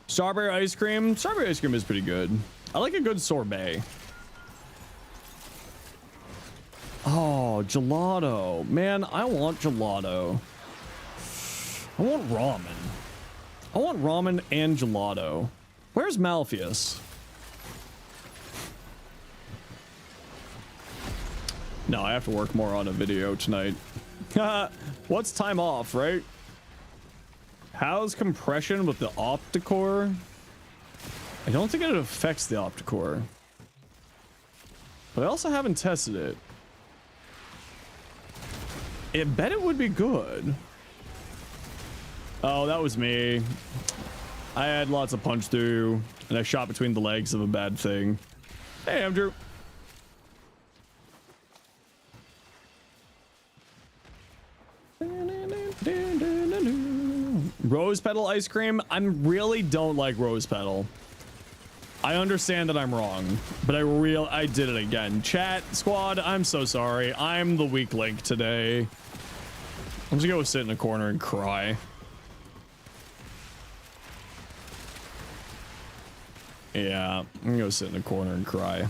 Strawberry ice cream. Strawberry ice cream is pretty good. I like a good sorbet. Oh, gelato. Man, I want gelato. I want ramen. I want ramen and gelato. Where's Malpheus? No, I have to work more on a video tonight. What's time off, right? How's compression with the opticore? I don't think it affects the opticore. But I also haven't tested it. I bet it would be good. Oh, that was me. I had lots of punch through, and I shot between the legs of a bad thing. Hey, Andrew. Rose petal ice cream. I really don't like rose petal. I understand that I'm wrong, but I did it again. Chat squad, I'm so sorry. I'm the weak link today. I'm just gonna go sit in a corner and cry. Yeah, I'm gonna go sit in a corner and cry.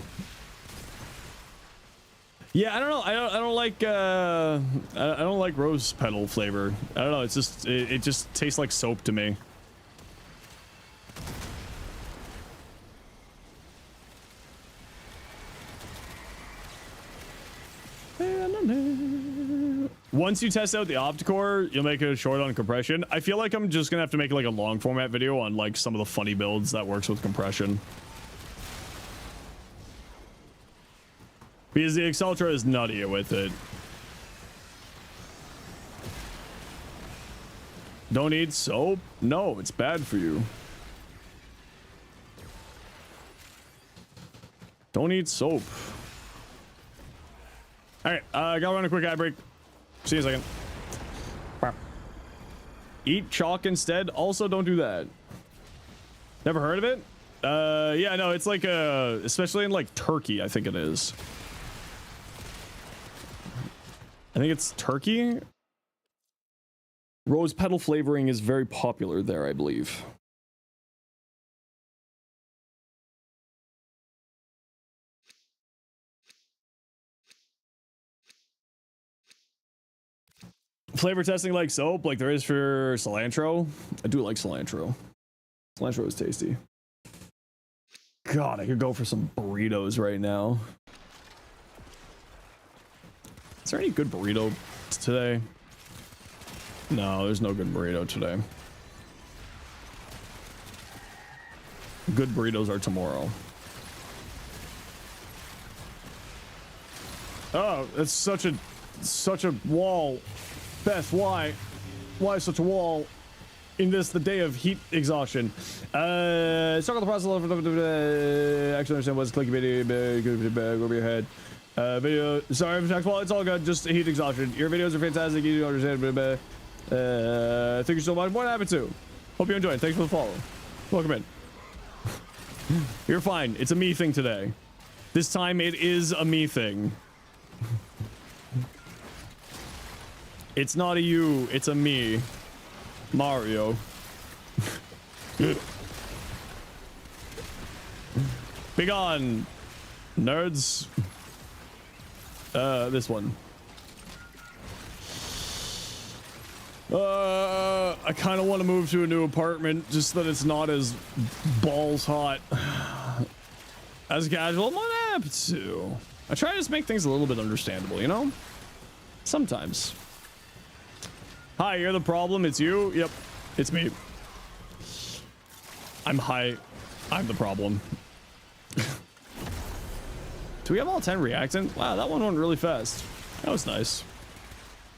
Yeah, I don't know. I don't like I don't like rose petal flavor. I don't know. It's just it just tastes like soap to me. Once you test out the opticore, you'll make a short on compression. I feel like I'm just gonna have to make like a long format video on like some of the funny builds that works with compression. Because the Exaltra is nutty with it. Don't eat soap? No, it's bad for you. Don't eat soap. Alright, gotta run a quick ad break. See you in a second. Eat chalk instead. Also, don't do that. Never heard of it? Yeah, no, it's like especially in like Turkey, I think it is. I think it's Turkey. Rose petal flavoring is very popular there, I believe. Flavor testing like soap, like there is for cilantro. I do like cilantro. Cilantro is tasty. God, I could go for some burritos right now. Is there any good burrito today? No, there's no good burrito today. Good burritos are tomorrow. Oh, it's such a wall. Beth, why? Why such a wall in this, the day of heat exhaustion? Start on the process of actually understand what's clicky video over your head. Video, sorry, well, it's all good, just heat exhaustion. Your videos are fantastic, you don't understand. Thank you so much. What happened to? Hope you enjoyed. Thanks for the follow. Welcome in. You're fine. It's a me thing today. This time it is a me thing. It's not a you, it's a me. Mario. Be gone, nerds. This one. I kind of want to move to a new apartment, just that it's not as balls hot as casual. I'm not apt to. I try to just make things a little bit understandable, you know? Sometimes. Hi, you're the problem. It's you. Yep, it's me. I'm high. I'm the problem. Do we have all 10 reactant? Wow, that one went really fast. That was nice.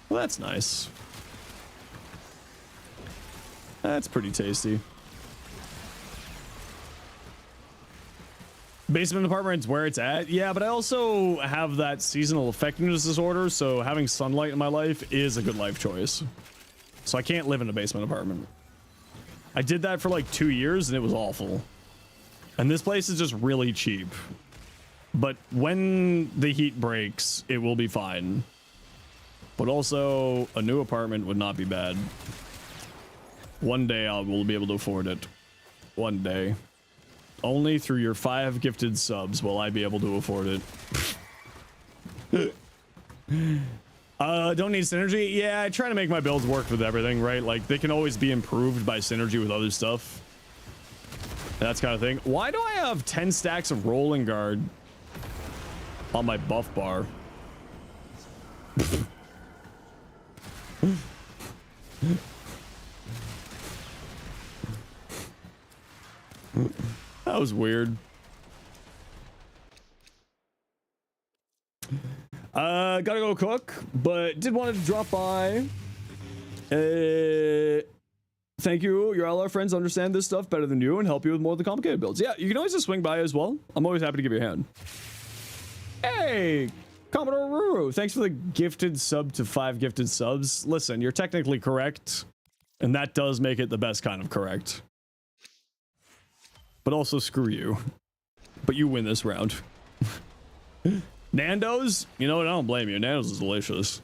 Well, that's nice. That's pretty tasty. Basement apartment's where it's at. Yeah, but I also have that seasonal effectiveness disorder, so having sunlight in my life is a good life choice. So I can't live in a basement apartment. I did that for like 2 years and it was awful. And this place is just really cheap. But when the heat breaks, it will be fine. But also, a new apartment would not be bad. One day I will be able to afford it. One day. Only through your 5 gifted subs will I be able to afford it. Don't need synergy? Yeah, I try to make my builds work with everything, right? Like, they can always be improved by synergy with other stuff. That's kind of thing. Why do I have 10 stacks of rolling guard on my buff bar? That was weird. Gotta go cook, but did want to drop by. Thank you. Your LR friends understand this stuff better than you and help you with more of the complicated builds. Yeah, you can always just swing by as well. I'm always happy to give you a hand. Hey, Commodore Ruru, thanks for the gifted sub to 5 gifted subs. Listen, you're technically correct, and that does make it the best kind of correct. But also screw you. But you win this round. Nando's? You know what? I don't blame you. Nando's is delicious.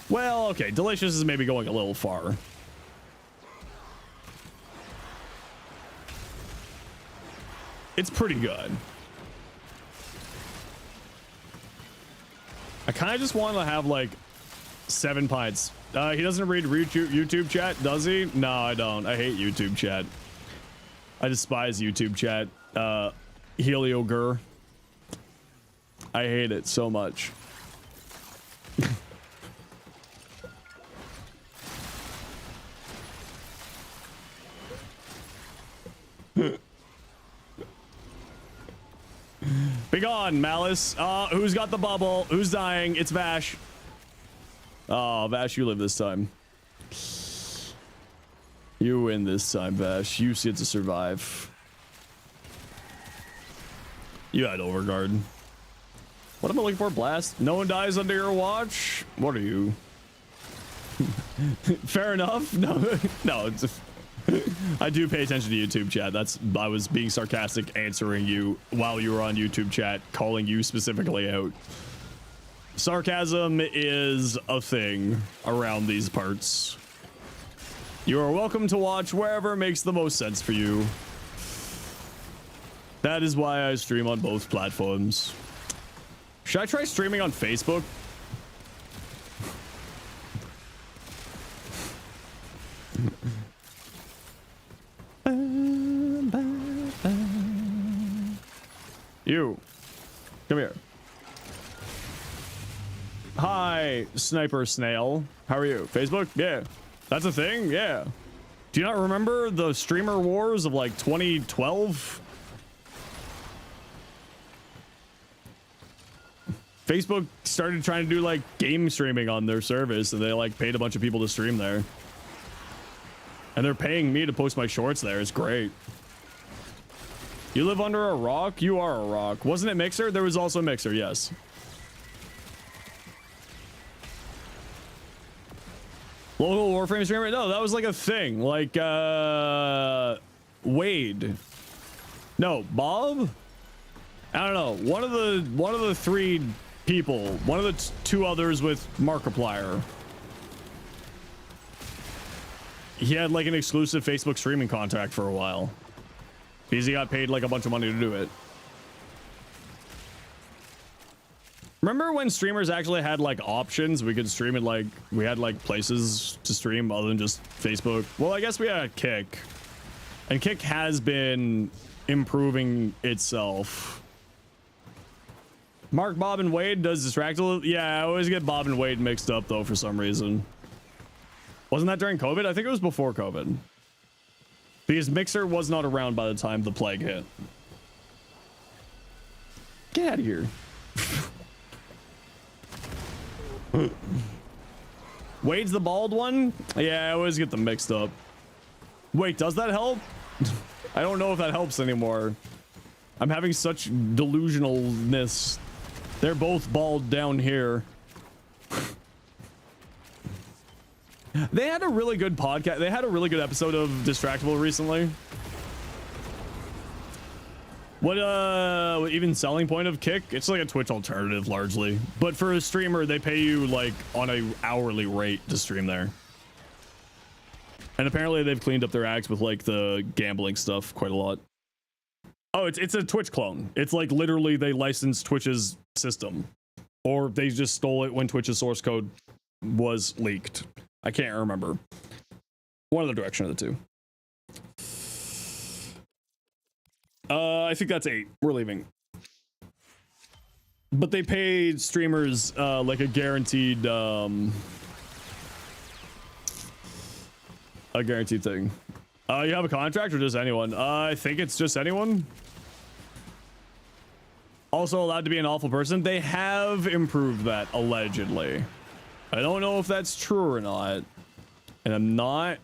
Well, okay. Delicious is maybe going a little far. It's pretty good. I kind of just want to have like 7 pints. He doesn't read YouTube chat, does he? No, I don't. I hate YouTube chat. I despise YouTube chat. Heliogur. I hate it so much. Be gone, Malice. Who's got the bubble? Who's dying? It's Vash. Oh, Vash, you live this time. You win this time, Vash. You get to survive. You had Overguard. What am I looking for? Blast? No one dies under your watch? What are you? Fair enough. No, no. I do pay attention to YouTube chat. I was being sarcastic, answering you while you were on YouTube chat, calling you specifically out. Sarcasm is a thing around these parts. You are welcome to watch wherever makes the most sense for you. That is why I stream on both platforms. Should I try streaming on Facebook? You. Come here. Hi, Sniper Snail. How are you? Facebook? Yeah. That's a thing? Yeah. Do you not remember the streamer wars of like 2012? Facebook started trying to do like game streaming on their service, and they like paid a bunch of people to stream there. And they're paying me to post my shorts there. It's great. You live under a rock? You are a rock. Wasn't it Mixer? There was also Mixer, yes. Local Warframe streamer? No, that was like a thing. Like, Wade. No, Bob? I don't know. One of the 3 people. One of the 2 others with Markiplier. He had like an exclusive Facebook streaming contract for a while. Because he got paid like a bunch of money to do it. Remember when streamers actually had like options? We could stream it like, we had like places to stream other than just Facebook. Well, I guess we had Kick. And Kick has been improving itself. Mark, Bob, and Wade does distract a little. Yeah, I always get Bob and Wade mixed up though for some reason. Wasn't that during COVID? I think it was before COVID. Because Mixer was not around by the time the plague hit. Get out of here. Wade's the bald one? Yeah, I always get them mixed up. Wait, does that help? I don't know if that helps anymore. I'm having such delusionalness. They're both bald down here. They had a really good podcast. They had a really good episode of Distractable recently. What even selling point of Kick? It's like a Twitch alternative largely. But for a streamer, they pay you like on a hourly rate to stream there. And apparently they've cleaned up their acts with like the gambling stuff quite a lot. Oh, it's a Twitch clone. It's like literally they licensed Twitch's system. Or they just stole it when Twitch's source code was leaked. I can't remember. One of the direction of the 2. I think that's 8. We're leaving. But they paid streamers like a guaranteed thing. You have a contract or just anyone? I think it's just anyone. Also allowed to be an awful person. They have improved that allegedly. I don't know if that's true or not, and I'm not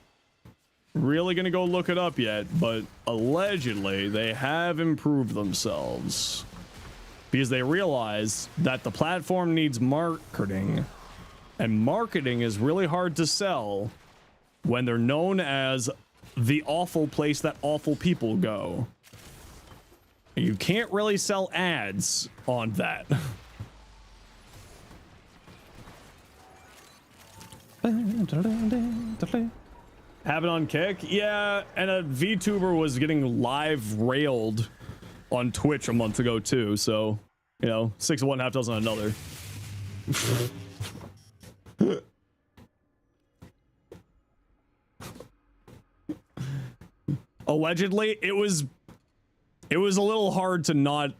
really gonna go look it up yet, but allegedly they have improved themselves because they realize that the platform needs marketing, and marketing is really hard to sell when they're known as the awful place that awful people go. You can't really sell ads on that. Have it on Kick? Yeah, and a VTuber was getting live railed on Twitch a month ago too, so, you know, 6 of one, half dozen of another. Allegedly, it was a little hard to not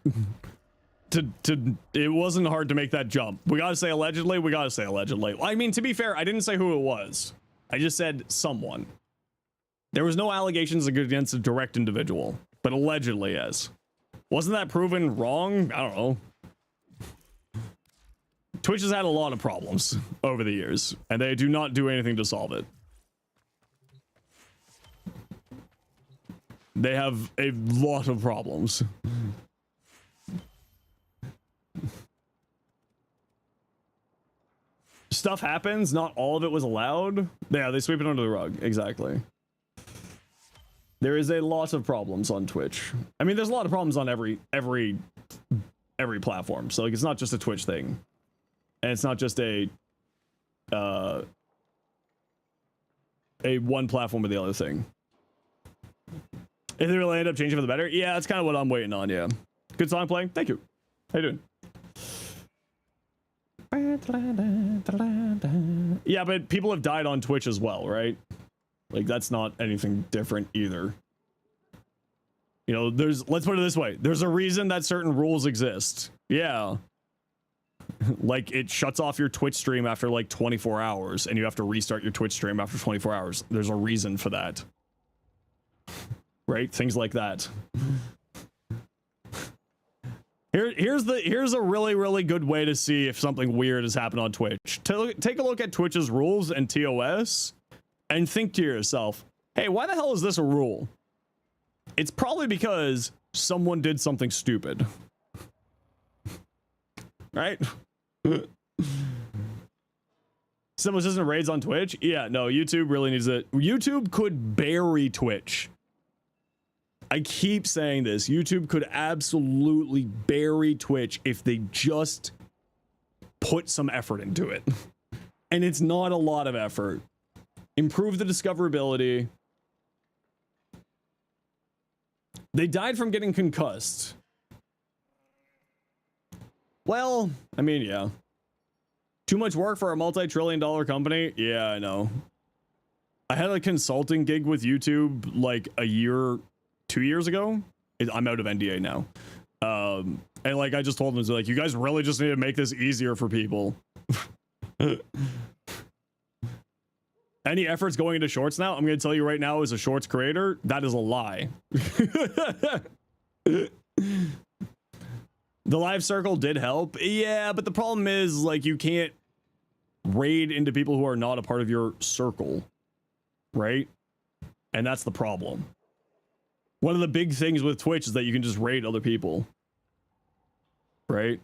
it wasn't hard to make that jump. We gotta say allegedly. We gotta say allegedly. I mean, to be fair, I didn't say who it was. I just said someone. There was no allegations against a direct individual, but allegedly, yes. Wasn't that proven wrong? I don't know. Twitch has had a lot of problems over the years, and they do not do anything to solve it. They have a lot of problems. Stuff happens, not all of it was allowed. Yeah, they sweep it under the rug. Exactly. There is a lot of problems on Twitch. I mean, there's a lot of problems on every platform. So like, it's not just a Twitch thing. And it's not just a one platform or the other thing. If they really end up changing for the better, yeah, that's kind of what I'm waiting on. Yeah, good song playing. Thank you. How you doing? Yeah, but people have died on Twitch as well, right? Like, that's not anything different either. You know, let's put it this way. There's a reason that certain rules exist. Yeah. Like, it shuts off your Twitch stream after like 24 hours and you have to restart your Twitch stream after 24 hours. There's a reason for that. Right? Things like that. Here's a really, really good way to see if something weird has happened on Twitch. Take a look at Twitch's rules and TOS and think to yourself, hey, why the hell is this a rule? It's probably because someone did something stupid. Right? Someone doesn't raids on Twitch? Yeah, no, YouTube really needs it. YouTube could bury Twitch. I keep saying this. YouTube could absolutely bury Twitch if they just put some effort into it. And it's not a lot of effort. Improve the discoverability. They died from getting concussed. Well, I mean, yeah. Too much work for a multi-trillion-dollar company? Yeah, I know. I had a consulting gig with YouTube like 2 years ago. I'm out of NDA now. And like, I just told them, like, you guys really just need to make this easier for people. Any efforts going into shorts now? I'm going to tell you right now, as a shorts creator, that is a lie. The live circle did help. Yeah, but the problem is, like, you can't raid into people who are not a part of your circle. Right? And that's the problem. One of the big things with Twitch is that you can just raid other people. Right?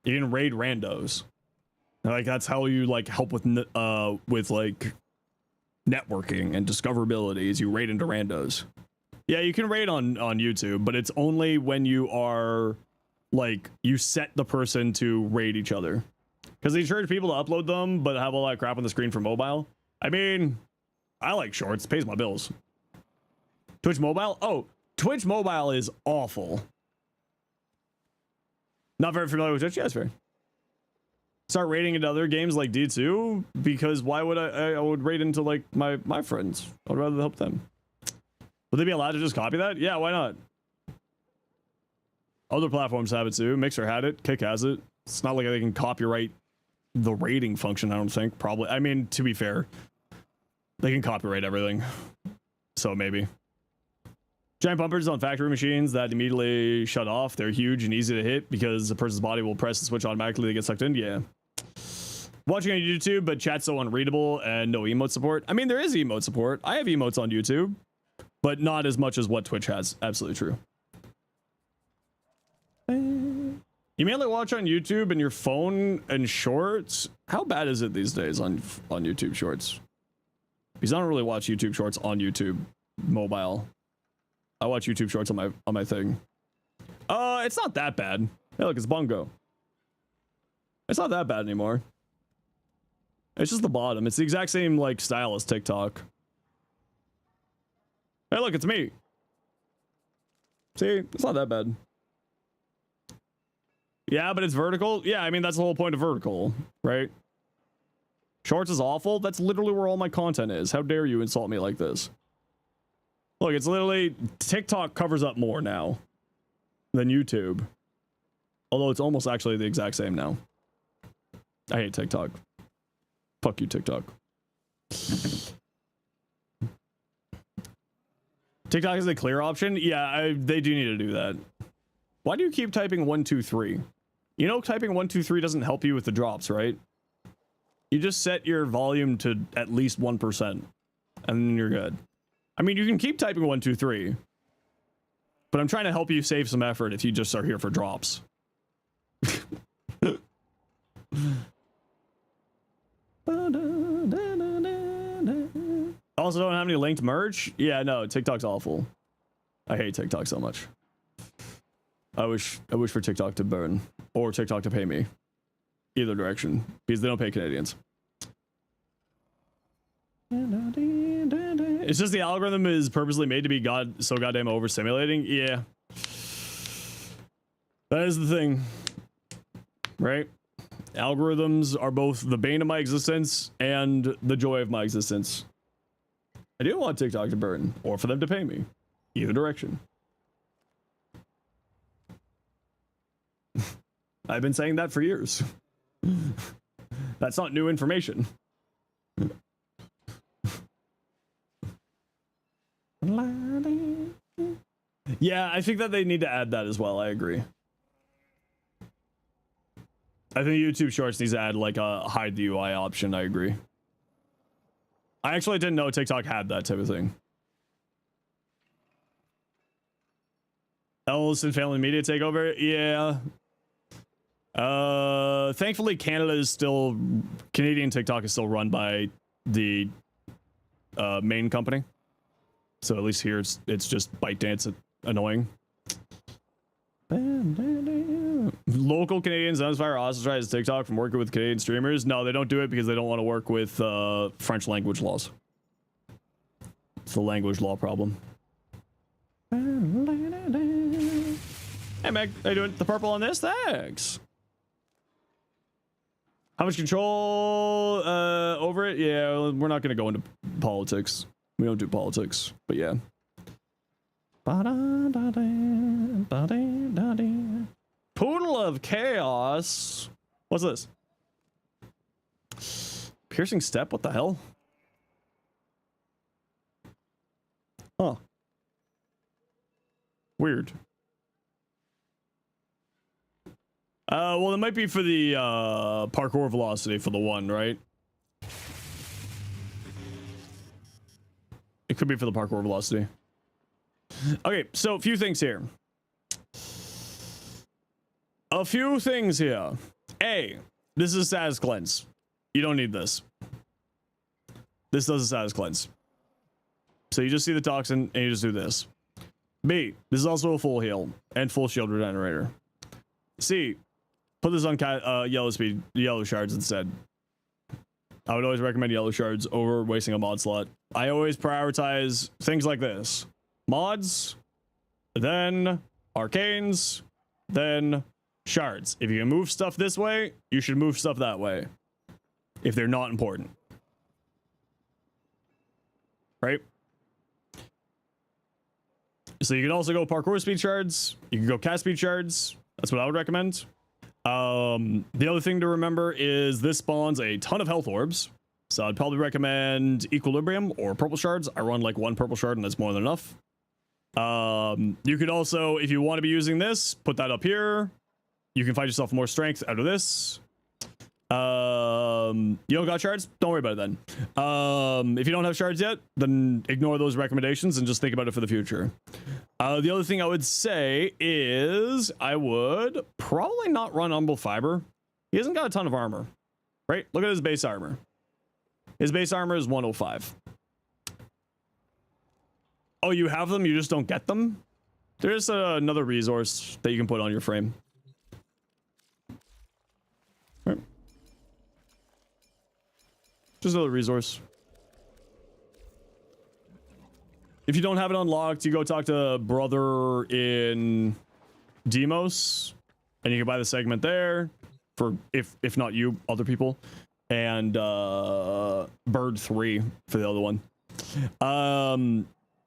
You can raid randos. Like, that's how you, like, help with like networking and discoverability, is you raid into randos. Yeah, you can raid on YouTube, but it's only when you are, like, you set the person to raid each other. Because they encourage people to upload them, but have all that crap on the screen for mobile. I mean, I like shorts. It pays my bills. Twitch mobile? Oh, Twitch mobile is awful. Not very familiar with Twitch? Yeah, that's fair. Start raiding into other games like D2, because why would I would raid into, like, my friends. I'd rather help them. Would they be allowed to just copy that? Yeah, why not? Other platforms have it too. Mixer had it. Kick has it. It's not like they can copyright the raiding function, I don't think. Probably. I mean, to be fair, they can copyright everything. So maybe. Giant bumpers on factory machines that immediately shut off. They're huge and easy to hit because the person's body will press the switch automatically. They get sucked in. Yeah. Watching on YouTube, but chat's so unreadable and no emote support. I mean, there is emote support. I have emotes on YouTube, but not as much as what Twitch has. Absolutely true. You mainly watch on YouTube and your phone and shorts. How bad is it these days on YouTube shorts? Because I don't really watch YouTube shorts on YouTube mobile. I watch YouTube shorts on my thing. It's not that bad. Hey, look, it's Bongo. It's not that bad anymore. It's just the bottom. It's the exact same, like, style as TikTok. Hey, look, it's me. See, it's not that bad. Yeah, but it's vertical. Yeah, I mean, that's the whole point of vertical, right? Shorts is awful. That's literally where all my content is. How dare you insult me like this? Look, it's literally TikTok covers up more now than YouTube. Although it's almost actually the exact same now. I hate TikTok. Fuck you, TikTok. TikTok is a clear option. Yeah, they do need to do that. Why do you keep typing 123? You know, typing 123 doesn't help you with the drops, right? You just set your volume to at least 1%, and then you're good. I mean, you can keep typing 123, but I'm trying to help you save some effort if you just are here for drops. Also don't have any linked merch? Yeah, no, TikTok's awful. I hate TikTok so much. I wish for TikTok to burn or TikTok to pay me. Either direction, because they don't pay Canadians. It's just the algorithm is purposely made to be so goddamn over stimulating. Yeah. That is the thing. Right? Algorithms are both the bane of my existence and the joy of my existence. I do want TikTok to burn, or for them to pay me. Either direction. I've been saying that for years. That's not new information. Yeah, I think that they need to add that as well. I agree. I think YouTube Shorts needs to add like a hide the UI option. I agree. I actually didn't know TikTok had that type of thing. Ellison Family Media takeover? Yeah. Thankfully Canada is still, Canadian TikTok is still run by the main company. So at least here it's just ByteDance annoying. Local Canadians, Zenosfire ostracize TikTok from working with Canadian streamers. No, they don't do it because they don't want to work with French language laws. It's the language law problem. Hey Meg, how you doing? The purple on this? Thanks. How much control over it? Yeah, we're not going to go into politics. We don't do politics, but yeah. Poodle of Chaos. What's this? Piercing step? What the hell? Huh. Weird. Well, it might be for the parkour velocity for the one, right? It could be for the parkour velocity. Okay, so a few things here. A few things here. A, this is a status cleanse. You don't need this. This does a status cleanse. So you just see the toxin and you just do this. B, this is also a full heal and full shield regenerator. C, put this on yellow shards instead. I would always recommend yellow shards over wasting a mod slot. I always prioritize things like this. Mods, then arcanes, then shards. If you can move stuff this way, you should move stuff that way. If they're not important. Right? So you can also go parkour speed shards. You can go cast speed shards. That's what I would recommend. The other thing to remember is this spawns a ton of health orbs. So I'd probably recommend equilibrium or purple shards. I run like one purple shard and that's more than enough. You could also, if you want to be using this, put that up here. You can find yourself more strength out of this. You don't got shards? Don't worry about it then. If you don't have shards yet, then ignore those recommendations and just think about it for the future. The other thing I would say is I would probably not run Umbral Fiber. He hasn't got a ton of armor, right? Look at his base armor. His base armor is 105. Oh, you have them? You just don't get them? There's another resource that you can put on your frame. Right. Just another resource. If you don't have it unlocked, you go talk to brother in Demos. And you can buy the segment there for, if not you, other people. And bird 3 for the other one.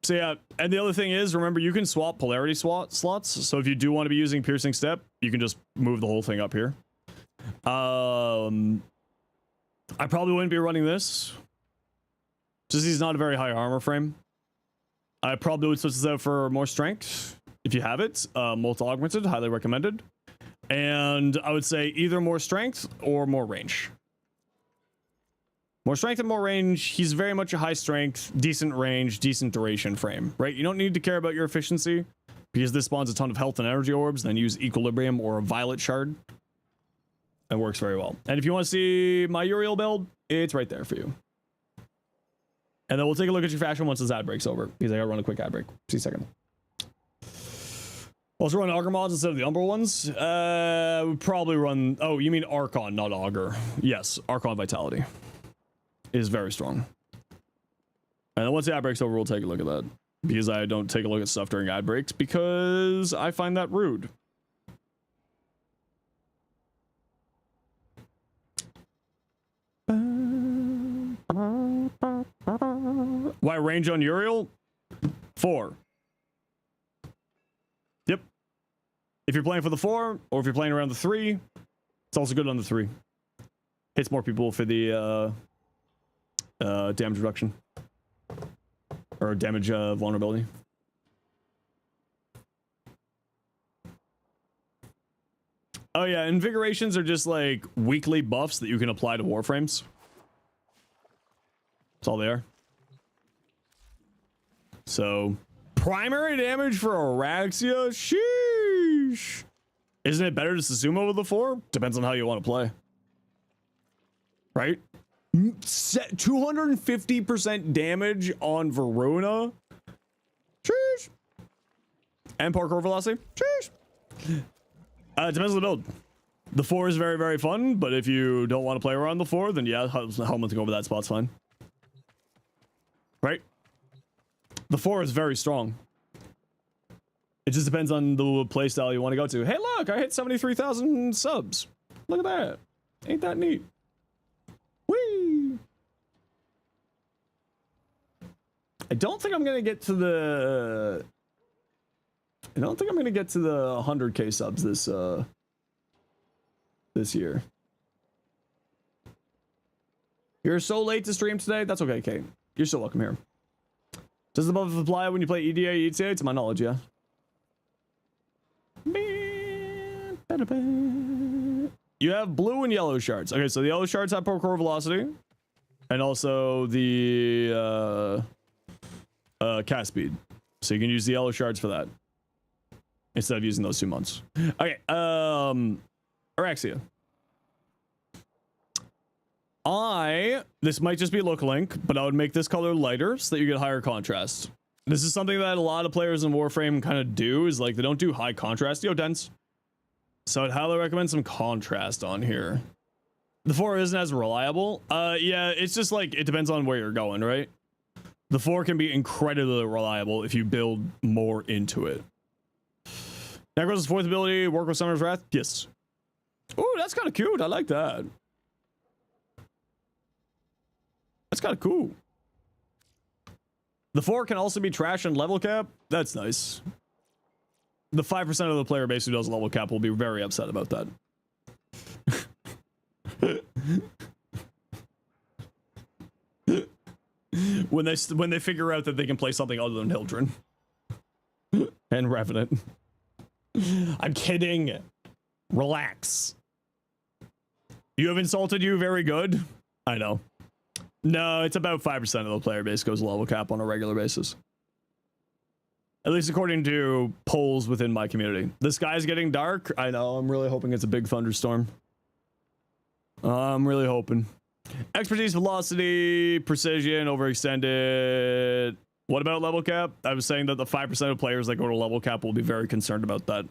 So yeah, and the other thing is, remember, you can swap polarity slots. So if you do want to be using piercing step, you can just move the whole thing up here. I probably wouldn't be running this, just he's not a very high armor frame. I probably would switch this out for more strength if you have it. Multi augmented, highly recommended. And I would say either more strength or more range. More strength and more range. He's very much a high strength, decent range, decent duration frame, right? You don't need to care about your efficiency because this spawns a ton of health and energy orbs. Then use equilibrium or a violet shard. It works very well. And if you want to see my Uriel build, it's right there for you. And then we'll take a look at your fashion once this ad break's over, because I gotta run a quick ad break. See you in a second. Also run Augur mods instead of the Umbral ones. Would probably run... Oh, you mean Archon, not Augur. Yes, Archon Vitality is very strong. And then once the ad break's over, we'll take a look at that. Because I don't take a look at stuff during ad breaks, because I find that rude. Why range on Uriel? 4. Yep. If you're playing for the 4, or if you're playing around the 3, it's also good on the 3. Hits more people for the damage reduction. Or damage vulnerability. Oh yeah, invigorations are just like weekly buffs that you can apply to Warframes. That's all they are. So, primary damage for Araxia? Sheesh. Isn't it better to Susumu with the 4? Depends on how you want to play. Right? 250% damage on Verona? Sheesh. And parkour velocity? Sheesh. It depends on the build. The 4 is very, very fun, but if you don't want to play around the 4, then yeah, helmet to go over that spot's fine. Right? The 4 is very strong. It just depends on the playstyle you want to go to. Hey, look, I hit 73,000 subs. Look at that. Ain't that neat? Whee! I don't think I'm going to get to the... I don't think I'm going to get to the 100k subs this year. You're so late to stream today? That's okay, Kate. You're still welcome here. Does the buff apply when you play EDA, ETA? To my knowledge, yeah. You have blue and yellow shards. Okay, so the yellow shards have parkour velocity. And also the cast speed. So you can use the yellow shards for that. Instead of using those 2 months. Okay, Araxia. This might just be look link, but I would make this color lighter so that you get higher contrast. This is something that a lot of players in Warframe kind of do, is like they don't do high contrast, dense. So I'd highly recommend some contrast on here. The 4 isn't as reliable. Yeah, it's just like, it depends on where you're going, right? The 4 can be incredibly reliable if you build more into it. Necros' 4th ability, work with Summoner's Wrath? Yes. Oh, that's kind of cute. I like that. That's kind of cool. The 4 can also be trash and level cap. That's nice. The 5% of the player base who does level cap will be very upset about that. when they figure out that they can play something other than Hildren and Revenant. I'm kidding. Relax. You have insulted you very good. I know. No, it's about 5% of the player base goes level cap on a regular basis. At least according to polls within my community. The sky's getting dark. I know. I'm really hoping it's a big thunderstorm. I'm really hoping. Expertise, velocity, precision, overextended. What about level cap? I was saying that the 5% of players that go to level cap will be very concerned about that.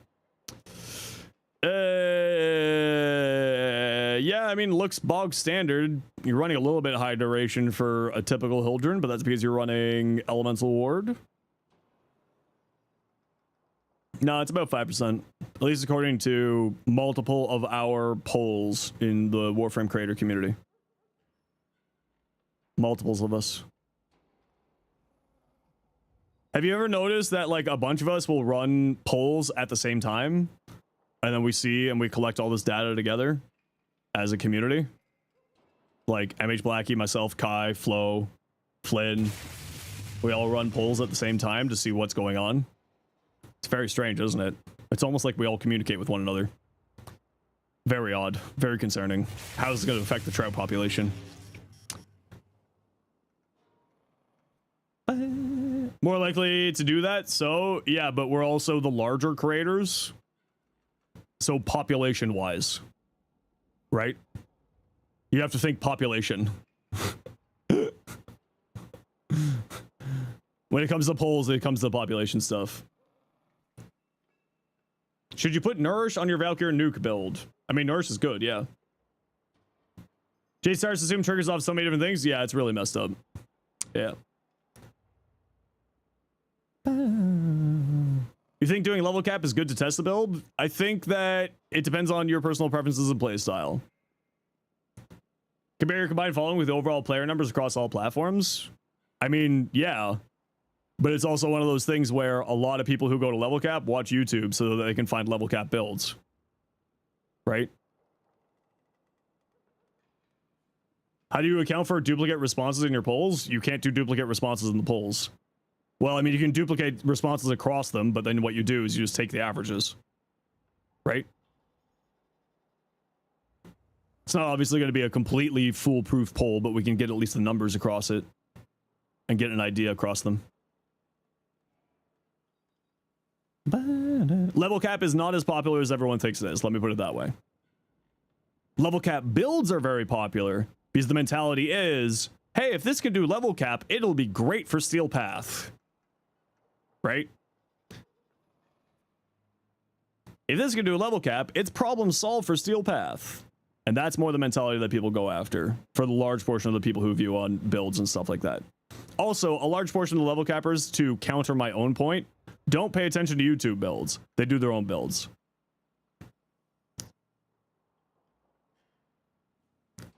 Yeah, I mean, looks bog standard. You're running a little bit high duration for a typical Hildren, but that's because you're running Elemental Ward. No, it's about 5%. At least according to multiple of our polls in the Warframe creator community. Multiples of us. Have you ever noticed that like a bunch of us will run polls at the same time? And then we see and we collect all this data together as a community? Like MH Blackie, myself, Kai, Flo, Flynn. We all run polls at the same time to see what's going on. It's very strange, isn't it? It's almost like we all communicate with one another. Very odd. Very concerning. How is this going to affect the trout population? More likely to do that. So, yeah, but we're also the larger creators. So population-wise. Right? You have to think population. When it comes to polls, it comes to population stuff. Should you put Nourish on your Valkyrie nuke build? I mean, Nourish is good, yeah. J starts to assume triggers off so many different things. Yeah, it's really messed up. Yeah. You think doing level cap is good to test the build? I think that it depends on your personal preferences and playstyle. Compare your combined following with the overall player numbers across all platforms. I mean, yeah. But it's also one of those things where a lot of people who go to level cap watch YouTube so that they can find level cap builds. Right? How do you account for duplicate responses in your polls? You can't do duplicate responses in the polls. Well, I mean, you can duplicate responses across them, but then what you do is you just take the averages. Right? It's not obviously going to be a completely foolproof poll, but we can get at least the numbers across it and get an idea across them. Level cap is not as popular as everyone thinks it is. Let me put it that way. Level cap builds are very popular because the mentality is, hey, if this can do level cap, it'll be great for Steel Path. Right? If this can do a level cap, it's problem solved for Steel Path. And that's more the mentality that people go after for the large portion of the people who view on builds and stuff like that. Also, a large portion of the level cappers, to counter my own point, don't pay attention to YouTube builds. They do their own builds.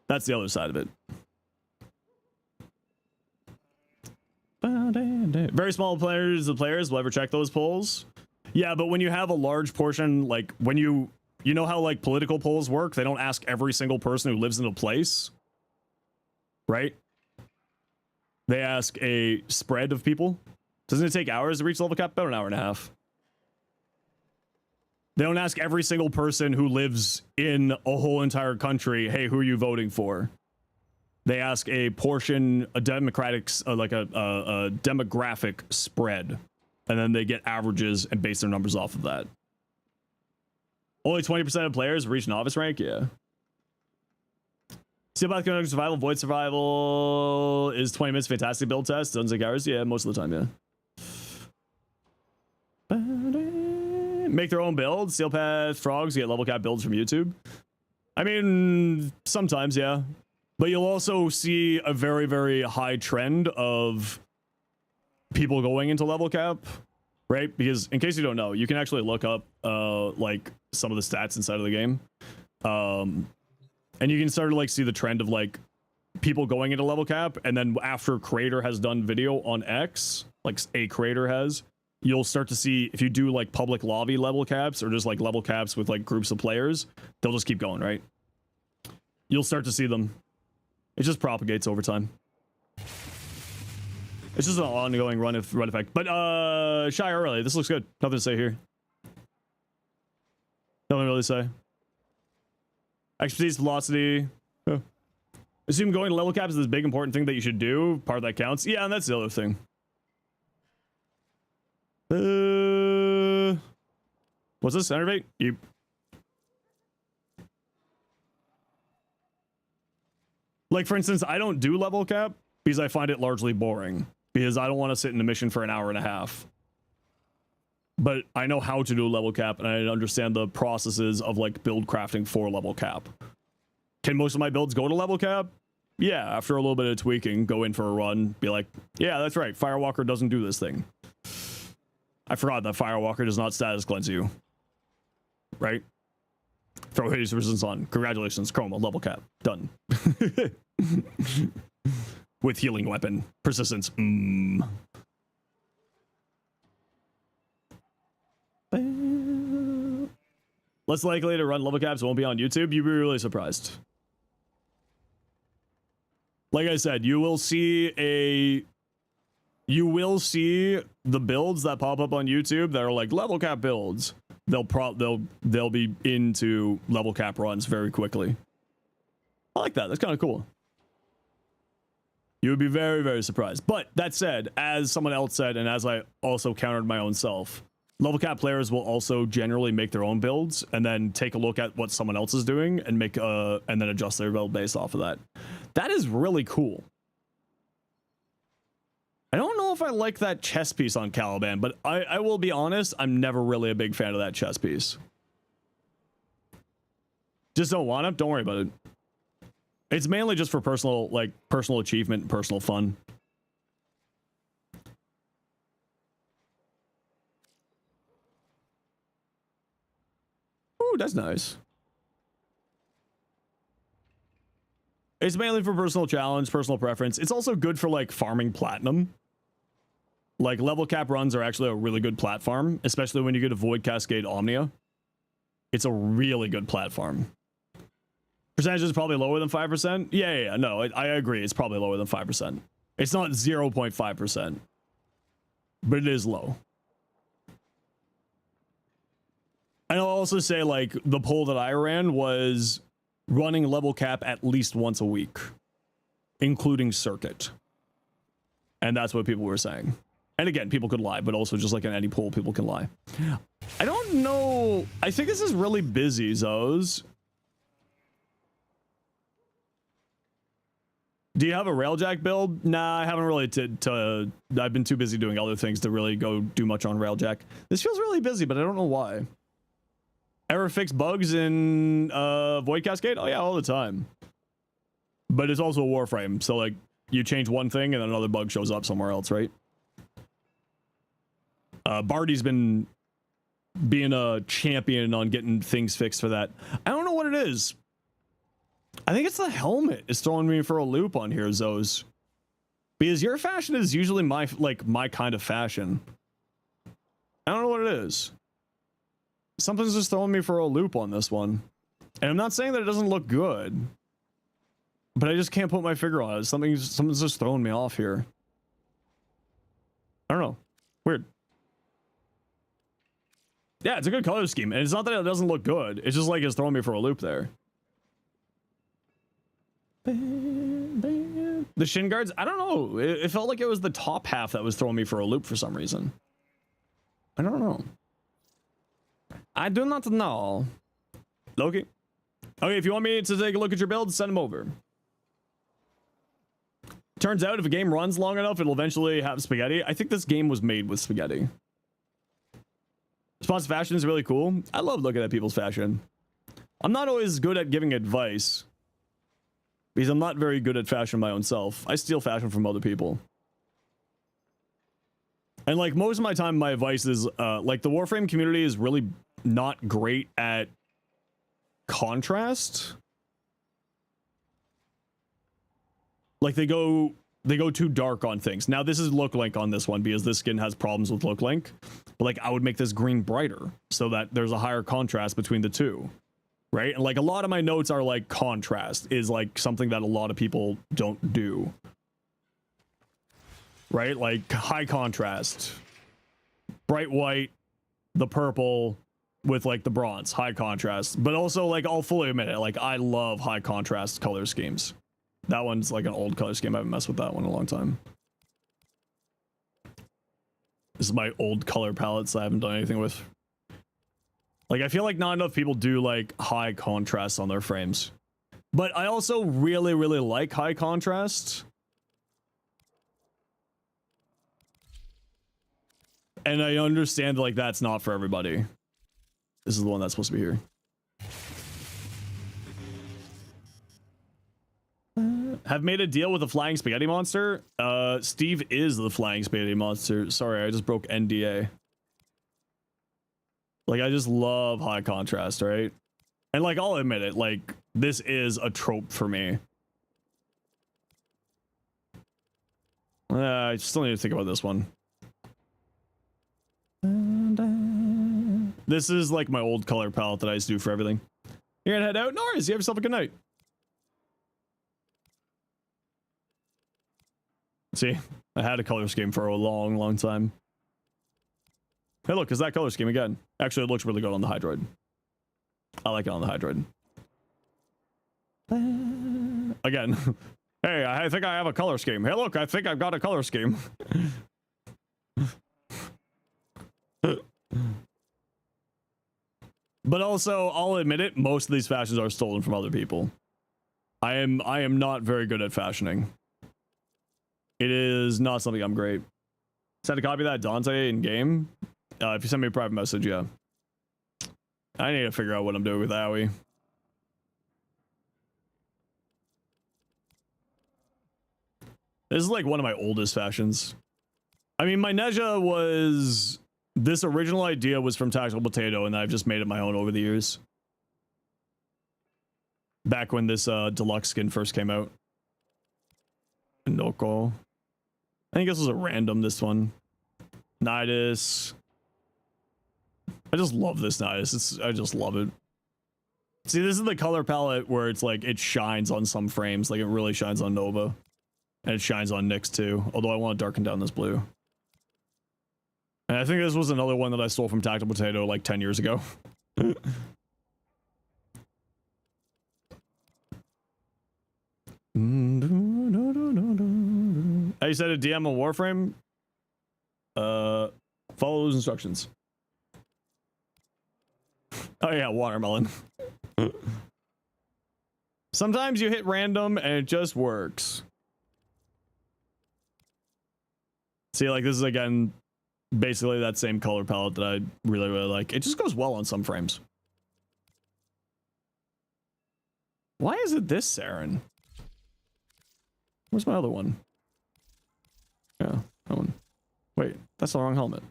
That's the other side of it. Very small players, the players will ever check those polls. Yeah, but when you have a large portion, like when you know how like political polls work, they don't ask every single person who lives in a place, right? They ask a spread of people. Doesn't it take hours to reach level cap? About an hour and a half. They don't ask every single person who lives in a whole entire country, hey, who are you voting for? They ask a portion, a democratic, like a demographic spread, and then they get averages and base their numbers off of that. Only 20% of players reach novice rank, yeah. Steel Path Conundrum Survival, Void Survival is 20 minutes, fantastic build test, doesn't take hours, yeah, most of the time, yeah. Make their own builds. Steel Path Frogs get level cap builds from YouTube. I mean, sometimes, yeah. But you'll also see a very, very high trend of people going into level cap, right? Because in case you don't know, you can actually look up like some of the stats inside of the game. And you can start to like see the trend of like people going into level cap, and then after creator has done video on X, like a creator has, you'll start to see if you do like public lobby level caps or just like level caps with like groups of players, they'll just keep going, right? You'll start to see them. It just propagates over time. It's just an ongoing run effect. But shy early. This looks good. Nothing to say here. Nothing really to say. Expertise, velocity. Oh. Assume going to level cap is this big important thing that you should do. Part that counts. Yeah, and that's the other thing. What's this? Enervate? You. Like, for instance, I don't do level cap because I find it largely boring. Because I don't want to sit in a mission for an hour and a half. But I know how to do a level cap, and I understand the processes of, like, build crafting for level cap. Can most of my builds go to level cap? Yeah, after a little bit of tweaking, go in for a run, be like, yeah, that's right, Firewalker doesn't do this thing. I forgot that Firewalker does not status cleanse you. Right? Throw Hades Resistance on. Congratulations, Chroma, level cap. Done. With healing weapon. Persistence. Less likely to run level caps, won't be on YouTube. You'd be really surprised. Like I said, you will see the builds that pop up on YouTube that are like level cap builds. They'll be into level cap runs very quickly. I like that. That's kind of cool. You would be very, very surprised. But that said, as someone else said, and as I also countered my own self, level cap players will also generally make their own builds and then take a look at what someone else is doing and make and then adjust their build based off of that. That is really cool. I don't know if I like that chess piece on Caliban, but I will be honest, I'm never really a big fan of that chess piece. Just don't want it. Don't worry about it. It's mainly just for personal achievement and personal fun. Ooh, that's nice. It's mainly for personal challenge, personal preference. It's also good for like farming platinum. Like level cap runs are actually a really good platform, especially when you get a Void Cascade Omnia. It's a really good platform. Percentage is probably lower than 5%. Yeah, no, I agree. It's probably lower than 5%. It's not 0.5%, but it is low. And I'll also say, like, the poll that I ran was running level cap at least once a week, including circuit. And that's what people were saying. And again, people could lie, but also just like in any poll, people can lie. I don't know. I think this is really busy, Zos. Do you have a Railjack build? Nah, I haven't really. I've been too busy doing other things to really go do much on Railjack. This feels really busy, but I don't know why. Ever fix bugs in Void Cascade? Oh yeah, all the time. But it's also a Warframe, so like you change one thing and then another bug shows up somewhere else, right? Barty's been being a champion on getting things fixed for that. I don't know what it is. I think it's the helmet is throwing me for a loop on here, Zos. Because your fashion is usually my kind of fashion. I don't know what it is. Something's just throwing me for a loop on this one. And I'm not saying that it doesn't look good, but I just can't put my finger on it. Something's just throwing me off here. I don't know. Weird. Yeah, it's a good color scheme. And it's not that it doesn't look good. It's just like it's throwing me for a loop there. The shin guards, I don't know. It felt like it was the top half that was throwing me for a loop for some reason. I don't know. I do not know. Loki. Okay, if you want me to take a look at your build, send them over. Turns out if a game runs long enough, it'll eventually have spaghetti. I think this game was made with spaghetti. Responsive fashion is really cool. I love looking at people's fashion. I'm not always good at giving advice, because I'm not very good at fashion my own self. I steal fashion from other people. And like most of my time, my advice is like the Warframe community is really not great at contrast. Like they go too dark on things. Now this is look link on this one because this skin has problems with look link. But like I would make this green brighter so that there's a higher contrast between the two. Right? And like a lot of my notes are like contrast is like something that a lot of people don't do. Right? Like high contrast. Bright white, the purple with like the bronze, high contrast. But also like I'll fully admit it, like I love high contrast color schemes. That one's like an old color scheme. I haven't messed with that one in a long time. This is my old color palettes I haven't done anything with. Like, I feel like not enough people do, like, high contrast on their frames. But I also really, really like high contrast. And I understand, like, that's not for everybody. This is the one that's supposed to be here. Have made a deal with the Flying Spaghetti Monster. Steve is the Flying Spaghetti Monster. Sorry, I just broke NDA. Like, I just love high contrast, right? And like, I'll admit it, like, this is a trope for me. I still need to think about this one. This is like my old color palette that I used to do for everything. You're gonna head out? No worries, you have yourself a good night. See, I had a color scheme for a long, long time. Hey, look, is that color scheme again? Actually, it looks really good on the Hydroid. I like it on the Hydroid. Again. Hey, I think I have a color scheme. Hey, look, I think I've got a color scheme. But also, I'll admit it, most of these fashions are stolen from other people. I am not very good at fashioning. It is not something I'm great. Send a copy of that Dante in game. If you send me a private message, yeah. I need to figure out what I'm doing with Aoi. This is like one of my oldest fashions. I mean, my Neja was... This original idea was from Tactical Potato, and I've just made it my own over the years. Back when this deluxe skin first came out. Noko. I think this was a random, this one. Nidus. I just love this Nidus. I just love it. See, this is the color palette where it's like, it shines on some frames. Like, it really shines on Nova. And it shines on Nyx too. Although I want to darken down this blue. And I think this was another one that I stole from Tactical Potato like 10 years ago. Hey, you said a DM on Warframe? Follow those instructions. Oh yeah, watermelon. Sometimes you hit random and it just works. See, like, this is again basically that same color palette that I really, really like. It just goes well on some frames. Why is it this Saren? Where's my other one? Yeah, that one. Wait, that's the wrong helmet.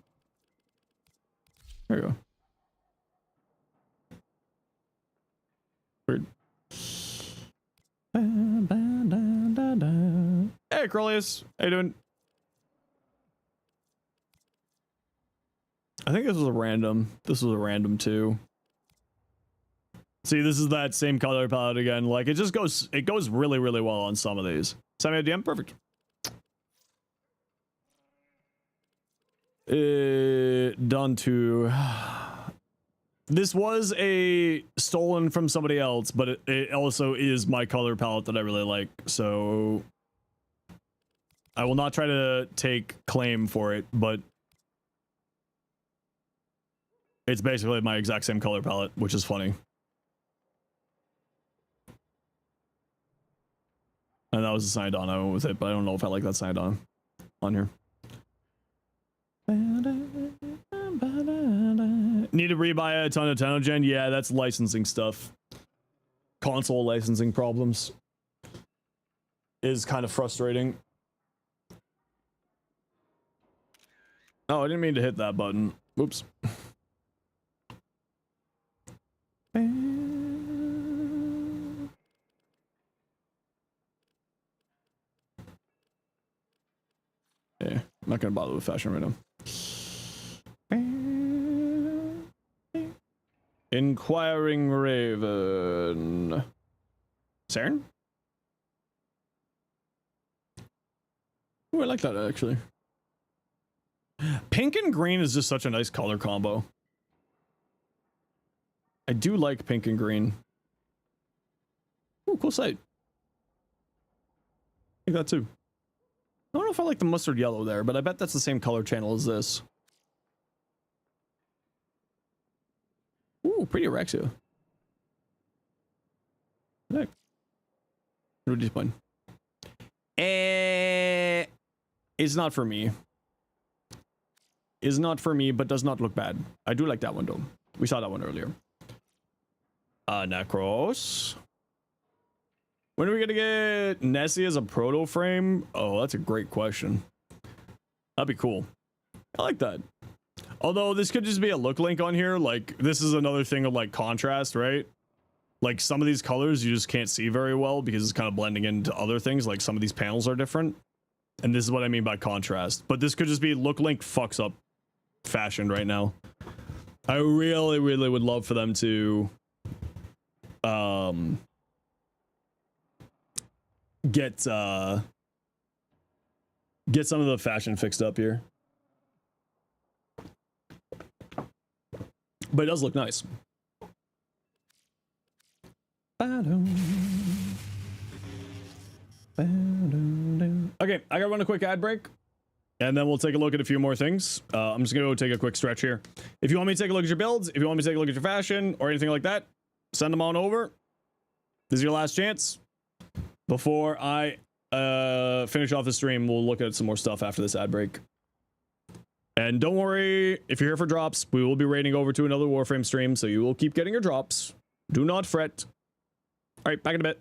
There you go. Weird. Hey, Crolius. How you doing? I think this was a random. This was a random too. See, this is that same color palette again. Like, it just goes, it goes really, really well on some of these. Send me a DM, perfect. Done to. This was a stolen from somebody else, but it also is my color palette that I really like. So I will not try to take claim for it, but it's basically my exact same color palette, which is funny. And that was a signed on. I went with it, but I don't know if I like that signed on here. Need to rebuy a ton of Tenogen? Yeah, that's licensing stuff. Console licensing problems is kind of frustrating. Oh, I didn't mean to hit that button. Oops. Yeah, I'm not gonna bother with fashion right now. Inquiring Raven. Saren? Ooh, I like that actually. Pink and green is just such a nice color combo. I do like pink and green. Ooh, cool sight. I like that too. I don't know if I like the mustard yellow there, but I bet that's the same color channel as this. Ooh, pretty Orexia. Heck. What did you find? It's not for me. Is not for me, but does not look bad. I do like that one though. We saw that one earlier. Necros. When are we gonna get Nessie as a proto frame? Oh, that's a great question. That'd be cool. I like that. Although this could just be a look link on here. Like, this is another thing of like contrast, right? Like some of these colors you just can't see very well because it's kind of blending into other things. Like some of these panels are different. And this is what I mean by contrast. But this could just be look link fucks up fashion right now. I really, really would love for them to get some of the fashion fixed up here. But it does look nice. Okay, I gotta run a quick ad break, and then we'll take a look at a few more things. I'm just gonna go take a quick stretch here. If you want me to take a look at your builds, if you want me to take a look at your fashion, or anything like that, send them on over. This is your last chance. Before I finish off the stream, we'll look at some more stuff after this ad break. And don't worry, if you're here for drops, we will be raiding over to another Warframe stream, so you will keep getting your drops. Do not fret. All right, back in a bit.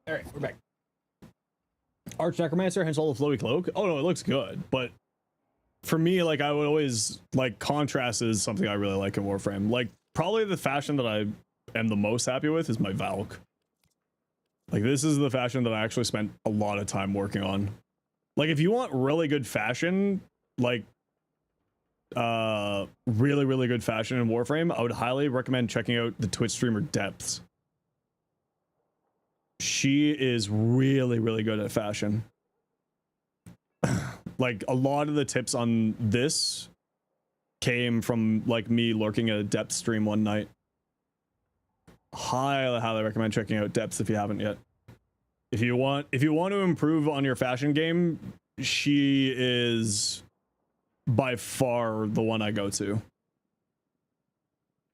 All right, we're back. Arch Necromancer, hence all the flowy cloak. Oh no, it looks good, but for me, like I would always like contrast is something I really like in Warframe. Like probably the fashion that I am the most happy with is my Valk. Like this is the fashion that I actually spent a lot of time working on. Like if you want really good fashion, like really good fashion in Warframe, I would highly recommend checking out the Twitch streamer Depths. She is really good at fashion. Like a lot of the tips on this came from like me lurking at a Depth stream one night. Highly recommend checking out Depths if you haven't yet. If you want to improve on your fashion game, she is by far the one I go to.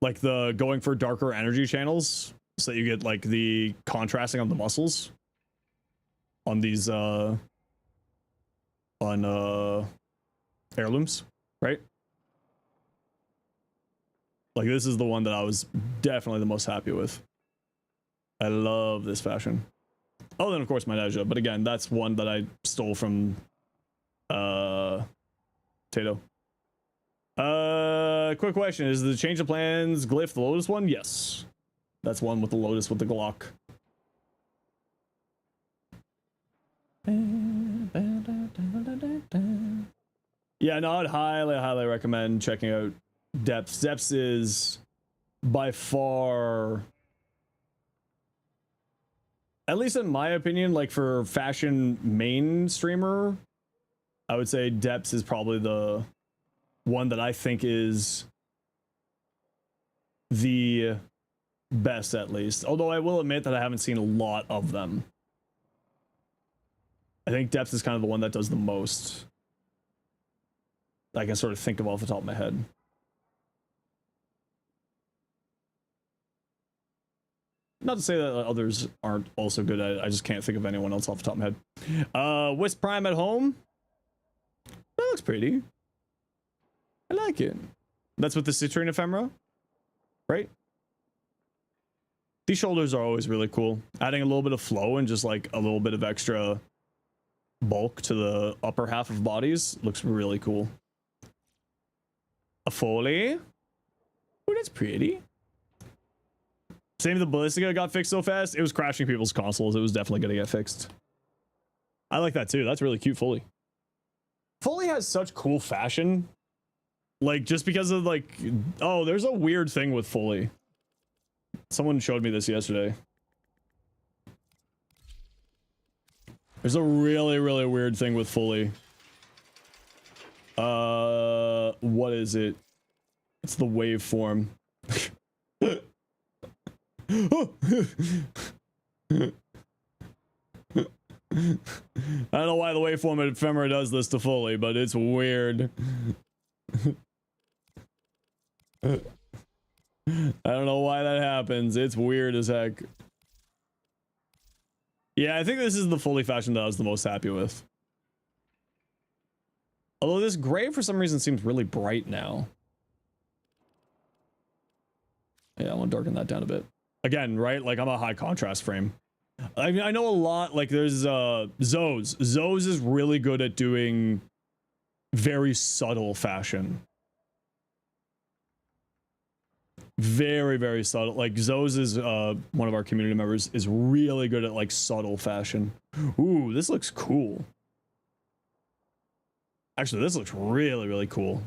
Like the going for darker energy channels so that you get like the contrasting on the muscles on these heirlooms, right? Like this is the one that I was definitely the most happy with. I love this fashion. Oh, then of course my Neja, but again, that's one that I stole from Tato. Quick question, is the change of plans glyph the Lotus one? Yes. That's one with the Lotus with the Glock. Yeah, no, I'd highly recommend checking out Depths. Depths is by far, at least in my opinion, like for fashion main streamer, I would say Depths is probably the one that I think is the best, at least. Although I will admit that I haven't seen a lot of them. I think Depths is kind of the one that does the most. I can sort of think of off the top of my head. Not to say that others aren't also good at it. I just can't think of anyone else off the top of my head. Wisp Prime at home. That looks pretty. I like it. That's with the Citrine Ephemera, right? These shoulders are always really cool. Adding a little bit of flow and just like a little bit of extra bulk to the upper half of bodies looks really cool. A Foley. Oh, that's pretty. Same with the Ballistica got fixed so fast. It was crashing people's consoles. It was definitely going to get fixed. I like that too. That's really cute, Foley. Foley has such cool fashion. Like, just because of like, oh, there's a weird thing with Foley. Someone showed me this yesterday. There's a really weird thing with Foley. What is it? It's the waveform. I don't know why the waveform of Ephemera does this to Foley, but it's weird. I don't know why that happens. It's weird as heck. Yeah, I think this is the Foley fashion that I was the most happy with. Although this gray for some reason seems really bright now. Yeah, I want to darken that down a bit. Again, right? Like I'm a high contrast frame. I mean, I know a lot, like there's Zoes. Zoes is really good at doing very subtle fashion. Very subtle. Like Zoes is one of our community members is really good at like subtle fashion. Ooh, this looks cool. Actually, this looks really cool.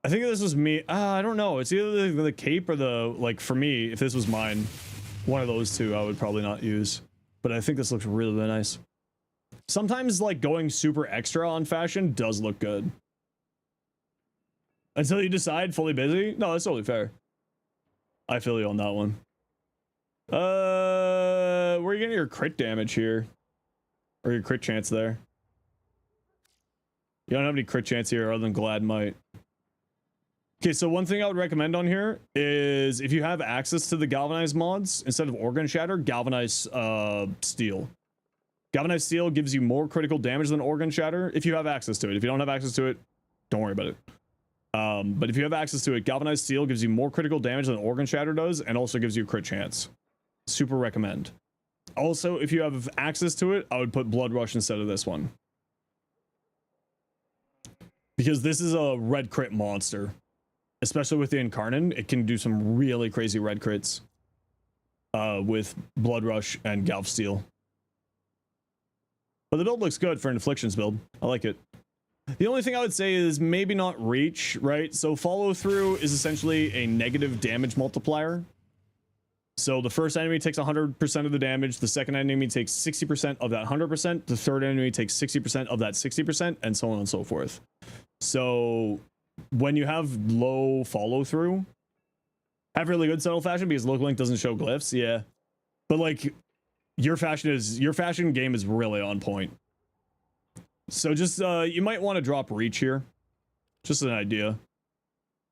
I think this was me. I don't know. It's either the cape or the, like, for me, if this was mine, one of those two I would probably not use. But I think this looks really nice. Sometimes, like, going super extra on fashion does look good. Until you decide fully busy. No, that's totally fair. I feel you on that one. Where are you getting your crit damage here? Or your crit chance there? You don't have any crit chance here other than Glad Might. Okay, so one thing I would recommend on here is if you have access to the Galvanized mods, instead of Organ Shatter, Galvanized Steel. Galvanized Steel gives you more critical damage than Organ Shatter if you have access to it. If you don't have access to it, don't worry about it. But if you have access to it, galvanized steel gives you more critical damage than organ shatter does, and also gives you a crit chance. Super recommend. Also, if you have access to it, I would put blood rush instead of this one, because this is a red crit monster, especially with the incarnate. It can do some really crazy red crits with blood rush and galv steel. But the build looks good for an afflictions build. I like it. The only thing I would say is maybe not reach, right? So follow through is essentially a negative damage multiplier. So the first enemy takes 100% of the damage, the second enemy takes 60% of that 100%, the third enemy takes 60% of that 60%, and so on and so forth. So when you have low follow through, have really good subtle fashion because local link doesn't show glyphs, yeah. But like your fashion game is really on point. So just you might want to drop reach here. Just an idea.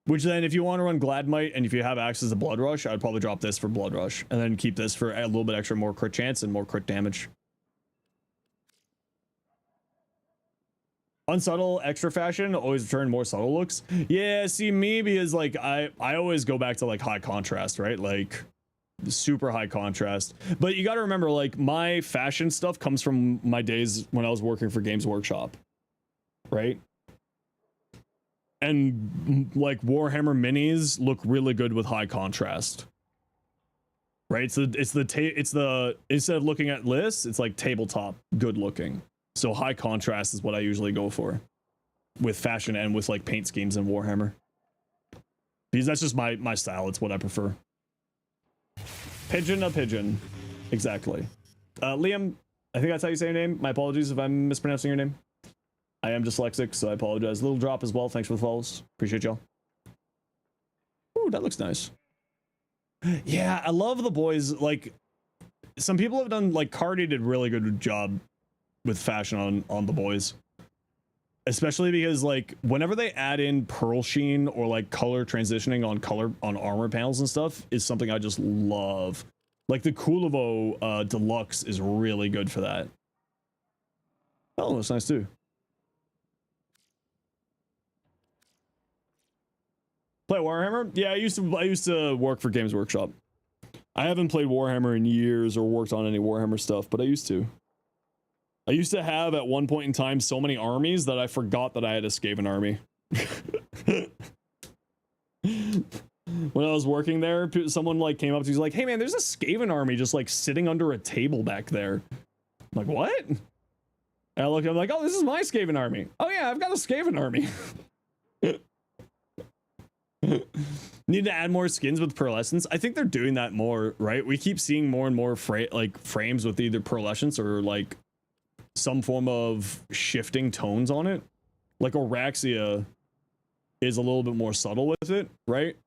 Which then, if you want to run Gladmite and if you have access to Blood Rush, I'd probably drop this for Blood Rush and then keep this for a little bit extra more crit chance and more crit damage. Unsubtle extra fashion always return more subtle looks. Yeah, see me because like I always go back to like high contrast, right? Like super high contrast. But you got to remember, like my fashion stuff comes from my days when I was working for Games Workshop, right? And like Warhammer minis look really good with high contrast, right? So it's the instead of looking at lists, it's like tabletop good looking. So high contrast is what I usually go for with fashion and with like paint schemes in Warhammer, because that's just my style. It's what I prefer. Pigeon a pigeon, exactly. Liam, I think that's how you say your name. My apologies if I'm mispronouncing your name. I am dyslexic, so I apologize. Little drop as well. Thanks for the follows. Appreciate y'all. Ooh, that looks nice. Yeah, I love the boys. Like, some people have done, like, Cardi did really good job with fashion on the boys. Especially because, like, whenever they add in pearl sheen or, like, color transitioning on armor panels and stuff is something I just love. Like, the Kulivo Deluxe is really good for that. Oh, that's nice, too. Play Warhammer? Yeah, I used to work for Games Workshop. I haven't played Warhammer in years or worked on any Warhammer stuff, but I used to. I used to have at one point in time so many armies that I forgot that I had a Skaven army. When I was working there, someone like came up to me, like, "Hey man, there's a Skaven army just like sitting under a table back there." I'm like, "What?" And I look, I'm like, "Oh, this is my Skaven army." "Oh yeah, I've got a Skaven army." Need to add more skins with pearlescence. I think they're doing that more, right? We keep seeing more and more frames with either pearlescence or like some form of shifting tones on it. Like Oraxia is a little bit more subtle with it, right?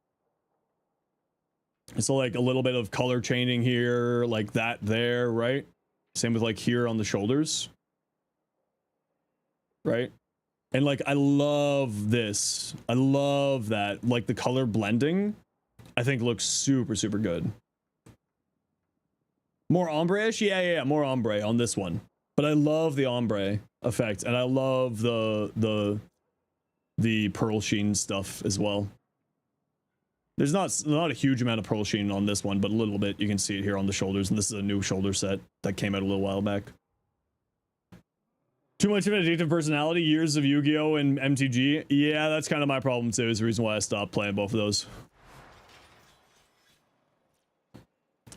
So like a little bit of color chaining here, like that there, right? Same with like here on the shoulders, right? And like, I love this. I love that. Like the color blending, I think looks super, super good. More ombre-ish? Yeah, more ombre on this one. But I love the ombre effect, and I love the pearl sheen stuff as well. There's not a huge amount of pearl sheen on this one, but a little bit. You can see it here on the shoulders, and this is a new shoulder set that came out a little while back. Too much of an addictive personality, years of Yu-Gi-Oh! And MTG. Yeah, that's kind of my problem too. Is the reason why I stopped playing both of those.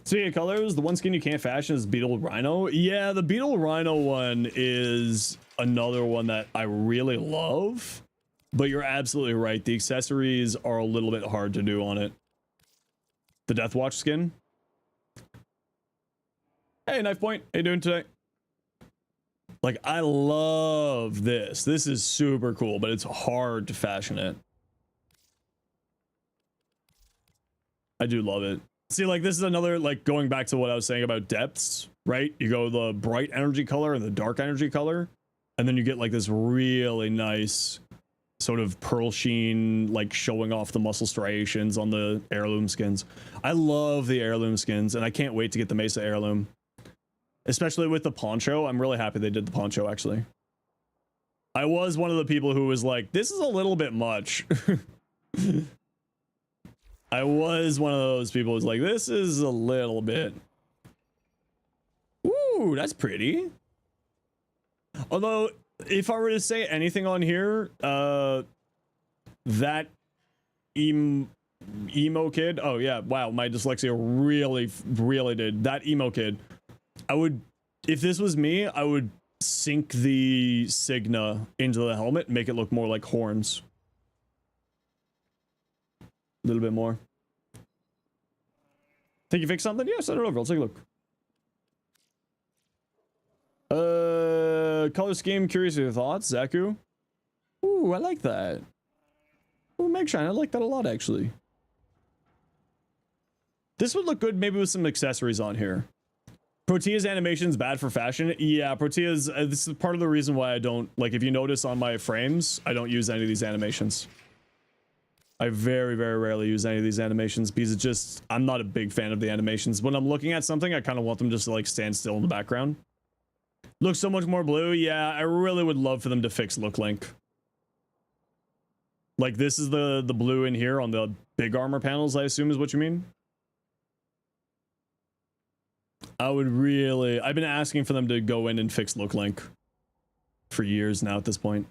Speaking of colors, the one skin you can't fashion is Beetle Rhino. Yeah, the Beetle Rhino one is another one that I really love. But you're absolutely right. The accessories are a little bit hard to do on it. The Deathwatch skin. Hey, Knife Point. How you doing today? Like, I love this. This is super cool, but it's hard to fashion it. I do love it. See, like, this is another, like, going back to what I was saying about depths, right? You go the bright energy color and the dark energy color, and then you get, like, this really nice sort of pearl sheen, like, showing off the muscle striations on the heirloom skins. I love the heirloom skins, and I can't wait to get the Mesa heirloom. Especially with the poncho. I'm really happy they did the poncho, actually. I was one of the people who was like, this is a little bit much. I was one of those people who was like, this is a little bit. Ooh, that's pretty. Although, if I were to say anything on here, that emo kid, oh yeah, wow, my dyslexia really did. That emo kid, I would, if this was me, I would sink the Signa into the helmet, make it look more like horns. A little bit more. Think you fixed something? Yeah, send it over, I'll take a look. Color scheme, curious of your thoughts, Zaku. Ooh, I like that. Ooh, Megshine, I like that a lot, actually. This would look good maybe with some accessories on here. Protea's animation's bad for fashion. Yeah, Protea's, this is part of the reason why I don't, like, if you notice on my frames, I don't use any of these animations. I very, very rarely use any of these animations because it's just, I'm not a big fan of the animations. When I'm looking at something, I kind of want them just to, like, stand still in the background. Looks so much more blue. Yeah, I really would love for them to fix look link. Like, this is the blue in here on the big armor panels, I assume is what you mean. I would really, I've been asking for them to go in and fix look link for years now at this point.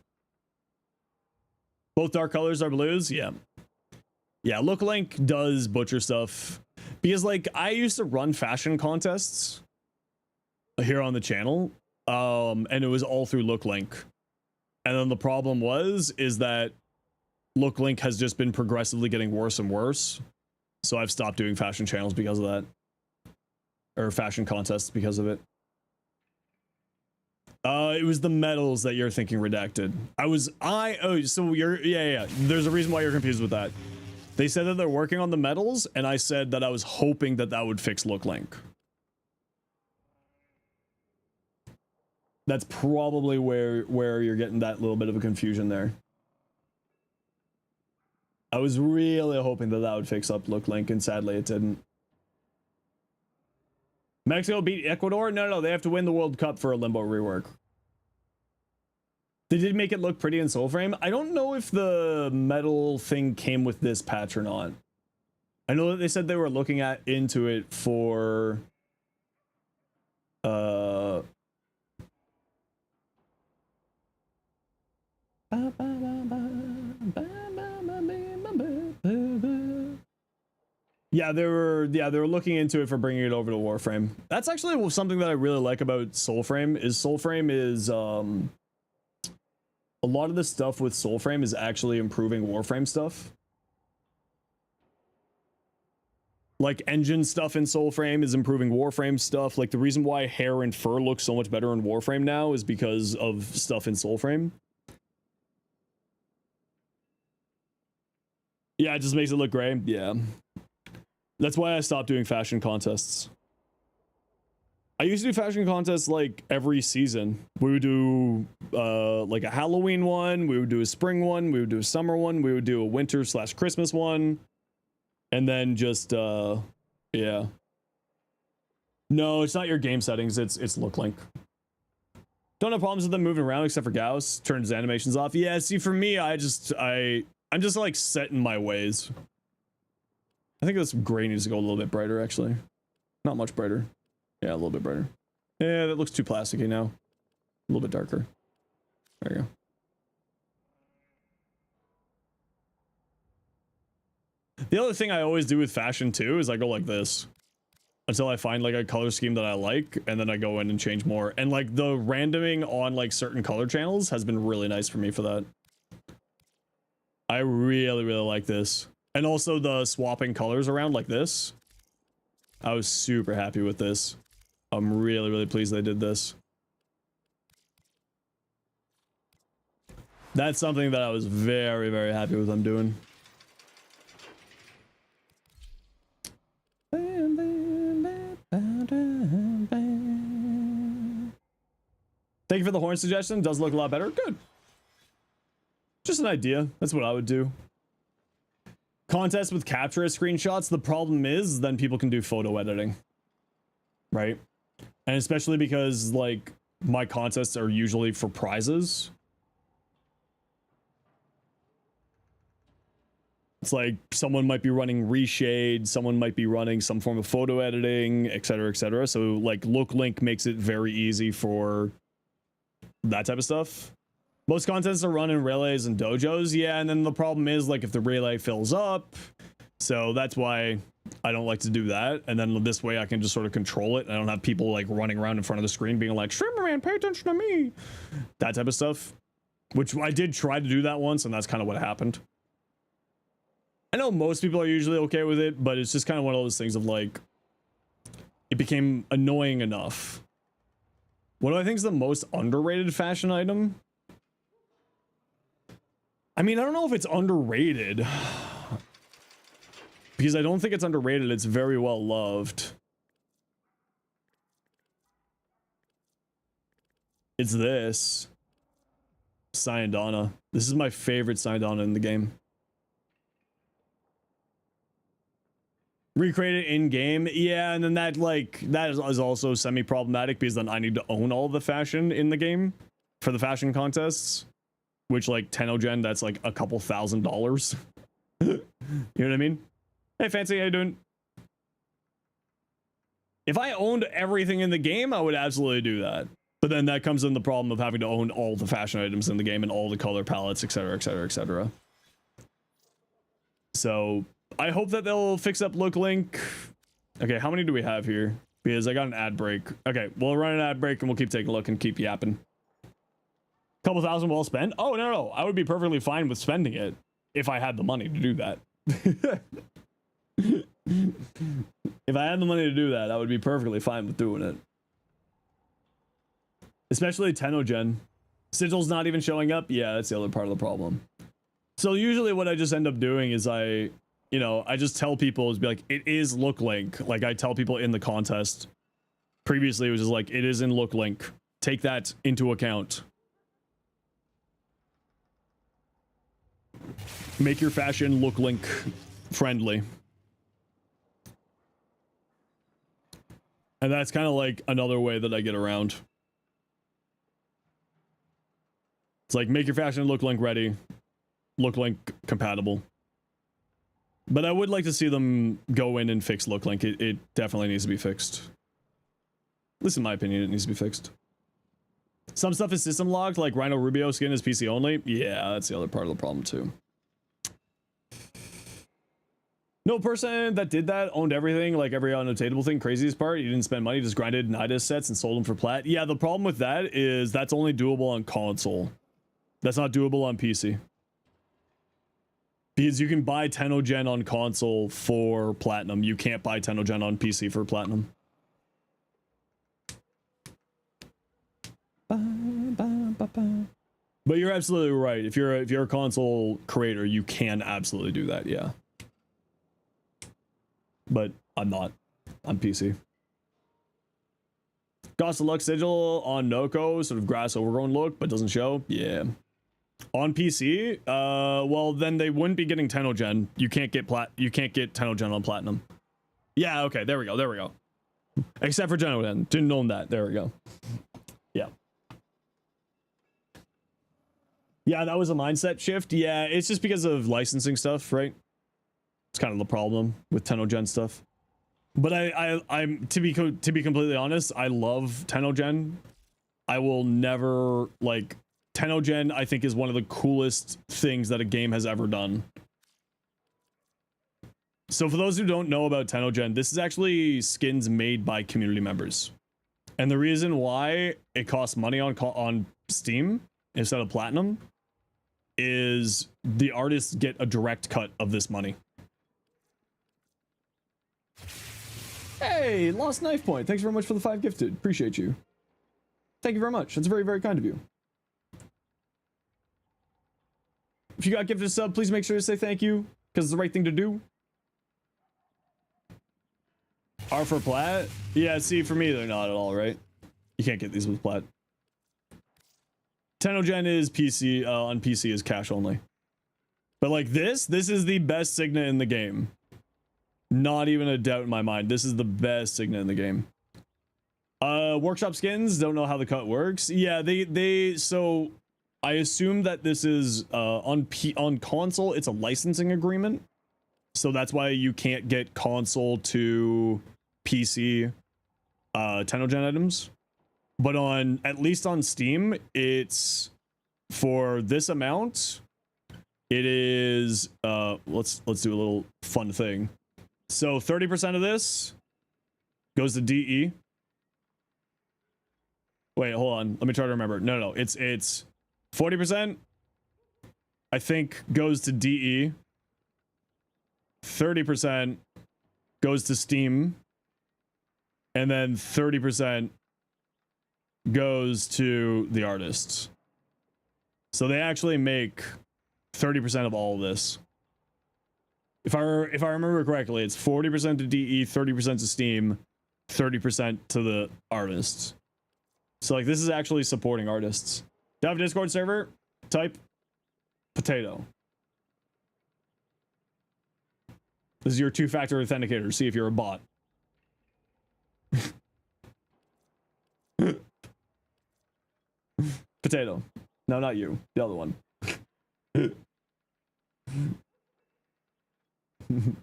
Both dark colors are blues. Yeah. Yeah, look link does butcher stuff because, like, I used to run fashion contests here on the channel. And it was all through look link. And then the problem is that look link has just been progressively getting worse and worse. So I've stopped doing fashion channels because of that. Or fashion contests because of it. It was the medals that you're thinking redacted. So yeah. There's a reason why you're confused with that. They said that they're working on the medals, and I said that I was hoping that that would fix look link. That's probably where you're getting that little bit of a confusion there. I was really hoping that that would fix up look link, and sadly it didn't. Mexico beat Ecuador? No, they have to win the World Cup for a Limbo rework. They did make it look pretty in Soulframe. I don't know if the metal thing came with this patch or not. I know that they said they were looking into it for yeah, they were looking into it for bringing it over to Warframe. That's actually something that I really like about Soulframe is a lot of the stuff with Soulframe is actually improving Warframe stuff. Like engine stuff in Soulframe is improving Warframe stuff. Like the reason why hair and fur look so much better in Warframe now is because of stuff in Soulframe. Yeah, it just makes it look gray. Yeah. That's why I stopped doing fashion contests. I used to do fashion contests like every season. We would do like a Halloween one, we would do a spring one, we would do a summer one, we would do a winter/Christmas one, and then just yeah. No, it's not your game settings, it's look link. Don't have problems with them moving around except for Gauss turns his animations off. Yeah, see for me I'm just like set in my ways. I think this gray needs to go a little bit brighter actually. Not much brighter. Yeah, a little bit brighter. Yeah, that looks too plasticky now. A little bit darker. There you go. The other thing I always do with fashion too is I go like this until I find like a color scheme that I like, and then I go in and change more. And like the randoming on like certain color channels has been really nice for me for that. I really like this. And also the swapping colors around like this. I was super happy with this. I'm really pleased they did this. That's something that I was very happy with them doing. Thank you for the horn suggestion. Does look a lot better. Good. Just an idea. That's what I would do. Contest with capture screenshots. The problem is then people can do photo editing. Right? And especially because like my contests are usually for prizes. It's like someone might be running reshade, someone might be running some form of photo editing, etc., etc. So like look link makes it very easy for that type of stuff. Most contents are run in relays and dojos, yeah, and then the problem is like if the relay fills up, so that's why I don't like to do that. And then this way I can just sort of control it. I don't have people like running around in front of the screen being like, streamer man, pay attention to me. That type of stuff, which I did try to do that once, and that's kind of what happened. I know most people are usually okay with it, but it's just kind of one of those things of like, it became annoying enough. What do I think is the most underrated fashion item? I mean, I don't know if it's underrated. Because I don't think it's underrated, it's very well loved. It's this. Syandana. This is my favorite Syandana in the game. Recreate it in game, yeah, and then that is also semi-problematic because then I need to own all the fashion in the game for the fashion contests, which like Tenogen, that's like a couple $1,000s. You know what I mean? Hey Fancy, how you doing? If I owned everything in the game, I would absolutely do that. But then that comes in the problem of having to own all the fashion items in the game and all the color palettes, etc., etc., etc. So I hope that they'll fix up look link. Okay, how many do we have here? Because I got an ad break. Okay, we'll run an ad break and we'll keep taking a look and keep yapping. Couple thousand well spent? Oh, no. I would be perfectly fine with spending it if I had the money to do that. If I had the money to do that, I would be perfectly fine with doing it. Especially Tenogen. Sigil's not even showing up? Yeah, that's the other part of the problem. So usually what I just end up doing is I just tell people, is be like, it is look link. Like I tell people in the contest. Previously it was just like, it is in look link. Take that into account. Make your fashion look link friendly. And that's kind of like another way that I get around. It's like, make your fashion look link ready. Look link compatible. But I would like to see them go in and fix look link. It definitely needs to be fixed. At least in my opinion, it needs to be fixed. Some stuff is system locked, like Rhino Rubio skin is PC only. Yeah, that's the other part of the problem too. No person that did that owned everything, like every unobtainable thing. Craziest part, you didn't spend money, just grinded Nidus sets and sold them for plat. Yeah, the problem with that is that's only doable on console. That's not doable on PC. Because you can buy Tenogen on console for platinum. You can't buy Tenogen on PC for platinum. But you're absolutely right. If you're a console creator, you can absolutely do that, yeah. But I'm not. I'm PC. Goss of Luck Sigil on Noko, sort of grass overgrown look, but doesn't show. Yeah. On PC, well then they wouldn't be getting Tenogen. You can't get Tenogen on platinum. Yeah, okay, there we go. Except for Tenogen. Didn't own that. There we go. Yeah. Yeah, that was a mindset shift. Yeah, it's just because of licensing stuff, right? It's kind of the problem with Tenogen stuff. But I'm to be completely honest, I love Tenogen. I will never like Tenogen. I think is one of the coolest things that a game has ever done. So for those who don't know about Tenogen, this is actually skins made by community members, and the reason why it costs money on Steam instead of platinum is the artists get a direct cut of this money. Hey, Lost Knife Point. Thanks very much for the 5 gifted. Appreciate you. Thank you very much. That's very, very kind of you. If you got gifted a sub, please make sure to say thank you, because it's the right thing to do. R for plat? Yeah, see, for me, they're not at all, right? You can't get these with plat. Tenogen is PC, on PC is cash only. But like this is the best signet in the game. Not even a doubt in my mind. This is the best signet in the game. Workshop skins, don't know how the cut works. Yeah, so I assume that this is on console, it's a licensing agreement. So that's why you can't get console to PC 10th-gen items. But on, at least on Steam, it's for this amount. It is let's do a little fun thing. So 30% of this goes to DE. Wait, hold on. Let me try to remember. No, it's 40% I think goes to DE. 30% goes to Steam. And then 30% goes to the artists. So they actually make 30% of all of this. If I remember correctly, it's 40% to DE, 30% to Steam, 30% to the artists. So like this is actually supporting artists. Do you have a Discord server? Type potato. This is your two-factor authenticator. See if you're a bot. Potato. No, not you. The other one.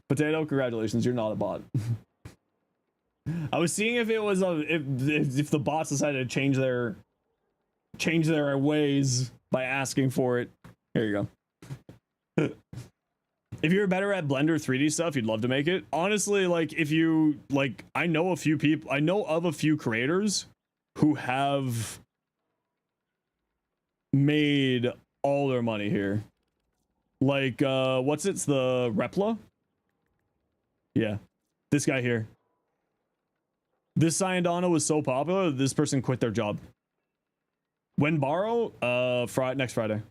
Potato, congratulations. You're not a bot. I was seeing if it was if the bots decided to change their ways by asking for it. Here you go. If you're better at Blender 3D stuff, you'd love to make it. Honestly, like if you like, I know of a few creators who have made all their money here. Like it's the Repla? Yeah. This guy here. This Sayandana was so popular, this person quit their job. When Baro? Next Friday.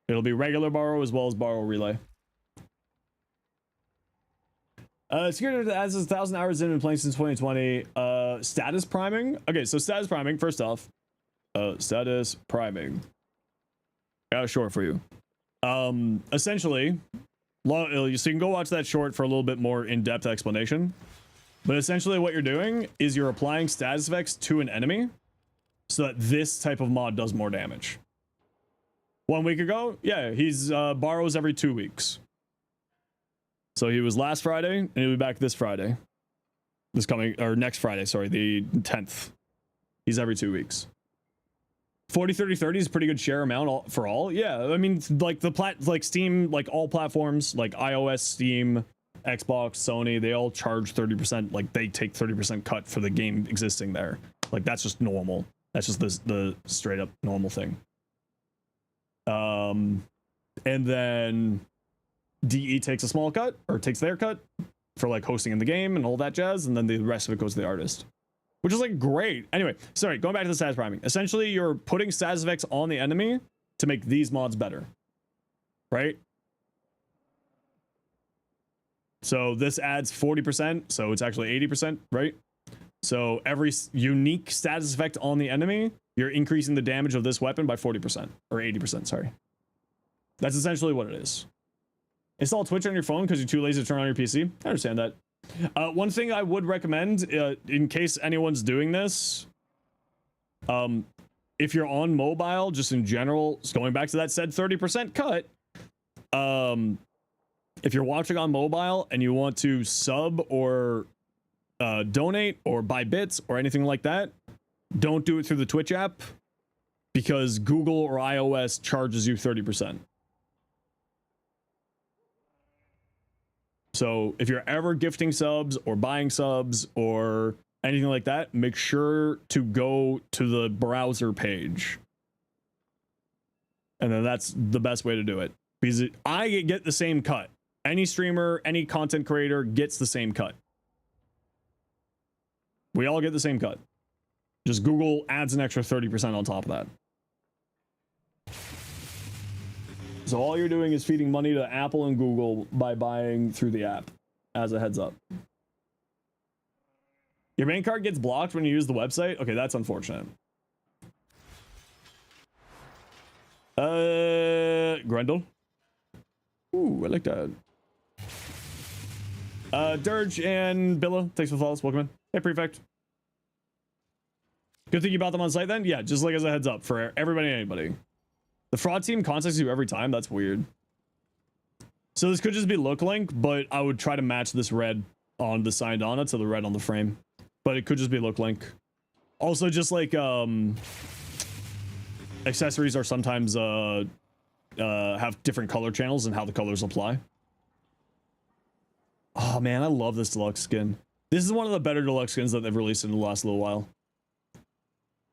It'll be regular Baro as well as Baro Relay. Security adds 1,000 hours in and playing since 2020. Status priming. Okay, so status priming, first off. Status priming. Got a short for you. Essentially, so you can go watch that short for a little bit more in-depth explanation. But essentially what you're doing is you're applying status effects to an enemy so that this type of mod does more damage. 1 week ago, yeah, he's borrows every 2 weeks. So he was last Friday, and he'll be back this Friday. Next Friday, sorry, the 10th. He's every 2 weeks. 40, 30, 30 is a pretty good share amount for all. Yeah, I mean, like Steam, like all platforms, like iOS, Steam, Xbox, Sony, they all charge 30%. Like they take 30% cut for the game existing there. Like that's just normal. That's just the straight up normal thing. And then DE takes a small cut, or takes their cut for like hosting in the game and all that jazz, and then the rest of it goes to the artist, which is like great. Anyway, sorry, going back to the status priming. Essentially, you're putting status effects on the enemy to make these mods better, right? So this adds 40%, so it's actually 80%, right? So every unique status effect on the enemy, you're increasing the damage of this weapon by 40%, or 80%, sorry. That's essentially what it is. Install Twitch on your phone because you're too lazy to turn on your PC. I understand that. One thing I would recommend, in case anyone's doing this, if you're on mobile, just in general, going back to that said 30% cut, if you're watching on mobile and you want to sub or donate or buy bits or anything like that, don't do it through the Twitch app because Google or iOS charges you 30%. So if you're ever gifting subs or buying subs or anything like that, make sure to go to the browser page. And then that's the best way to do it. Because I get the same cut. Any streamer, any content creator gets the same cut. We all get the same cut. Just Google adds an extra 30% on top of that. So all you're doing is feeding money to Apple and Google by buying through the app, as a heads up. Your main card gets blocked when you use the website? Okay, that's unfortunate. Grendel. Ooh, I like that. Dirge and Billa, thanks for the follows. Welcome in. Hey, Prefect. Good thing you bought them on site then? Yeah, just like as a heads up for everybody and anybody. The fraud team contacts you every time? That's weird. So this could just be look link, but I would try to match this red on the signed on it to the red on the frame. But it could just be look link. Also, just like accessories are sometimes have different color channels and how the colors apply. Oh man, I love this deluxe skin. This is one of the better deluxe skins that they've released in the last little while.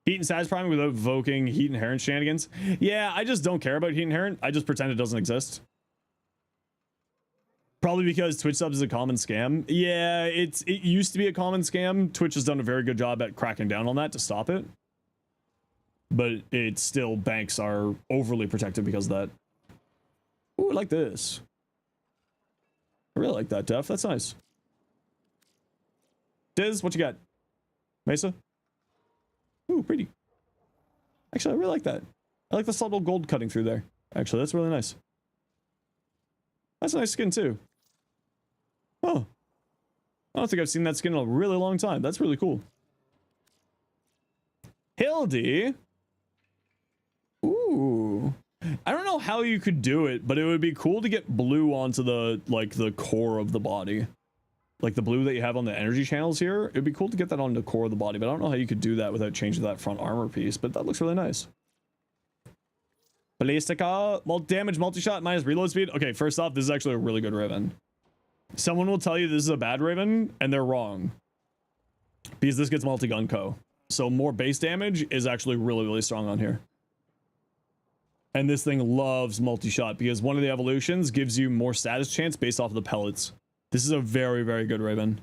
Heat and Saz priming without evoking Heat Inherent shenanigans. Yeah, I just don't care about Heat Inherent. I just pretend it doesn't exist. Probably because Twitch subs is a common scam. Yeah, it used to be a common scam. Twitch has done a very good job at cracking down on that to stop it. But it still, banks are overly protective because of that. Ooh, I like this. I really like that, Def. That's nice. Diz, what you got? Mesa? Ooh, pretty. Actually, I really like that. I like the subtle gold cutting through there. Actually, that's really nice. That's a nice skin, too. Oh. I don't think I've seen that skin in a really long time. That's really cool. Hildy. Ooh. I don't know how you could do it, but it would be cool to get blue onto the, like, the core of the body. Like the blue that you have on the energy channels here. It'd be cool to get that on the core of the body, but I don't know how you could do that without changing that front armor piece, but that looks really nice. Ballistica, damage, multi-shot, minus reload speed. Okay, first off, this is actually a really good Riven. Someone will tell you this is a bad Riven, and they're wrong. Because this gets multi-gun co. So more base damage is actually really, really strong on here. And this thing loves multi-shot because one of the evolutions gives you more status chance based off of the pellets. This is a very, very good Riven.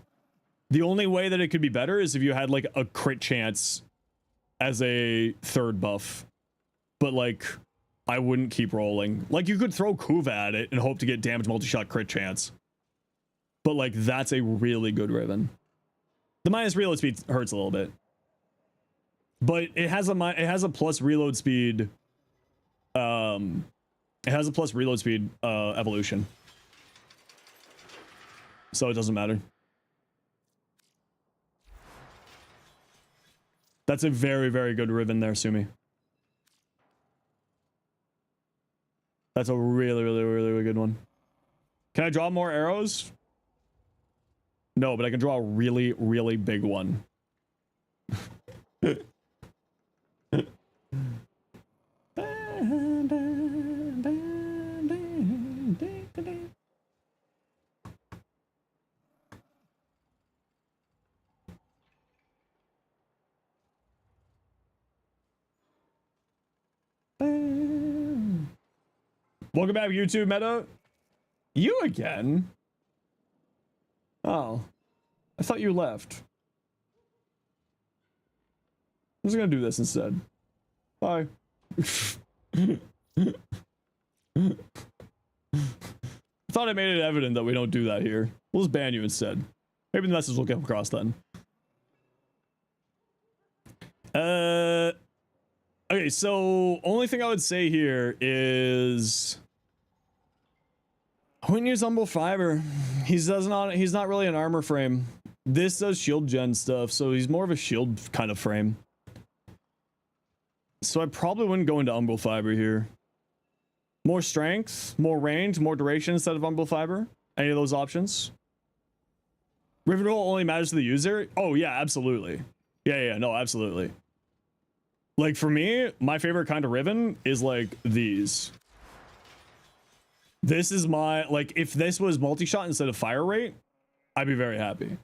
The only way that it could be better is if you had like a crit chance as a third buff. But like, I wouldn't keep rolling. Like you could throw Kuva at it and hope to get damage multi-shot crit chance. But like, that's a really good Riven. The minus reload speed hurts a little bit. But it has a plus reload speed. It has a plus reload speed evolution. So it doesn't matter. That's a very, very good Riven there, Sumi. That's a really, really, really, really good one. Can I draw more arrows? No, but I can draw a really, really big one. Welcome back, YouTube Meta. You again? Oh, I thought you left. I'm just gonna do this instead. Bye. Thought I made it evident that we don't do that here. We'll just ban you instead. Maybe the message will get across then. Okay, so only thing I would say here is I wouldn't use Humble Fiber. He's not really an armor frame. This does shield gen stuff, so he's more of a shield kind of frame. So I probably wouldn't go into Humble Fiber here. More strength, more range, more duration instead of Humble Fiber. Any of those options? Riven roll only matters to the user? Oh yeah, absolutely. Yeah, no, absolutely. Like for me, my favorite kind of Riven is like these. This is my, like if this was multi-shot instead of fire rate, I'd be very happy.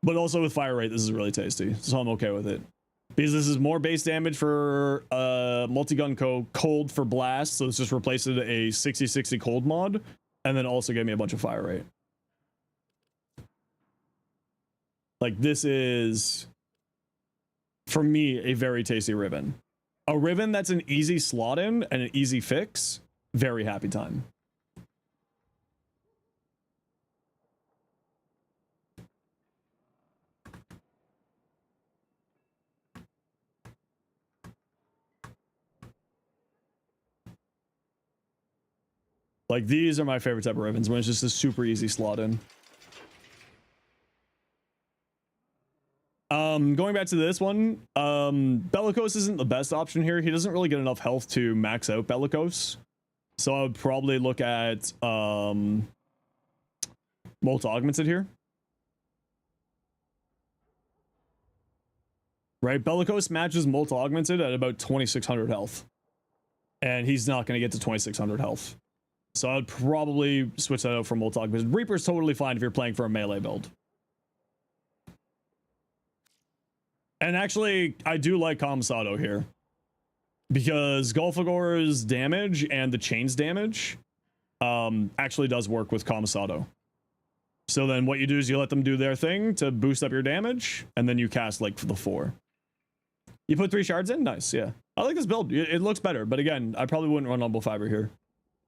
But also with fire rate, this is really tasty, so I'm okay with it. Because this is more base damage for multi-gun cold for blast, so it's just replaced it a 60-60 cold mod, and then also gave me a bunch of fire rate. Like this is, for me, a very tasty Riven. A Riven that's an easy slot in and an easy fix, very happy time. Like these are my favorite type of Rivens when it's just a super easy slot in. Going back to this one, Bellicose isn't the best option here. He doesn't really get enough health to max out Bellicose. So I would probably look at Molt Augmented here. Right, Bellicose matches Molt Augmented at about 2600 health. And he's not going to get to 2600 health. So I'd probably switch that out for Molt Augmented. Reaper's totally fine if you're playing for a melee build. And actually, I do like Kamisado here. Because Golfagor's damage and the chain's damage actually does work with Kamisado. So then what you do is you let them do their thing to boost up your damage, and then you cast like the 4. You put 3 shards in? Nice, yeah. I like this build. It looks better, but again, I probably wouldn't run Humble Fiber here.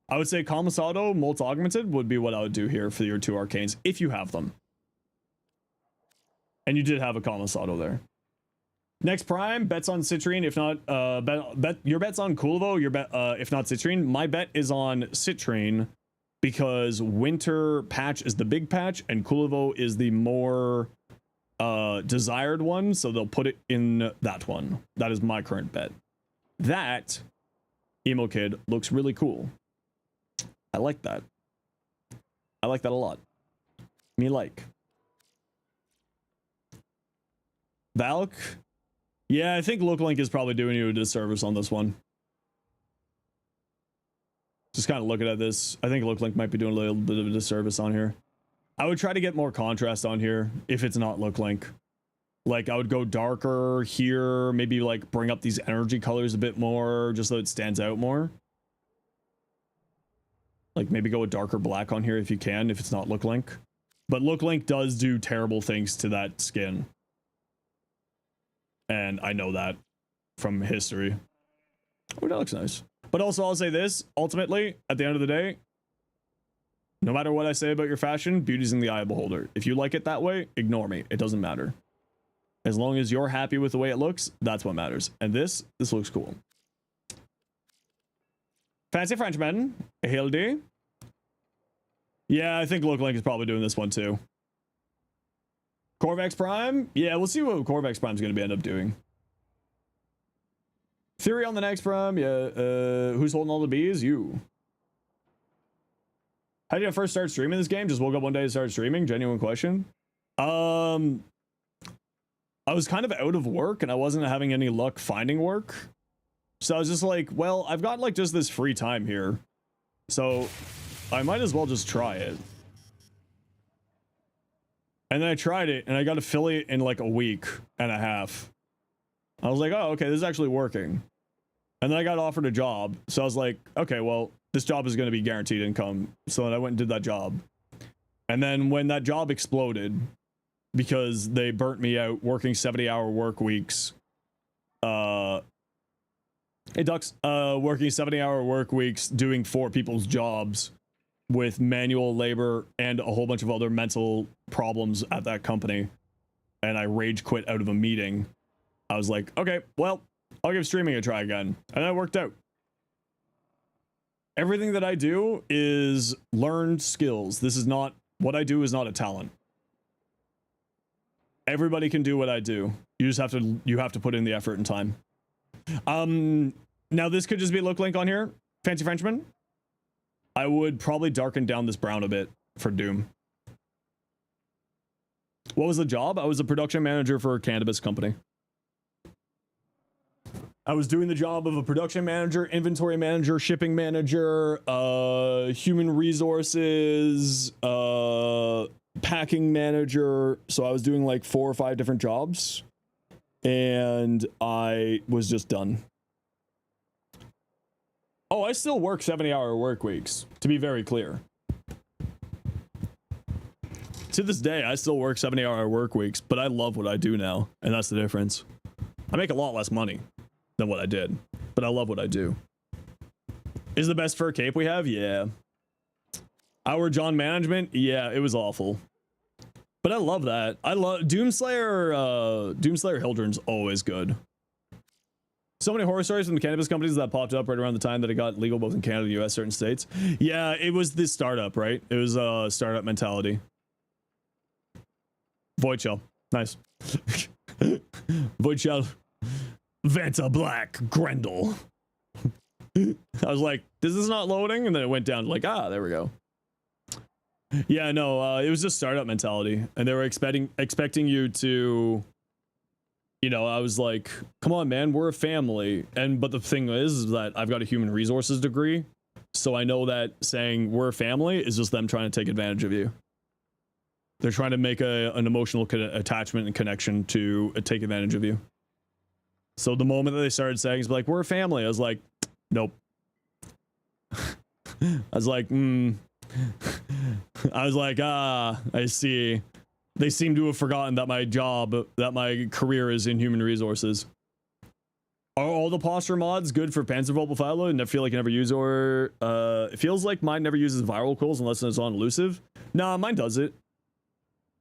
I would say Kamisado, Molt Augmented would be what I would do here for your 2 arcanes, if you have them. And you did have a Kamisado there. Next prime, bets on Citrine, if not, your bet's on Kulvo, your bet, if not Citrine. My bet is on Citrine because Winter patch is the big patch and Kulvo is the more desired one, so they'll put it in that one. That is my current bet. That Emo Kid looks really cool. I like that. I like that a lot. Me like. Valk. Yeah, I think Looklink is probably doing you a disservice on this one. Just kind of looking at this, I think Looklink might be doing a little bit of a disservice on here. I would try to get more contrast on here if it's not Looklink. Like, I would go darker here, maybe like bring up these energy colors a bit more, just so it stands out more. Like, maybe go with darker black on here if you can, if it's not Looklink. But Looklink does do terrible things to that skin. And I know that from history. Oh, that looks nice. But also, I'll say this, ultimately, at the end of the day, no matter what I say about your fashion, beauty's in the eye of the beholder. If you like it that way, ignore me. It doesn't matter. As long as you're happy with the way it looks, that's what matters. And this looks cool. Fancy Frenchman, Hildy. Yeah, I think Looklink is probably doing this one too. Corvex Prime? Yeah, we'll see what Corvex Prime's going to end up doing. Theory on the next Prime? Yeah, who's holding all the bees? You. How did you first start streaming this game? Just woke up one day and started streaming? Genuine question. I was kind of out of work and I wasn't having any luck finding work. So I was just like, well, I've got like just this free time here. So I might as well just try it. And then I tried it and I got affiliate in like a week and a half. I was like, oh, okay, this is actually working. And then I got offered a job. So I was like, okay, well, this job is going to be guaranteed income. So then I went and did that job. And then when that job exploded, because they burnt me out working 70-hour work weeks, hey Ducks, working 70-hour work weeks, doing 4 people's jobs with manual labor and a whole bunch of other mental problems at that company. And I rage quit out of a meeting. I was like, okay, well, I'll give streaming a try again. And that worked out. Everything that I do is learned skills. This is not, what I do is not a talent. Everybody can do what I do. You just have to put in the effort and time. Now this could just be Looklink on here. Fancy Frenchman. I would probably darken down this brown a bit for Doom. What was the job? I was a production manager for a cannabis company. I was doing the job of a production manager, inventory manager, shipping manager, human resources, packing manager. So I was doing like 4 or 5 different jobs and I was just done. Oh, I still work 70-hour work weeks, to be very clear. To this day, I still work 70-hour work weeks, but I love what I do now, and that's the difference. I make a lot less money than what I did, but I love what I do. Is the best fur cape we have? Yeah. Our John management? Yeah, it was awful. But I love that. I love Doomslayer Hildren's always good. So many horror stories from the cannabis companies that popped up right around the time that it got legal both in Canada, US, certain states. Yeah, it was this startup, right? It was a startup mentality. Void Shell. Nice. Void Shell. Vanta Black. Grendel. I was like, this is not loading, and then it went down like, ah, there we go. Yeah, no, it was just startup mentality, and they were expecting you to, you know, I was like, come on, man, we're a family. But the thing is that I've got a human resources degree, so I know that saying we're a family is just them trying to take advantage of you. They're trying to make an emotional attachment and connection to take advantage of you. So the moment that they started saying, it's like, we're a family, I was like, nope. I was like, I was like, I see. They seem to have forgotten that my career is in human resources. Are all the posture mods good for Panzervault Philo and I feel like you never use, or it feels like mine never uses viral calls unless it's on elusive? Nah, mine does it.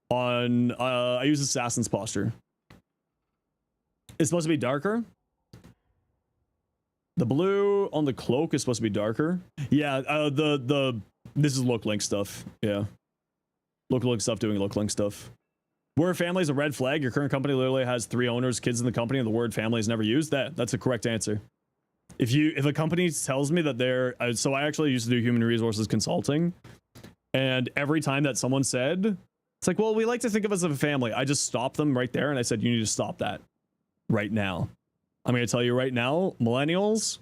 On I use Assassin's Posture. It's supposed to be darker. The blue on the cloak is supposed to be darker. Yeah, this is look link stuff. Yeah. Look link stuff doing look link stuff. Word family is a red flag. Your current company literally has 3 owners, kids in the company, and the word family is never used. That's a correct answer. If a company tells me that they're so I actually used to do human resources consulting, and every time that someone said, it's like, well, we like to think of us as a family, I just stopped them right there and I said, you need to stop that right now. I'm going to tell you right now, millennials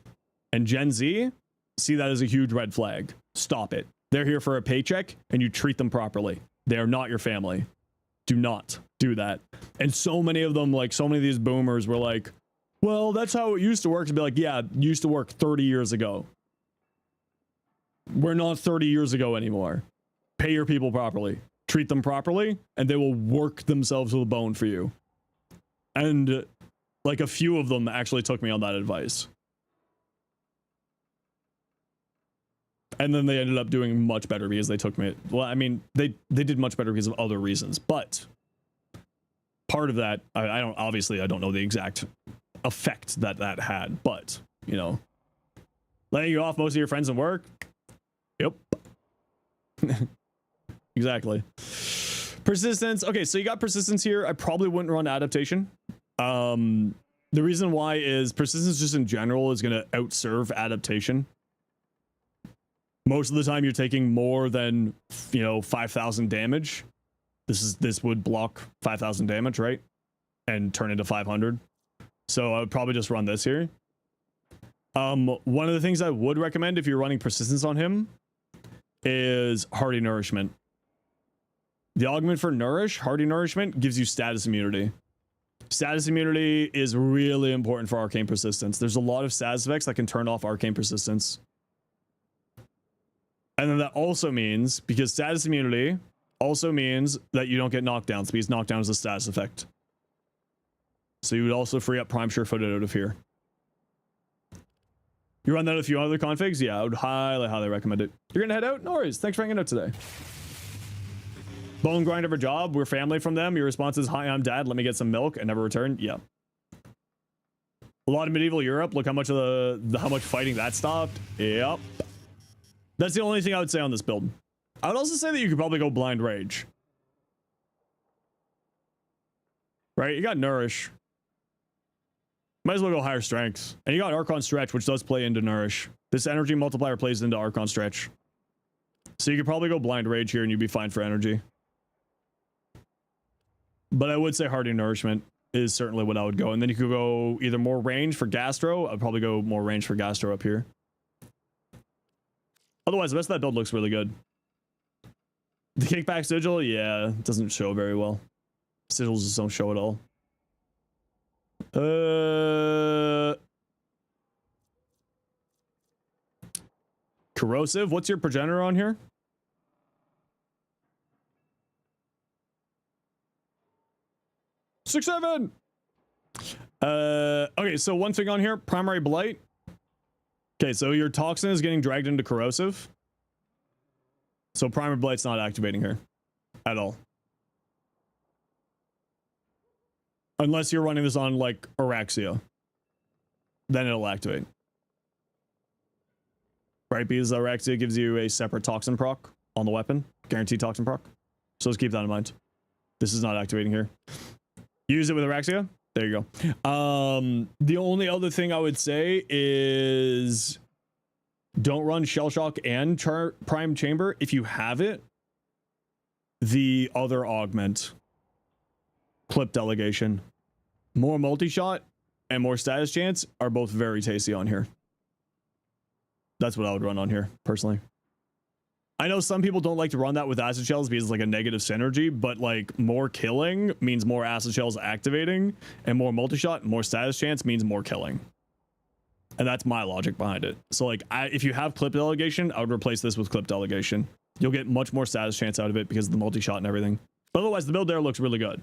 and Gen Z see that as a huge red flag. Stop it. They're here for a paycheck and you treat them properly. They are not your family. Do not do that. And so many of them, like so many of these boomers were like, well, that's how it used to work. To be like, yeah, it used to work 30 years ago. We're not 30 years ago anymore. Pay your people properly. Treat them properly, and they will work themselves to the bone for you. And like a few of them actually took me on that advice. And then they ended up doing much better because they took me. Well, I mean, they did much better because of other reasons, but part of that, I don't know the exact effect that had, but you know, letting you off most of your friends and work. Yep. Exactly. Persistence. Okay, so you got persistence here. I probably wouldn't run adaptation. The reason why is persistence just in general is going to outserve adaptation. Most of the time you're taking more than, 5,000 damage. This would block 5,000 damage, right? And turn into 500. So I would probably just run this here. One of the things I would recommend if you're running persistence on him is Hardy Nourishment. The augment for Nourish, Hardy Nourishment, gives you status immunity. Status immunity is really important for arcane persistence. There's a lot of status effects that can turn off arcane persistence. And then that also means, because status immunity also means that you don't get knockdowns, because knockdown is a status effect. So you would also free up Prime Sure-Footed out of here. You run that a few other configs? Yeah, I would highly recommend it. You're gonna head out? No worries. Thanks for hanging out today. Bone grind of a job. We're family from them. Your response is, hi, I'm dad. Let me get some milk and never return. Yeah. A lot of medieval Europe. Look how much of how much fighting that stopped. Yep. That's the only thing I would say on this build. I would also say that you could probably go blind rage. Right? You got nourish. Might as well go higher strength. And you got Archon Stretch, which does play into nourish. This energy multiplier plays into Archon Stretch. So you could probably go blind rage here and you'd be fine for energy. But I would say Hardy Nourishment is certainly what I would go. And then you could go either more range for Gastro. I'd probably go more range for Gastro up here. Otherwise, the rest of that build looks really good. The kickback sigil, yeah, it doesn't show very well. Sigils just don't show at all. Corrosive, what's your progenitor on here? Six, 7. Okay, so one thing on here, primary blight. Okay, so your toxin is getting dragged into corrosive. So primary blight's not activating here at all. Unless you're running this on like Araxia. Then it'll activate. Right, because Araxia gives you a separate toxin proc on the weapon. Guaranteed toxin proc. So let's keep that in mind. This is not activating here. Use it with Araxia. There you go. The only other thing I would say is don't run Shell Shock and Prime Chamber. If you have it, the other augment, Clip Delegation, more multi-shot and more status chance are both very tasty on here. That's what I would run on here, personally. I know some people don't like to run that with acid shells because it's like a negative synergy, but like more killing means more acid shells activating, and more multi-shot, more status chance means more killing. And that's my logic behind it. So like, if you have Clip Delegation, I would replace this with Clip Delegation. You'll get much more status chance out of it because of the multi-shot and everything. But otherwise, the build there looks really good.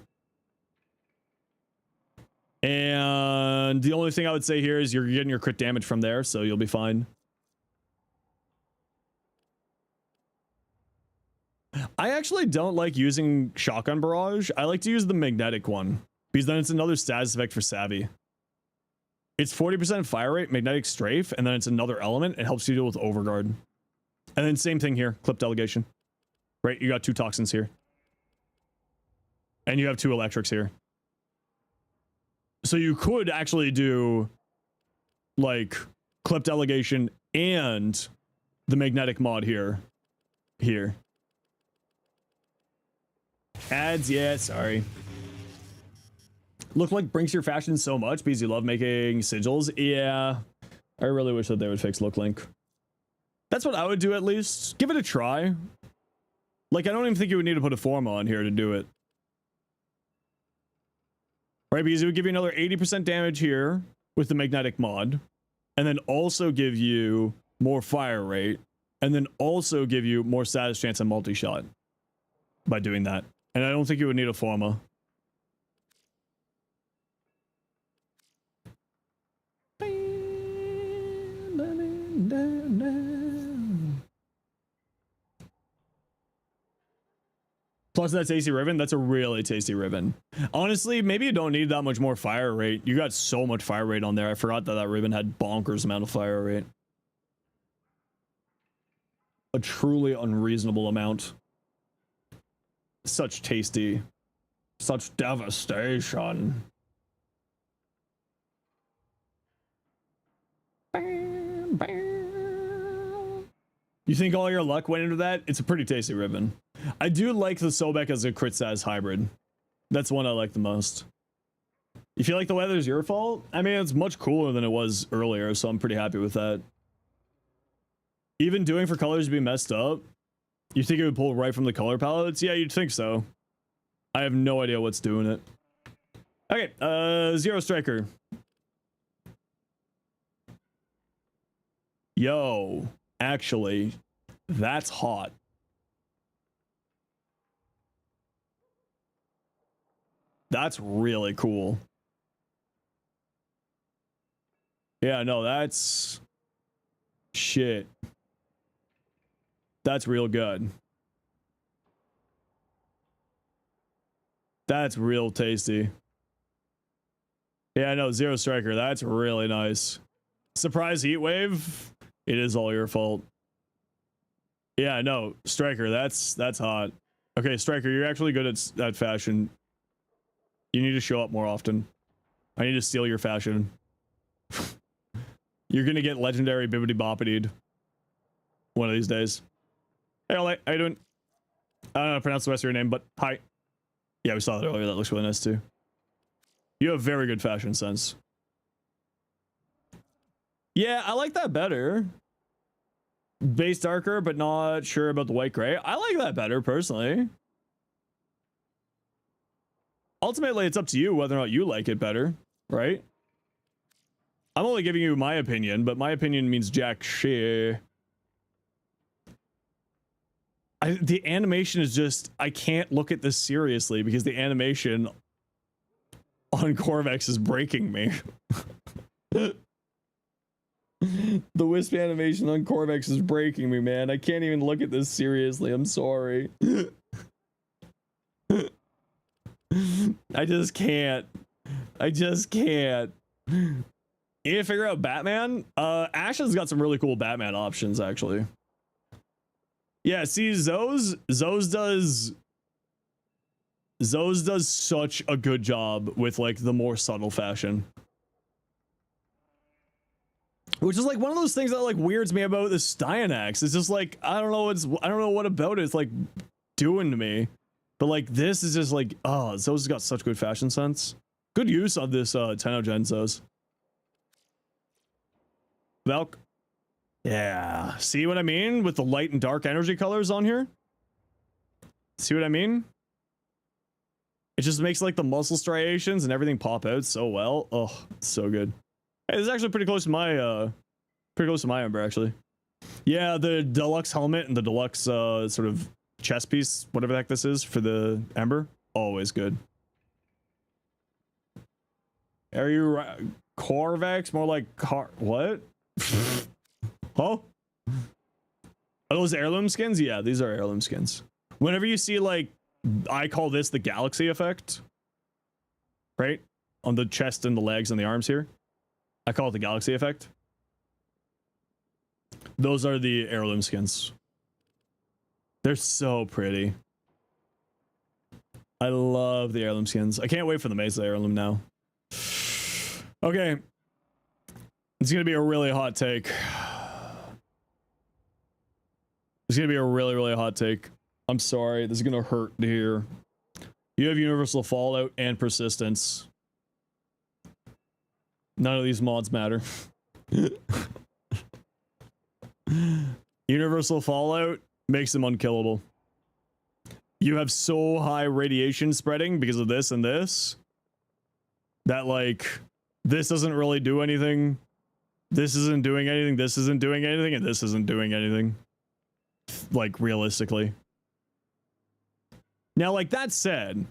And the only thing I would say here is you're getting your crit damage from there, so you'll be fine. I actually don't like using Shotgun Barrage. I like to use the magnetic one because then it's another status effect for Savvy. It's 40% fire rate, magnetic strafe, and then it's another element. It helps you deal with Overguard. And then same thing here, Clip Delegation. Right, you got 2 toxins here. And you have 2 electrics here. So you could actually do like Clip Delegation and the magnetic mod here. Ads, yeah, sorry. Look like brinks your fashion so much because you love making sigils. Yeah, I really wish that they would fix look link. That's what I would do at least. Give it a try. Like, I don't even think you would need to put a forma on here to do it. Right, because it would give you another 80% damage here with the magnetic mod. And then also give you more fire rate. And then also give you more status chance and multi-shot by doing that. And I don't think you would need a forma. Plus that tasty ribbon, that's a really tasty ribbon. Honestly, maybe you don't need that much more fire rate. You got so much fire rate on there. I forgot that that ribbon had bonkers amount of fire rate. A truly unreasonable amount. Such tasty. Such devastation. Bam, bam. You think all your luck went into that? It's a pretty tasty ribbon. I do like the Sobek as a crit status hybrid. That's one I like the most. You feel like the weather's your fault? I mean, it's much cooler than it was earlier, so I'm pretty happy with that. Even doing for colors to be messed up, you think it would pull right from the color palettes? Yeah, you'd think so. I have no idea what's doing it. Okay, Zero Striker. Yo, actually, that's hot. That's really cool. Yeah, no, that's shit. That's real good. That's real tasty. Yeah, no, Zero Striker, that's really nice. Surprise heat wave. It is all your fault. Yeah, no, Striker, that's hot. Okay, Striker, you're actually good at fashion. You need to show up more often. I need to steal your fashion. You're gonna get legendary bibbidi boppity one of these days. Hey, Ole, how you doing? I don't know how to pronounce the rest of your name, but hi. Yeah, we saw that earlier. That looks really nice too. You have very good fashion sense. Yeah, I like that better. Base darker, but not sure about the white gray. I like that better, personally. Ultimately, it's up to you whether or not you like it better, right? I'm only giving you my opinion, but my opinion means jack shit. The animation is just... I can't look at this seriously because the animation on Corvex is breaking me. The wisp animation on Corvex is breaking me, man. I can't even look at this seriously. I'm sorry. I just can't. I just can't. You need to figure out Batman? Ashen's got some really cool Batman options, actually. Yeah, see, Zoes does such a good job with, like, the more subtle fashion. Which is like one of those things that like weirds me about this Styanax. It's just like I don't know what about it. It's like doing to me. But like this is just like, oh, Zo's got such good fashion sense. Good use of this 10 gen Zo's. Valk. Yeah. See what I mean with the light and dark energy colors on here? See what I mean? It just makes like the muscle striations and everything pop out so well. Oh, it's so good. Hey, this is actually pretty close to my Ember actually. Yeah, the deluxe helmet and the deluxe sort of chest piece, whatever the heck this is for the Ember, always good. Are you Corvex? More like what? Huh? Are those heirloom skins? Yeah, these are heirloom skins. Whenever you see like, I call this the galaxy effect, right? On the chest and the legs and the arms here. I call it the galaxy effect. Those are the heirloom skins. They're so pretty. I love the heirloom skins. I can't wait for the Mesa heirloom now. Okay. It's going to be a really hot take. It's going to be a really, really hot take. I'm sorry. This is going to hurt to hear. You have Universal Fallout and Persistence. None of these mods matter. Universal Fallout makes them unkillable. You have so high radiation spreading because of this and this that like this doesn't really do anything. This isn't doing anything. This isn't doing anything. And this isn't doing anything. Like realistically. Now, like that said,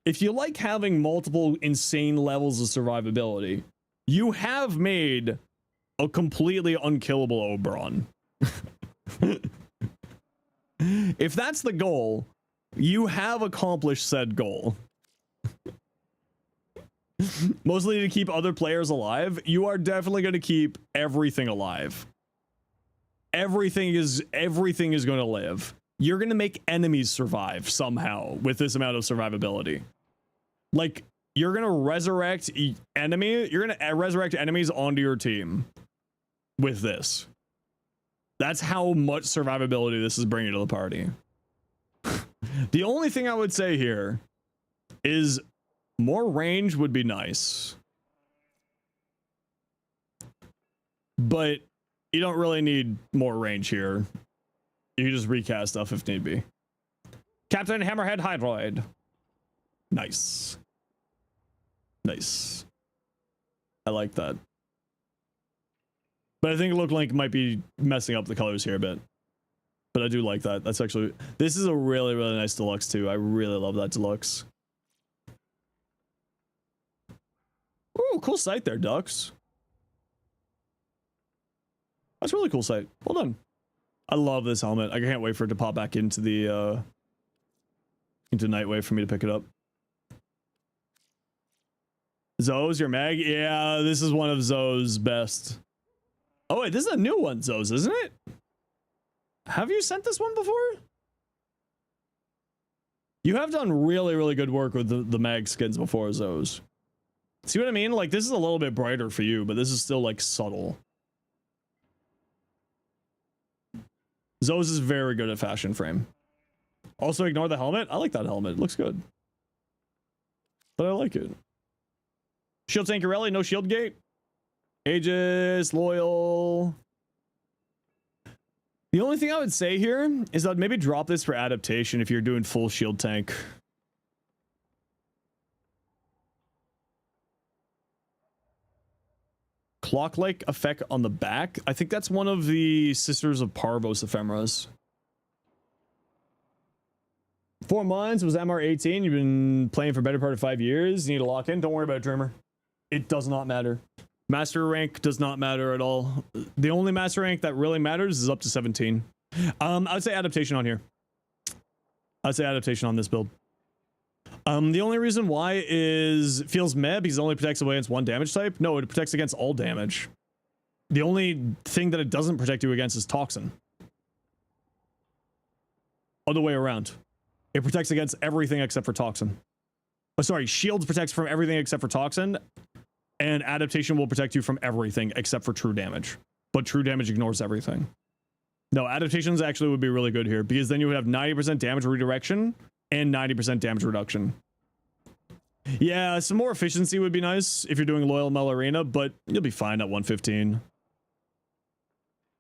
if you like having multiple insane levels of survivability, you have made a completely unkillable Oberon. If that's the goal, you have accomplished said goal. Mostly to keep other players alive, you are definitely going to keep everything alive. Everything is going to live. You're going to make enemies survive somehow with this amount of survivability. Like, you're going to resurrect you're going to resurrect enemies onto your team with this. That's how much survivability this is bringing to the party. The only thing I would say here is more range would be nice. But you don't really need more range here. You can just recast stuff if need be. Captain Hammerhead Hydroid. Nice. Nice. I like that. But I think it looked like it might be messing up the colors here a bit. But I do like that. That's actually... This is a really, really nice deluxe too. I really love that deluxe. Ooh, cool sight there, Ducks. That's a really cool sight. Well done. I love this helmet. I can't wait for it to pop back into the into Nightwave for me to pick it up. Zo's your mag? Yeah, this is one of Zo's best. Oh wait, this is a new one, Zo's, isn't it? Have you sent this one before? You have done really, really good work with the mag skins before, Zo's. See what I mean? Like, this is a little bit brighter for you, but this is still like subtle. Zo's is very good at fashion frame. Also, ignore the helmet. I like that helmet. It looks good. But I like it. Shield Tankerelli, no shield gate. Aegis, loyal. The only thing I would say here is I'd maybe drop this for adaptation if you're doing full shield tank. Clock-like effect on the back. I think that's one of the Sisters of Parvos ephemeras. 4 months was MR18. You've been playing for better part of 5 years. You need to lock in. Don't worry about it, Dreamer. It does not matter. Master rank does not matter at all. The only master rank that really matters is up to 17. I would say adaptation on here. I'd say adaptation on this build. The only reason why is it feels meh because it only protects against one damage type. No, it protects against all damage. The only thing that it doesn't protect you against is Toxin. Other way around. It protects against everything except for Toxin. Oh, sorry, Shields protects from everything except for Toxin, and Adaptation will protect you from everything except for true damage. but true damage ignores everything. No, adaptations actually would be really good here because then you would have 90% damage redirection and 90% damage reduction. Yeah, some more efficiency would be nice if you're doing Loyal Mel Arena, but you'll be fine at 115.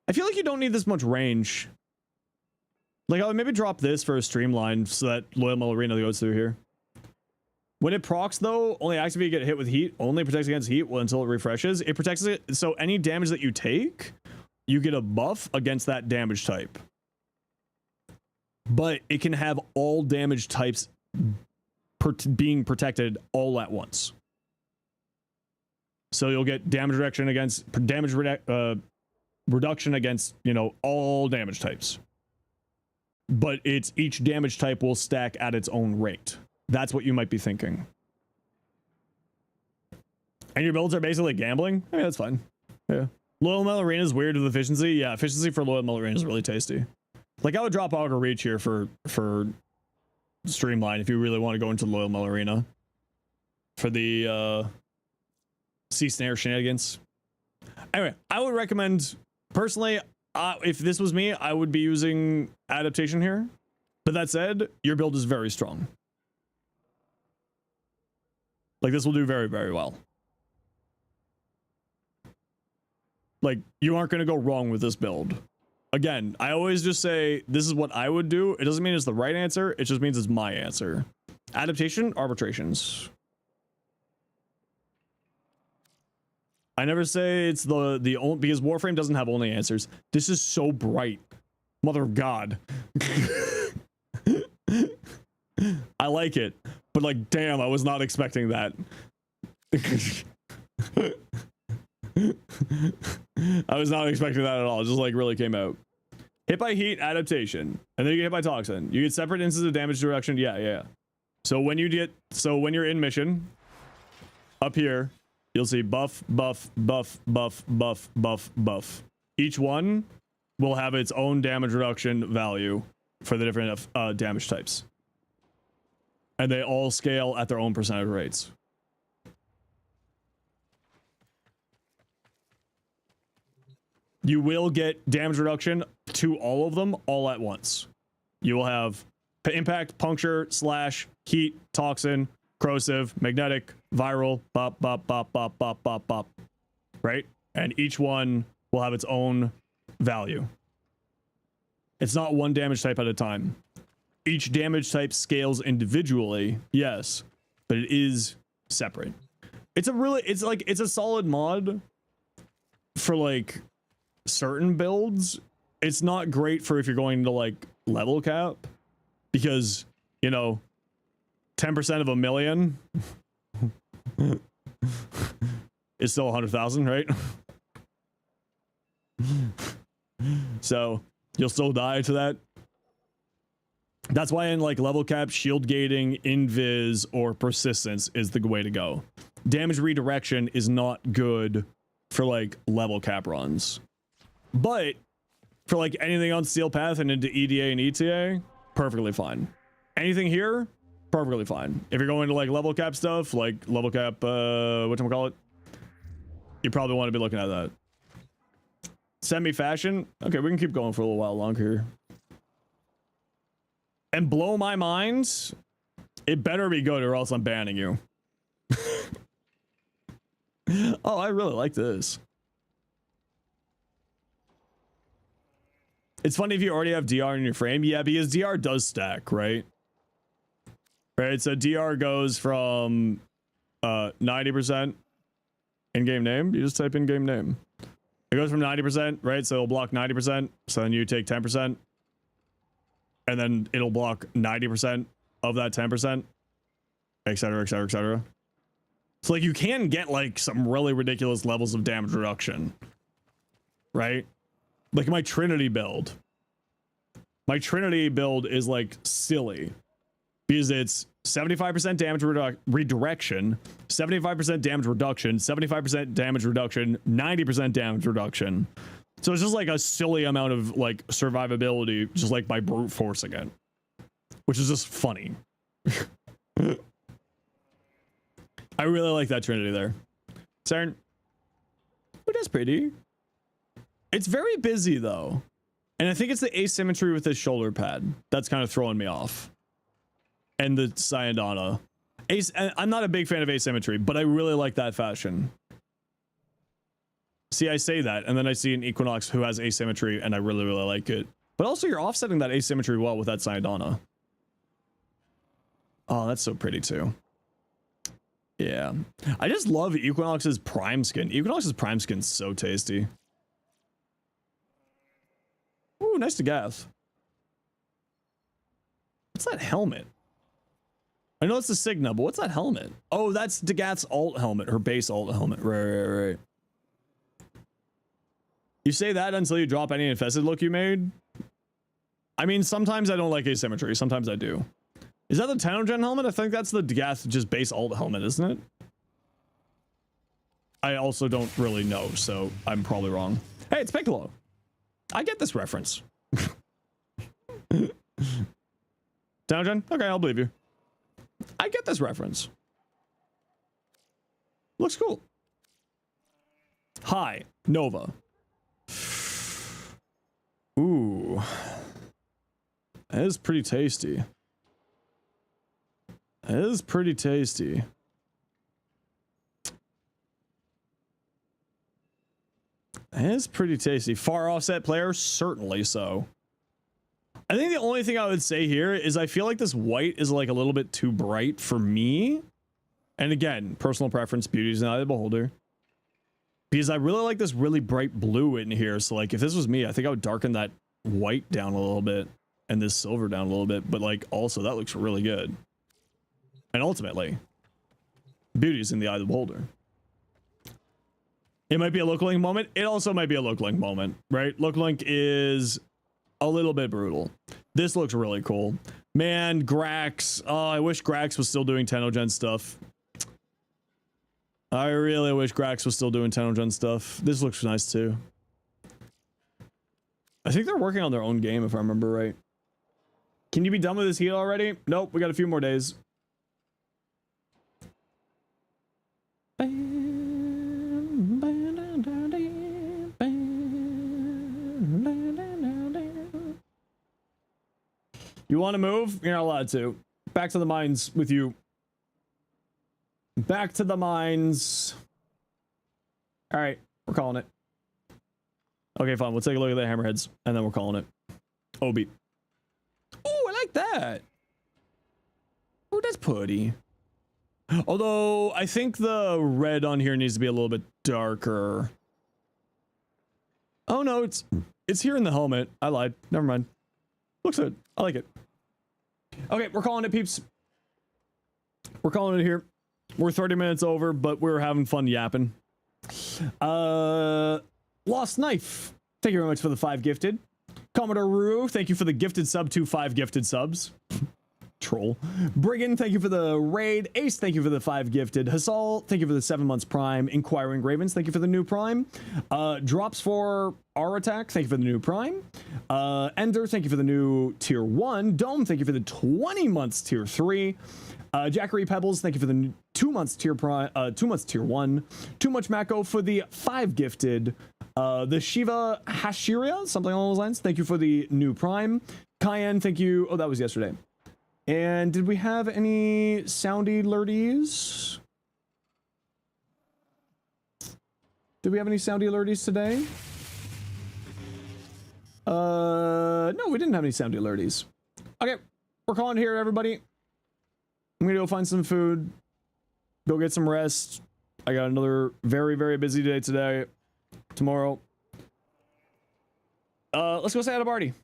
I feel like you don't need this much range. Like, I would maybe drop this for a streamline so that Loyal Mel Arena goes through here. When it procs, though, only activate get hit with heat, only protects against heat until it refreshes. It protects it, so any damage that you take, you get a buff against that damage type. But it can have all damage types being protected all at once. So you'll get damage reduction against reduction against, you know, all damage types. But it's each damage type will stack at its own rate. That's what you might be thinking. And your builds are basically gambling? I mean, that's fine. Yeah. Loyal Mel Arena is weird with efficiency. Yeah, efficiency for Loyal Mel Arena is really tasty. Like, I would drop Auto Reach here for Streamline if you really want to go into Loyal Mel Arena. For the Sea Snare shenanigans. Anyway, I would recommend, personally, if this was me, I would be using Adaptation here. But that said, your build is very strong. Like, this will do very, very well. Like, you aren't going to go wrong with this build. Again, I always just say, this is what I would do. It doesn't mean it's the right answer. It just means it's my answer. Adaptation, arbitrations. I never say it's the only, because Warframe doesn't have only answers. This is so bright. Mother of God. I like it. But like, damn, I was not expecting that. I was not expecting that at all. It just like really came out. Hit by heat, adaptation. And then you get hit by toxin. You get separate instances of damage reduction. Yeah. So when you're in mission, up here, you'll see buff, buff, buff, buff, buff, buff, buff. Each one will have its own damage reduction value for the different damage types. And they all scale at their own percentage rates. You will get damage reduction to all of them all at once. You will have impact, puncture, slash, heat, toxin, corrosive, magnetic, viral, bop, bop, bop, bop, bop, bop, bop. Right? And each one will have its own value. It's not one damage type at a time. Each damage type scales individually, yes, but it is separate. It's a solid mod for like certain builds. It's not great for if you're going to like level cap, because, you know, 10% of a million is still 100,000, right? So you'll still die to that. That's why in like level cap, shield gating, invis, or persistence is the way to go. Damage redirection is not good for like level cap runs, but for like anything on Steel Path and into EDA and ETA, perfectly fine. Anything here, perfectly fine. If you're going to like level cap stuff, like level cap, whatchamacallit, you probably want to be looking at that. Semi-fashion. Okay, we can keep going for a little while longer. And blow my mind, it better be good or else I'm banning you. Oh, I really like this. It's funny if you already have DR in your frame. Yeah, because DR does stack, right? Right, so DR goes from 90% in-game name. You just type in-game name. It goes from 90%, right? So it'll block 90%. So then you take 10%. And then it'll block 90% of that 10%, et cetera, et cetera, et cetera. So like you can get like some really ridiculous levels of damage reduction, right? Like my Trinity build. My Trinity build is like silly because it's 75% damage redirection, 75% damage reduction, 75% damage reduction, 90% damage reduction. So it's just like a silly amount of like survivability, just like by brute forcing it, which is just funny. I really like that Trinity there. Saren, oh, that's pretty. It's very busy though. And I think it's the asymmetry with his shoulder pad that's kind of throwing me off. And the Sayadana. I'm not a big fan of asymmetry, but I really like that fashion. See, I say that, and then I see an Equinox who has asymmetry, and I really, really like it. But also, you're offsetting that asymmetry well with that Sayadana. Oh, that's so pretty, too. Yeah. I just love Equinox's Prime skin. Equinox's Prime skin's so tasty. Ooh, nice to Gath. What's that helmet? I know it's the Signa, but what's that helmet? Oh, that's Degath's alt helmet, her base alt helmet. Right. You say that until you drop any infested look you made? I mean, sometimes I don't like asymmetry. Sometimes I do. Is that the Tenogen helmet? I think that's the Degath just base alt helmet, isn't it? I also don't really know, so I'm probably wrong. Hey, it's Piccolo. I get this reference. Tenogen? Okay, I'll believe you. I get this reference. Looks cool. Hi, Nova. Ooh. That is pretty tasty. That is pretty tasty. That is pretty tasty. Far offset player? Certainly so. I think the only thing I would say here is I feel like this white is like a little bit too bright for me. And again, personal preference, beauty is not the beholder. Because I really like this really bright blue in here. So like if this was me, I think I would darken that white down a little bit and this silver down a little bit. But like also that looks really good. And ultimately, beauty is in the eye of the beholder. It might be a local link moment. It also might be a local link moment, right? Local link is a little bit brutal. This looks really cool. Man, Grax. Oh, I wish Grax was still doing Tenogen stuff. I really wish Grax was still doing Tenogen stuff. This looks nice too. I think they're working on their own game if I remember right. Can you be done with this heal already? Nope, we got a few more days. You want to move? You're not allowed to. Back to the mines with you. Back to the mines. All right, we're calling it. Okay, fine. We'll take a look at the hammerheads, and then we're calling it. Obi. Oh, I like that. Oh, that's pretty. Although, I think the red on here needs to be a little bit darker. Oh, no, it's here in the helmet. I lied. Never mind. Looks good. I like it. Okay, we're calling it, peeps. We're calling it here. We're 30 minutes over, but we're having fun yapping. Lost Knife. Thank you very much for the 5 gifted. Commodore Ruru, thank you for the gifted sub to 5 gifted subs. Troll. Brigand, thank you for the raid. Ace, thank you for the 5 gifted. Hassal, thank you for the 7 months prime. Inquiring Ravens, thank you for the new prime. Drops for our attack, thank you for the new prime. Ender, thank you for the new tier 1. Dome, thank you for the 20 months tier 3. Jackery Pebbles, thank you for the 2 months tier prime, 2 months tier 1. Too Much Mako for the 5 gifted. The Shiva Hashiria, something along those lines, thank you for the new prime. Cayenne, thank you. Oh, that was yesterday. And did we have any soundy lurdies? Did we have any soundy lurdies today? No, we didn't have any soundy lurdies. Okay, we're calling here, everybody. I'm gonna go find some food, go get some rest. I got another very, very busy day today. Tomorrow. Let's go say hi to Barty.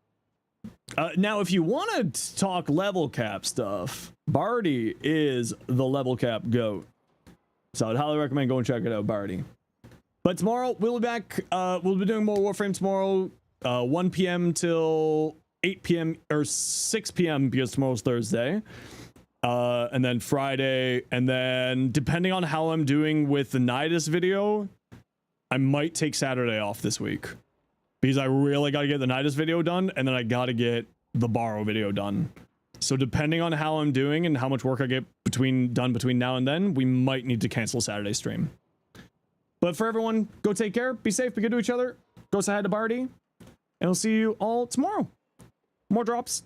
Now, if you want to talk level cap stuff, Barty is the level cap goat. So I'd highly recommend going check it out, Barty. But tomorrow, we'll be back. We'll be doing more Warframe tomorrow, 1 p.m. till 8 p.m. or 6 p.m. because tomorrow's Thursday. And then Friday. And then depending on how I'm doing with the Nidus video, I might take Saturday off this week. Because I really got to get the Nidus video done, and then I got to get the Baro video done. So depending on how I'm doing and how much work I get done between now and then, we might need to cancel Saturday stream. But for everyone, go take care, be safe, be good to each other. Go say hi to Barty, and we'll see you all tomorrow. More drops